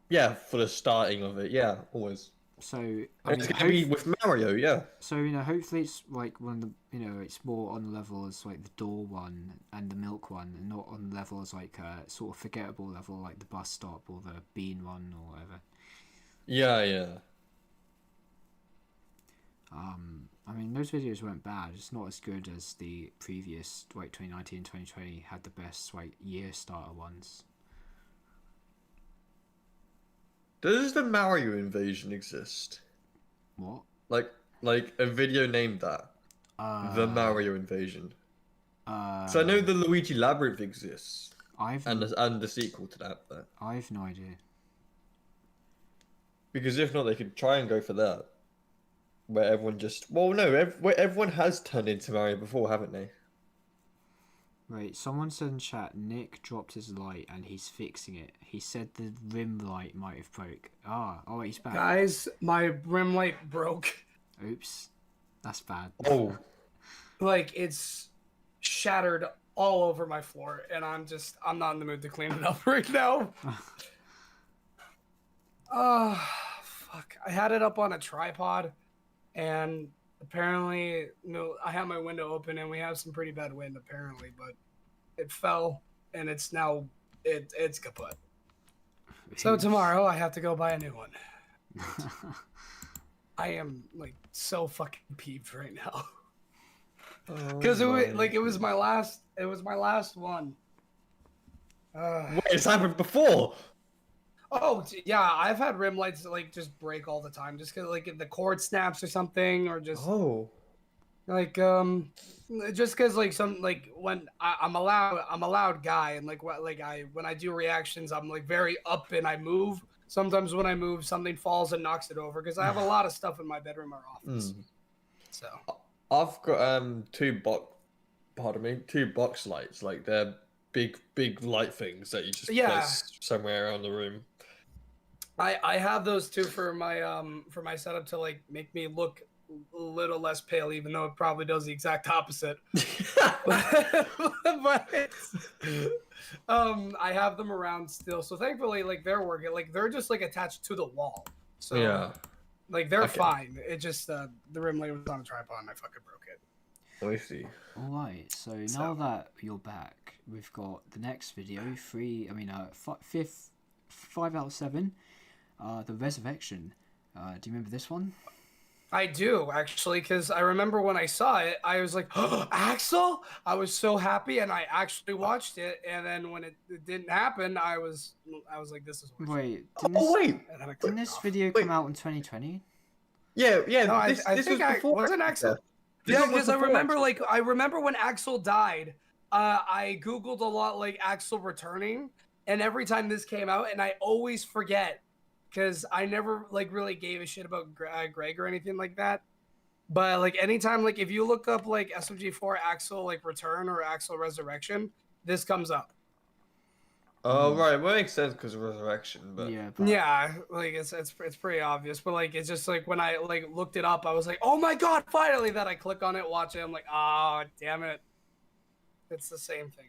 Speaker 3: Yeah, for the starting of it. Yeah, always.
Speaker 1: So
Speaker 3: it's going to be with Mario, yeah.
Speaker 1: So hopefully it's like one of the it's more on the level as like the door one and the milk one, and not on the level as like a sort of forgettable level like the bus stop or the bean one or whatever.
Speaker 3: Yeah.
Speaker 1: I mean those videos weren't bad. It's not as good as the previous 2019, 2020 had the best year starter ones.
Speaker 3: Does the Mario invasion exist?
Speaker 1: What?
Speaker 3: Like a video named that? The Mario invasion. So I know the Luigi Labyrinth exists. And the sequel to that, but
Speaker 1: I've no idea.
Speaker 3: Because if not, they could try and go for that, where everyone where everyone has turned into Mario before, haven't they?
Speaker 1: Wait, someone said in chat, Nick dropped his light and he's fixing it. He said the rim light might have broke. Oh, he's back.
Speaker 11: Guys, my rim light broke.
Speaker 1: Oops. That's bad.
Speaker 3: Oh.
Speaker 11: Like, it's shattered all over my floor, and I'm not in the mood to clean it up right now. Fuck. I had it up on a tripod, and apparently, I had my window open, and we have some pretty bad wind, apparently, but it fell, and it's now, it's kaput. So tomorrow, I have to go buy a new one. I am, like, so fucking peeved right now. Because it was my last one.
Speaker 3: Wait, it's happened before.
Speaker 11: Oh yeah, I've had rim lights like just break all the time, just cause like the cord snaps or something, or just like just cause like some like when I'm a loud guy, and like what like when I do reactions, I'm like very up and I move. Sometimes when I move, something falls and knocks it over because I have a lot of stuff in my bedroom or office. So
Speaker 3: I've got two box lights, like they're big light things that you just place somewhere around the room.
Speaker 11: I have those too for my setup to like make me look a little less pale, even though it probably does the exact opposite. but I have them around still, so thankfully like they're working, like they're just like attached to the wall, so
Speaker 3: yeah,
Speaker 11: like they're fine. It just the rim light was on a tripod and I fucking broke it.
Speaker 3: I see.
Speaker 1: Alright, so now that you're back, we've got the next video, 5 out of 7, the Resurrection. Do you remember this one?
Speaker 11: I do, actually, because I remember when I saw it, I was like, oh, Axel? I was so happy, and I actually watched it, and then when it didn't happen, I was like, this is
Speaker 1: Wait,
Speaker 11: didn't
Speaker 1: this video come out in 2020?
Speaker 3: Yeah,
Speaker 11: no,
Speaker 3: this
Speaker 11: I
Speaker 3: was
Speaker 11: think
Speaker 3: before
Speaker 11: wasn't Axel. Yeah, because I remember when Axel died, I Googled a lot like Axel returning, and every time this came out, and I always forget, because I never like really gave a shit about Greg or anything like that. But like anytime, like if you look up like SMG4 Axel like return or Axel resurrection, this comes up.
Speaker 3: Oh right, well, it makes sense because of resurrection, but
Speaker 11: yeah, like it's pretty obvious. But like it's just like when I like looked it up, I was like, oh my god, finally! That I click on it, watch it, I'm like, ah, oh, damn it, it's the same thing.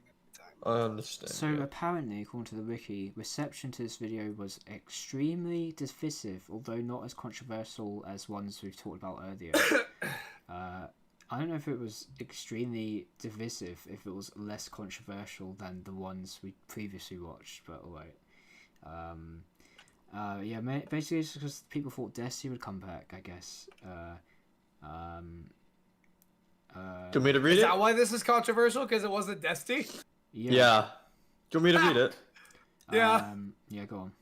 Speaker 3: I understand.
Speaker 1: So apparently, according to the wiki, reception to this video was extremely divisive, although not as controversial as ones we've talked about earlier. I don't know if it was extremely divisive, if it was less controversial than the ones we previously watched, but alright. Yeah, basically it's because people thought Destiny would come back, I guess.
Speaker 3: Do you want me to read it?
Speaker 11: Is that why this is controversial? Because it wasn't Destiny?
Speaker 3: Yeah. Do you want me to read it?
Speaker 11: Yeah.
Speaker 1: Yeah, go on.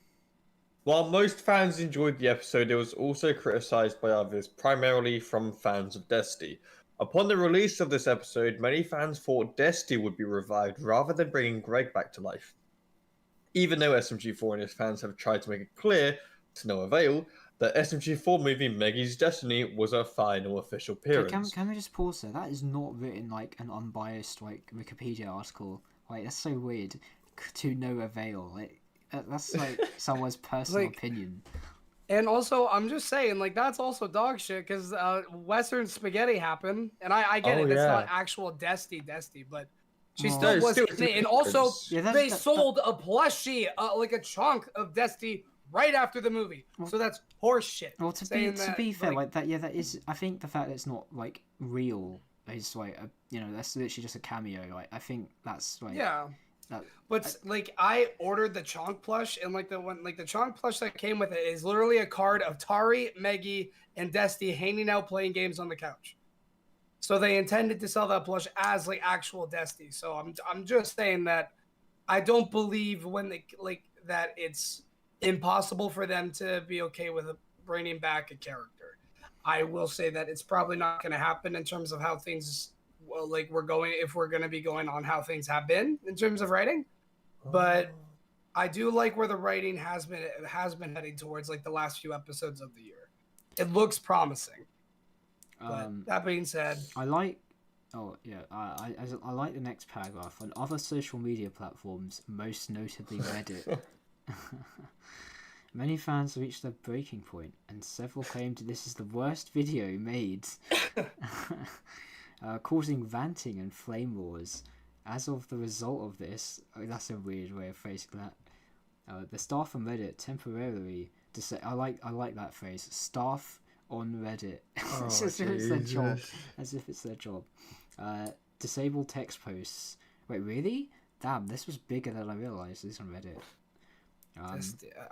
Speaker 3: While most fans enjoyed the episode, it was also criticized by others, primarily from fans of Destiny. Upon the release of this episode, many fans thought Destiny would be revived rather than bringing Greg back to life. Even though SMG4 and his fans have tried to make it clear, to no avail, the SMG4 movie Meggy's Destiny was a final official appearance.
Speaker 1: Okay, can we just pause there? That is not written like an unbiased like Wikipedia article. Like that's so weird. To no avail. Like that's like someone's personal opinion.
Speaker 11: And also, I'm just saying, like that's also dog shit because Western Spaghetti happened, and I get it. That's not actual Destiny, but she still was in it. And also, they sold a plushie, like a chunk of Destiny right after the movie. So that's horse shit.
Speaker 1: Well, to be fair, like that, yeah, that is. I think the fact that it's not like real is like that's literally just a cameo. Like I think that's like
Speaker 11: But like I ordered the Chonk plush, and like the Chonk plush that came with it is literally a card of Tari, Meggy, and Destiny hanging out playing games on the couch. So they intended to sell that plush as like actual Destiny. So I'm just saying that I don't believe when they like that it's impossible for them to be okay with bringing back a character. I will say that it's probably not going to happen in terms of how things like we're going, if we're going to be going on how things have been in terms of writing. But I do like where the writing has been heading towards, like the last few episodes of the year. It looks promising. But that being said,
Speaker 1: I like I like the next paragraph. On other social media platforms, most notably Reddit, many fans reached their breaking point, and several claimed this is the worst video made, causing ranting and flame wars. As of the result of this, that's a weird way of phrasing that. The staff on Reddit temporarily I like that phrase. Staff on Reddit, as if it's their job. As if it's their job. Disable text posts. Wait, really? Damn, this was bigger than I realized. This on Reddit.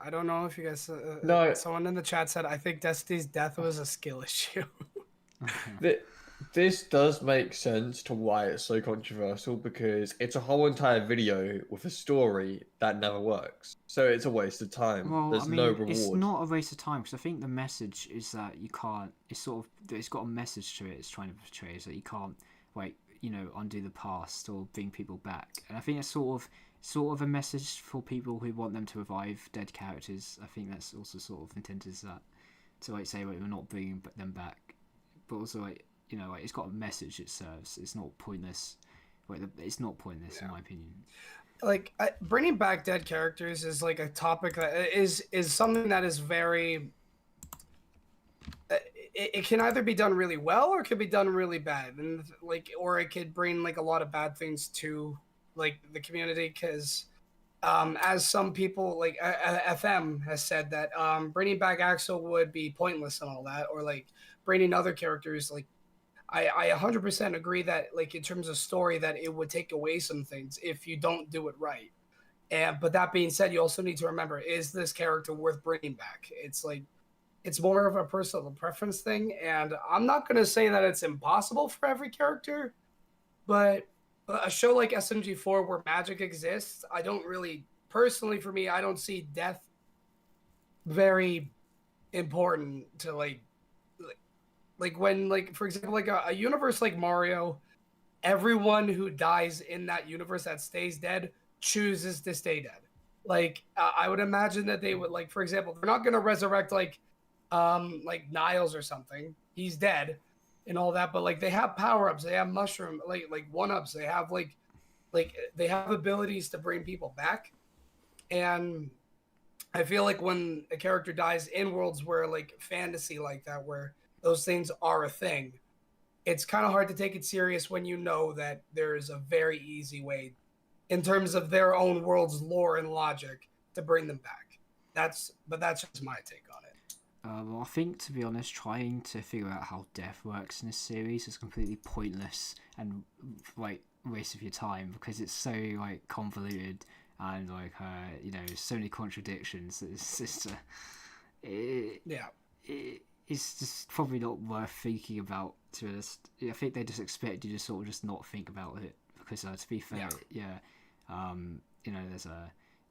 Speaker 11: I don't know if you guys.
Speaker 3: No.
Speaker 11: Someone in the chat said, "I think Destiny's death was a skill issue."
Speaker 3: This does make sense to why it's so controversial, because it's a whole entire video with a story that never works. So it's a waste of time.
Speaker 1: Well,
Speaker 3: There's
Speaker 1: I mean,
Speaker 3: no reward.
Speaker 1: it's not a waste of time because I think the message is that you can't. It's sort of. It's got a message to it. It's trying to portray is that you can't, like, undo the past or bring people back. And I think it's sort of a message for people who want them to revive dead characters. I think that's also sort of intended as that, to like say, like, we're not bringing them back, but also like. Like, it's got a message it serves. It's not pointless. It's not pointless in my opinion.
Speaker 11: Like, bringing back dead characters is like a topic that is something that is very. It can either be done really well or it can be done really bad, and like, or it could bring like a lot of bad things to like the community because. As some people like FM has said that bringing back Axel would be pointless and all that, or like bringing other characters like. I 100% agree that, like, in terms of story, that it would take away some things if you don't do it right. But that being said, you also need to remember, is this character worth bringing back? It's like, it's more of a personal preference thing, and I'm not going to say that it's impossible for every character, but a show like SMG4 where magic exists, I don't really, personally for me, I don't see death very important to, like when, like, for example, like a universe like Mario, everyone who dies in that universe that stays dead chooses to stay dead. Like, I would imagine that they would, like, for example, they're not going to resurrect like Niles or something. He's dead and all that, but like they have power-ups, they have mushroom, like one-ups, they have like they have abilities to bring people back. And I feel like when a character dies in worlds where like fantasy like that, where those things are a thing, it's kind of hard to take it serious when you know that there is a very easy way, in terms of their own world's lore and logic, to bring them back. But that's just my take on it.
Speaker 1: Well, I think, to be honest, trying to figure out how death works in this series is completely pointless and like waste of your time, because it's so like convoluted and like so many contradictions that it's just it's just probably not worth thinking about, to be honest. I think they just expect you to sort of just not think about it, because to be fair, there's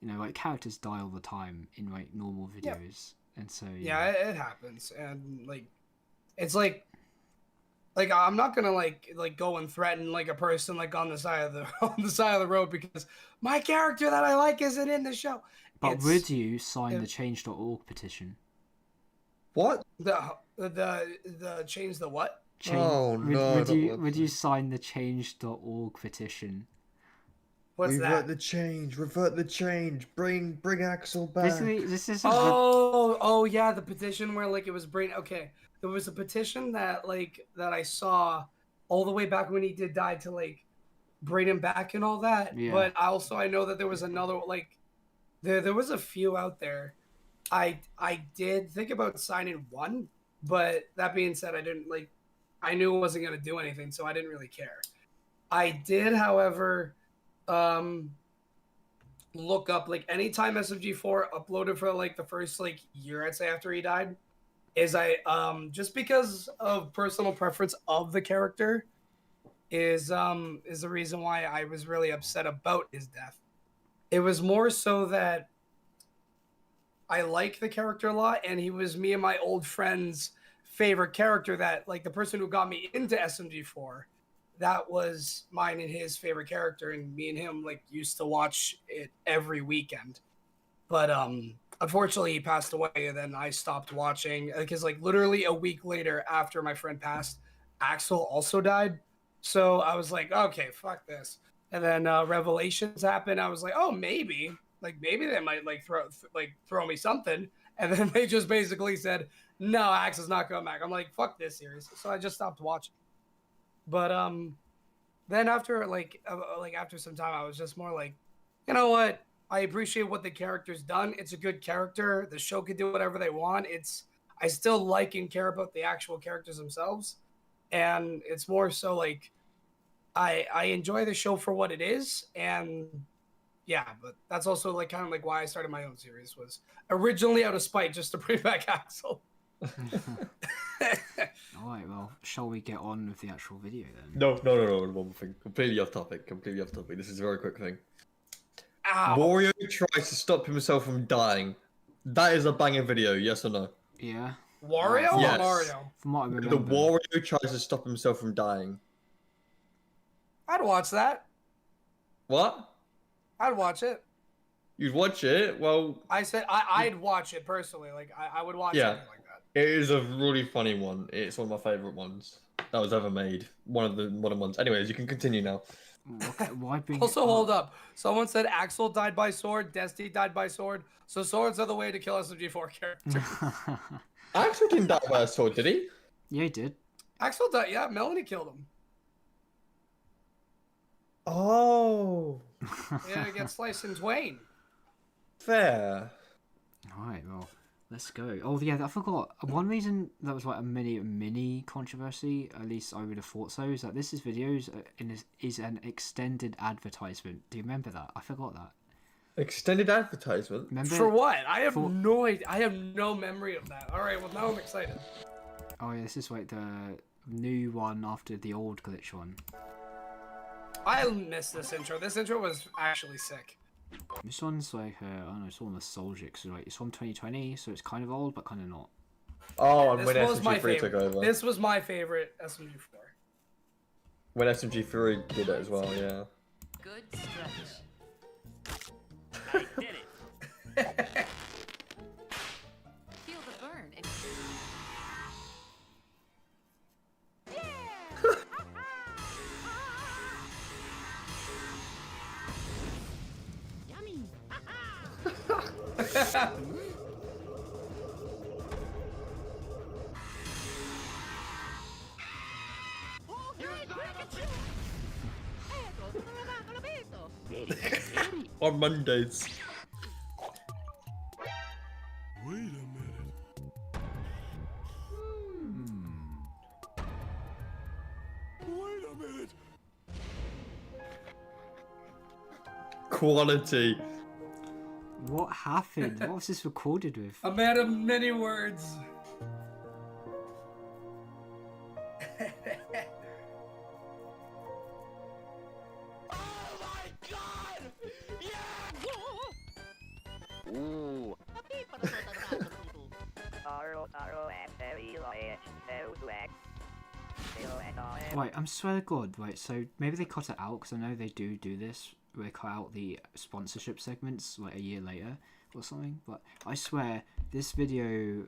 Speaker 1: like characters die all the time in like normal videos, and so
Speaker 11: it happens, and like it's like I'm not gonna like go and threaten like a person like on the side of the road because my character that I like isn't in the show.
Speaker 1: But would you sign the change.org petition?
Speaker 3: What?
Speaker 11: The change the what?
Speaker 1: Would you sign the change.org petition?
Speaker 11: What's
Speaker 3: revert
Speaker 11: that?
Speaker 3: Revert the change. Bring Axel back.
Speaker 1: This is
Speaker 11: yeah, the petition where like it was okay. There was a petition that I saw all the way back when he did die to like bring him back and all that. Yeah. But I know that there was another there was a few out there. I did think about signing one, but that being said, I knew it wasn't going to do anything, so I didn't really care. I did, however, look up anytime SMG4 uploaded for the first year, I'd say, after he died, is just because of personal preference of the character is the reason why I was really upset about his death. It was more so that I like the character a lot, and he was me and my old friend's favorite character, that the person who got me into SMG4, that was mine and his favorite character, and me and him used to watch it every weekend. But unfortunately he passed away, and then I stopped watching because literally a week later after my friend passed, Axel also died. So I was like, okay, fuck this. And then Revelations happened. I was like, oh, maybe they might throw me something. And then they just basically said, no, Axel's not coming back. I'm like, fuck this series. So I just stopped watching. But then after after some time, I was just more like, you know what? I appreciate what the character's done. It's a good character. The show could do whatever they want. I still like and care about the actual characters themselves. And it's more so I enjoy the show for what it is. And yeah, but that's also kind of why I started my own series, was originally out of spite, just to bring back Axel.
Speaker 1: Alright, well, shall we get on with the actual video then?
Speaker 3: No. One thing. Completely off topic. This is a very quick thing.
Speaker 11: Ow.
Speaker 3: Wario tries to stop himself from dying. That is a banging video, yes or no?
Speaker 1: Yeah.
Speaker 11: Wario
Speaker 3: Yes.
Speaker 11: or Mario?
Speaker 1: From what I remember.
Speaker 3: The Wario tries to stop himself from dying.
Speaker 11: I'd watch that.
Speaker 3: What?
Speaker 11: I'd watch it.
Speaker 3: You'd watch it? Well...
Speaker 11: I said I'd watch it personally. Like, I would watch something like that.
Speaker 3: It is a really funny one. It's one of my favourite ones that was ever made. One of the modern ones. Anyways, you can continue now.
Speaker 1: Why bring
Speaker 11: Also, hold up. Someone said Axel died by sword, Destiny died by sword. So swords are the way to kill SMG4 characters.
Speaker 3: Axel didn't die by a sword, did he?
Speaker 1: Yeah, he did.
Speaker 11: Axel died, yeah, Melanie killed him.
Speaker 3: Oh.
Speaker 11: Yeah, it gets sliced in twain.
Speaker 3: Fair.
Speaker 1: Alright, well, let's go. Oh, yeah, I forgot. One reason that was like a mini controversy, at least I would have thought so, is that this video is an extended advertisement. Do you remember that? I forgot that.
Speaker 3: Extended advertisement?
Speaker 1: Remember?
Speaker 11: For what? I have no idea. I have no memory of that. Alright, well, now I'm excited.
Speaker 1: Oh, yeah, this is like the new one after the old glitch one.
Speaker 11: I missed this intro. This intro was actually sick.
Speaker 1: This one's like, I don't know, it's all nostalgic. So like, it's from 2020, so it's kind of old, but kind of not.
Speaker 3: Oh, and
Speaker 11: This
Speaker 3: when
Speaker 11: was my
Speaker 3: SMG3 took
Speaker 11: favorite.
Speaker 3: over.
Speaker 11: This was my favorite SMG4.
Speaker 3: When SMG3 did it as well, yeah.
Speaker 5: Good stretch.
Speaker 10: I did it.
Speaker 5: Feel the burn. Yummy.
Speaker 3: On Mondays.
Speaker 6: Wait a minute. Wait a minute.
Speaker 3: Quality.
Speaker 1: What happened? What was this recorded with?
Speaker 11: A man of many words.
Speaker 14: Ooh.
Speaker 1: Right, I'm swear to God, right, so maybe they cut it out, because I know they do this, where they cut out the sponsorship segments, like a year later, or something, but I swear, this video,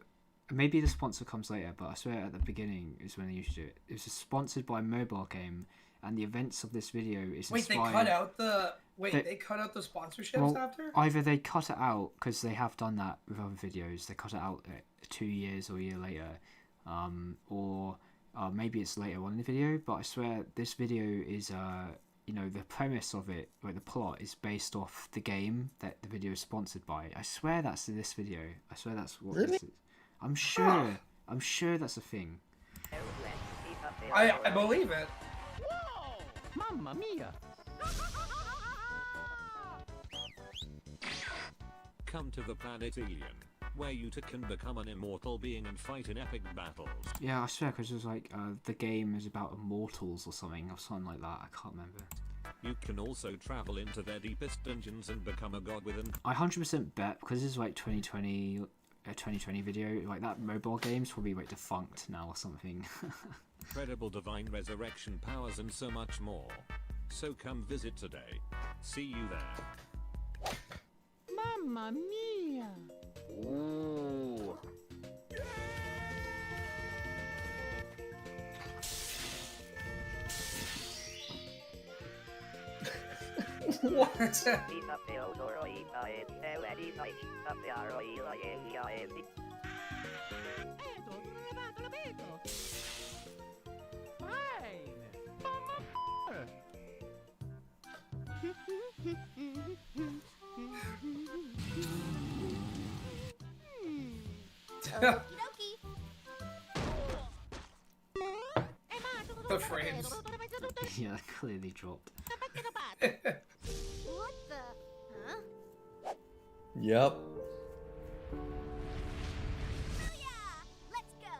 Speaker 1: maybe the sponsor comes later, but I swear at the beginning is when they used to do it. It was sponsored by a mobile game, and the events of this video is
Speaker 11: Wait,
Speaker 1: inspired...
Speaker 11: they cut out the... Wait, they cut out the sponsorships after?
Speaker 1: Either they cut it out, because they have done that with other videos, they cut it out 2 years or a year later, or maybe it's later on in the video, but I swear this video is, you know, the premise of it, like the plot, is based off the game that the video is sponsored by. I swear that's this video. I swear that's what this is. I'm sure. I'm sure that's a thing.
Speaker 11: I believe it.
Speaker 17: Mamma mia!
Speaker 20: Come to the planet Alien, where you can become an immortal being and fight in epic battles.
Speaker 1: Yeah, I swear, because it was like, the game is about immortals or something like that. I can't remember.
Speaker 20: You can also travel into their deepest dungeons and become a god with an...
Speaker 1: I 100% bet, because this is like 2020, a 2020 video, like that mobile game's probably like defunct now or something.
Speaker 20: incredible divine resurrection powers and so much more. So come visit today. See you there.
Speaker 5: Mamma mia!
Speaker 14: Ooh.
Speaker 11: What? The frames.
Speaker 1: Yeah, clearly dropped.
Speaker 7: What the? Huh?
Speaker 3: Yep.
Speaker 7: Let's go.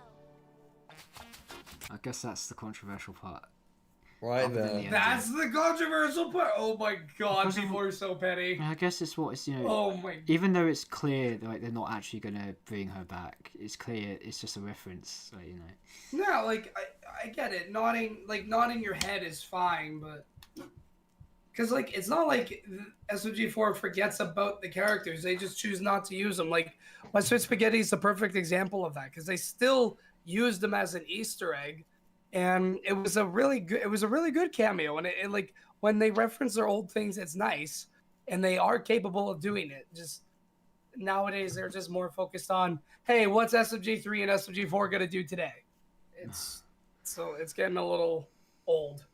Speaker 1: guess that's the controversial part.
Speaker 3: Right
Speaker 1: Other than
Speaker 3: there.
Speaker 1: the
Speaker 11: That's
Speaker 1: ending.
Speaker 11: the controversial part. Oh my god,
Speaker 1: Because of-
Speaker 11: people are so petty.
Speaker 1: I guess it's what it's, you know.
Speaker 11: Oh my.
Speaker 1: Even though it's clear like they're not actually gonna bring her back, it's clear it's just a reference. Like, you know.
Speaker 11: No, like I get it. Nodding your head is fine, but because like it's not like SMG4 forgets about the characters. They just choose not to use them. Like My Sweet Spaghetti is the perfect example of that because they still used them as an Easter egg, and it was a really good cameo. And it like when they reference their old things, it's nice, and they are capable of doing it. Just nowadays they're just more focused on, hey, what's SMG3 and SMG4 gonna do today? It's getting a little old.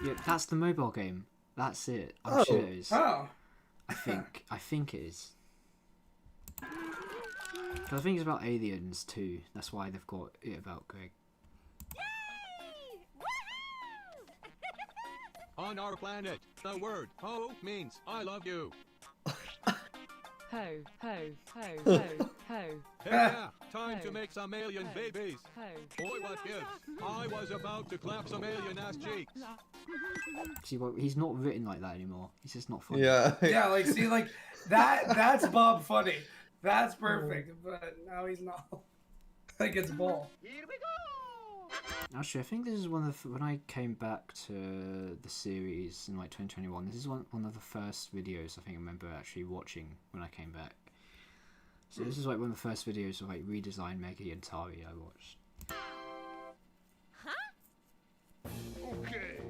Speaker 1: Yeah, that's the mobile game. That's it. I'm
Speaker 11: Oh.
Speaker 1: sure it is.
Speaker 11: Oh.
Speaker 1: I think it is. 'Cause I think it's about aliens too. That's why they've got it about Greg.
Speaker 6: On our planet, the word ho means I love you.
Speaker 21: Ho, ho, ho, ho, ho.
Speaker 6: Yeah, time to make some alien babies. Boy, what gives? I was about to clap some alien ass cheeks.
Speaker 1: See, well, he's not written like that anymore. He's just not funny.
Speaker 11: Yeah, like see, like that's Bob funny. That's perfect. But now he's not. Like it's Ball.
Speaker 1: Actually, I think this is one of the, when I came back to the series in like 2021. This is one of the first videos I think I remember actually watching when I came back. So this is like one of the first videos of like redesigned Meggy and Tari I watched.
Speaker 13: Okay.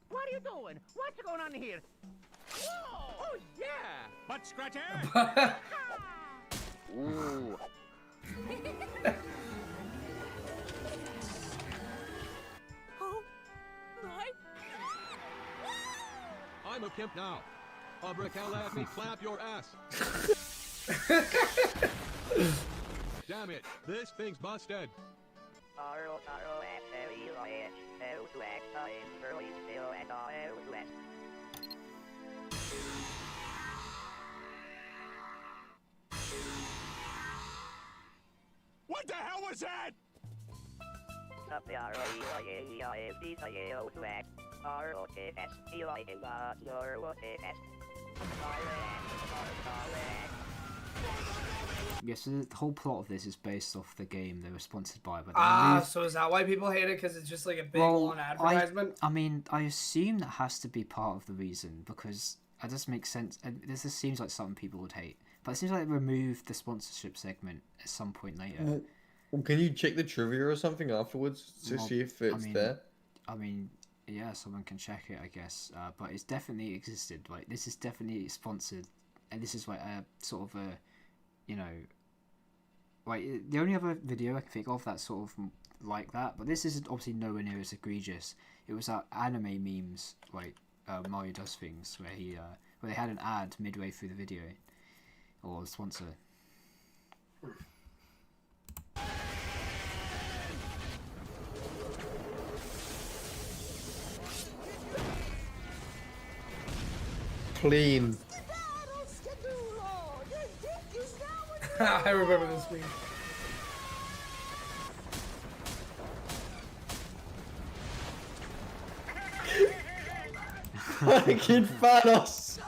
Speaker 5: What are you doing? What's going on here? Whoa! Oh, yeah!
Speaker 4: Butt scratcher!
Speaker 15: Ooh.
Speaker 7: Oh my.
Speaker 6: I'm a pimp now. Abracal, let me clap your ass. Damn it, this thing's busted.
Speaker 4: What the hell was that?
Speaker 1: Yes, so the whole plot of this is based off the game they were sponsored by. But
Speaker 11: So is that why people hate it? Because it's just like a big long advertisement?
Speaker 1: I mean, I assume that has to be part of the reason because it does make sense. This just seems like something people would hate. But it seems like they removed the sponsorship segment at some point later.
Speaker 3: Well, can you check the trivia or something afterwards to see if it's there?
Speaker 1: I mean, yeah, someone can check it, I guess. But it's definitely existed. Like, this is definitely sponsored, and this is like a sort of a, you know, like the only other video I can think of that's sort of like that. But this is obviously nowhere near as egregious. It was anime memes, like Mario Does Things, where where they had an ad midway through the video, or the sponsor.
Speaker 3: Clean.
Speaker 11: I remember this meme.
Speaker 3: Fucking Thanos.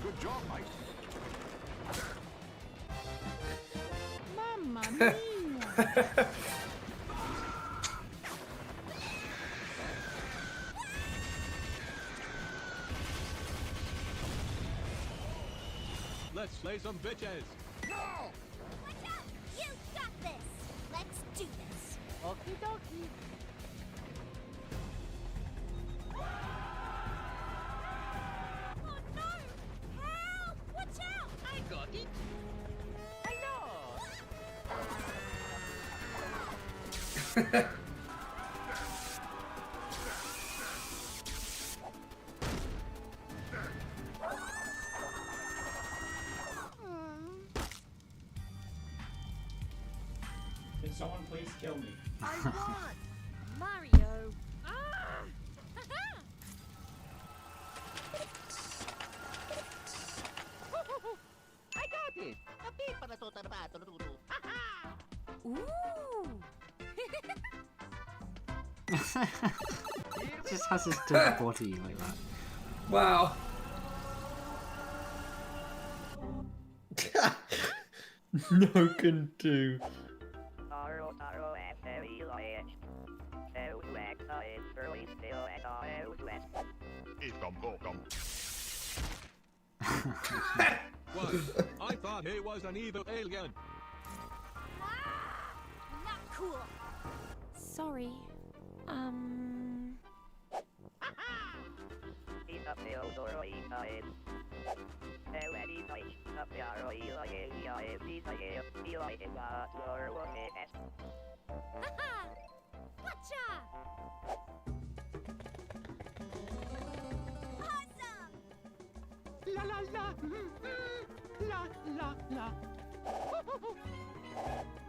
Speaker 4: Good job, Mike.
Speaker 5: Mamma mia!
Speaker 6: Let's slay some bitches.
Speaker 7: Watch out! You got this! Let's do this!
Speaker 5: Okie dokie.
Speaker 7: Oh no! Help! Watch out!
Speaker 10: I got it.
Speaker 5: Hello!
Speaker 4: someone please kill me?
Speaker 7: I want Mario.
Speaker 9: I got it! A big
Speaker 7: Ooh.
Speaker 1: Just has his dead body like that.
Speaker 11: Wow.
Speaker 3: No can do.
Speaker 6: What? I thought he was an evil alien.
Speaker 7: Not cool.
Speaker 21: Sorry.
Speaker 5: La la la, la la la.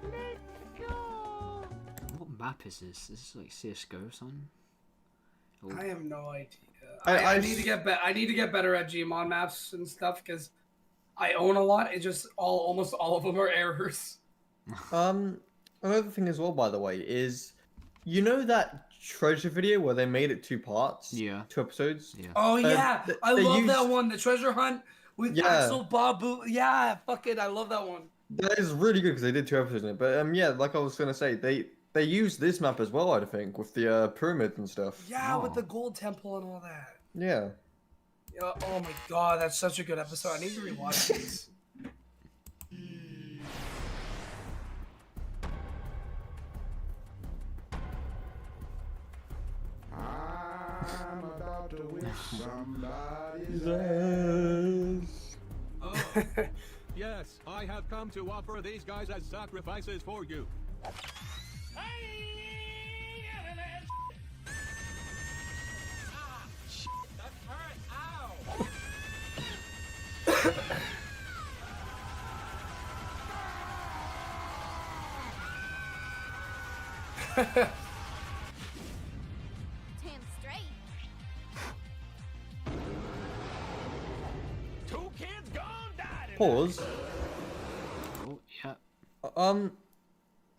Speaker 5: Let's go.
Speaker 1: What map is this? Is this like CSGO or something? Or-
Speaker 11: I have no idea.
Speaker 3: I
Speaker 11: I need to get I need to get better at Gmon maps and stuff because I own a lot. It just almost all of them are errors.
Speaker 3: Another thing as well, by the way, is you know that treasure video where they made it 2 parts?
Speaker 1: Yeah.
Speaker 3: 2 episodes?
Speaker 1: Yeah.
Speaker 11: Oh yeah, I
Speaker 3: they
Speaker 11: love that
Speaker 3: used-
Speaker 11: one. The treasure hunt with
Speaker 3: Yeah.
Speaker 11: Axel Babu. Yeah, fuck it, I love that one.
Speaker 3: That is really good because they did 2 episodes in it. But yeah, like I was gonna say, they used this map as well, I think, with the pyramids and stuff.
Speaker 11: Yeah, with the gold temple and all that.
Speaker 3: Yeah.
Speaker 11: Yeah, oh my god, that's such a good episode. I need to rewatch these.
Speaker 18: I'm about to whip somebody's ass.
Speaker 6: Yes, I have come to offer these guys as sacrifices for you.
Speaker 7: Damn straight.
Speaker 4: Two kids gone died.
Speaker 3: Pause.
Speaker 1: Oh, yeah.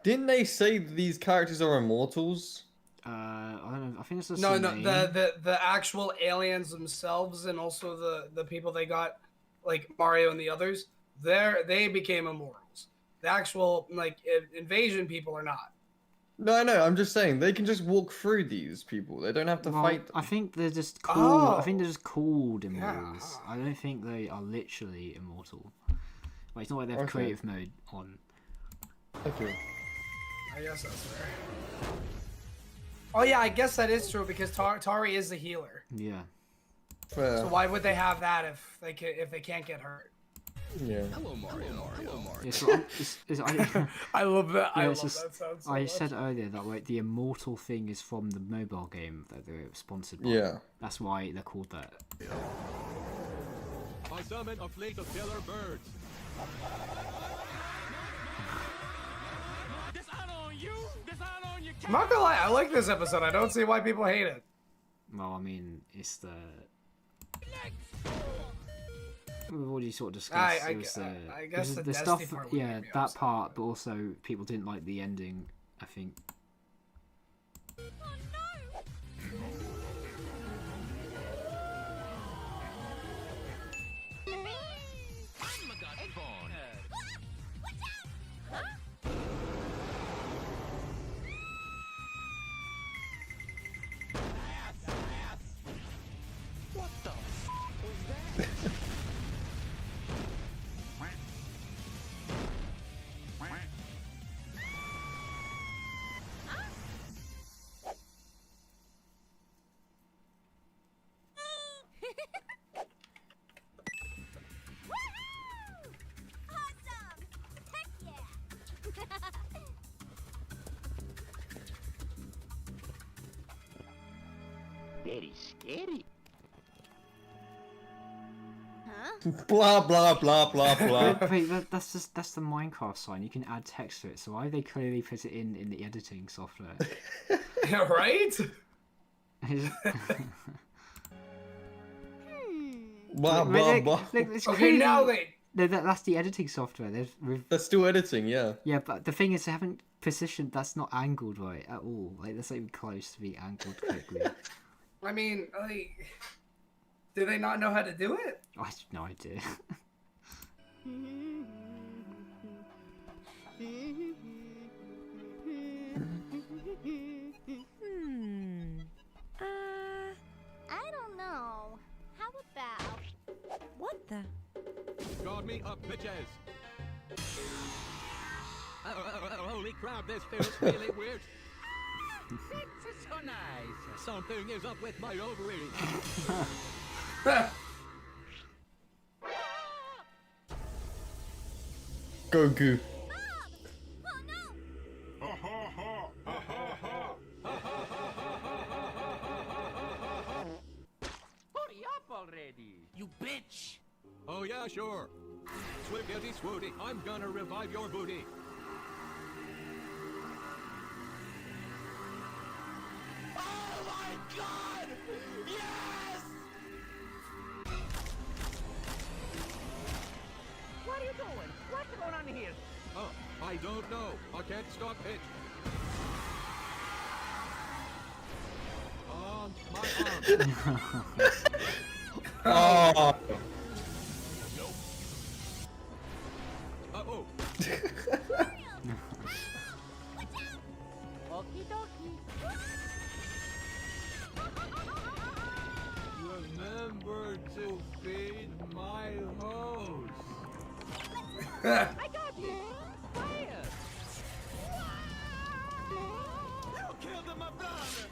Speaker 3: Didn't they say these characters are immortals?
Speaker 1: I don't know. I think it's the
Speaker 11: No,
Speaker 1: same
Speaker 11: no,
Speaker 1: name.
Speaker 11: the actual aliens themselves and also the people they got, like Mario and the others, they became immortals. The actual like invasion people are not.
Speaker 3: No, no, I'm just saying they can just walk through these people. They don't have to
Speaker 1: Well,
Speaker 3: fight them.
Speaker 1: I think they're just called. I think
Speaker 11: Oh.
Speaker 1: they're just called immortals. I don't think they are literally immortal. Like, it's not like they have
Speaker 3: Okay.
Speaker 1: creative mode on.
Speaker 3: Okay.
Speaker 11: I guess that's fair. Oh yeah, I guess that is true because Tari is the healer.
Speaker 1: Yeah.
Speaker 3: Fair.
Speaker 11: So why would they have that if they can't get hurt?
Speaker 3: Yeah.
Speaker 19: Hello, Mario. Hello, Mario.
Speaker 1: Yeah, so
Speaker 11: I love that. I
Speaker 1: Yeah,
Speaker 11: love
Speaker 1: it's just-
Speaker 11: that sound so
Speaker 1: I
Speaker 11: much.
Speaker 1: said earlier that like the immortal thing is from the mobile game that they're sponsored by.
Speaker 3: Yeah.
Speaker 1: That's why they're called that.
Speaker 6: I summon a fleet of killer birds.
Speaker 11: I'm not gonna lie, I like this episode. I don't see why people hate it.
Speaker 1: Well, I mean, it's the. We've already sort of discussed.
Speaker 11: I
Speaker 1: it was
Speaker 11: I guess
Speaker 1: it was
Speaker 11: the
Speaker 1: the
Speaker 11: Destiny
Speaker 1: stuff.
Speaker 11: part would
Speaker 1: Yeah,
Speaker 11: make me
Speaker 1: that
Speaker 11: upset.
Speaker 1: part, but also people didn't like the ending. I think.
Speaker 10: What the was that?
Speaker 9: Very scary.
Speaker 7: Huh?
Speaker 3: Blah blah blah blah blah.
Speaker 1: Wait, that's the Minecraft sign. You can add text to it. So why they clearly put it in the editing software?
Speaker 11: Right?
Speaker 3: Blah blah blah.
Speaker 11: Okay, now they.
Speaker 1: No, that's the editing software.
Speaker 3: They're still editing, yeah.
Speaker 1: Yeah, but the thing is, they haven't positioned. That's not angled right at all. Like that's not even close to be angled correctly.
Speaker 11: I mean, like, do they not know how to do it?
Speaker 1: I have no idea.
Speaker 7: I don't know. How about...
Speaker 21: What the?
Speaker 6: Guard me up, bitches! Holy crap, this feels really weird. It's so nice. Something is up with my ovaries.
Speaker 3: Go goo.
Speaker 9: Hurry up already, you bitch!
Speaker 6: Oh yeah, sure. Swiggity swooty, I'm gonna revive your booty.
Speaker 13: Oh my god! Yes!
Speaker 9: What are you doing? What's going on here?
Speaker 6: Oh, I don't know. I can't stop it. My arm.
Speaker 3: Oh.
Speaker 6: Uh-oh.
Speaker 9: Okie dokie.
Speaker 6: Remember to feed my hose.
Speaker 9: I got you. Fire!
Speaker 13: You killed my brother!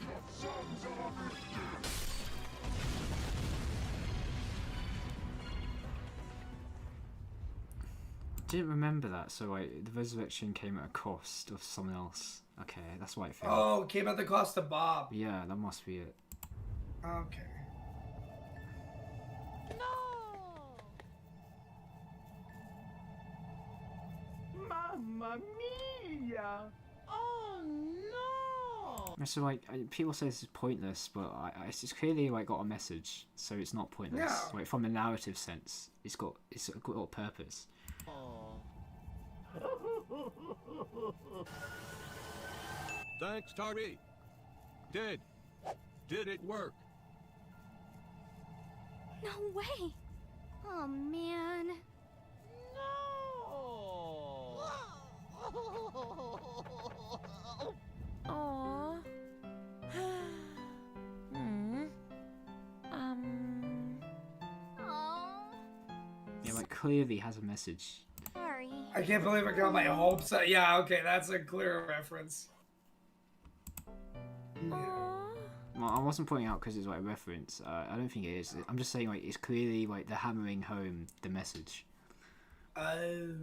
Speaker 1: Didn't remember that. So the resurrection came at a cost of someone else. Okay, that's why it failed.
Speaker 11: Oh, it came at the cost of Bob.
Speaker 1: Yeah, that must be it.
Speaker 11: Okay.
Speaker 9: Mamma mia! Oh no!
Speaker 1: So people say this is pointless, but it's clearly got a message, so it's not pointless.
Speaker 11: Yeah.
Speaker 1: Like from a narrative sense, it's got a purpose.
Speaker 6: Thanks, Tari. Did it work?
Speaker 7: No way. Oh, man.
Speaker 21: Aww.
Speaker 1: Yeah, clearly has a message.
Speaker 7: Sorry.
Speaker 11: I can't believe I got my hopes up. Yeah, okay, that's a clear reference.
Speaker 1: Well, I wasn't pointing out because it's a reference. I don't think it is. I'm just saying it's clearly they're hammering home the message.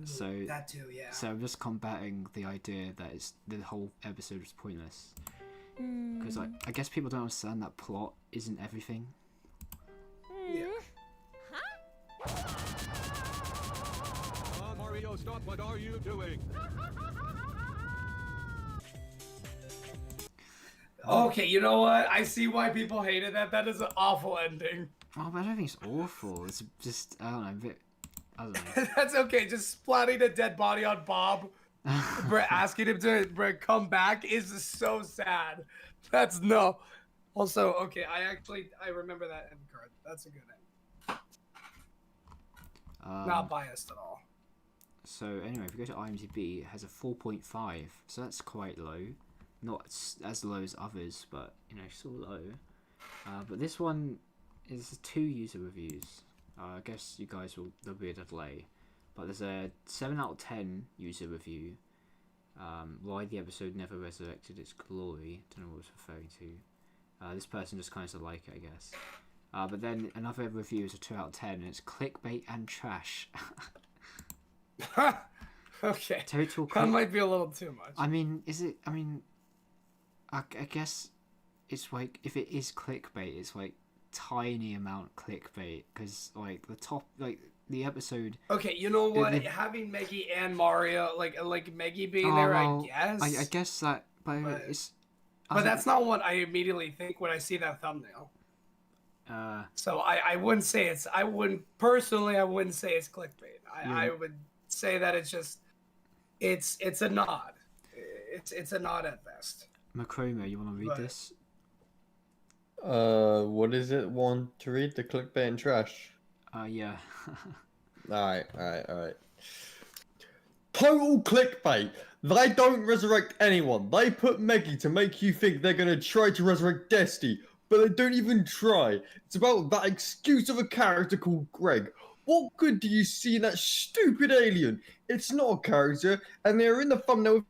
Speaker 1: So
Speaker 11: that too, yeah.
Speaker 1: So I'm just combating the idea that the whole episode was pointless. Because I guess people don't understand that plot isn't everything.
Speaker 11: Yeah.
Speaker 6: Mario, stop! What are you doing?
Speaker 11: Okay, you know what? I see why people hated that. That is an awful ending.
Speaker 1: Oh, but I don't think it's awful. It's just I don't know, a bit. I don't know.
Speaker 11: That's okay. Just splatting a dead body on Bob, asking him to come back is so sad. That's no. Also, okay, I remember that end card. That's a good end. Not biased at all.
Speaker 1: So anyway, if we go to IMDb, it has a 4.5, so that's quite low. Not as low as others, but still low. But this one is 2 user reviews. I guess you guys there'll be a delay, but there's a 7 out of 10 user review. Why the episode never resurrected its glory. Don't know what it's referring to. This person just kind of like it, I guess. But then another review is a 2 out of 10, and it's clickbait and trash.
Speaker 11: Okay.
Speaker 1: Total.
Speaker 11: That might be a little too much.
Speaker 1: I mean, is it? I mean, I guess it's if it is clickbait, it's tiny amount clickbait because like the top like the episode.
Speaker 11: Okay, you know what? Having Meggy and Mario, like Meggy being there,
Speaker 1: well,
Speaker 11: I guess.
Speaker 1: I guess that, but it's.
Speaker 11: But that's not what I immediately think when I see that thumbnail. So I wouldn't say it's. I wouldn't say it's clickbait. I would say that it's just. It's a nod. It's a nod at best.
Speaker 1: Macroma, you want to read this?
Speaker 3: What is it? Want to read the clickbait and trash?
Speaker 1: Yeah.
Speaker 3: Alright. Total clickbait. They don't resurrect anyone. They put Meggy to make you think they're gonna try to resurrect Destiny, but they don't even try. It's about that excuse of a character called Greg. What good do you see in that stupid alien? It's not a character, and they're in the thumbnail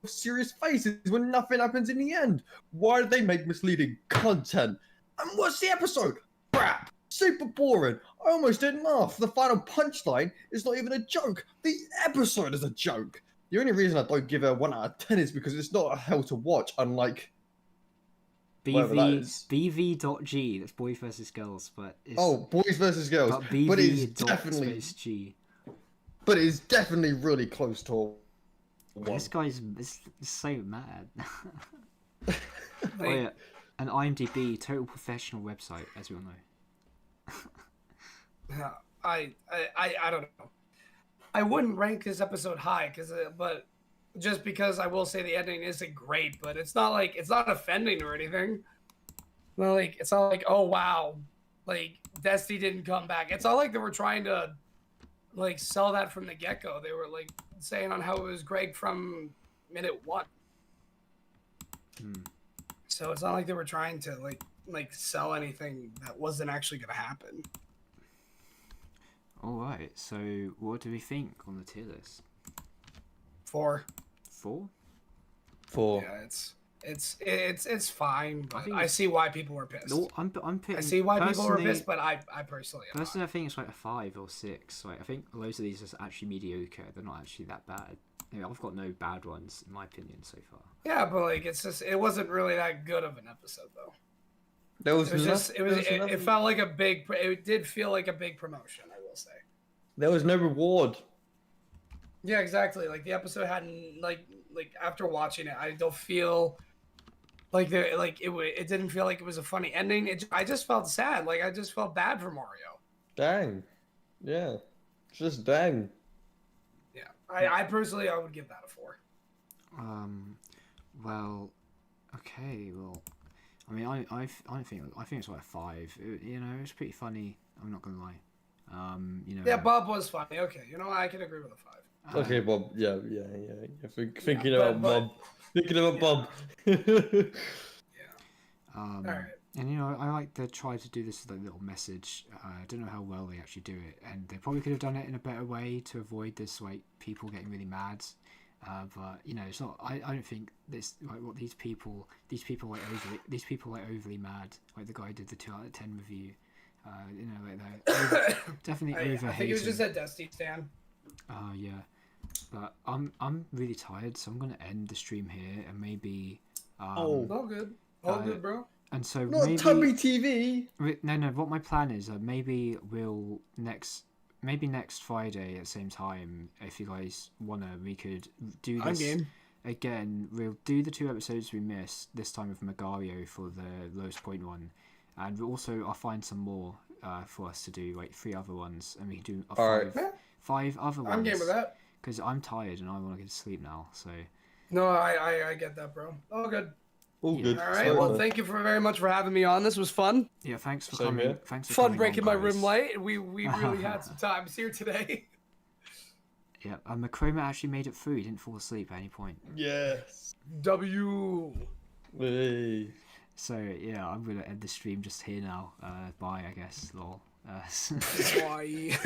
Speaker 3: with serious faces when nothing happens in the end. Why do they make misleading content? And what's the episode? Crap. Super boring. I almost didn't laugh. The final punchline is not even a joke. The episode is a joke. The only reason I don't give it a 1 out of 10 is because it's not a hell to watch, unlike
Speaker 1: BV.G. That's boys versus girls, but it's...
Speaker 3: boys versus girls.
Speaker 1: But BV
Speaker 3: but it's definitely
Speaker 1: G.
Speaker 3: But it's definitely really close to.
Speaker 1: This guy's so mad. Oh yeah, an IMDb total professional website, as we all know.
Speaker 11: I don't know. I wouldn't rank this episode high but just because I will say the ending isn't great, but it's not offending or anything. Well, like it's not like, oh wow, like Destiny didn't come back. It's not like they were trying to like sell that from the get-go. They were like saying on how it was Greg from minute 1. So it's not like they were trying to like sell anything that wasn't actually going to happen.
Speaker 1: All right. So what do we think on the tier list?
Speaker 11: 4.
Speaker 1: 4?
Speaker 3: 4.
Speaker 11: Yeah, it's fine, but I see why people were pissed.
Speaker 1: No, I'm
Speaker 11: I see why people were pissed, but I personally am
Speaker 1: not. I think it's like a 5 or 6. Like I think loads of these are actually mediocre. They're not actually that bad. I mean, I've got no bad ones in my opinion so far.
Speaker 11: Yeah, but like it wasn't really that good of an episode though. It felt like it did feel like a big promotion, I will say.
Speaker 3: There was no reward.
Speaker 11: Yeah, exactly. Like the episode hadn't like after watching it, I don't feel like it didn't feel like it was a funny ending. I just felt sad. Like I just felt bad for Mario.
Speaker 3: Dang. Yeah. Just dang.
Speaker 11: Yeah. I personally would give that a 4.
Speaker 1: Well, okay. Well, I mean, I think it's like a 5. It's pretty funny. I'm not gonna lie.
Speaker 11: Yeah, Bob was funny. Okay, I can agree with a 5.
Speaker 3: Okay, Bob. Yeah. Thinking about Bob. Thinking about Bob.
Speaker 11: Alright.
Speaker 1: And I like to try to do this as a little message. I don't know how well they actually do it, and they probably could have done it in a better way to avoid this like people getting really mad. But it's not. I don't think this like what these people like overly mad. Like the guy who did the 2 out of 10 review. They're definitely over.
Speaker 11: I think it was just a Dusty stand.
Speaker 1: Yeah, but I'm really tired, so I'm gonna end the stream here and maybe.
Speaker 11: All good, bro.
Speaker 1: And so
Speaker 3: not
Speaker 1: maybe
Speaker 3: Tubby TV.
Speaker 1: No. What my plan is, maybe next Friday at the same time, if you guys wanna, we could do this again. We'll do the 2 episodes we missed this time with Megario for the lowest point one, and also I'll find some more for us to do, like 3 other ones, and we can do 5 other ones.
Speaker 11: I'm game with that.
Speaker 1: Because I'm tired and I want to get to sleep now. So.
Speaker 11: No, I get that, bro. All good.
Speaker 3: All good.
Speaker 11: All right. Well, thank you very much for having me on. This was fun.
Speaker 1: Yeah, thanks for coming.
Speaker 3: Here.
Speaker 1: Thanks for
Speaker 11: fun
Speaker 1: coming
Speaker 11: breaking
Speaker 1: on,
Speaker 11: my
Speaker 1: guys.
Speaker 11: room light. We really had some times here today.
Speaker 1: Yeah, Macroma actually made it through. He didn't fall asleep at any point.
Speaker 3: Yes.
Speaker 11: W.
Speaker 3: Hey.
Speaker 1: So yeah, I'm gonna end the stream just here now. Bye, I guess. Lol.
Speaker 11: Bye.